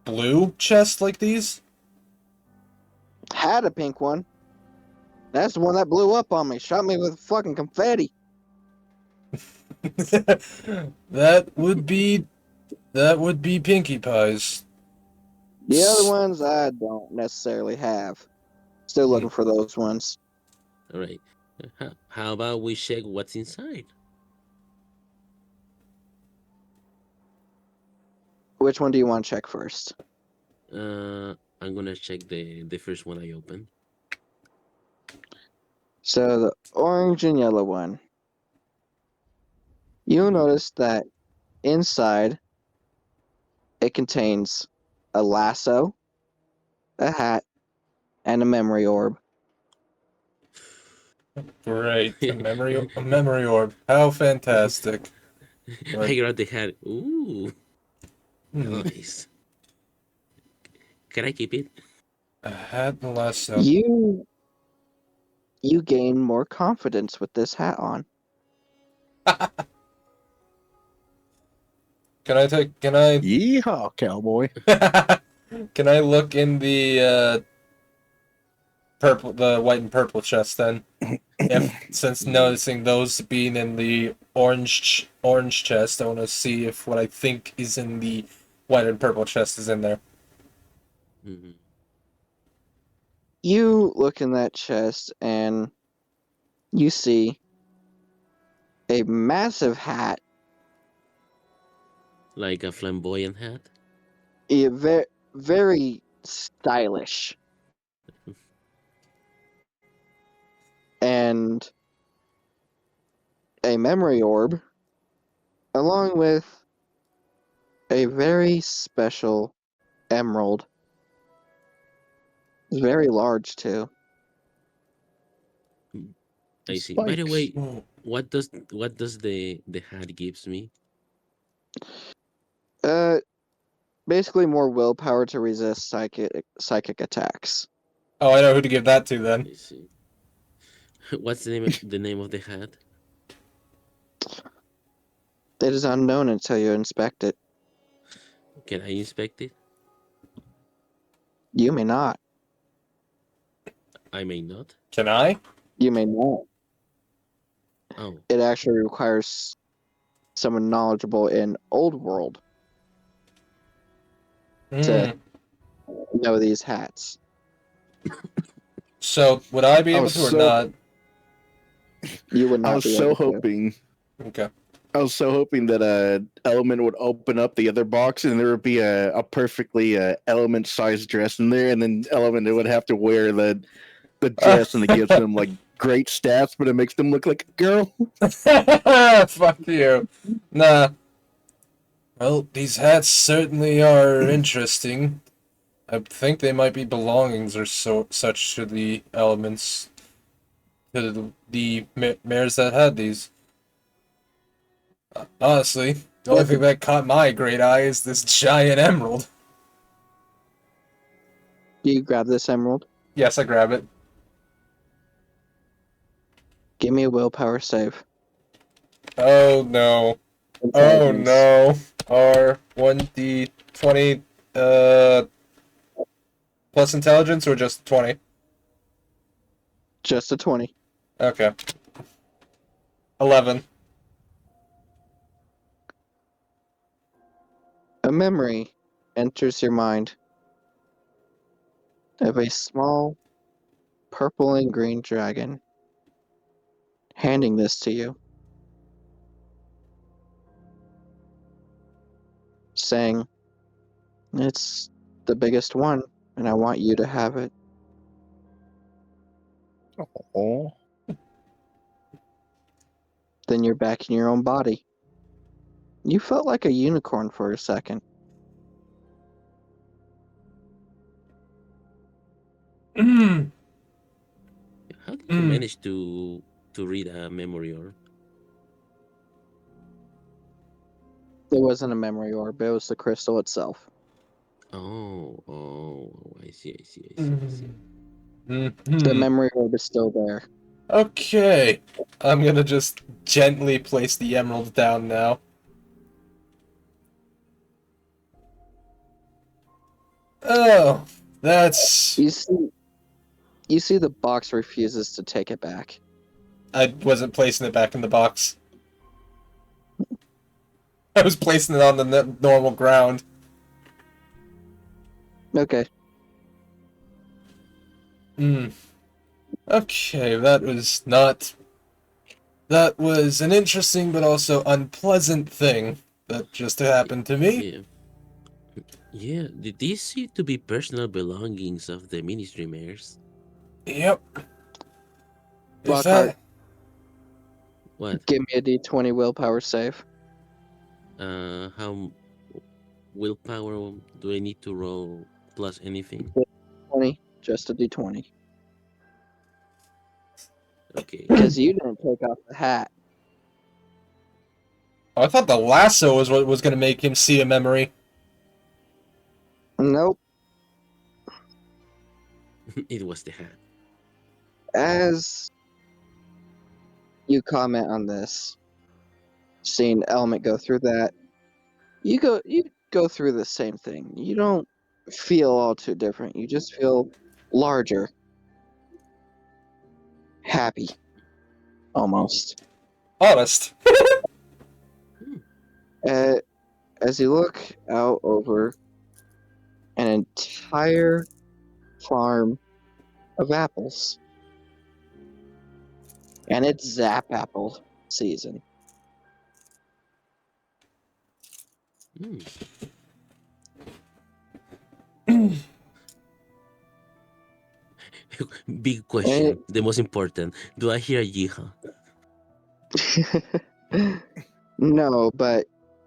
blue chest like these? Had a pink one. That's the one that blew up on me. Shot me with fucking confetti. That would be Pinkie Pie's. The other ones I don't necessarily have. Still looking for those ones. All right. How about we check what's inside? Which one do you want to check first? I'm gonna check the first one I opened. So the orange and yellow one. You'll notice that inside it contains a lasso, a hat, and a memory orb. Great. A memory orb. How fantastic. I Right. grab the hat. Ooh, Hmm. nice. Can I keep it? A hat and lasso. You gain more confidence with this hat on. Can I Yeehaw, cowboy. can I look in the white and purple chest then? Since noticing those being in the orange chest, I want to see if what I think is in the white and purple chest is in there. Mhm. You look in that chest and you see a massive hat, Like a flamboyant hat. very stylish, and a memory orb, along with a very special emerald. It's very large too. I see. By the Spikes. way, Ooh. what does the hat gives me? Basically more willpower to resist psychic attacks. Oh, I know who to give that to then. I see. What's the name of the hat? It is unknown until you inspect it. Can I inspect it? You may not. I may not. Can I? You may not. Oh, It actually requires someone knowledgeable in Old World to know these hats. So would I be I able was to or so- not? You would I not was be so able to. hoping. Okay. I was so hoping that Element would open up the other box and there would be a perfectly Element sized dress in there, and then Element would have to wear the dress, and it gives them like great stats, but it makes them look like a girl. Fuck you. Nah. Well, these hats certainly are interesting. I think they might be belongings or such to the elements, to the mares that had these. Honestly, the only thing that caught my great eye is this giant emerald. Do you grab this emerald? Yes, I grab it. Give me a willpower save. Oh no. Oh Intelligence. no. R1d20 plus intelligence or just 20? Just a 20. Okay. 11. A memory enters your mind of a small purple and green dragon handing this to you, saying, "It's the biggest one, and I want you to have it." Oh, Then you're back in your own body. You felt like a unicorn for a second. how did you manage to read a memory orb? It wasn't a memory orb, it was the crystal itself. Oh, I see. I see. The memory orb is still there. Okay. I'm gonna just gently place the emerald down now. Oh, that's... You see the box refuses to take it back. I wasn't placing it back in the box. I was placing it on the normal ground. Okay. Okay, that was not... That was an interesting but also unpleasant thing that just happened to me. Yeah. Yeah, these seem to be personal belongings of the ministry mayors. Yep. If Lockhart, that... What? give me a d20 willpower save. How willpower do I need to roll plus anything? 20, just a d20. Okay. Because you didn't take off the hat. Oh, I thought the lasso was what was going to make him see a memory. Nope. It was the hat. As you comment on this, seeing Element go through that, you go through the same thing. You don't feel all too different. You just feel larger, happy, almost. Honest. As you look out over an entire farm of apples, and it's Zap Apple season. Big question. The most important. Do I hear yeehaw? No, but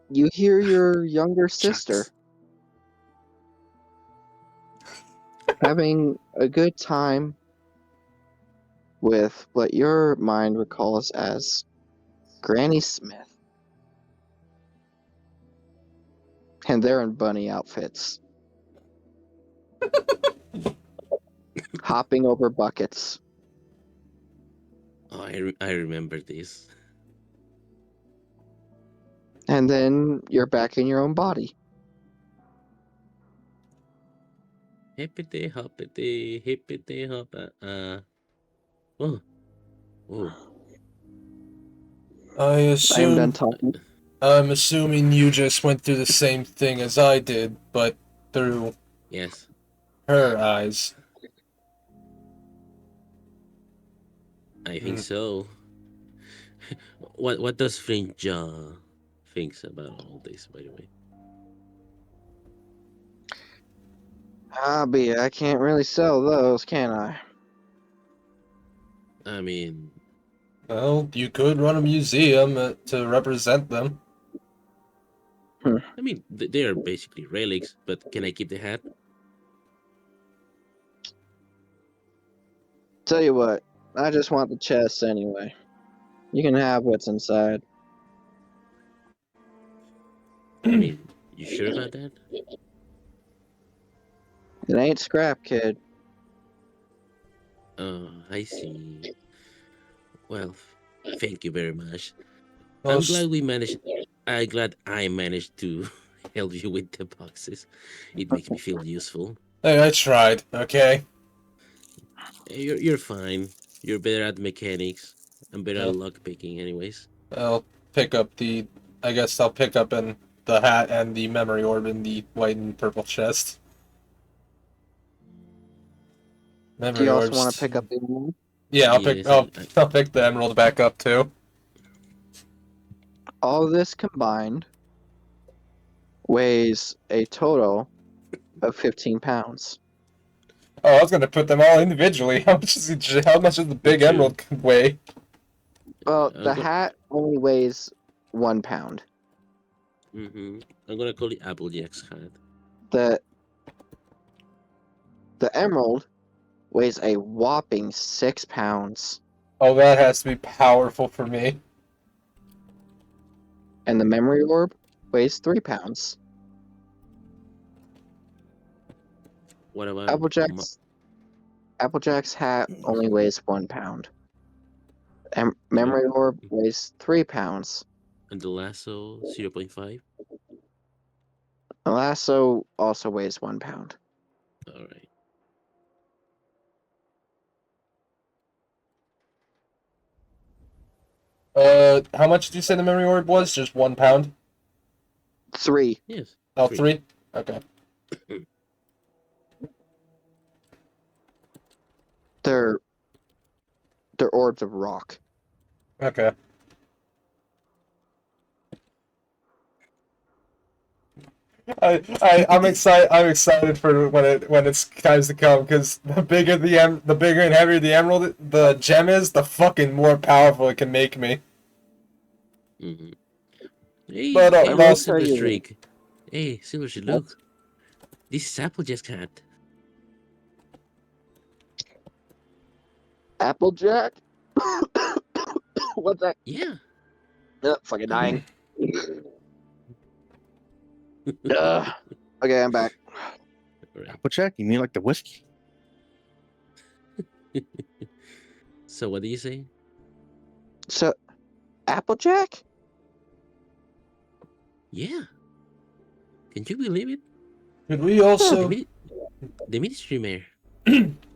you hear your younger sister having a good time with what your mind recalls as Granny Smith. And they're in bunny outfits. Hopping over buckets. Oh, I remember this. And then you're back in your own body. Hippity hoppity, hippity hop. Oh. I am done assume. talking. I'm assuming you just went through the same thing as I did, but through Yes. her eyes. I think so. What does Fringe thinks about all this, by the way? Hobby, I can't really sell those, can I? I mean, Well, you could run a museum to represent them. I mean, they are basically relics, but can I keep the hat? Tell you what, I just want the chest anyway. You can have what's inside. I mean, you sure about that? It ain't scrap, kid. Oh, I see. Well, thank you very much. Well, I'm glad we managed. I'm glad I managed to help you with the boxes. It makes me feel useful. Hey, I tried, okay? You're fine. You're better at mechanics. I'm better Yep. at lock picking, anyways. I'll pick up the... I guess I'll pick up in the hat and the memory orb in the white and purple chest. Do Memory you also orbs. want to pick up the emerald? Yeah, I'll Yes, I'll pick the emerald back up too. All this combined weighs a total of 15 pounds. Oh, I was gonna put them all individually. How much does the big True. emerald weigh? Well, I'm the go- hat only weighs 1 pound. I'm gonna call it Applejack's hat. The emerald weighs a whopping 6 pounds. Oh, that has to be powerful for me. And the memory orb weighs 3 pounds. What about Applejack's hat only weighs 1 pound. And memory orb weighs 3 pounds. and the lasso 0.5? The lasso also weighs 1 pound. All right. How much did you say the memory orb was? Just 1 pound? 3. Yes. Oh, 3. 3? Okay. They're orbs of rock. Okay. I'm excited. I'm excited for when it's times to come because the bigger and heavier the emerald, the gem is, the fucking more powerful it can make me. Mm-hmm. Hey, But, hey, I'll look, tell Silver you- Streak. Hey, Silver Streak, look. This is Applejack's hat. Applejack What's that? Yeah. Fucking dying. Okay, I'm back. Right. Applejack? You mean like the whiskey? So what do you say? So, Applejack? Yeah. Can you believe it? Could we also? The ministry mayor.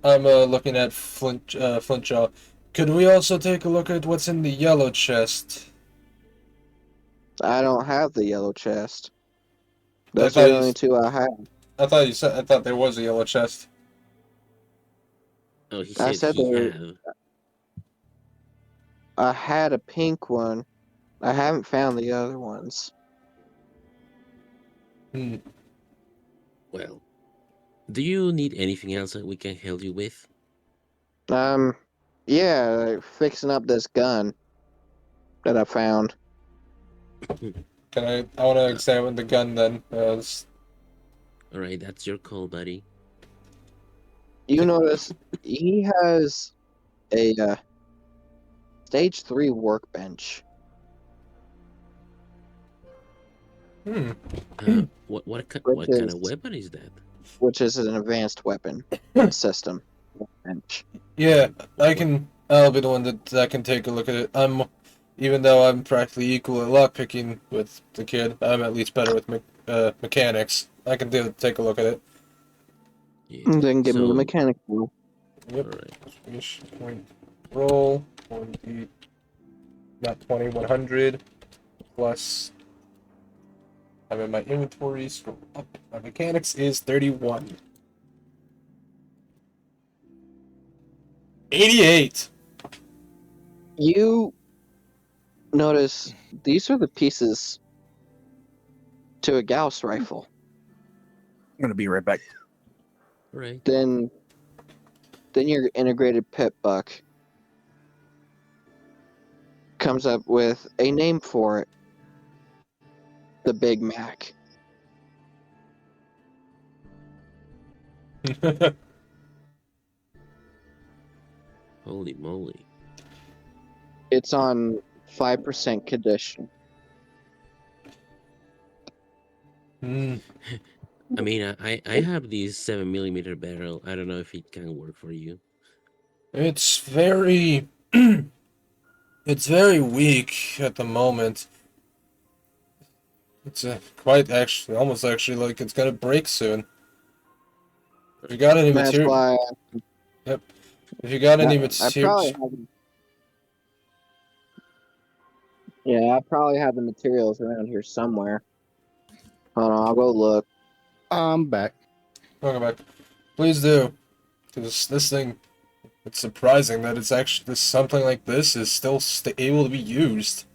I'm looking at Flintjaw. Could we also take a look at what's in the yellow chest? I don't have the yellow chest. I Those thought are the you only s- two I have. I thought you said. I thought there was a yellow chest. Oh, he I said said he there. had. I had a pink one. I haven't found the other ones. Hmm. Well, do you need anything else that we can help you with? Yeah, fixing up this gun that I found. Can I want to examine the gun then. All right, that's your call, buddy. You notice he has a stage 3 workbench. What kind Which of weapon is that? which is an advanced weapon system. Workbench. Yeah, I'll be the one that can take a look at it. Even though I'm practically equal at lockpicking with the kid, I'm at least better with mechanics. I can take a look at it. Yeah. Then give me the So- mechanical. Yep. All right. Switch point roll 20, not 20, 100 plus. I'm in my inventory. Scroll up. My mechanics is 31. 88. You notice these are the pieces to a Gauss rifle. I'm gonna be right back. All right. Then your integrated pip buck comes up with a name for it. The Big Mac. Holy moly. It's on 5% condition. Hmm. I mean, I have this 7mm barrel. I don't know if it can work for you. It's very it's very weak at the moment. It's quite actually almost actually like it's gonna break soon. If you got any That's material, why if you got any I materials, probably have. Yeah, I probably have the materials around here somewhere. Hold on, I'll go look. I'm back. welcome back. Please do, because this thing. It's surprising that it's actually something like this is still able to be used.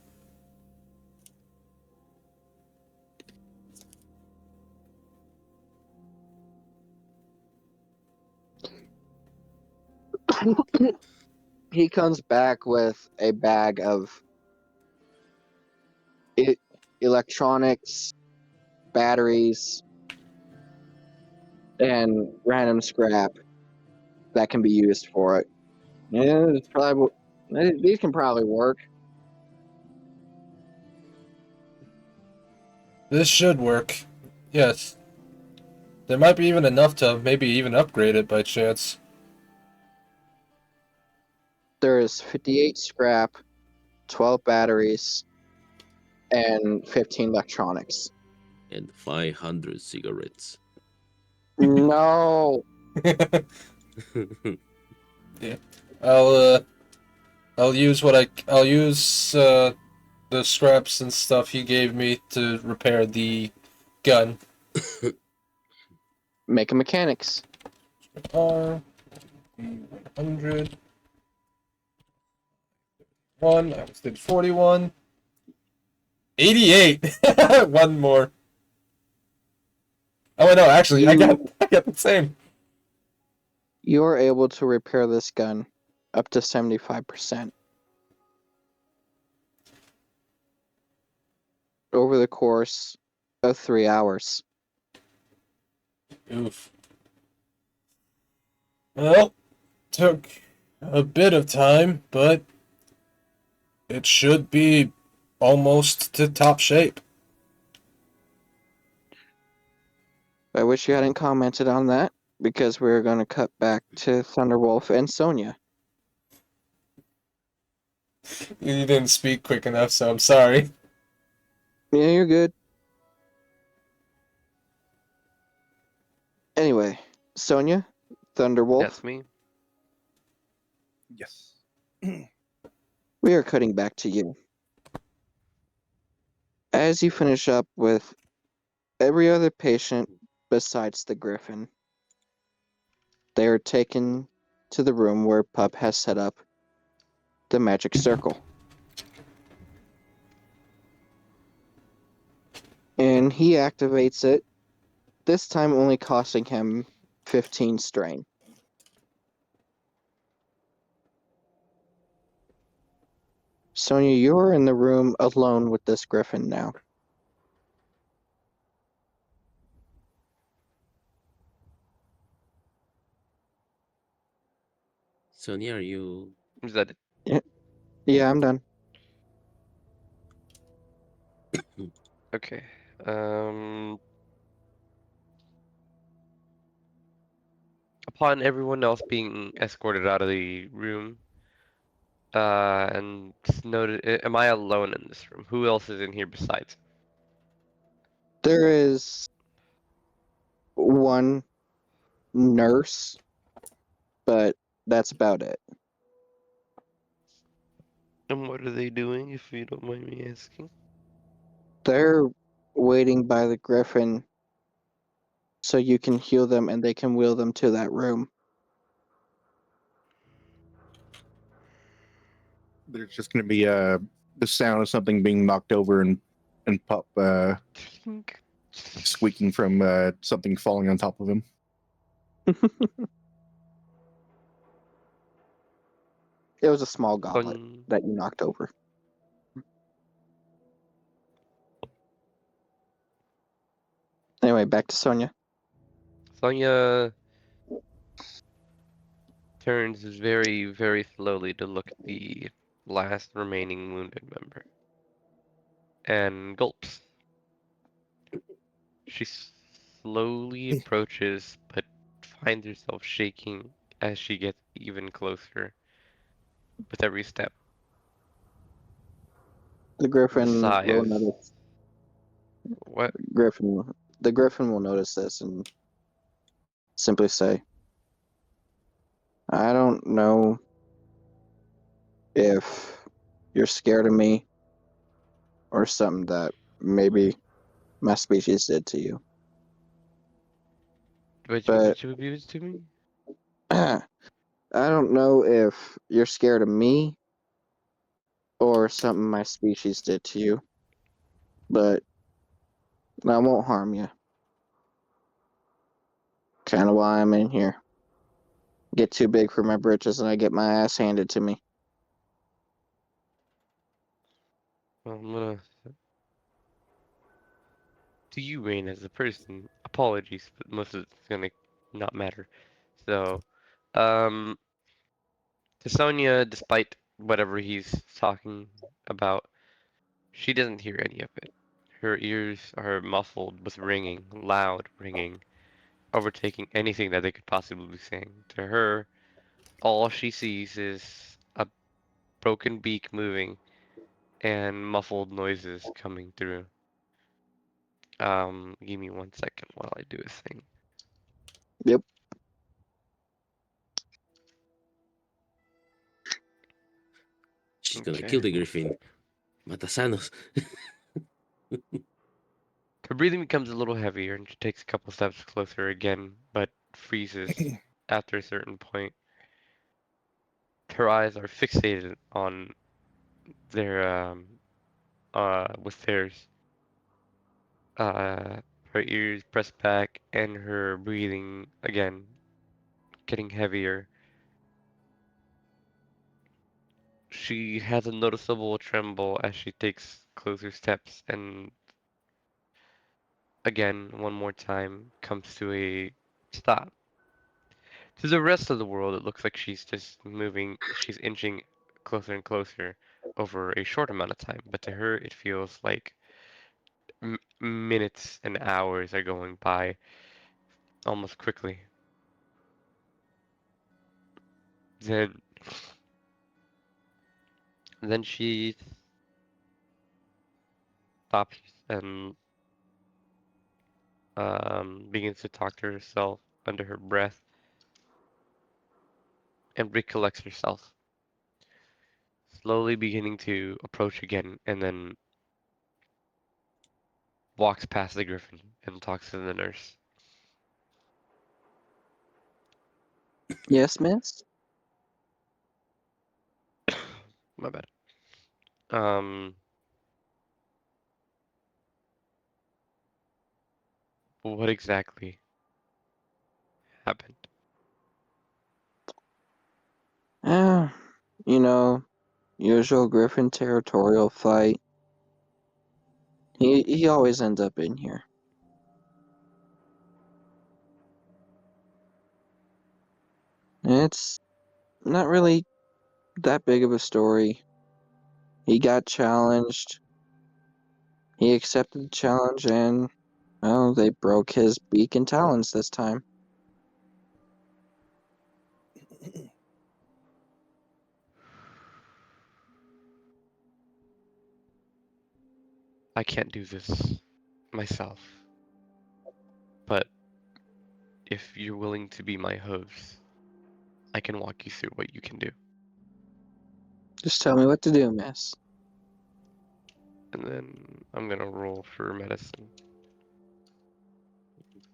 He comes back with a bag of electronics, batteries, and random scrap that can be used for it. Yeah, it's probably these can probably work. This should work. Yes. There might be even enough to maybe even upgrade it by chance. There is 58 scrap, 12 batteries, and 15 electronics. And 500 cigarettes. No. Yeah. I'll use I'll use the scraps and stuff he gave me to repair the gun. Make a mechanics. R 100 1. I just did 41. 88. One more. Oh no, actually, I got the same. You're able to repair this gun up to 75% over the course of 3 hours. Oof. Well, took a bit of time, but It should be almost to top shape. I wish you hadn't commented on that because we were going to cut back to Thunderwolf and Sonya. You didn't speak quick enough, so I'm sorry. Yeah, you're good. Anyway, Sonya, Thunderwolf, That's me. Yes. we are cutting back to you. As you finish up with every other patient besides the Griffin, they are taken to the room where Pup has set up the magic circle. And he activates it, this time only costing him 15 strain. Sonya, you're in the room alone with this Griffin now. Sonia, are you? Is that it? Yeah, I'm done. Okay. Upon everyone else being escorted out of the room, and noted, am I alone in this room? Who else is in here besides? There is one nurse, but that's about it. And what are they doing, if you don't mind me asking? They're waiting by the Griffin so you can heal them and they can wheel them to that room. There's just going to be the sound of something being knocked over and Pup squeaking from something falling on top of him. It was a small goblet Fun. that you knocked over. Anyway, back to Sonya. Sonya turns very, very slowly to look at the last remaining wounded member. And gulps. She slowly approaches, but finds herself shaking as she gets even closer with every step. The Griffin will Sighs. notice. What? The Griffin will notice this and simply say, I don't know if you're scared of me or something that maybe my species did to you. But What you to me? I don't know if you're scared of me or something my species did to you. But I won't harm you. Kind of why I'm in here. Get too big for my britches and I get my ass handed to me. Well, I'm gonna. To you, Rain, as a person, apologies, but most of it's gonna not matter. So, to Sonya, despite whatever he's talking about, she doesn't hear any of it. Her ears are muffled with ringing, loud ringing, overtaking anything that they could possibly be saying. To her, all she sees is a broken beak moving and muffled noises coming through. Give me 1 second while I do a thing. Yep. She's gonna Okay. kill the Griffin. Matasanos. Her breathing becomes a little heavier and she takes a couple steps closer again, but freezes after a certain point. Her eyes are fixated on their with theirs. Her ears pressed back and her breathing again getting heavier. She has a noticeable tremble as she takes closer steps and again, one more time, comes to a stop. To the rest of the world, it looks like she's just moving, she's inching closer and closer, over a short amount of time, but to her it feels like minutes and hours are going by almost quickly. Then, then she stops and begins to talk to herself under her breath and recollects herself, slowly beginning to approach again, and then walks past the griffin and talks to the nurse. Yes, miss? My bad. Um, what exactly happened? Eh, you know, usual Griffin territorial fight. He always ends up in here. It's not really that big of a story. He got challenged. He accepted the challenge, and well, they broke his beak and talons this time. I can't do this myself, but if you're willing to be my host, I can walk you through what you can do. Just tell me what to do, miss. And then I'm gonna roll for medicine.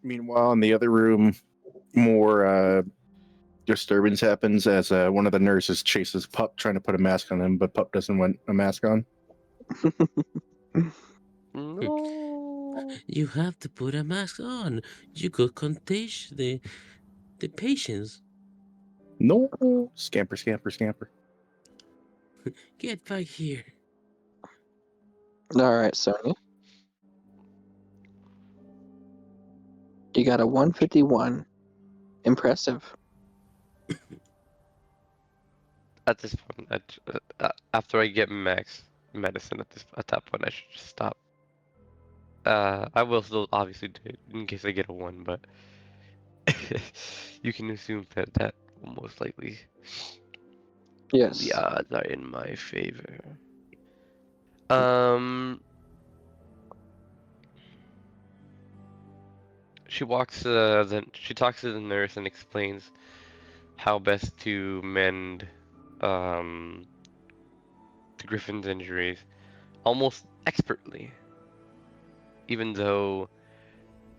Meanwhile, in the other room, more disturbance happens as one of the nurses chases Pup, trying to put a mask on him, but Pup doesn't want a mask on. No. You have to put a mask on. You could contagion the patients. No, scamper, scamper, scamper. Get back here. Alright, Sonya. You got a 151. Impressive. At this point, after I get max medicine, at that point, I should just stop. I will still obviously do it in case I get a 1, but you can assume that will most likely Yes. the odds are in my favor. Um, she talks to the nurse and explains how best to mend the griffin's injuries almost expertly, even though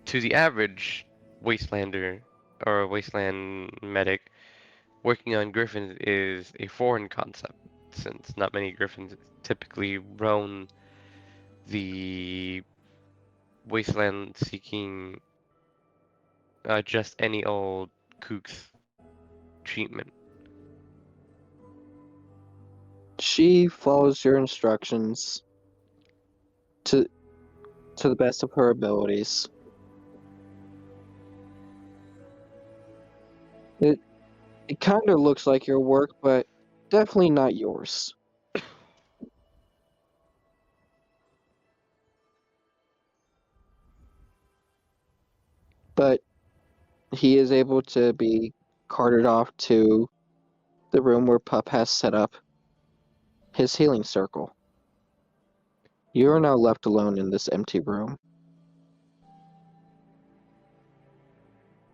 to the average wastelander or wasteland medic, working on griffins is a foreign concept, since not many griffins typically roam the wasteland seeking just any old kook's treatment. She follows your instructions to the best of her abilities. It kind of looks like your work, but definitely not yours. But he is able to be carted off to the room where Pup has set up his healing circle. You are now left alone in this empty room.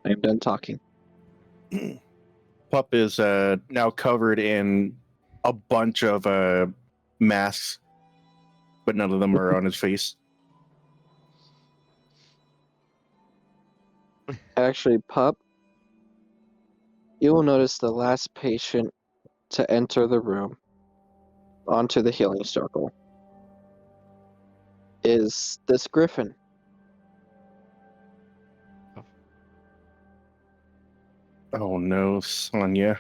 I am done talking. Pup is now covered in a bunch of masks, but none of them are on his face. Actually, Pup, you will notice the last patient to enter the room onto the healing circle is this griffin. Oh no, Sonya.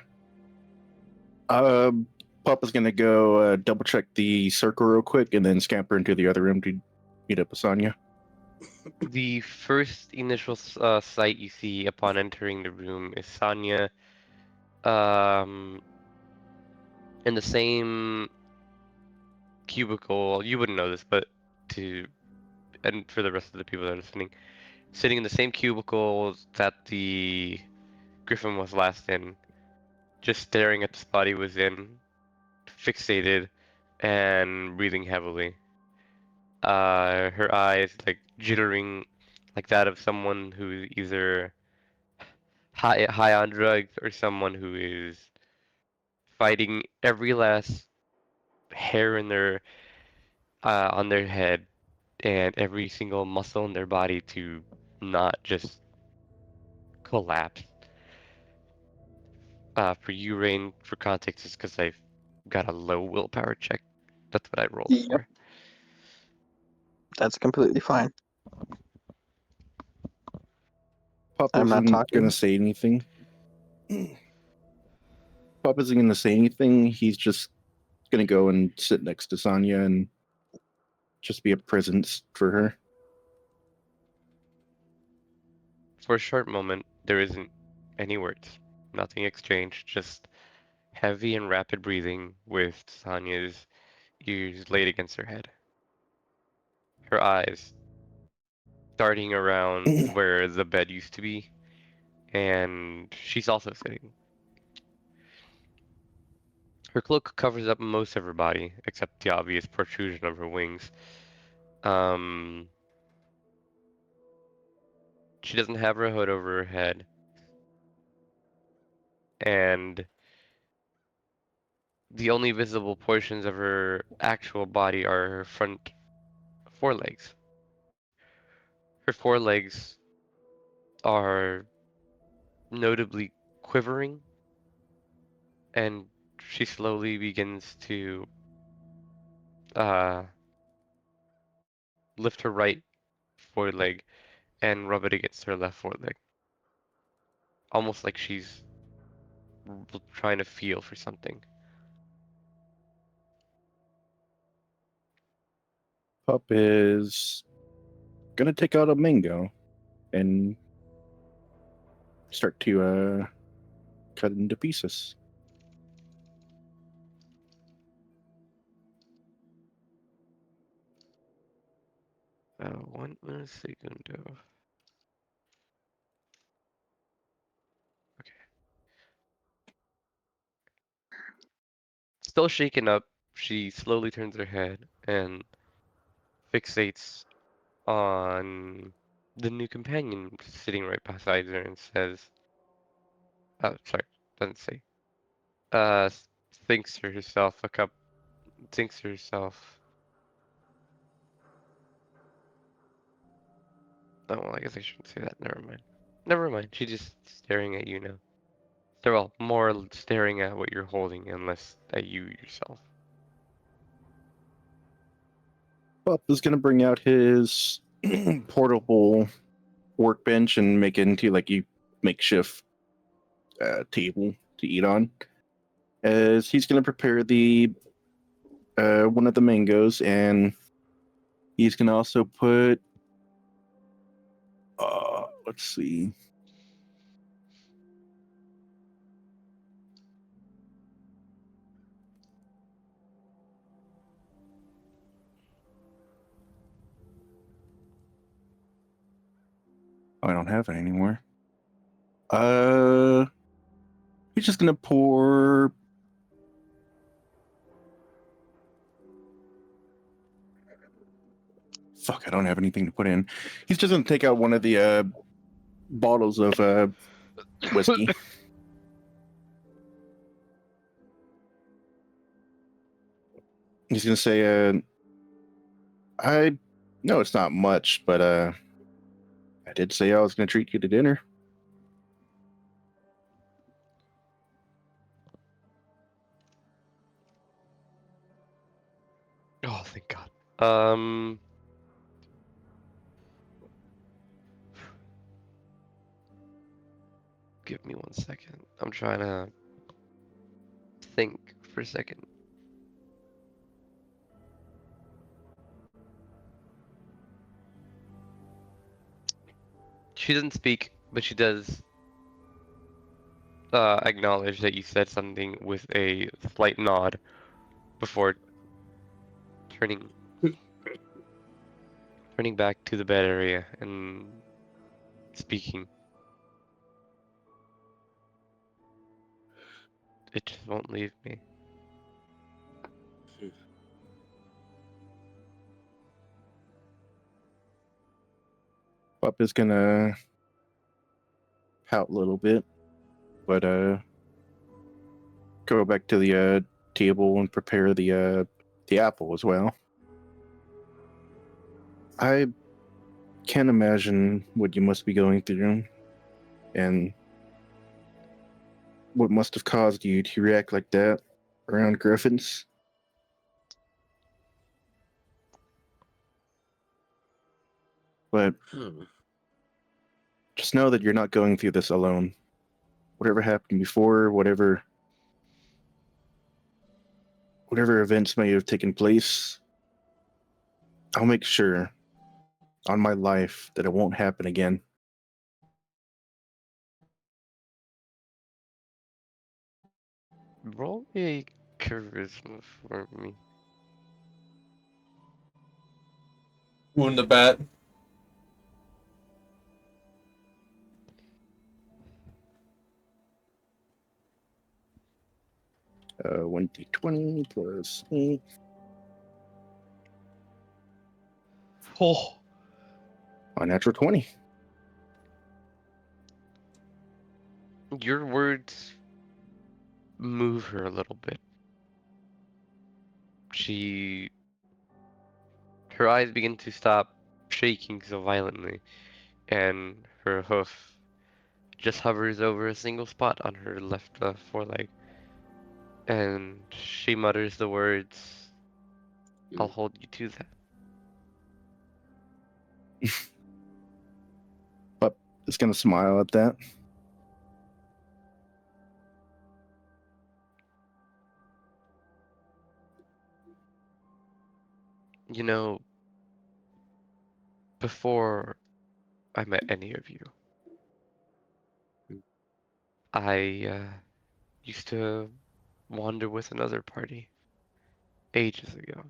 Pup is gonna go double check the circle real quick and then scamper into the other room to meet up with Sonya. The first initial sight you see upon entering the room is Sonya, in the same cubicle. You wouldn't know this, but and for the rest of the people that are listening, sitting in the same cubicle that the Griffin was last in, just staring at the spot he was in, fixated, and breathing heavily. Her eyes like jittering, like that of someone who either high on drugs or someone who is fighting every last hair in their on their head and every single muscle in their body to not just collapse. For you, Rain, for context, is because I've got a low willpower check. That's what I rolled Yep. for. That's completely fine. Pop I'm not isn't talking. gonna say anything. Pop isn't gonna say anything. He's just gonna go and sit next to Sonya and just be a presence for her. For a short moment, there isn't any words, nothing exchanged, just heavy and rapid breathing with Sonya's ears laid against her head. Her eyes darting around where the bed used to be, and she's also sitting. Her cloak covers up most of her body, except the obvious protrusion of her wings. She doesn't have her hood over her head, and the only visible portions of her actual body are her front forelegs. Her forelegs are notably quivering, and she slowly begins to lift her right foreleg and rub it against her left foreleg, almost like she's trying to feel for something. Pup is gonna take out a mango and start to cut it into pieces. One segundo. Okay. Still shaken up, she slowly turns her head and fixates on the new companion sitting right beside her and says, oh, sorry, doesn't say. Uh, thinks to herself thinks to herself, oh, well, I guess I shouldn't say that, never mind. Never mind, she's just staring at you now. Well, more staring at what you're holding and less at you yourself. Pup is gonna bring out his portable workbench and make it into like a makeshift table to eat on. As he's gonna prepare the one of the mangoes, and he's gonna also put let's see. Oh, I don't have it anymore. He's just gonna pour fuck, I don't have anything to put in. He's just gonna take out one of the bottles of whiskey. He's gonna say, I know it's not much, but I did say I was gonna treat you to dinner. Oh, thank God. Give me 1 second. I'm trying to think for a second. She doesn't speak, but she does acknowledge that you said something with a slight nod before turning back to the bed area and speaking. It just won't leave me. Pup is gonna pout a little bit, but go back to the table and prepare the apple as well. I can't imagine what you must be going through and what must have caused you to react like that around griffins. But Hmm. just know that you're not going through this alone. Whatever happened before, whatever events may have taken place, I'll make sure on my life that it won't happen again. Roll a charisma for me. Wound the bat. Uh, 1d20 plus 8. Oh, A natural 20. your words move her a little bit. Her eyes begin to stop shaking so violently, and her hoof just hovers over a single spot on her left foreleg. And she mutters the words, "I'll hold you to that." But it's gonna smile at that. You know, before I met any of you, I used to wander with another party ages ago.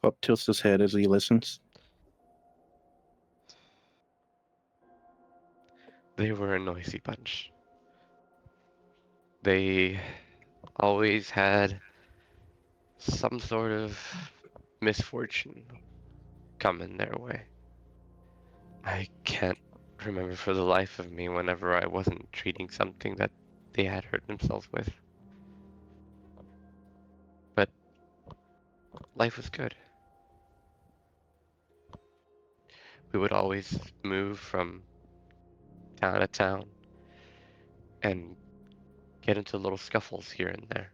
Pup tilts his head as he listens. They were a noisy bunch. They always had some sort of misfortune coming their way. I can't remember for the life of me whenever I wasn't treating something that they had hurt themselves with. But life was good. We would always move from town to town and get into little scuffles here and there.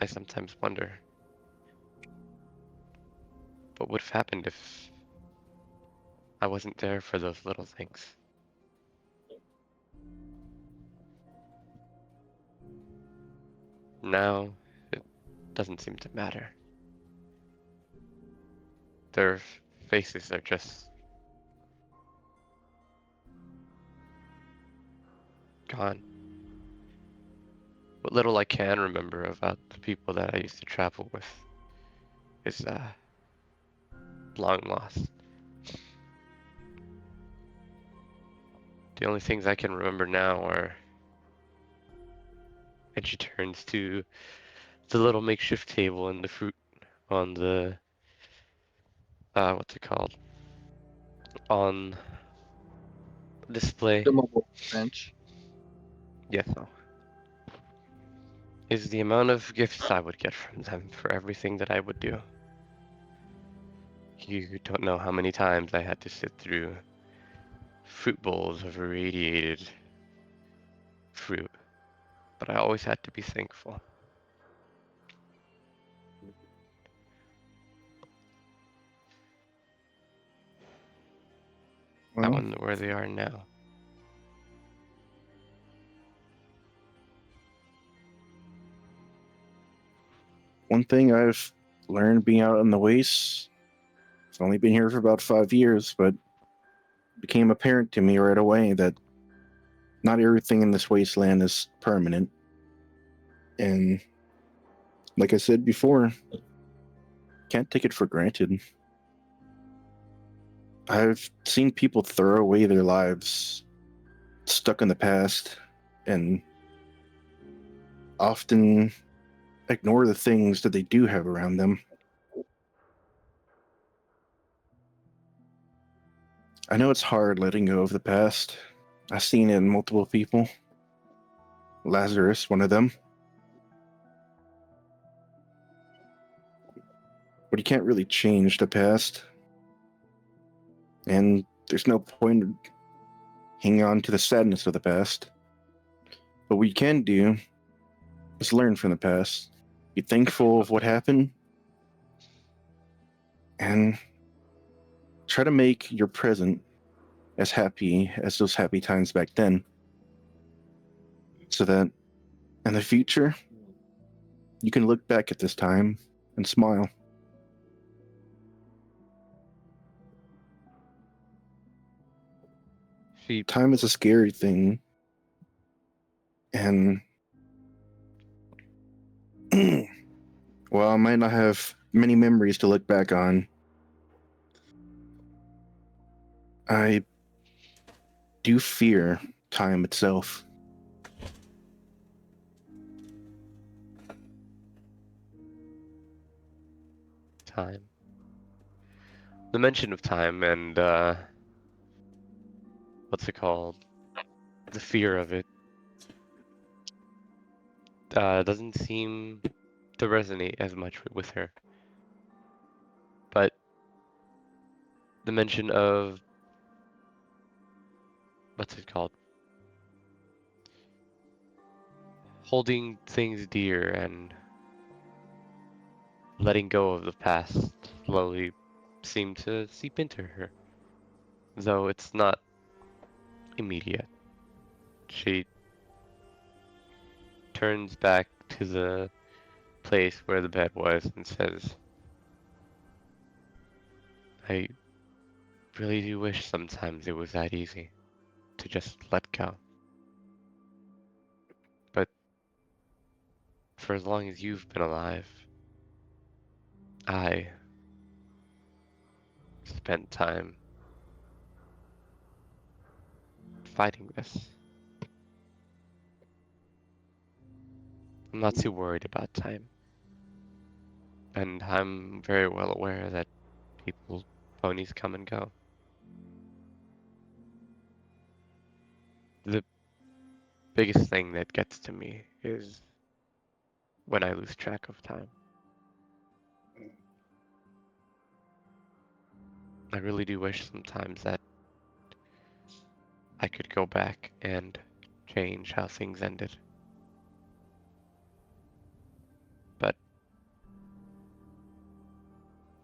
I sometimes wonder what would have happened if I wasn't there for those little things. Now, it doesn't seem to matter. Their faces are just gone. What little I can remember about the people that I used to travel with is long lost. The only things I can remember now are, and she turns to the little makeshift table and the fruit on the what's it called? On display. The mobile bench. Yes, no. Is the amount of gifts I would get from them for everything that I would do. You don't know how many times I had to sit through fruit bowls of irradiated fruit, but I always had to be thankful. I Well, wonder where they are now. one thing I've learned being out on the wastes, I've only been here for about 5 years, but became apparent to me right away that not everything in this wasteland is permanent. And like I said before, can't take it for granted. I've seen people throw away their lives stuck in the past and often ignore the things that they do have around them. I know it's hard letting go of the past. I've seen it in multiple people. Lazarus, one of them. But you can't really change the past. And there's no point in hanging on to the sadness of the past. But what you can do is learn from the past. Be thankful of what happened. And try to make your present as happy as those happy times back then. So that in the future, you can look back at this time and smile. She Time is a scary thing. And well, I might not have many memories to look back on. I do fear time itself. time. The mention of time and what's it called? The fear of it doesn't seem to resonate as much with her. But the mention of what's it called? Holding things dear and letting go of the past slowly seemed to seep into her. Though it's not immediate. She turns back to the place where the bed was and says, I really do wish sometimes it was that easy to just let go. But for as long as you've been alive, I spent time fighting this. I'm not too worried about time. And I'm very well aware that ponies come and go. The biggest thing that gets to me is when I lose track of time. I really do wish sometimes that I could go back and change how things ended. But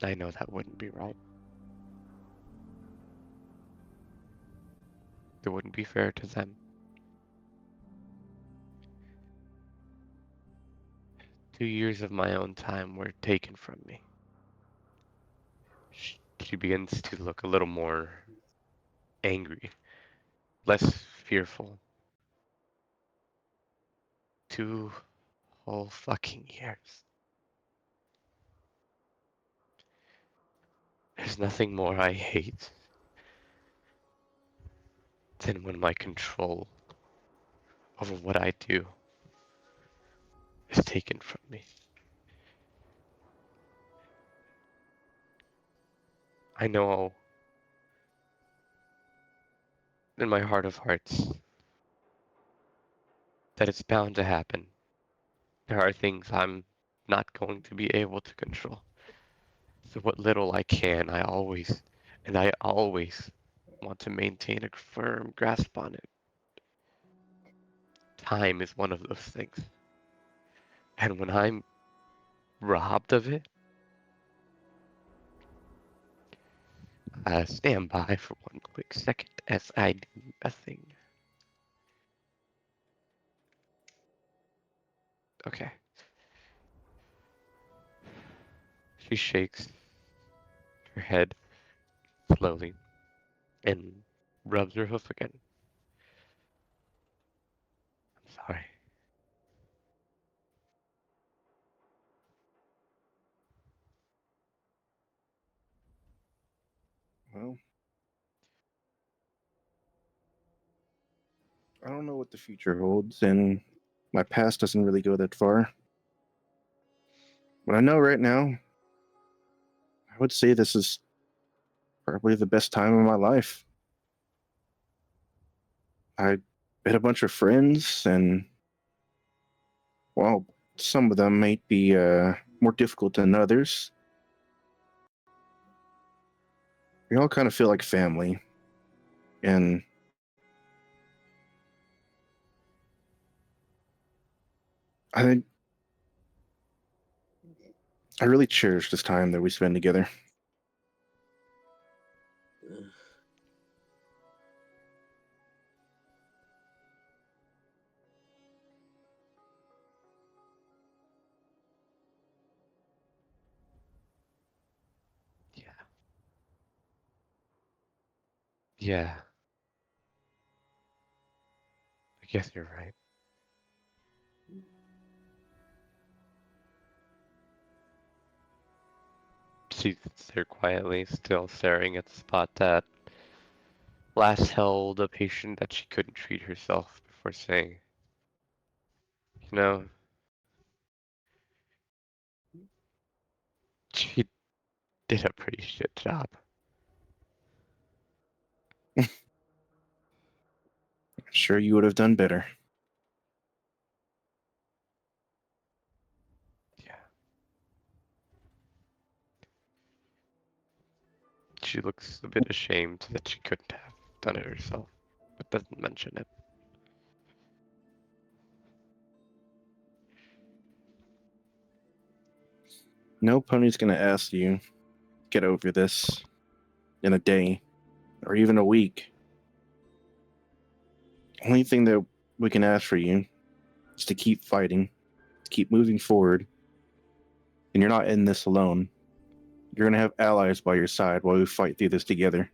I know that wouldn't be right. It wouldn't be fair to them. 2 years of my own time were taken from me. She begins to look a little more angry, less fearful. 2 whole fucking years. There's nothing more I hate than when my control over what I do is taken from me. I know in my heart of hearts that it's bound to happen. There are things I'm not going to be able to control. So what little I can, I always want to maintain a firm grasp on it. Time is one of those things. And when I'm robbed of it, stand by for one quick second as I do a thing. Okay. She shakes her head slowly and rubs her hoof again. I'm sorry. Well, I don't know what the future holds, and my past doesn't really go that far. But I know right now, I would say this is probably the best time of my life. I met a bunch of friends, and while some of them might be more difficult than others, we all kind of feel like family. And I think I really cherish this time that we spend together. Yeah. Yeah. I guess you're right. She sits there quietly, still staring at the spot that last held a patient that she couldn't treat herself before saying, you know, she did a pretty shit job. Sure, you would have done better. Yeah. She looks a bit ashamed that she couldn't have done it herself, but doesn't mention it. No pony's gonna ask you to get over this in a day or even a week. Only thing that we can ask for you is to keep fighting, to keep moving forward. And you're not in this alone. You're gonna have allies by your side while we fight through this together.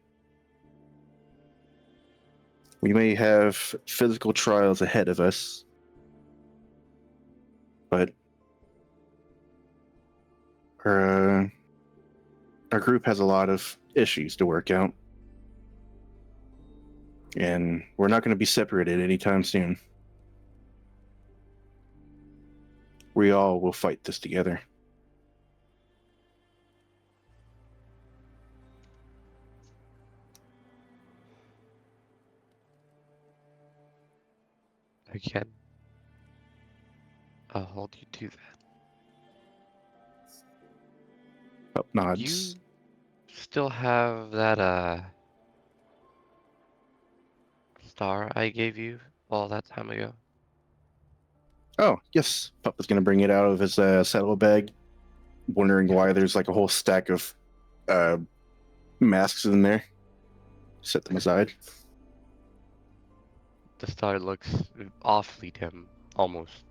We may have physical trials ahead of us, but our group has a lot of issues to work out. And we're not going to be separated anytime soon. We all will fight this together. Again, I'll hold you to that. Up nods. You still have that star I gave you all that time ago? Oh, yes. Pup is going to bring it out of his saddlebag, wondering why there's like a whole stack of masks in there. Set them aside. The star looks awfully dim, almost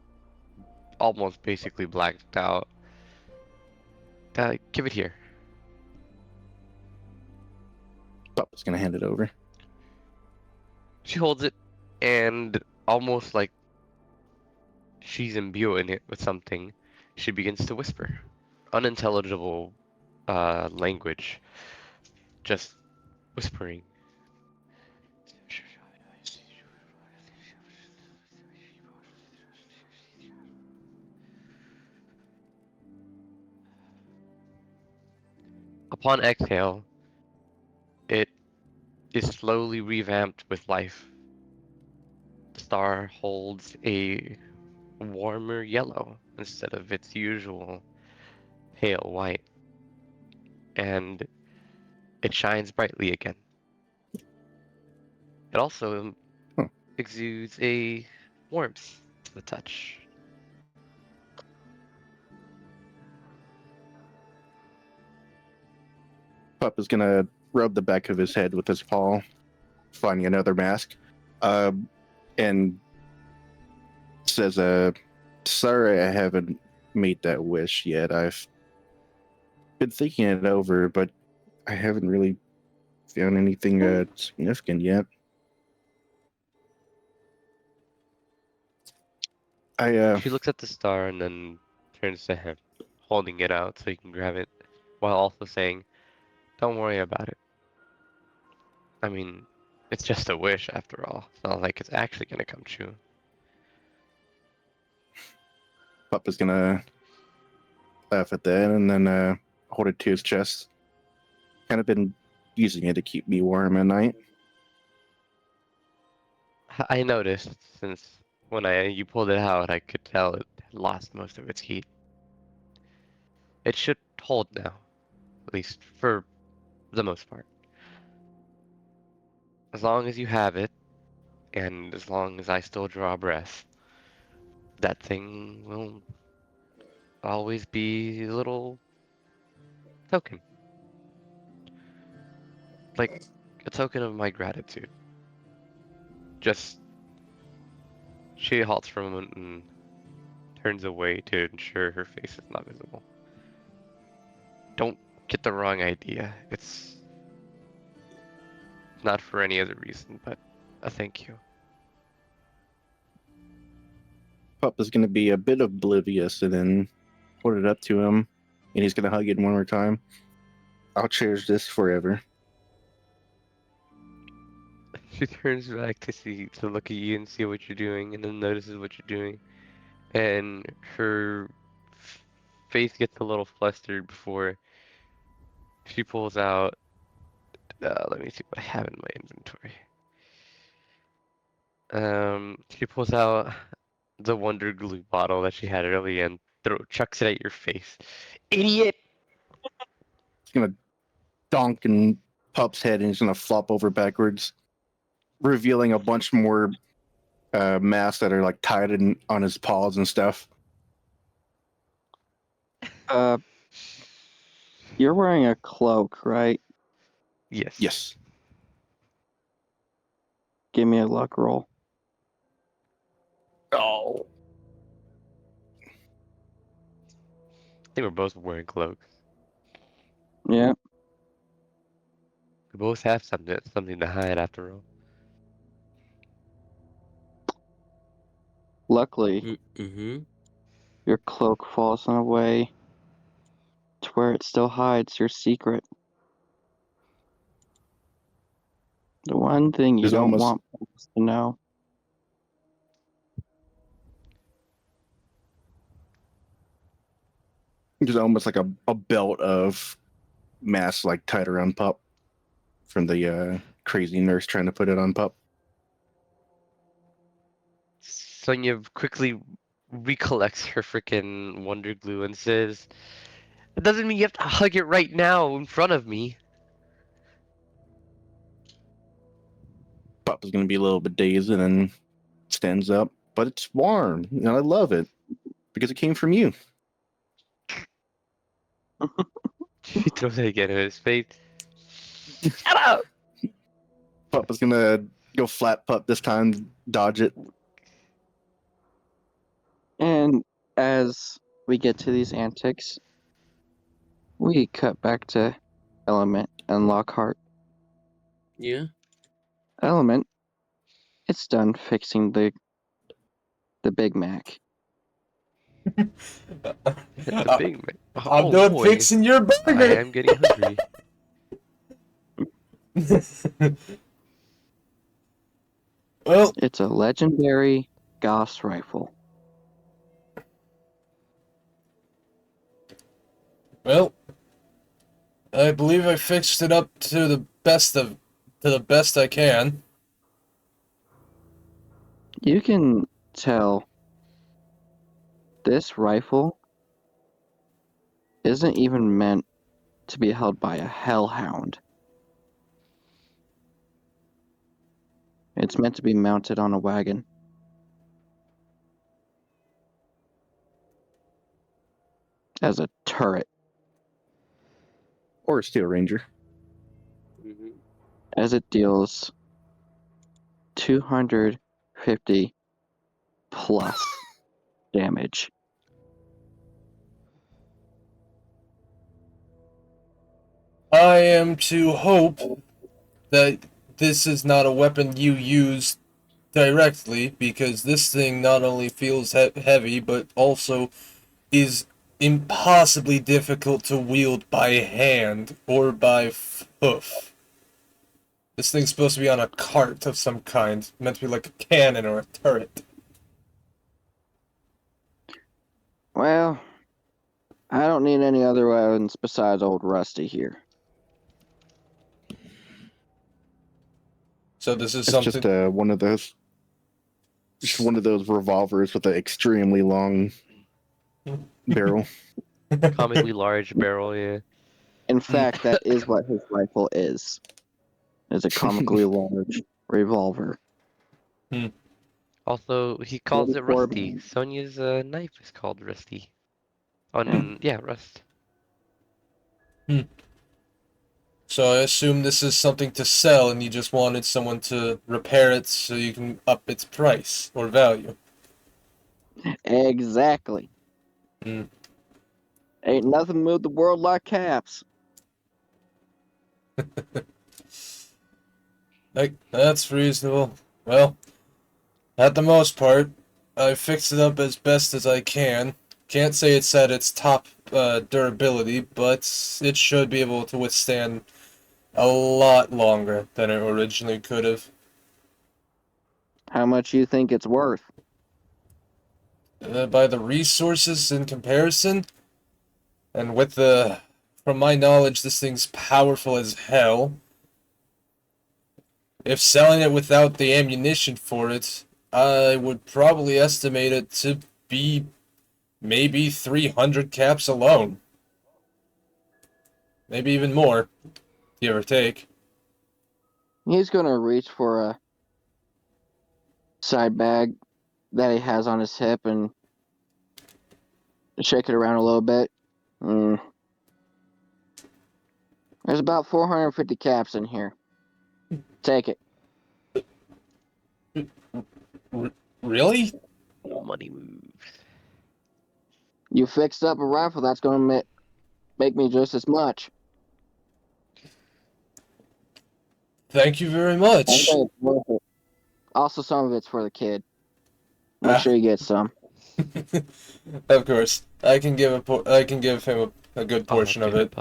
basically blacked out. Give it here. Pup is going to hand it over. She holds it, and almost like she's imbuing it with something, she begins to whisper. Unintelligible language. Just whispering. Upon exhale, it is slowly revamped with life. The star holds a warmer yellow instead of its usual pale white, and it shines brightly again. It also exudes a warmth to the touch. Pup is going to rub the back of his head with his paw, finding another mask, and says, sorry I haven't made that wish yet. I've been thinking it over, but I haven't really found anything significant yet. She looks at the star and then turns to him, holding it out so he can grab it, while also saying, "Don't worry about it. I mean, it's just a wish after all. It's not like it's actually gonna come true." Pup is gonna laugh at that and then hold it to his chest. Kind of been using it to keep me warm at night. I noticed since when you pulled it out, I could tell it had lost most of its heat. It should hold now, at least for the most part. As long as you have it, and as long as I still draw breath, that thing will always be a little token. Like a token of my gratitude. Just she halts for a moment and turns away to ensure her face is not visible. Don't get the wrong idea. It's not for any other reason, but a thank you. Pup is gonna be a bit oblivious and then hold it up to him, and he's gonna hug it one more time. I'll cherish this forever. She turns back to look at you and see what you're doing, and then notices what you're doing, and her face gets a little flustered before she pulls out. Let me see what I have in my inventory. She pulls out the Wonder Glue bottle that she had earlier and chucks it at your face. Idiot! He's gonna donk in Pup's head, and he's gonna flop over backwards, revealing a bunch more masks that are like tied on his paws and stuff. You're wearing a cloak, right? Yes. Yes. Give me a luck roll. Oh. I think we're both wearing cloaks. Yeah. We both have something to hide after all. Luckily, Mm-hmm. your cloak falls in a way to where it still hides your secret. The one thing you There's don't almost- want people to know. There's almost like a belt of masks like tied around Pup from the crazy nurse trying to put it on Pup. Sonya quickly recollects her freaking Wonder Glue and says, "It doesn't mean you have to hug it right now in front of me." Pup is gonna be a little bit dazed and then stands up, but it's warm, and I love it because it came from you. She throws it again in his face. Shut up! Pup is gonna go flat Pup this time, dodge it. And as we get to these antics, we cut back to Element and Lockhart. Yeah. Element, it's done fixing the Big Mac. It's a big man. I'm Oh, done boy. fixing your I burger. am getting hungry. Well, It's a legendary Gauss rifle. well, I believe I fixed it up to the best I can. You can tell this rifle isn't even meant to be held by a hellhound. It's meant to be mounted on a wagon. As a turret. Or a Steel Ranger. Mm-hmm. As it deals 250 plus damage. I am to hope that this is not a weapon you use directly, because this thing not only feels heavy, but also is impossibly difficult to wield by hand or by hoof. This thing's supposed to be on a cart of some kind, meant to be like a cannon or a turret. Well, I don't need any other weapons besides old Rusty here. So this is It's something. just one of those. Just one of those revolvers with an extremely long barrel. Comically large barrel, yeah. In fact, that is what his rifle is. It's a comically large revolver. Also, he calls it 44 Rusty. mm. Sonia's knife is called Rusty. Oh, Yeah. yeah, Rust. So I assume this is something to sell, and you just wanted someone to repair it so you can up its price or value. Exactly. Mm. Ain't nothing moved the world like caps. That's reasonable. Well, at the most part, I fixed it up as best as I can. Can't say it's at its top durability, but it should be able to withstand a lot longer than it originally could have. How much you think it's worth? By the resources in comparison, and with the, from my knowledge, this thing's powerful as hell. If selling it without the ammunition for it, I would probably estimate it to be maybe 300 caps alone. Maybe even more, give or take. He's gonna reach for a side bag that he has on his hip and shake it around a little bit. There's about 450 caps in here. Take it. Really? Money moves. You fixed up a rifle that's gonna make me just as much. Thank you very much. I think it's worth it. Also, some of it's for the kid. Make Ah. sure you get some. Of course, I can give him a good portion of it.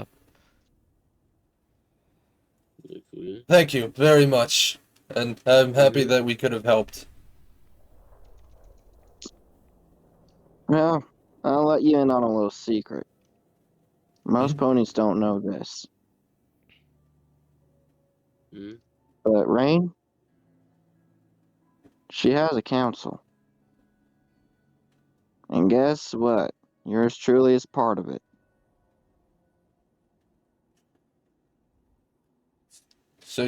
Thank you very much, and I'm happy that we could have helped. Well, I'll let you in on a little secret. Most ponies don't know this. But Rain, she has a council. And guess what? Yours truly is part of it. So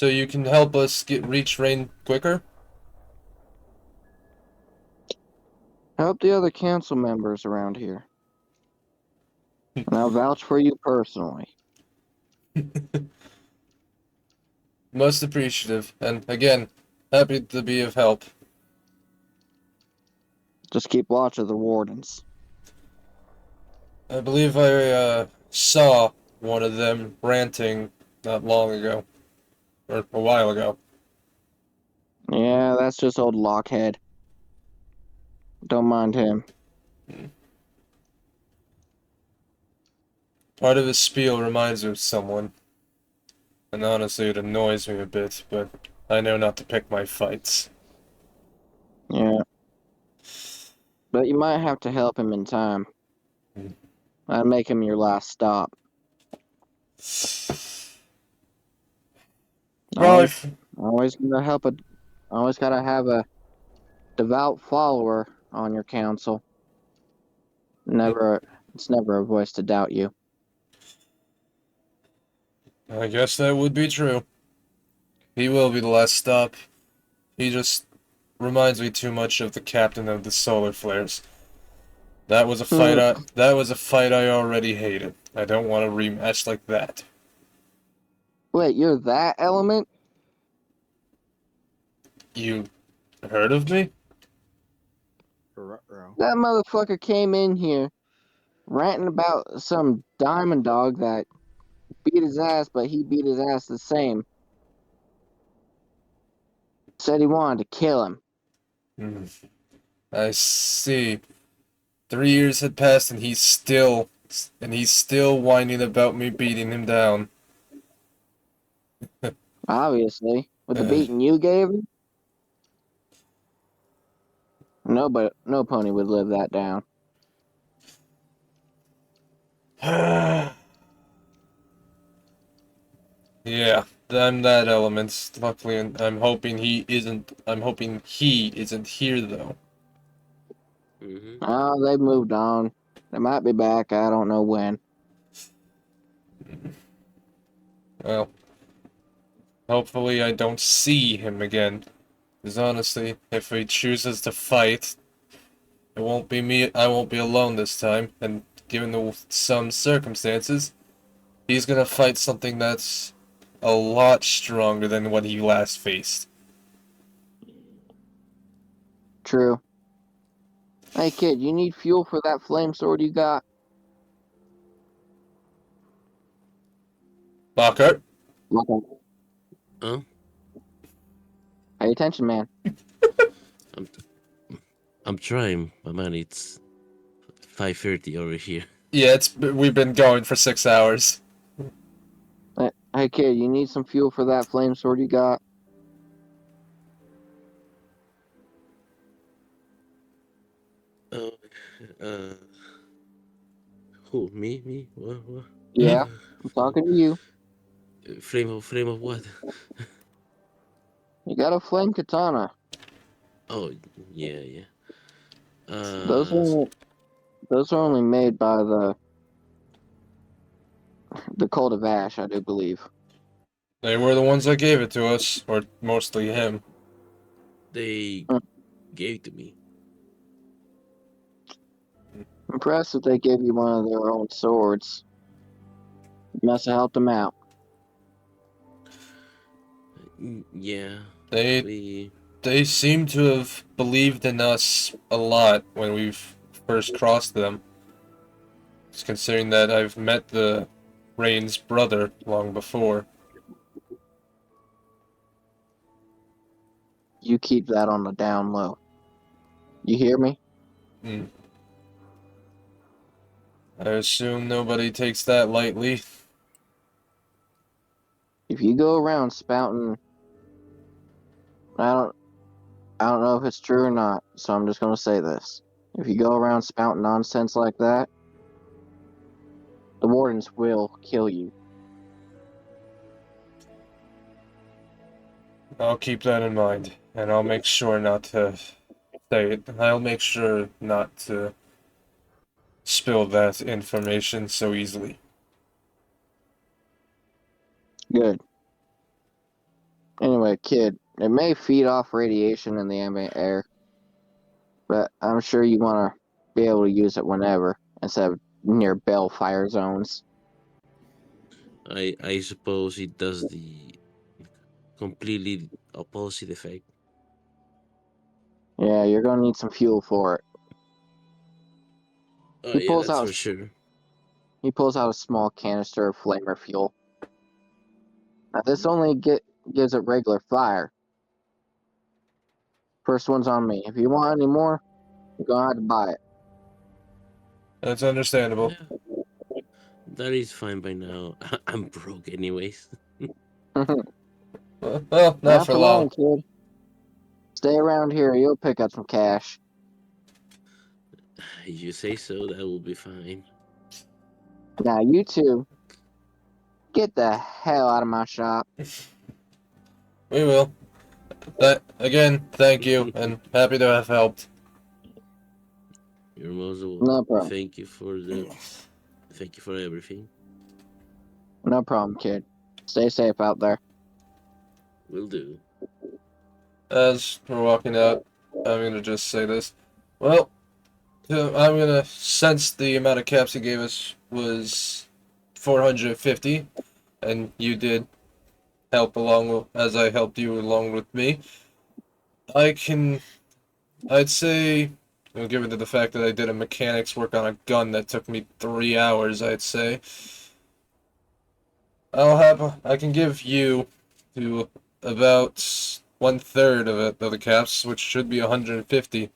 you can help us reach Rain quicker? Help the other council members around here. And I'll vouch for you personally. Most appreciative, and again, happy to be of help. Just keep watch of the wardens. I believe I saw one of them ranting not long ago, or a while ago. Yeah, that's just old Lockhead. Don't mind him. Part of his spiel reminds me of someone. And honestly, it annoys me a bit, but I know not to pick my fights. Yeah. But you might have to help him in time. I'd make him your last stop. Always gotta have a devout follower on your council. It's never a voice to doubt you. I guess that would be true. He will be the last stop. He just reminds me too much of the captain of the solar flares. That was a fight I already hated. I don't want a rematch like that. Wait, you're that element? You heard of me? That motherfucker came in here ranting about some diamond dog that beat his ass, but he beat his ass the same. Said he wanted to kill him. I see. 3 years had passed and he's still whining about me beating him down. Obviously. With the beating you gave him? No pony would live that down. Yeah, I'm that element. Luckily, I'm hoping he isn't here though. Oh, they've moved on. They might be back. I don't know when. Well, hopefully I don't see him again. Because honestly, if he chooses to fight, it won't be me. I won't be alone this time. And given some circumstances, he's gonna fight something that's a lot stronger than what he last faced. True. Hey, kid, you need fuel for that flame sword you got? Lockhart? Okay. Huh? Pay attention, man. I'm trying, but man, it's 5:30 over here. Yeah, we've been going for 6 hours. Hey, kid, you need some fuel for that flame sword you got? Who? Me? What? Yeah, I'm talking to you. Flame of what? You got a flame katana. Oh, yeah. Those are only made by the Cult of Ash, I do believe. They were the ones that gave it to us, or mostly him. They gave it to me. Impressed that they gave you one of their own swords. You must have helped them out. Yeah. They seem to have believed in us a lot when we've first crossed them. It's considering that I've met the Rain's brother long before. You keep that on the down low. You hear me? I assume nobody takes that lightly. If you go around spouting, I don't know if it's true or not, so I'm just gonna say this. If you go around spouting nonsense like that, the wardens will kill you. I'll keep that in mind, and I'll make sure not to say it. I'll make sure not to spill that information so easily. Good. Anyway, kid, it may feed off radiation in the ambient air, but I'm sure you want to be able to use it whenever, instead of near bell fire zones. I suppose it does the completely opposite effect. Yeah, you're gonna need some fuel for it. Oh, He yeah, pulls that's out- for sure. He pulls out a small canister of flamer fuel. Now, this only gives it regular fire. First one's on me. If you want any more, you're gonna have to buy it. That's understandable. Yeah. That is fine by now. I'm broke anyways. Well, not for long. kid. Stay around here. You'll pick up some cash. If you say so, that will be fine. Now, you two, get the hell out of my shop. We will. Again, thank you, and happy to have helped. You're most welcome. No problem. Thank you for everything. No problem, kid. Stay safe out there. Will do. As we're walking out, I'm gonna just say this. Well, I'm gonna, since the amount of caps he gave us was 450, and you did help as I helped you along with me, I'd say, given to the fact that I did a mechanics work on a gun that took me 3 hours, I'd say, I can give you to about 1/3 of it, of the caps, which should be 150.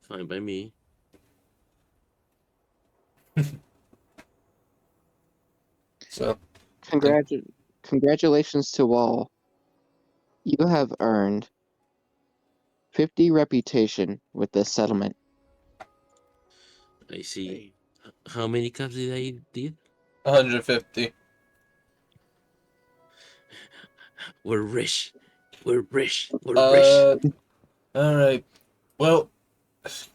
Fine by me. So, Congratulations to all. You have earned 50 reputation with this settlement. I see. How many caps did I did? 150. We're rich. We're rich. We're rich. Alright. Well,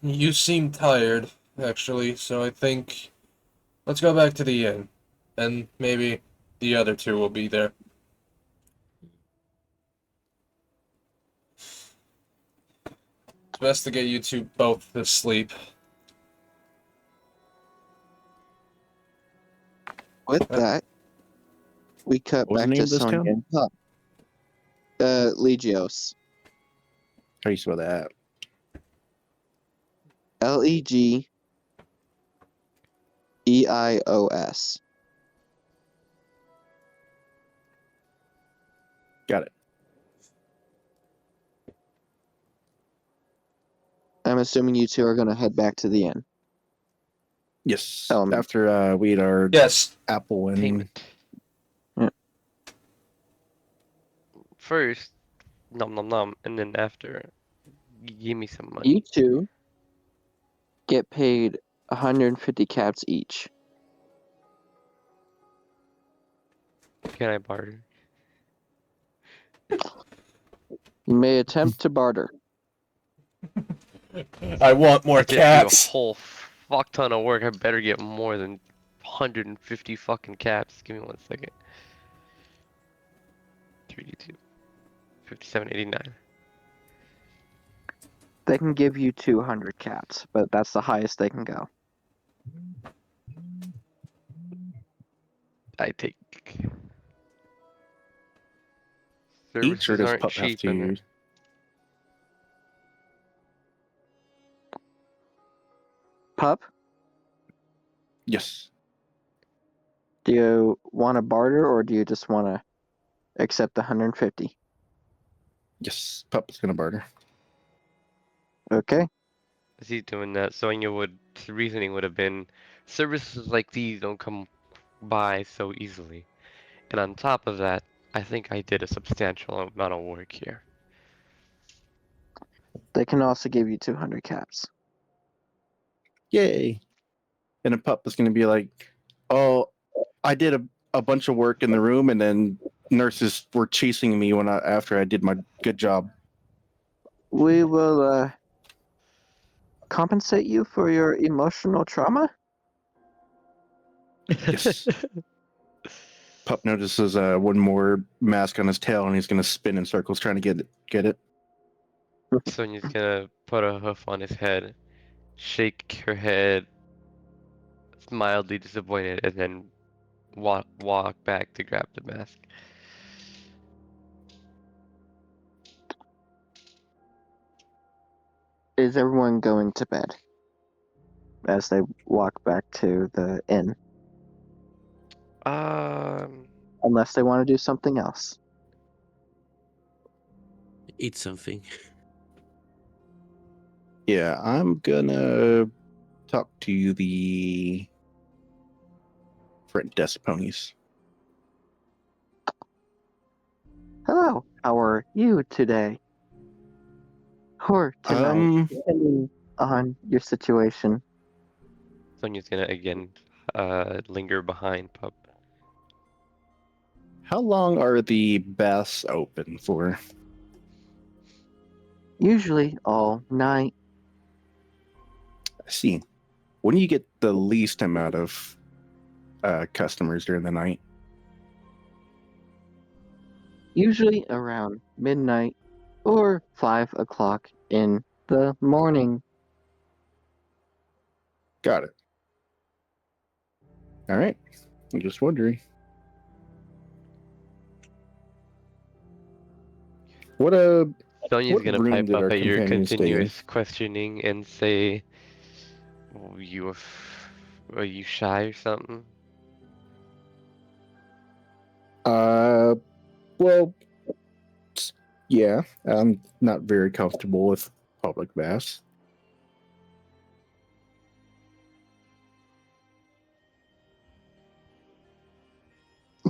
you seem tired, actually, so I think let's go back to the inn. And maybe the other two will be there. It's best to get you two both to sleep. With that, we cut What was the back name to of this Sonya town? and Pup. Legios. How do you spell that? Legios. Got it. I'm assuming you two are going to head back to the inn. Yes. Element. After we ate our Yes. apple and Payment. Yeah. First, nom nom nom, and then after, give me some money. You two get paid 150 caps each. Can I barter? You may attempt to barter. I want more I just do a caps. whole fuck ton of work. I better get more than 150 fucking caps. Give me 1 second. 3D2. 57.89. They can give you 200 caps, but that's the highest they can go. I take. each, or Services does aren't Pup have cheap in to? there. Pup, Yes. do you want to barter or do you just want to accept the 150? Yes. Pup is gonna barter. Okay. As he's doing that, Sonya his reasoning would have been, services like these don't come by so easily. And on top of that, I think I did a substantial amount of work here. They can also give you 200 caps. Yay. And a Pup is gonna be like, oh, I did a bunch of work in the room, and then nurses were chasing me after I did my good job. We will compensate you for your emotional trauma. Yes. Pup notices one more mask on his tail, and he's gonna spin in circles trying to get it. Sonya's gonna put a hoof on his head, shake her head, mildly disappointed, and then walk back to grab the mask. Is everyone going to bed as they walk back to the inn? Unless they want to do something else. Eat something. Yeah, I'm gonna talk to the front desk ponies. Hello, how are you today? Or tonight, depending on your situation. Sonya's gonna again linger behind Pup. How long are the baths open for? Usually all night. I see. When do you get the least amount of customers during the night? Usually around midnight or 5 o'clock in the morning. Got it. All right. I'm just wondering. What Sonya's what gonna room pipe did up our at your companions stay in? continuous questioning and say, "Oh, are you shy or something?" Well, Yeah, I'm not very comfortable with public baths.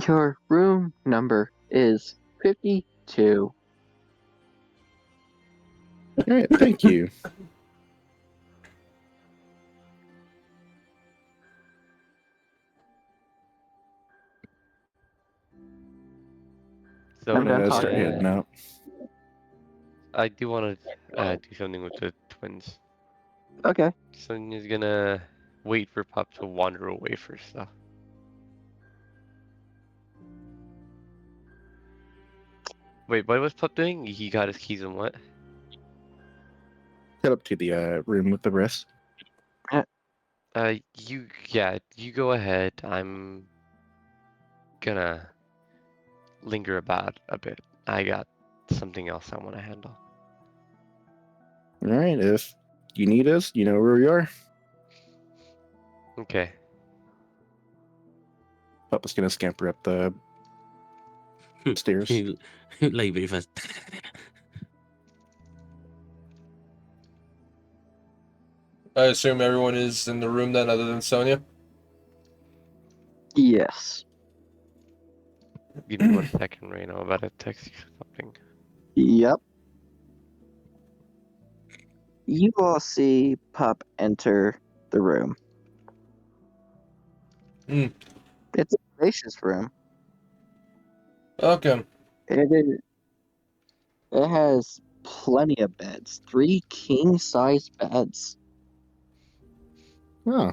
Your room number is 52. All right, thank you. I'm I'm done gonna talking. start heading out. I do want to do something with the twins. Okay. Sonya's gonna wait for Pup to wander away first, though. Wait, what was Pup doing? He got his keys and what? Head up to the room with the rest. You go ahead. I'm gonna linger about a bit. I got something else I want to handle. All right, if you need us, you know where we are. Okay. Papa's gonna scamper up the stairs. Like very fast. I assume everyone is in the room then, other than Sonia. Yes. Give me 1 second, Reno. I'm about to text you something. Yep. You all see Pup enter the room. Hmm. It's a spacious room. Okay. It has plenty of beds. 3 king-size beds. Oh.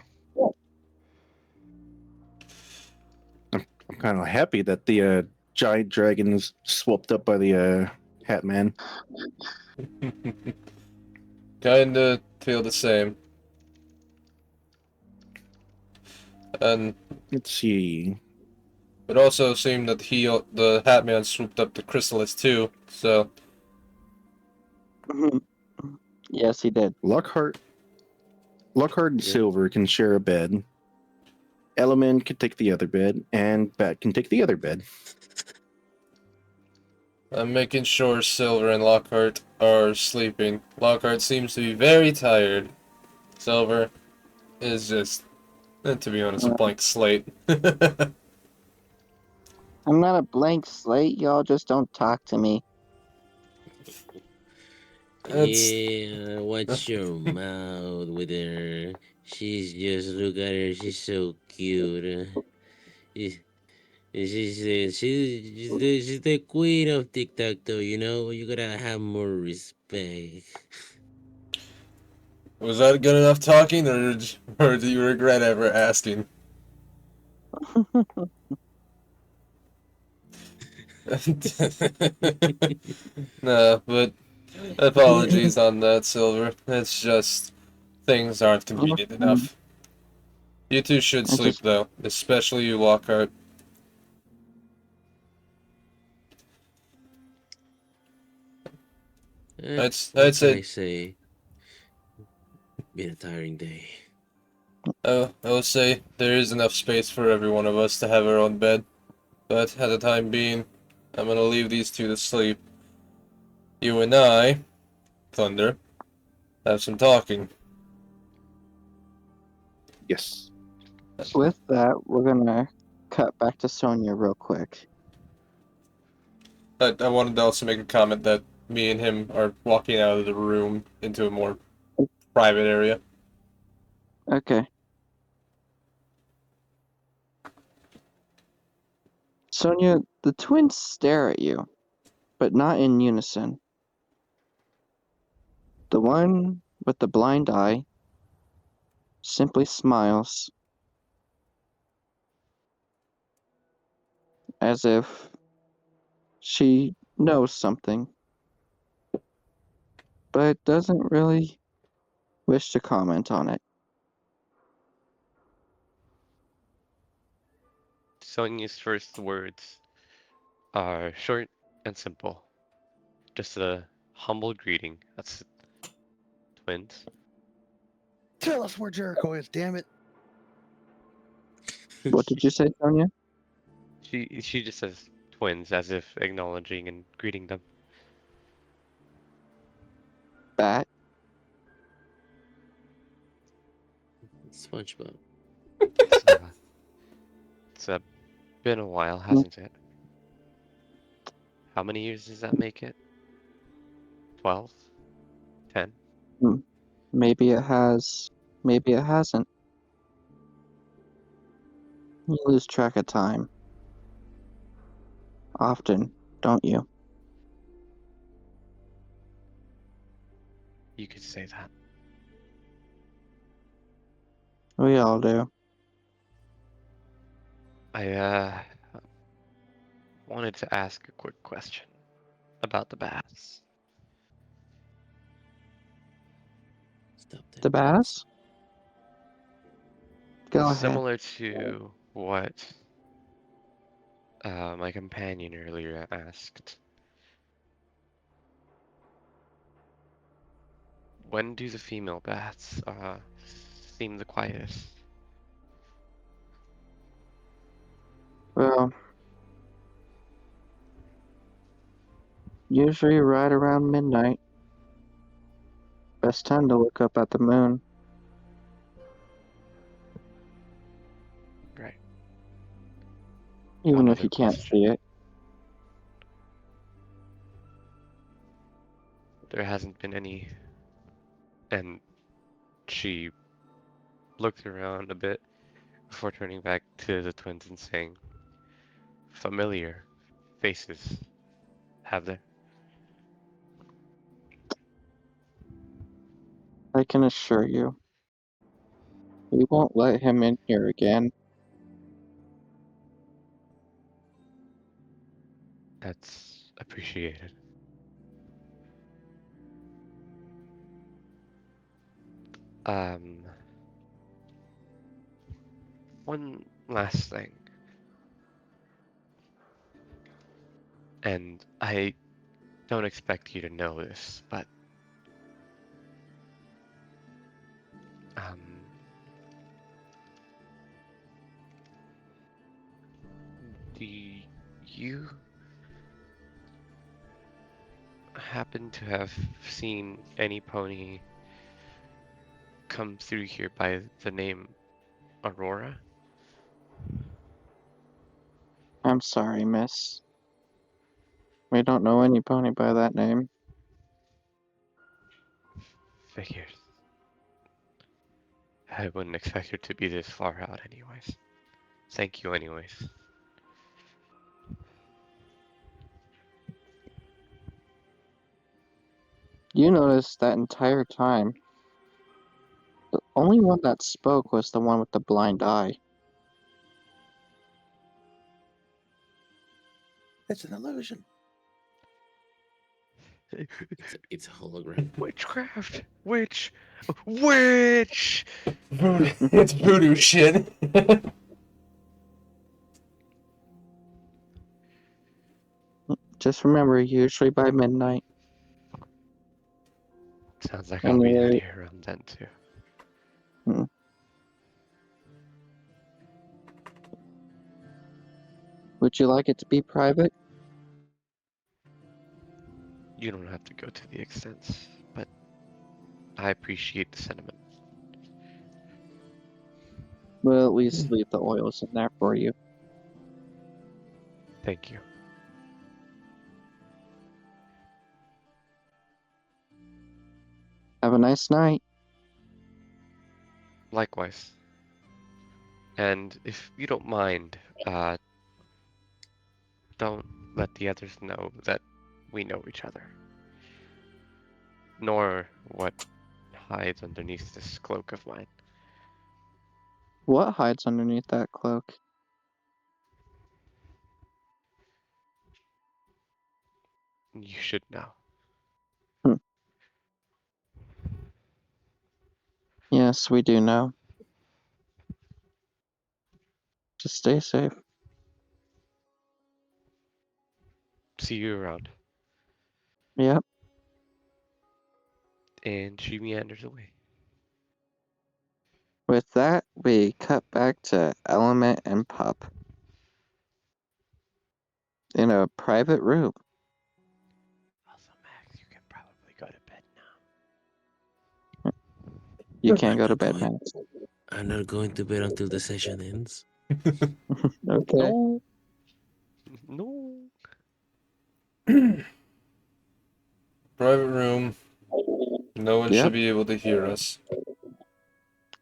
I'm kind of happy that the giant dragon is swooped up by the Hat Man. Kinda feel the same. And Let's see. it also seemed that the Hat Man, swooped up the Chrysalis too. So Yes, he did. Lockhart and Yeah. Silver can share a bed. Element can take the other bed, and Bat can take the other bed. I'm making sure Silver and Lockhart are sleeping. Lockhart seems to be very tired. Silver is just, to be honest, a blank slate. I'm not a blank slate. Y'all just don't talk to me. Yeah, watch your mouth with her. She's just look at her. She's so cute. She's the queen of TikTok, though. You know, you gotta have more respect. Was that good enough talking, or do you regret ever asking? No, but apologies on that, Silver. It's just things aren't convenient enough. You two should I sleep just- though, especially you, Lockhart. I'd What can I say say? Been a tiring day. I will say there is enough space for every one of us to have our own bed, but at the time being, I'm gonna leave these two to sleep. You and I, Thunder, have some talking. Yes. With that, we're gonna cut back to Sonia real quick. I wanted to also make a comment that me and him are walking out of the room into a more private area. Okay. Sonia, the twins stare at you, but not in unison. The one with the blind eye simply smiles as if she knows something, but doesn't really wish to comment on it. Sonya's first words are short and simple. Just a humble greeting. That's it. Twins. Tell us where Jericho is, damn it. What did you say, Sonia? She just says twins as if acknowledging and greeting them. bat. SpongeBob. It's been a while, hasn't it? How many years does that make it? 12? 10? Maybe it has. Maybe it hasn't. You lose track of time. Often, don't you? You could say that. We all do. I wanted to ask a quick question about the bats. Stop that. The bass? Go ahead. Similar to what my companion earlier asked. When do the female bats seem the quietest? Well, usually right around midnight. Best time to look up at the moon. Right. Even One if other you can't question. see it. There hasn't been any. And she looked around a bit before turning back to the twins and saying, familiar faces, have there? I can assure you. We won't let him in here again. That's appreciated. One last thing. And I don't expect you to know this, but do you happen to have seen any pony come through here by the name Aurora? I'm sorry, miss. We don't know any pony by that name. Figures. I wouldn't expect her to be this far out anyways. Thank you anyways. You noticed that entire time. The only one that spoke was the one with the blind eye. It's an illusion. It's a hologram. Witchcraft! Witch! It's voodoo shit. Just remember, usually by midnight. Sounds like I'll be out Anyway. here around then too. Would you like it to be private? You don't have to go to the extents, but I appreciate the sentiment. We'll at least leave the oils in there for you. Thank you. Have a nice night. Likewise. And if you don't mind, don't let the others know that we know each other. Nor what hides underneath this cloak of mine. What hides underneath that cloak? You should know. Yes, we do know. Just stay safe. See you around. Yep. And she meanders away. With that, we cut back to Element and Pup in a private room. Also, Max, you can probably go to bed now. You can't go to bed, Max. I'm not going to bed until the session ends. Okay. No. No. Private room. No one Yep. should be able to hear us.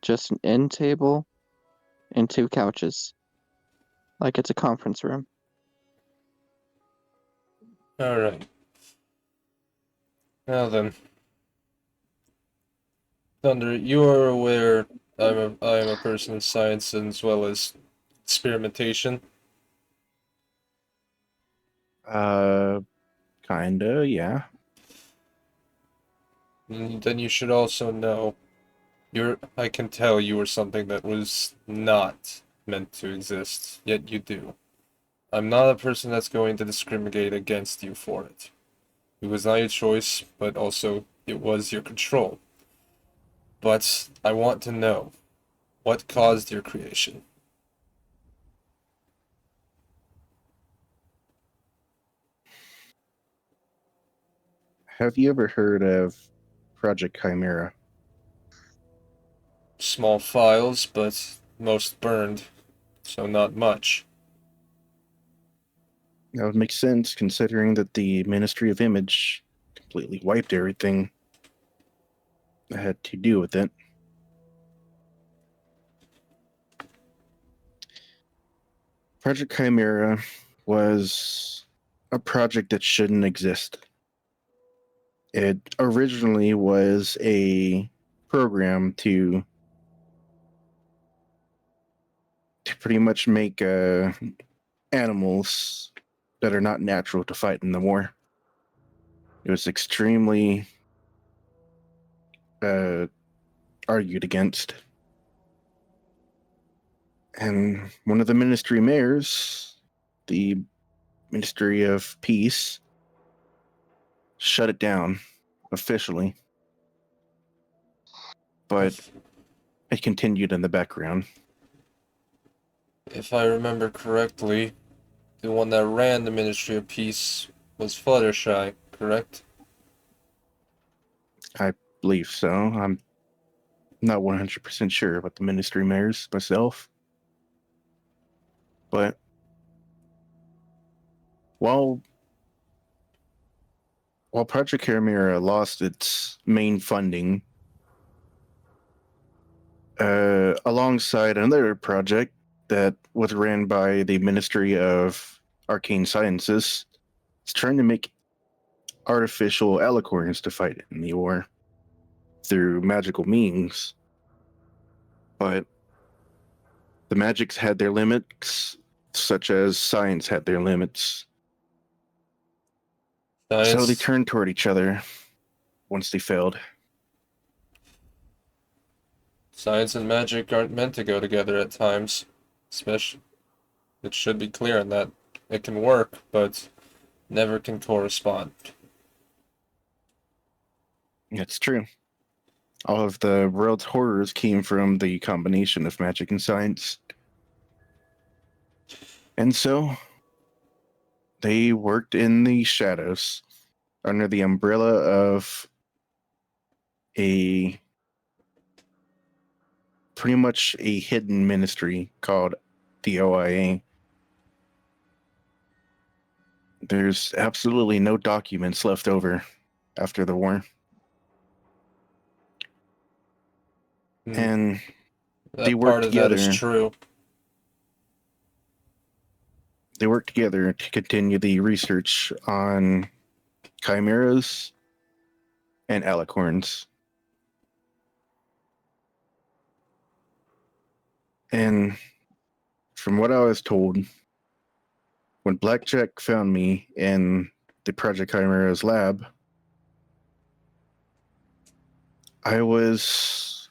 Just an end table and 2 couches. Like it's a conference room. Alright. Now then. Thunder, you are aware I am a person of science as well as experimentation. Kinda, yeah. Then you should also know I can tell you were something that was not meant to exist, yet you do. I'm not a person that's going to discriminate against you for it. It was not your choice, but also it was your control. But I want to know what caused your creation. Have you ever heard of Project Chimera? Small files, but most burned, so not much. That would make sense considering that the Ministry of Image completely wiped everything that had to do with it. Project Chimera was a project that shouldn't exist. It originally was a program to pretty much make animals that are not natural to fight in the war. It was extremely argued against. And one of the ministry mayors, the Ministry of Peace, shut it down officially. But it continued in the background. If I remember correctly, the one that ran the Ministry of Peace was Fluttershy, correct? I believe so. I'm not 100% sure about the ministry mayors myself. But while Project Chimera lost its main funding, alongside another project that was ran by the Ministry of Arcane Sciences, it's trying to make artificial alicorns to fight in the war through magical means. But the magics had their limits, such as science had their limits. So they turned toward each other once they failed. Science and magic aren't meant to go together at times. Especially, it should be clear in that it can work, but never can correspond. It's true. All of the world's horrors came from the combination of magic and science. And so they worked in the shadows under the umbrella of pretty much a hidden ministry called the OIA. There's absolutely no documents left over after the war. And That they part worked of that together. is true. They worked together to continue the research on chimeras and alicorns. And from what I was told, when Blackjack found me in the Project Chimera's lab, I was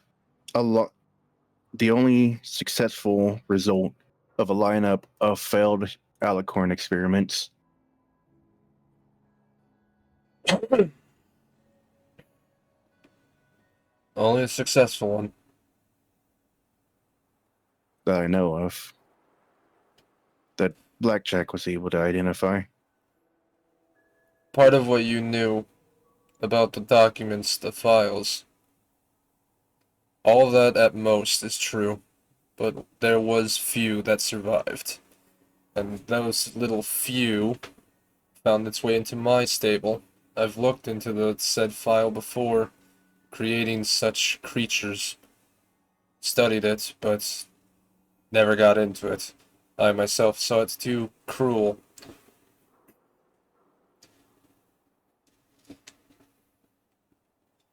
the only successful result of a lineup of failed alicorn experiments. Only a successful one. That I know of. That Blackjack was able to identify. Part of what you knew about the documents, the files, All that at most is true, but there was few that survived. And those little few found its way into my stable. I've looked into the said file before, creating such creatures. Studied it, but never got into it. I myself saw it too cruel.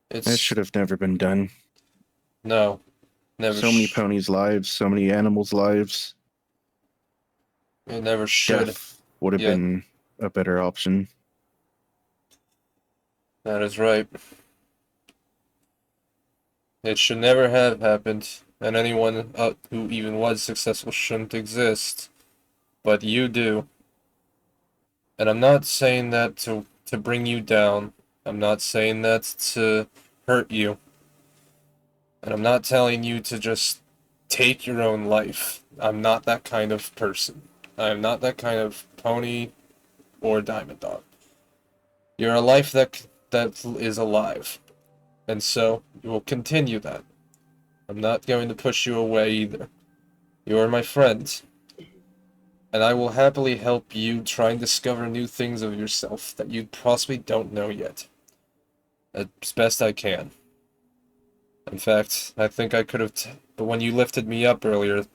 That It's should have never been done. no, never. So many ponies' lives, so many animals' lives. It never should. Death would have Yeah. been a better option. That is right. It should never have happened, and anyone who even was successful shouldn't exist. But you do. And I'm not saying that to bring you down. I'm not saying that to hurt you. And I'm not telling you to just take your own life. I'm not that kind of person. I am not that kind of pony or diamond dog. You're a life that is alive. And so, you will continue that. I'm not going to push you away either. You are my friend. And I will happily help you try and discover new things of yourself that you possibly don't know yet. As best I can. In fact, I think I could have, but when you lifted me up earlier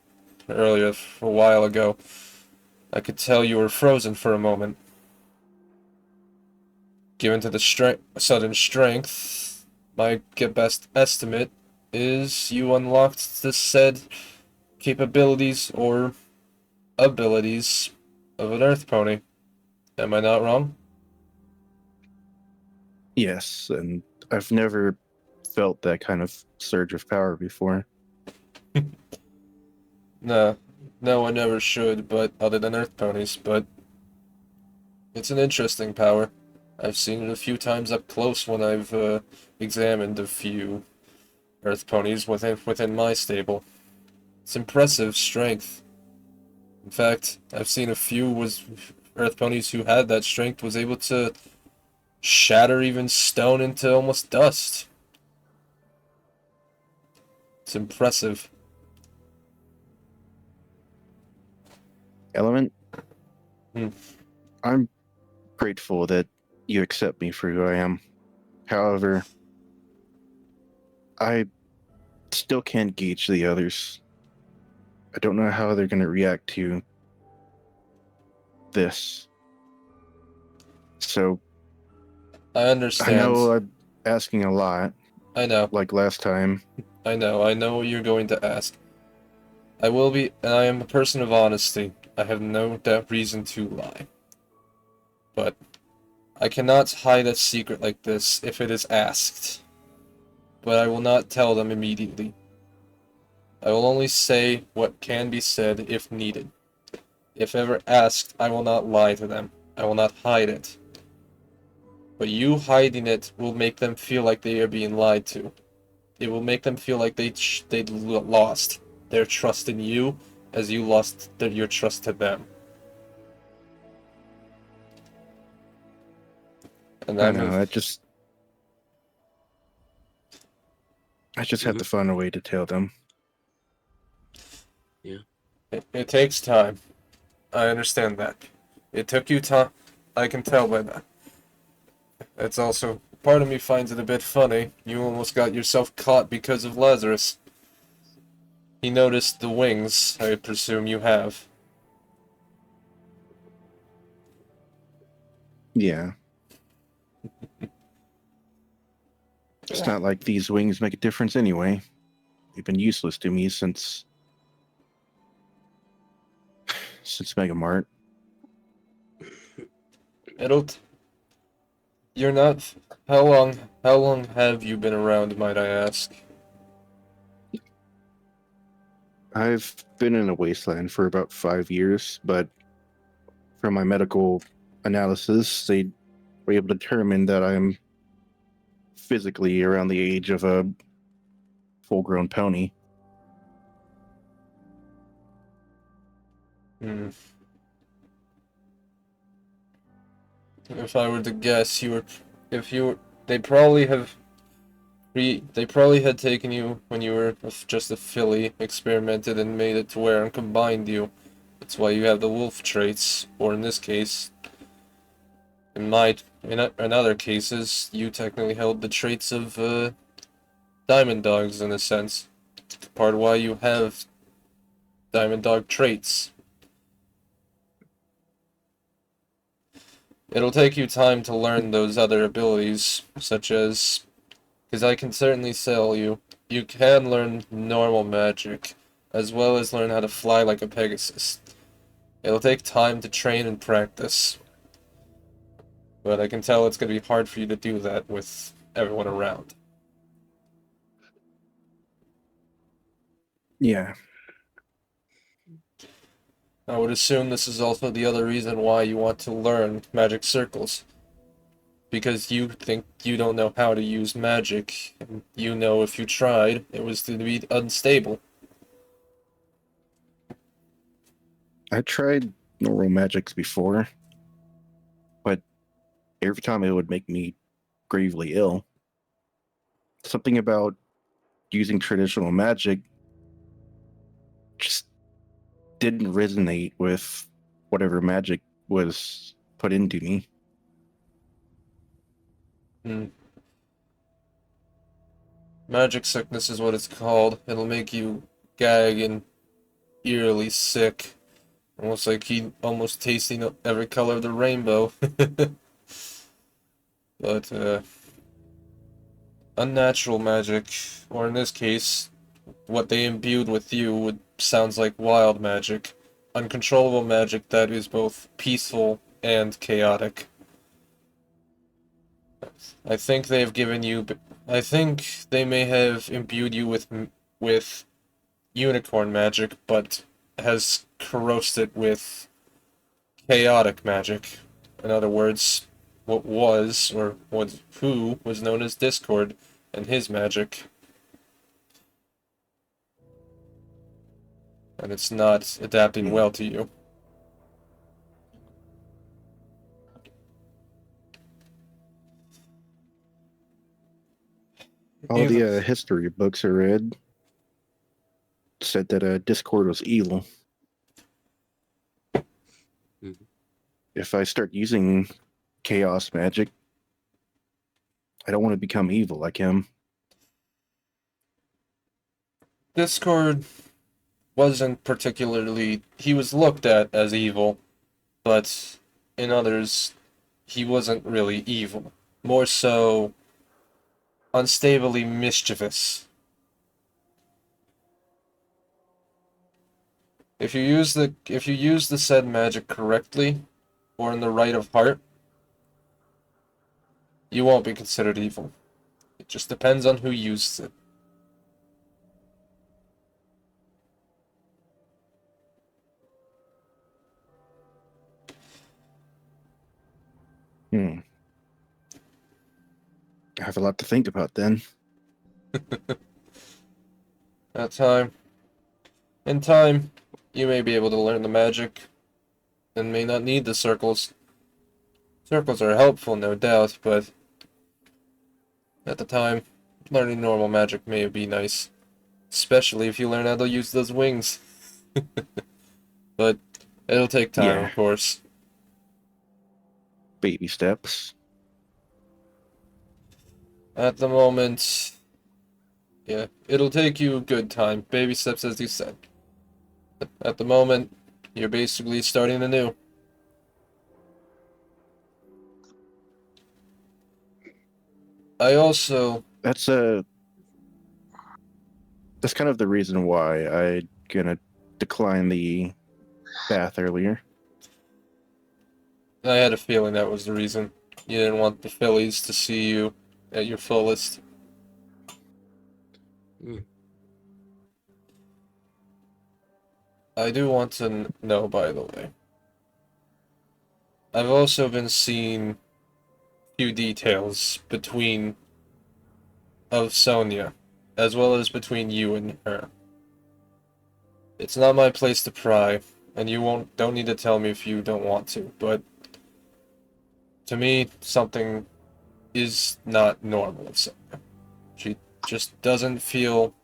a while ago, I could tell you were frozen for a moment. Given to the sudden strength, my best estimate is you unlocked the said capabilities or abilities of an earth pony. Am I not wrong? Yes, and I've never felt that kind of surge of power before. No, no one ever should, but other than earth ponies, but it's an interesting power. I've seen it a few times up close when I've examined a few earth ponies within my stable. It's impressive strength. In fact, I've seen a few earth ponies who had that strength was able to shatter even stone into almost dust. It's impressive. Element, Hmm. I'm grateful that you accept me for who I am. However, I still can't gauge the others. I don't know how they're going to react to this. So, I I understand. know I'm asking a lot, I know. like last time. I know what you're going to ask. I will be, and I am a person of honesty. I have no reason to lie. But I cannot hide a secret like this if it is asked. But I will not tell them immediately. I will only say what can be said if needed. If ever asked, I will not lie to them. I will not hide it. But you hiding it will make them feel like they are being lied to. It will make them feel like they lost their trust in you as you lost your trust to them. And I that know, means I just have to find a way to tell them. it takes time. I understand that. It took you time. I can tell by that. It's also, part of me finds it a bit funny. You almost got yourself caught because of Lazarus. He noticed the wings, I presume you have. Yeah. It's not like these wings make a difference anyway. They've been useless to me since Mega Mart. You're not. How long have you been around, might I ask? I've been in a wasteland for about 5 years, but from my medical analysis, they were able to determine that I'm physically around the age of a full-grown pony. Hmm. If I were to guess, they probably have They probably had taken you when you were just a filly, experimented and made it to where and combined you. That's why you have the wolf traits, or in this case, in other cases, you technically held the traits of diamond dogs in a sense. Part of why you have diamond dog traits. It'll take you time to learn those other abilities, such as, because I can certainly tell you, you can learn normal magic, as well as learn how to fly like a Pegasus. It'll take time to train and practice. But I can tell it's going to be hard for you to do that with everyone around. Yeah. I would assume this is also the other reason why you want to learn magic circles. Because you think you don't know how to use magic, and you know if you tried, it was to be unstable. I tried normal magics before, but every time it would make me gravely ill. Something about using traditional magic just didn't resonate with whatever magic was put into me. Magic sickness is what it's called. It'll make you gag and eerily sick. Almost like almost tasting every color of the rainbow. But, unnatural magic, or in this case, what they imbued with you sounds like wild magic. Uncontrollable magic that is both peaceful and chaotic. I think they've given you... I think they may have imbued you with unicorn magic, but has corrosed it with chaotic magic. In other words, who was known as Discord and his magic. And it's not adapting well to you. All the history books I read said that Discord was evil. If I start using chaos magic, I don't want to become evil like him. Discord wasn't particularly... He was looked at as evil, but in others, he wasn't really evil. More so, unstably mischievous. If you use the said magic correctly, or in the right of heart, you won't be considered evil. It just depends on who uses it. I have a lot to think about then. In time, you may be able to learn the magic, and may not need the circles. Circles are helpful, no doubt, but at the time, learning normal magic may be nice. Especially if you learn how to use those wings. But it'll take time, Yeah. of course. Baby steps. At the moment, yeah, it'll take you a good time. Baby steps, as you said. At the moment, you're basically starting anew. I also... That's kind of the reason why I gonna decline the bath earlier. I had a feeling that was the reason. You didn't want the Phillies to see you at your fullest. I do want to know, by the way. I've also been seeing few details of Sonia, as well as between you and her. It's not my place to pry, and you don't need to tell me if you don't want to, but to me, something is not normal with Sonia. Just doesn't feel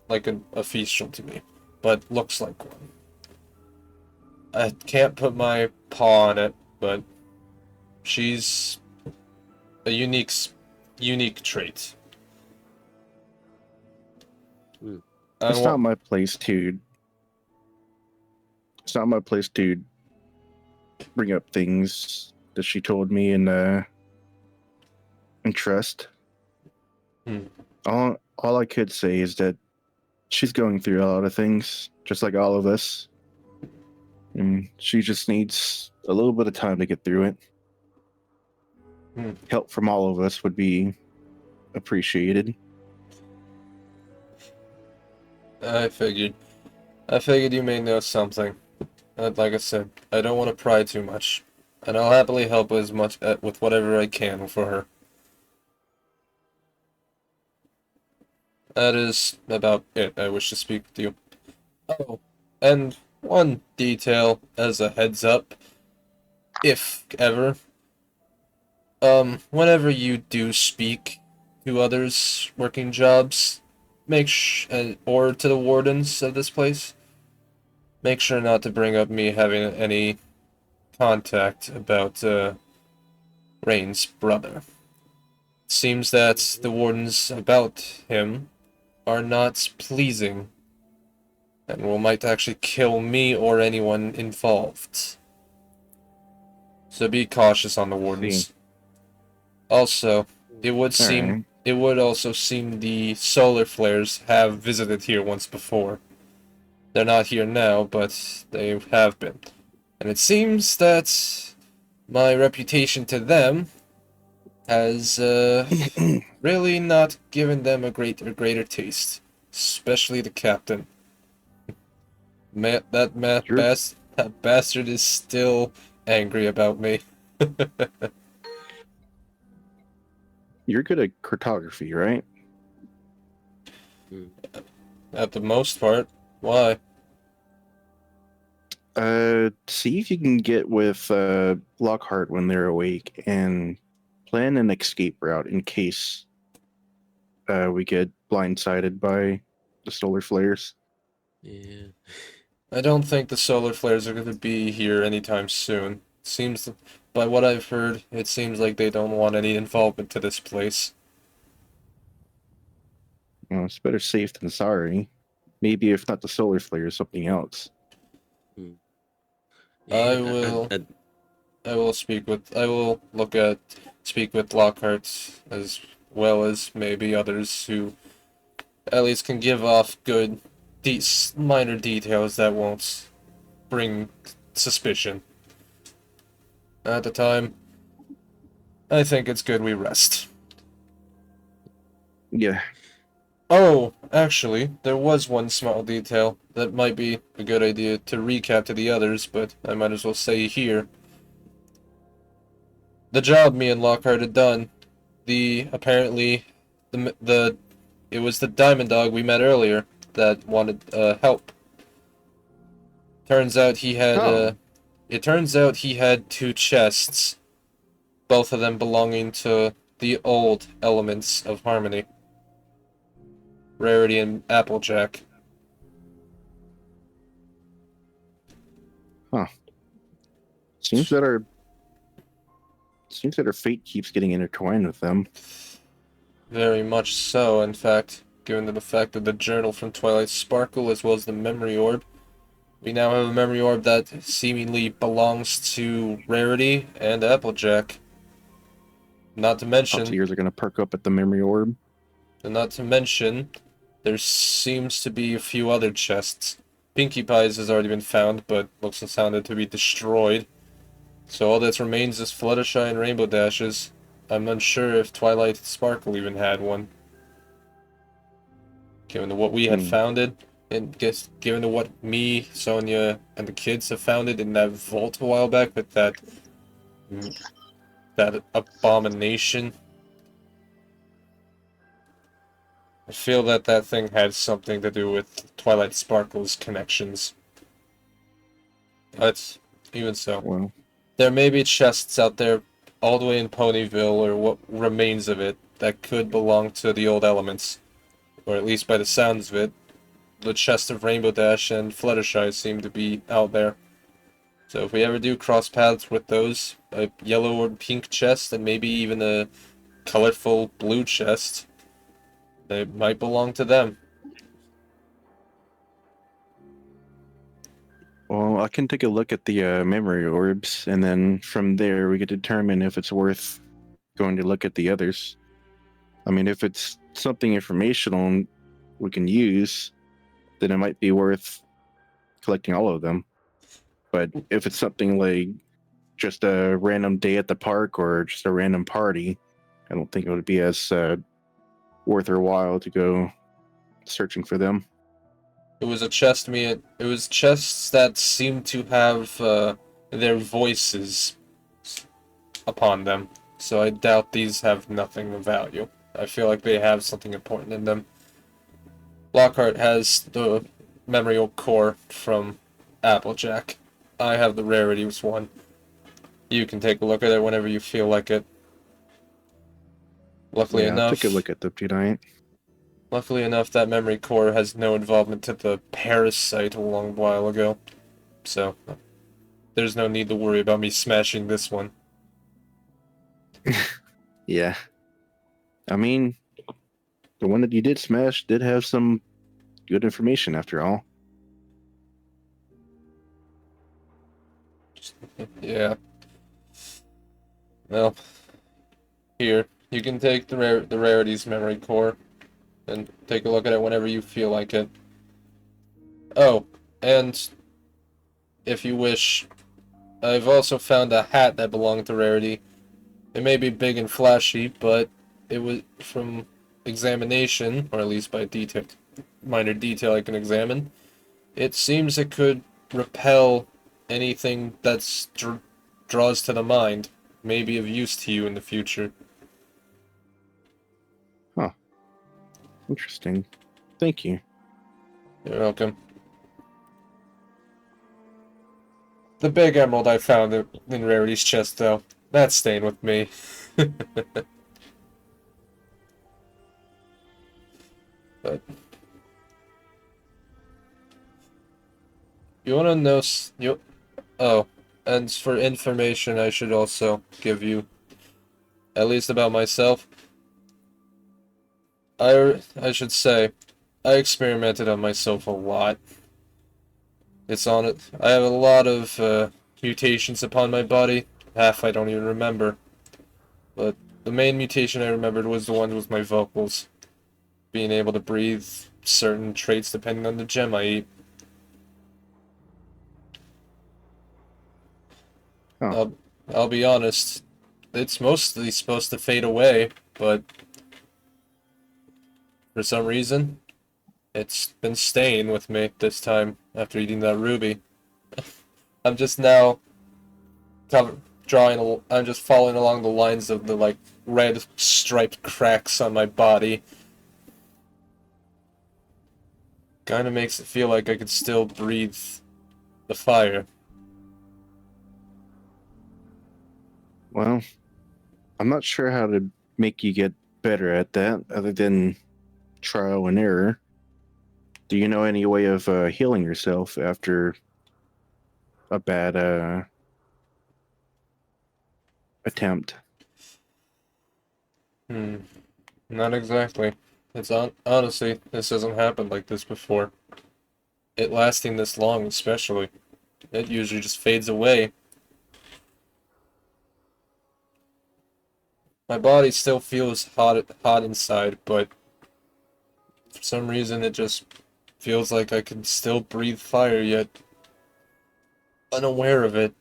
like a official to me, but looks like one. I can't put my paw on it, but she's a unique trait. Hmm. I It's wa- not my place to. It's not my place to bring up things that she told me and trust. Hmm. All I could say is that she's going through a lot of things, just like all of us. And she just needs a little bit of time to get through it. Hmm. Help from all of us would be appreciated. I figured you may know something. Like I said, I don't want to pry too much, and I'll happily help as much with whatever I can for her. That is about it I wish to speak with you. Oh, and one detail as a heads up, if ever, whenever you do speak to others working jobs, or to the wardens of this place, make sure not to bring up me having any contact about, Rain's brother. It seems that the wardens about him are not pleasing, and might actually kill me or anyone involved. So be cautious on the wardens. Also, it would also seem the solar flares have visited here once before. They're not here now, but they have been. And it seems that my reputation to them has really not given them a greater taste, especially the captain. That bastard is still angry about me. You're good at cartography, right? At the most part. Why? See if you can get with Lockhart when they're awake and plan an escape route in case we get blindsided by the solar flares. Yeah. I don't think the solar flares are going to be here anytime soon. Seems, by what I've heard, it seems like they don't want any involvement to this place. Well, it's better safe than sorry. Maybe if not the solar flares, something else. I will speak with Lockhart as well as maybe others who at least can give off good minor details that won't bring suspicion. At the time, I think it's good we rest. Yeah. Oh, actually, there was one small detail that might be a good idea to recap to the others, but I might as well say here. The job me and Lockhart had done, it was the Diamond Dog we met earlier that wanted help. Turns out he had it turns out he had 2 chests, both of them belonging to the old elements of Harmony. Rarity and Applejack. Huh. Seems that our fate keeps getting intertwined with them. Very much so, in fact, given the fact that the journal from Twilight Sparkle as well as the memory orb. We now have a memory orb that seemingly belongs to Rarity and Applejack. Not to mention, Lots of ears are gonna perk up at the memory orb. There seems to be a few other chests. Pinkie Pie's has already been found, but looks and sounded to be destroyed. So all that remains is Fluttershy and Rainbow Dashes. I'm unsure if Twilight Sparkle even had one. Given what we had founded, and given to what me, Sonia, and the kids have founded in that vault a while back with that abomination. I feel that thing had something to do with Twilight Sparkle's connections. But even so, Well, there may be chests out there all the way in Ponyville, or what remains of it, that could belong to the old elements. or at least by the sounds of it. The chest of Rainbow Dash and Fluttershy seem to be out there. So if we ever do cross paths with those, a yellow or pink chest and maybe even a colorful blue chest, they might belong to them. Well, I can take a look at the memory orbs, and then from there we could determine if it's worth going to look at the others. I mean, if it's something informational we can use, then it might be worth collecting all of them. But if it's something like just a random day at the park or just a random party, I don't think it would be as worth our while to go searching for them. It was a chest. It was chests that seemed to have their voices upon them. So I doubt these have nothing of value. I feel like they have something important in them. Lockhart has the memory core from Applejack. I have the rarities one. You can take a look at it whenever you feel like it. Luckily Yeah, enough, take a look at them tonight. Luckily enough, that memory core has no involvement to the parasite a long while ago. So, there's no need to worry about me smashing this one. Yeah. I mean, the one that you did smash did have some good information after all. Yeah. Well, here, you can take the rarities memory core and take a look at it whenever you feel like it. Oh, and if you wish, I've also found a hat that belonged to Rarity. It may be big and flashy, but it was from examination, or at least by minor detail I can examine. It seems it could repel anything that's draws to the mind, may be of use to you in the future. Interesting. Thank you. You're welcome. The big emerald I found in Rarity's chest, though, that's staying with me. But you want to know? Oh, and for information, I should also give you, at least about myself. I should say, I experimented on myself a lot. It's on it. I have a lot of mutations upon my body. Half I don't even remember. But the main mutation I remembered was the one with my vocals. Being able to breathe certain traits depending on the gem I eat. Oh. I'll be honest. It's mostly supposed to fade away, but for some reason, it's been staying with me this time after eating that ruby. I'm just now I'm just following along the lines of the like red striped cracks on my body. Kinda makes it feel like I could still breathe the fire. Well, I'm not sure how to make you get better at that other than trial and error. Do you know any way of healing yourself after a bad attempt? Not exactly. It's honestly, this hasn't happened like this before. It lasting this long, especially. It usually just fades away. My body still feels hot inside, but for some reason it just feels like I can still breathe fire, yet unaware of it.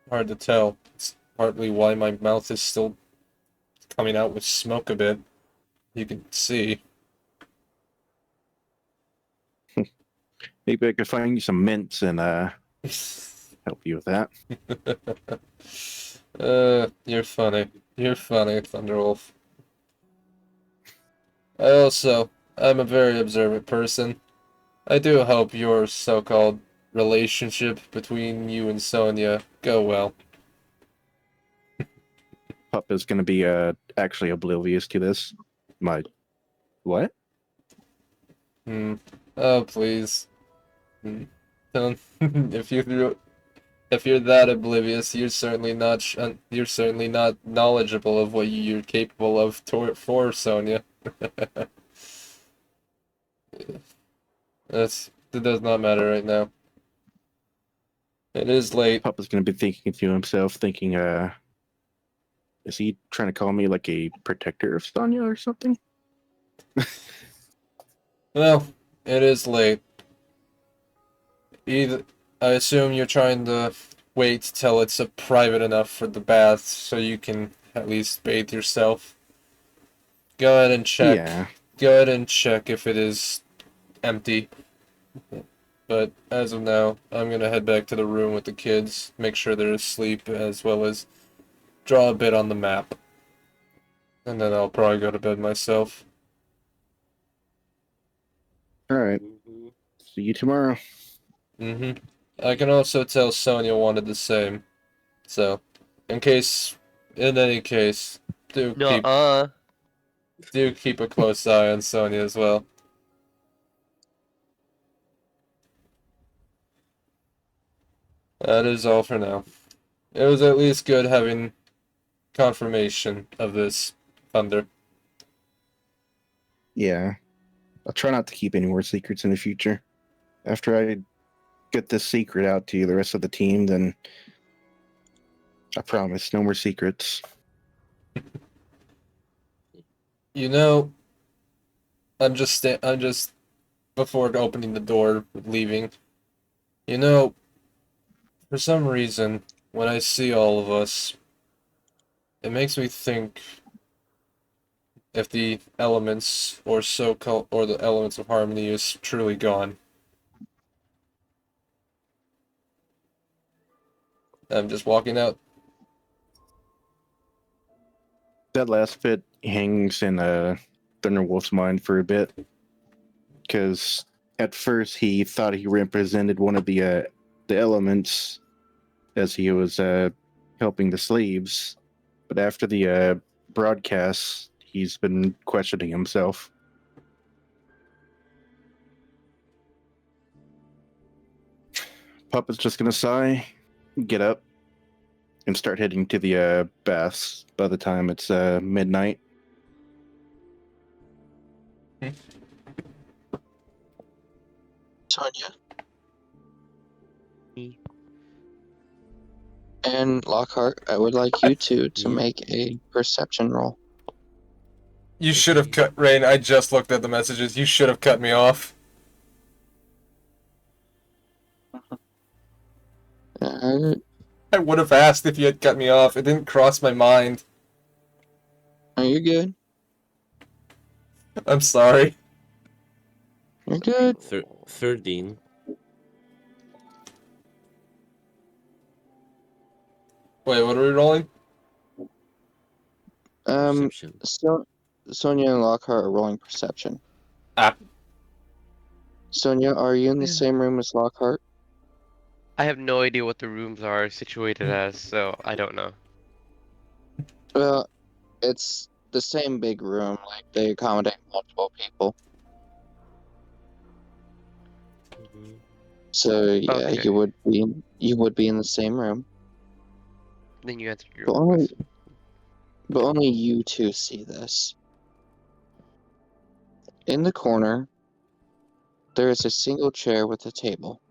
Hard to tell. It's partly why my mouth is still coming out with smoke a bit. You can see. Maybe I could find you some mints and help you with that. You're funny. You're funny, Thunderwolf. I'm a very observant person. I do hope your so-called relationship between you and Sonia go well. Pup is going to be actually oblivious to this. My what? Oh, please. Don't. If you're that oblivious, you're certainly not knowledgeable of what you're capable of for Sonya. That does not matter right now. It is late. Papa's gonna be thinking to himself, thinking, is he trying to call me like a protector of Sonya or something? Well, it is late. I assume you're trying to wait till it's private enough for the bath so you can at least bathe yourself. Go ahead and check. Yeah. Go ahead and check if it is empty. But as of now, I'm gonna head back to the room with the kids, make sure they're asleep, as well as draw a bit on the map. And then I'll probably go to bed myself. All right. See you tomorrow. I can also tell Sonya wanted the same. So, in any case, do keep a close eye on Sonya as well. That is all for now. It was at least good having confirmation of this thunder. Yeah. I'll try not to keep any more secrets in the future. After I get this secret out to the rest of the team, then I promise no more secrets. You know, I'm just before opening the door, leaving. You know, for some reason, when I see all of us, it makes me think if the elements or the elements of harmony is truly gone. I'm just walking out. That last bit hangs in Thunderwolf's mind for a bit, because at first he thought he represented one of the elements as he was helping the slaves, but after the broadcast, he's been questioning himself. Puppet's just gonna sigh, get up, and start heading to the baths by the time it's midnight. Sonya Me. and Lockhart, I would like you two to Yeah. make a perception roll. You should have cut Rain. I just looked at the messages. You should have cut me off. I would have asked if you had cut me off. It didn't cross my mind. Are you good? I'm sorry. You're good. 13. Wait, what are we rolling? Perception. Sonya and Lockhart are rolling perception. Ah. Sonya, are you in the same room as Lockhart? I have no idea what the rooms are situated as, so I don't know. Well, it's the same big room. Like they accommodate multiple people. Mhm. So yeah, Okay. you would be in the same room. Then you answered your But own only, question. but only you two see this. In the corner, there is a single chair with a table,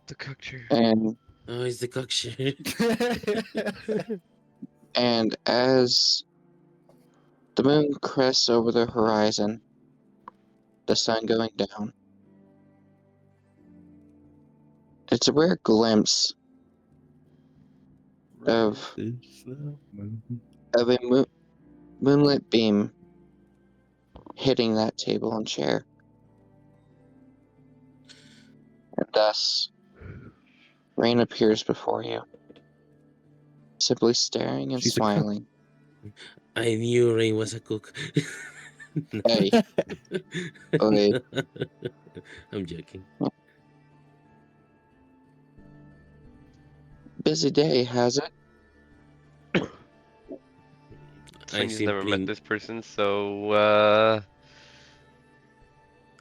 The cook chair. and Oh, it's the cock shit. and as the moon crests over the horizon, the sun going down, it's a rare glimpse of a moonlit beam hitting that table and chair. And thus, Rain appears before you, simply staring and She's a cook. smiling. I knew Rain was a cook. Hey. Okay. I'm joking. Busy day, has it? I Sonya's never met simply this person, so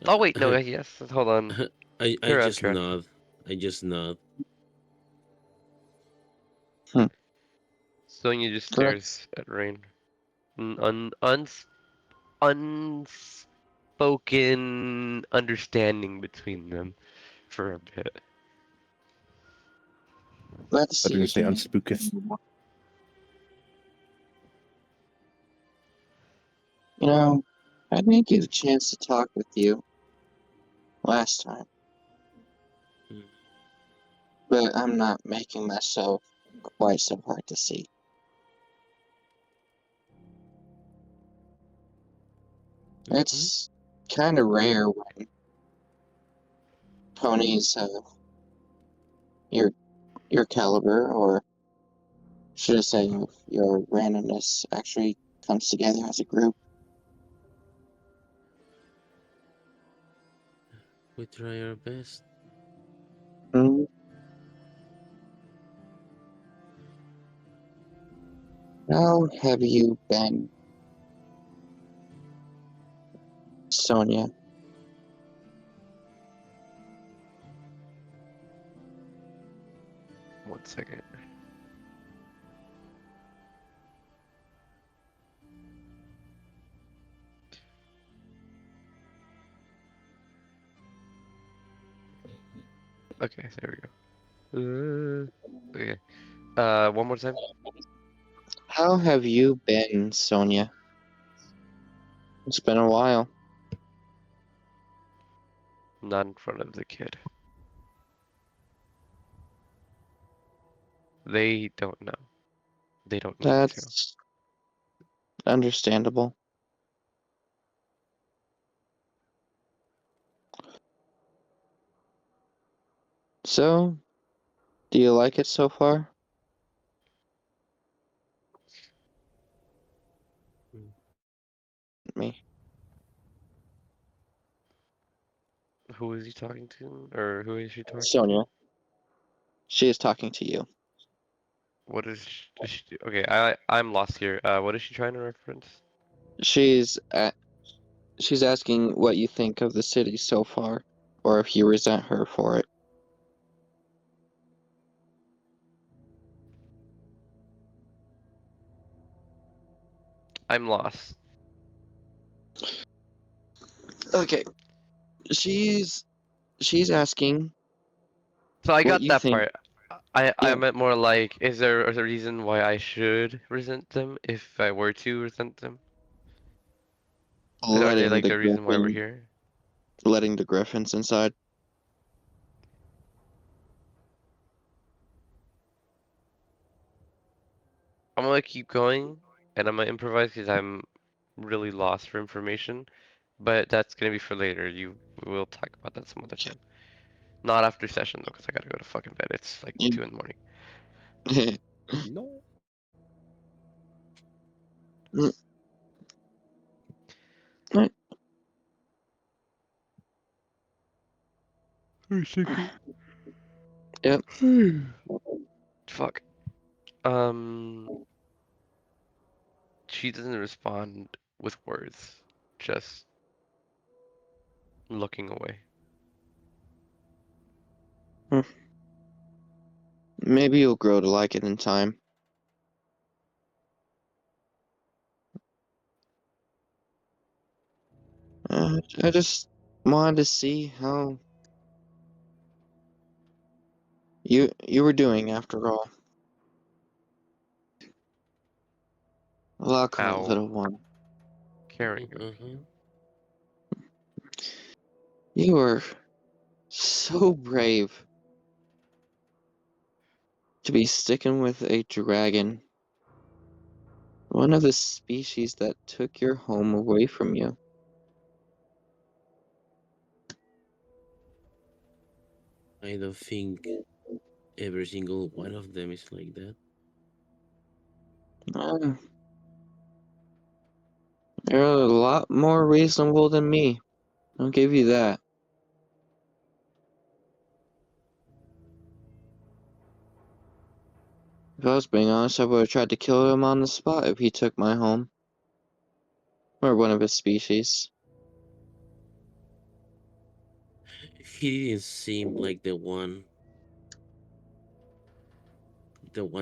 Oh wait, no, yes. Hold on. I You're on just track. nod. I just nod. Sonya just Correct. stares at Rain. Unspoken understanding between them for a bit. Let's I see. didn't say unspooketh. You know, I didn't get a chance to talk with you last time, Mm. but I'm not making myself quite so hard to see. It's kind of rare when ponies your caliber, or should I say, your randomness, actually comes together as a group. We try our best. Mm. How have you been, Sonia? One second. Okay, there we go. Okay. One more time. How have you been, Sonia? It's been a while. Not in front of the kid. They don't know. They don't need to. That's understandable. So, do you like it so far? Me. Who is he talking to? Or who is she talking to? Sonia. She is talking to you. What is she? Okay, I'm lost here. What is she trying to reference? She's asking what you think of the city so far, or if you resent her for it. I'm lost. Okay. She's asking So I what got you that think. part. I Yeah. meant more like, is there a reason why I should resent them if I were to resent them? Are they like the reason why we're here? letting the griffins inside. I'm gonna keep going and I'm gonna improvise because I'm really lost for information. But that's gonna be for later. We'll talk about that some other time. Not after session though, because I gotta go to fucking bed. It's like Yeah. 2 in the morning. No. Right. Yep. Fuck. She doesn't respond with words, just looking away. Maybe you'll grow to like it in time. I just wanted to see how you were doing after all. Welcome, How little one. caring of me. Uh-huh. You were so brave to be sticking with a dragon. One of the species that took your home away from you. I don't think every single one of them is like that. You're a lot more reasonable than me. I'll give you that. If I was being honest, I would have tried to kill him on the spot if he took my home. Or one of his species. He didn't seem like the one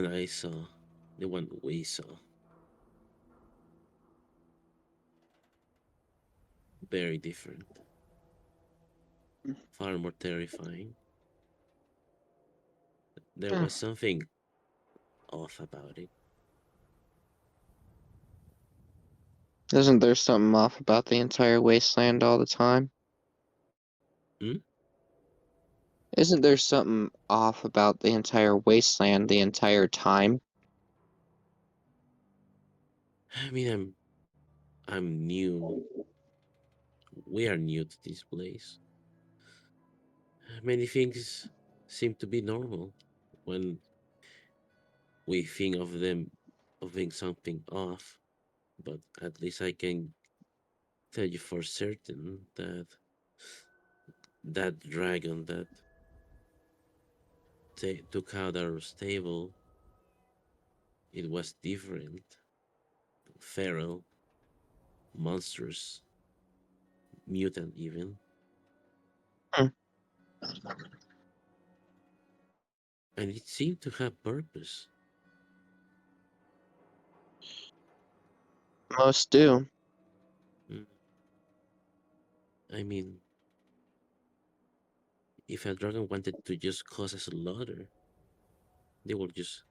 I saw, the one we saw. Very different. Far more terrifying. There Hmm. was something off about it. Isn't there something off about the entire wasteland all the time? Hmm? Isn't there something off about the entire wasteland the entire time? I mean, I'm new. We are new to this place. Many things seem to be normal when we think of being something off. But at least I can tell you for certain that that dragon that took out our stable, it was different, feral, monstrous, mutant even. Hmm. And it seemed to have purpose. Most do. Mm. I mean, if a dragon wanted to just cause a slaughter, they would just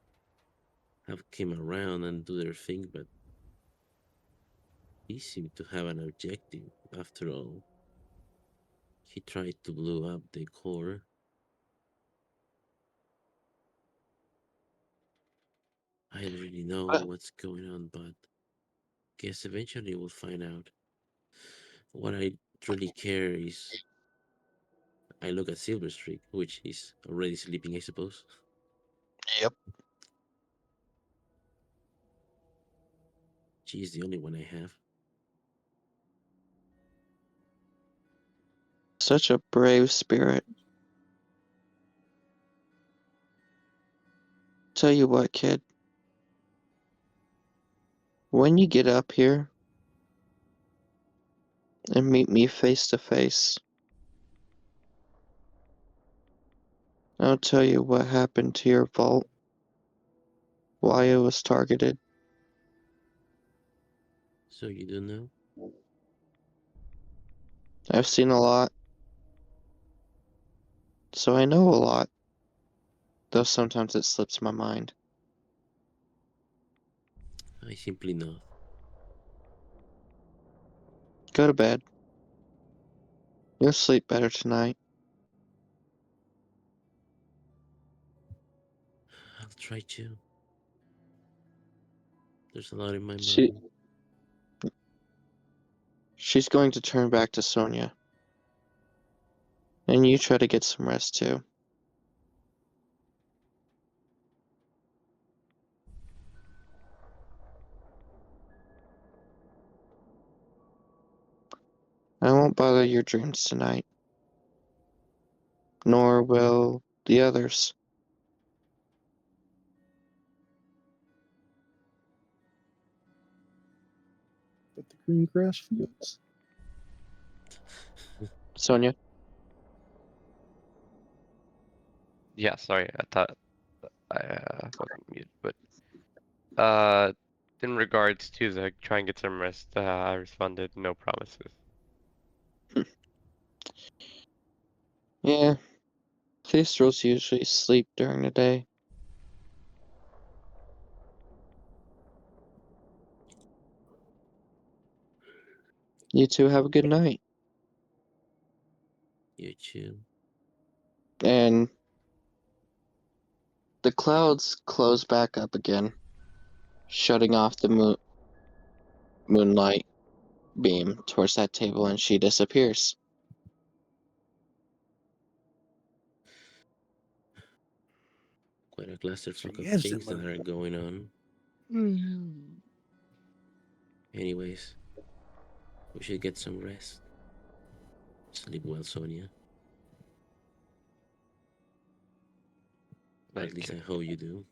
have came around and do their thing, but he seemed to have an objective after all. He tried to blow up the core. I don't really know But what's going on, but guess eventually we'll find out. What I truly care is I look at Silver Streak, which is already sleeping, I suppose. yep. She's the only one I have. Such a brave spirit. Tell you what, kid. When you get up here and meet me face to face, I'll tell you what happened to your vault, why it was targeted. So you don't know? I've seen a lot, so I know a lot, though sometimes it slips my mind. I simply know. Go to bed. You'll sleep better tonight. I'll try to. There's a lot in my She, mind. she's going to turn back to Sonia. And you try to get some rest too. I won't bother your dreams tonight, nor will the others. But the green grass fields. Sonia? Yeah, sorry, I thought I wasn't muted, but uh, in regards to the try and get some rest, I responded, no promises. Yeah, Kestrels usually sleep during the day. You two have a good night. You too. And the clouds close back up again, shutting off the moonlight beam towards that table, and she disappears. Quite a So clusterfuck he of is the things that are moon. going on. Anyways, we should get some rest. Sleep well, Sonia. At least I Okay. hope you do.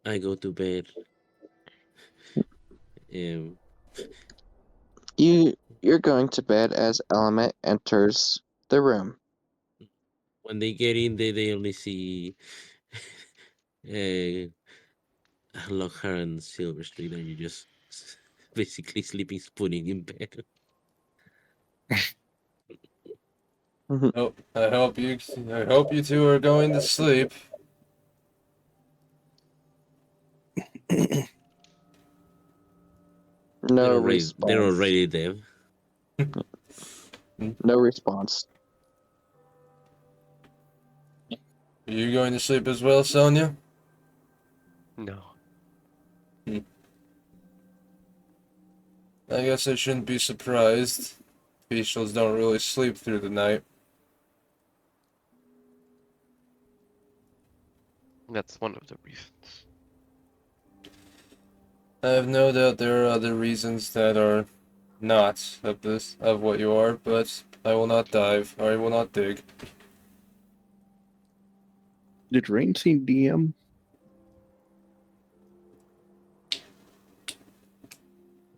I go to bed Um, You're going to bed as Element enters the room. when they get in, they only see uh, Lockhart and Silver Street, and you just basically sleeping spooning in bed. Oh, I hope you two are going to sleep. No response. They're already there. No response. Are you going to sleep as well, Sonia? No. I guess I shouldn't be surprised. Bestials don't really sleep through the night. That's one of the reasons. I have no doubt there are other reasons that are not of what you are, but I will not dive, or I will not dig. Did Rain see DM?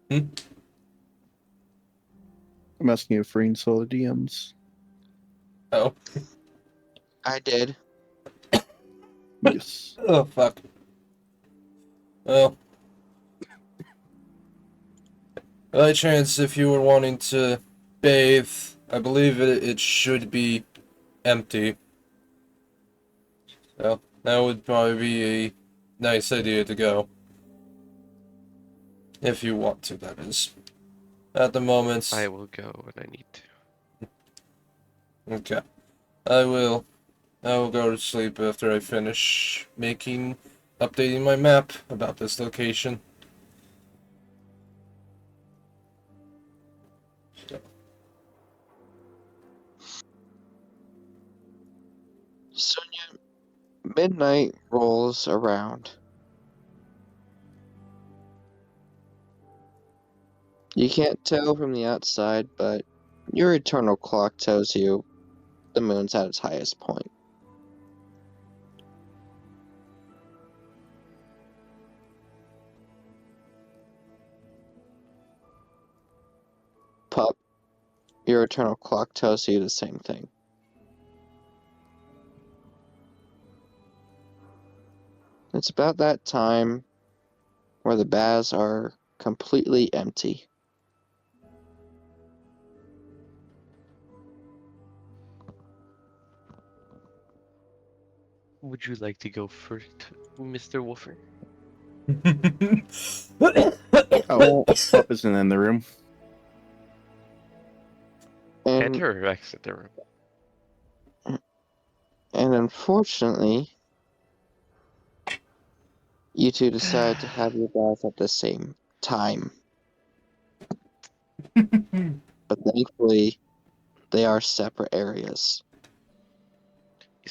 Hmm? I'm asking if Rain saw the DMs. Oh. I did. Yes. Oh, fuck. Well. By chance, if you were wanting to bathe, I believe it should be empty. So, that would probably be a nice idea to go. If you want to, that is. At the moment... I will go when I need to. Okay. I will go to sleep after I finish updating my map about this location. Sonia, midnight rolls around. You can't tell from the outside, but your eternal clock tells you the moon's at its highest point. Pup, your eternal clock tells you the same thing. It's about that time where the baths are completely empty. Would you like to go first, Mr. Wolfer? Oh, Pup isn't in the room. And, Enter or exit the room? and unfortunately, you two decide to have your bath at the same time. But thankfully, they are separate areas.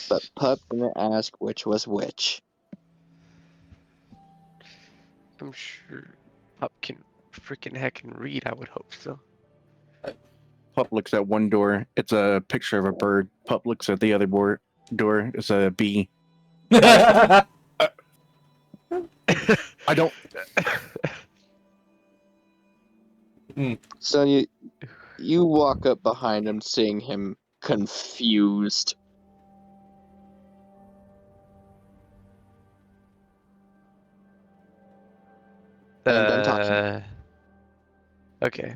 But Pup didn't ask which was which. I'm sure Pup can freaking heck and read, I would hope so. Pup looks at one door. It's a picture of a bird. Pup looks at the other door. It's a bee. I don't. So you walk up behind him, seeing him confused. And done talking. Okay.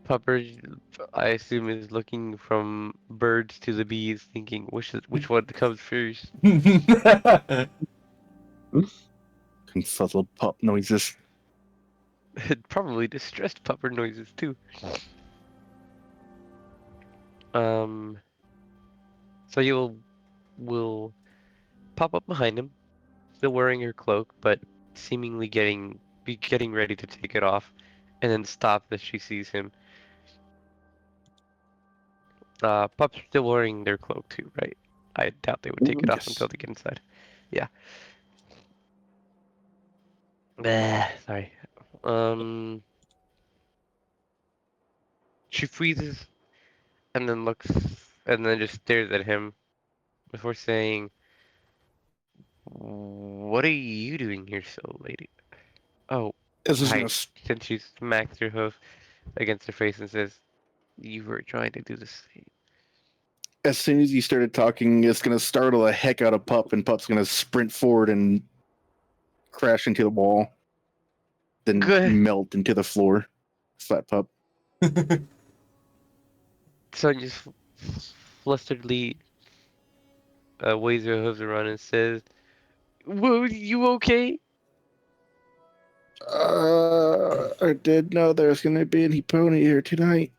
Pupper, I assume, is looking from birds to the bees, thinking which one comes first. Confuzzled pup noises. Probably distressed pupper noises too. So you will pop up behind him, still wearing your cloak, but seemingly getting ready to take it off, and then stop as she sees him. Pup's still wearing their cloak too, right? I doubt they would take it off Yes. until they get inside. Yeah. Sorry. She freezes and then looks and then just stares at him before saying, "What are you doing here so late?" Oh, This is gonna right. Since she smacks her hoof against her face and says, "You were trying to do the same." as soon as you started talking, it's gonna startle the heck out of Pup, and Pup's gonna sprint forward and crash into the wall, then Good. melt into the floor. Flat Pup. Sonya flusteredly waves her hooves around and says, "Whoa, you okay?" I did know there's gonna be any pony here tonight.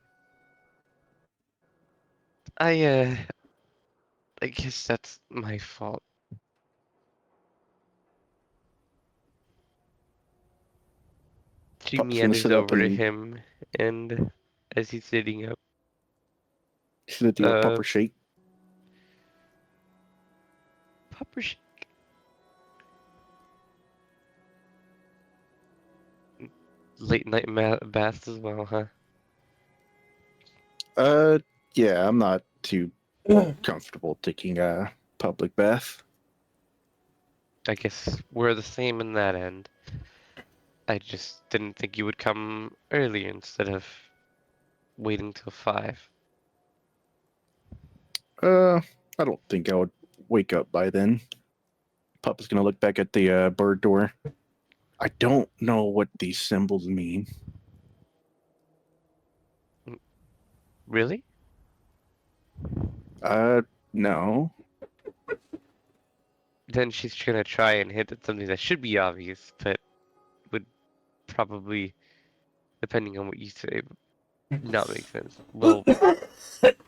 I guess that's my fault. She Pup's gonna meanders sit up over to and him, and as he's sitting up, she's gonna do a pupper shake. pupper shake. Late night baths as well, huh? Yeah, I'm not too comfortable taking a public bath. I guess we're the same in that end. I just didn't think you would come early instead of waiting till 5. I don't think I would wake up by then. Pup is gonna look back at the bird door. I don't know what these symbols mean. Really? No. Then she's gonna try and hint at something that should be obvious, but would probably, depending on what you say, not make sense. Well,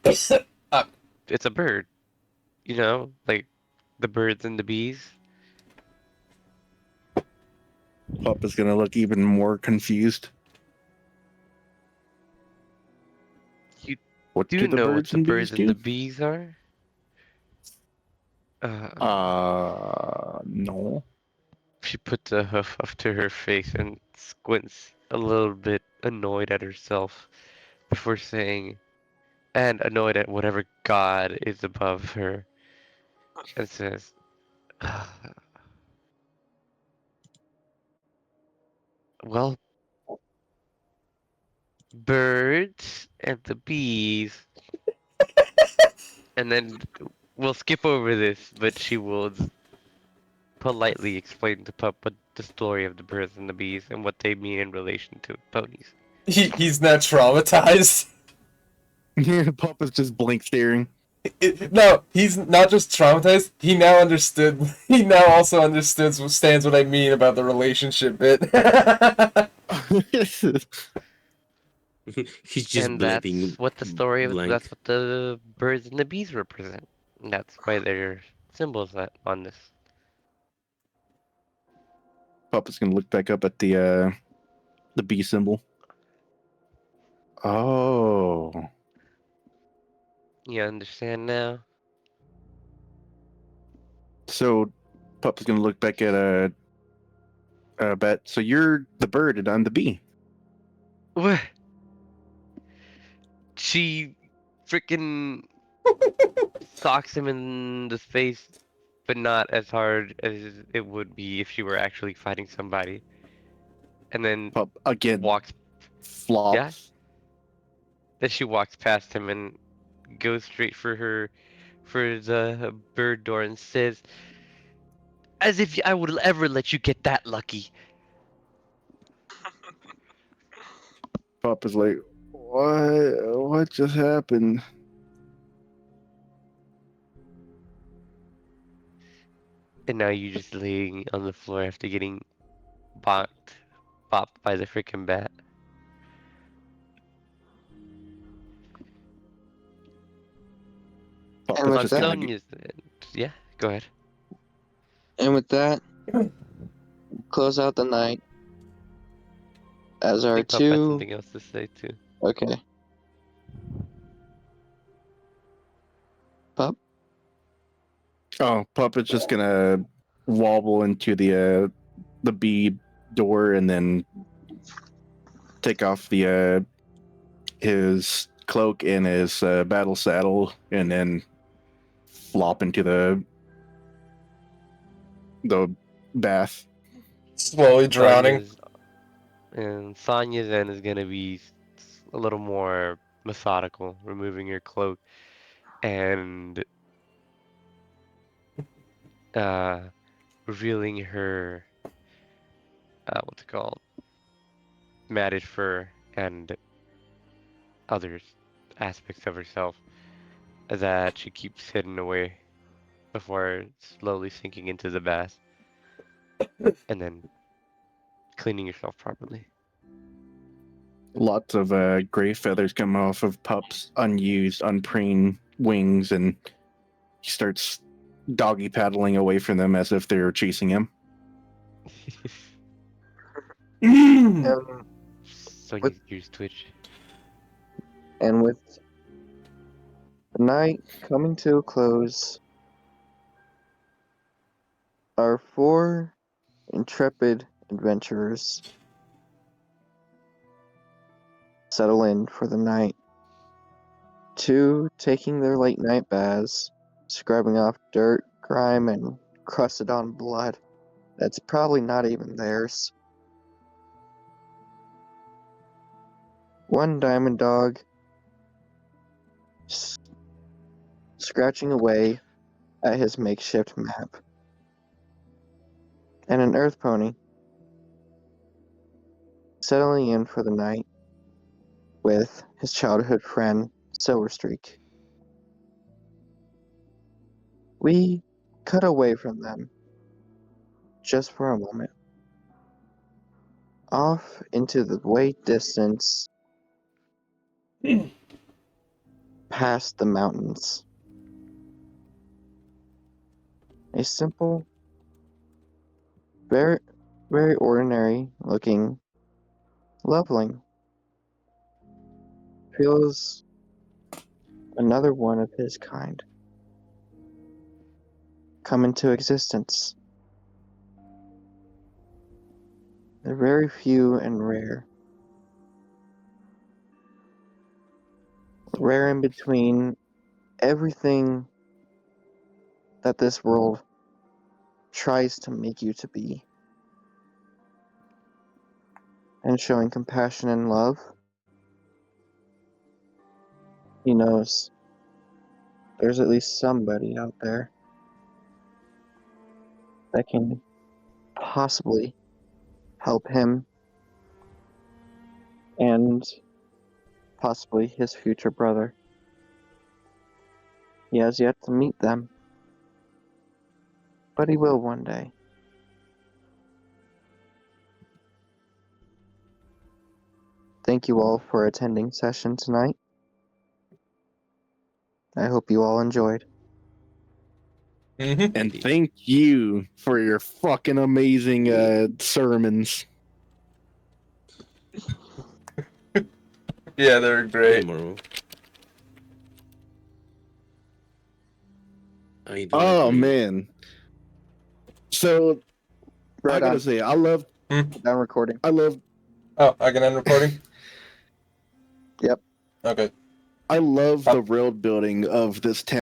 it's a bird, you know, like the birds and the bees. Pup is gonna look even more confused. You What do do the know what birds the and bees birds and the do? bees are? No. She puts a hoof up to her face and squints a little bit annoyed at herself before saying, and annoyed at whatever god is above her, and says, well, birds and the bees. And then we'll skip over this, but she will politely explain to Pup what the story of the birds and the bees and what they mean in relation to ponies. He's not traumatized. Pup is just blank staring. No, he's not just traumatized. He now understood. He now also understands what I mean about the relationship bit. He's just And bleeding that's what the story of blank. that's what the birds and the bees represent. And that's why they're symbols on this. Pup is gonna look back up at the bee symbol. Oh. You understand now? So Pup is gonna look back at Bet. So you're the bird and I'm the bee. What? She freaking socks him in the face, but not as hard as it would be if she were actually fighting somebody. And then Pup again walks, flops. yeah. Then she walks past him and goes straight for the bird door and says, "As if I would ever let you get that lucky." Pup is like, what just happened? And now you're just laying on the floor after getting bopped by the freaking bat. Pup And is with just that- gonna Sonya's yeah, go ahead. And with that, close out the night. As I our think Pup has two. something else to say too. Okay. Pup? Oh, Pup is just gonna wobble into the bee door and then take off the his cloak and his battle saddle and then flop into the bath. Slowly drowning. Sonya's And Sonya then is gonna be a little more methodical, removing her cloak and revealing her what's it called? Matted fur and other aspects of herself that she keeps hidden away before slowly sinking into the bath and then cleaning yourself properly. Lots of gray feathers come off of Pup's unused, unpreened wings, and he starts doggy paddling away from them as if they're chasing him. Sonya's ears twitch. And with the night coming to a close, our 4 intrepid adventurers settle in for the night. 2 taking their late night baths, scrubbing off dirt, grime, and crusted on blood that's probably not even theirs. 1 diamond dog scratching away at his makeshift map. And an earth pony settling in for the night with his childhood friend, Silverstreak. We cut away from them just for a moment. Off into the white distance, past the mountains. A simple, very, very ordinary looking loveling feels another one of his kind come into existence. They're very few and rare. Rare in between everything that this world tries to make you to be. And showing compassion and love, he knows there's at least somebody out there that can possibly help him and possibly his future brother. He has yet to meet them, but he will one day. Thank you all for attending session tonight. I hope you all enjoyed. And thank you for your fucking amazing sermons. Yeah, they're great. Tomorrow. I do Oh agree. man. So Right I gotta on. say, I love Done recording. Oh, I can end recording? Yep. Okay. I love the world building of this town.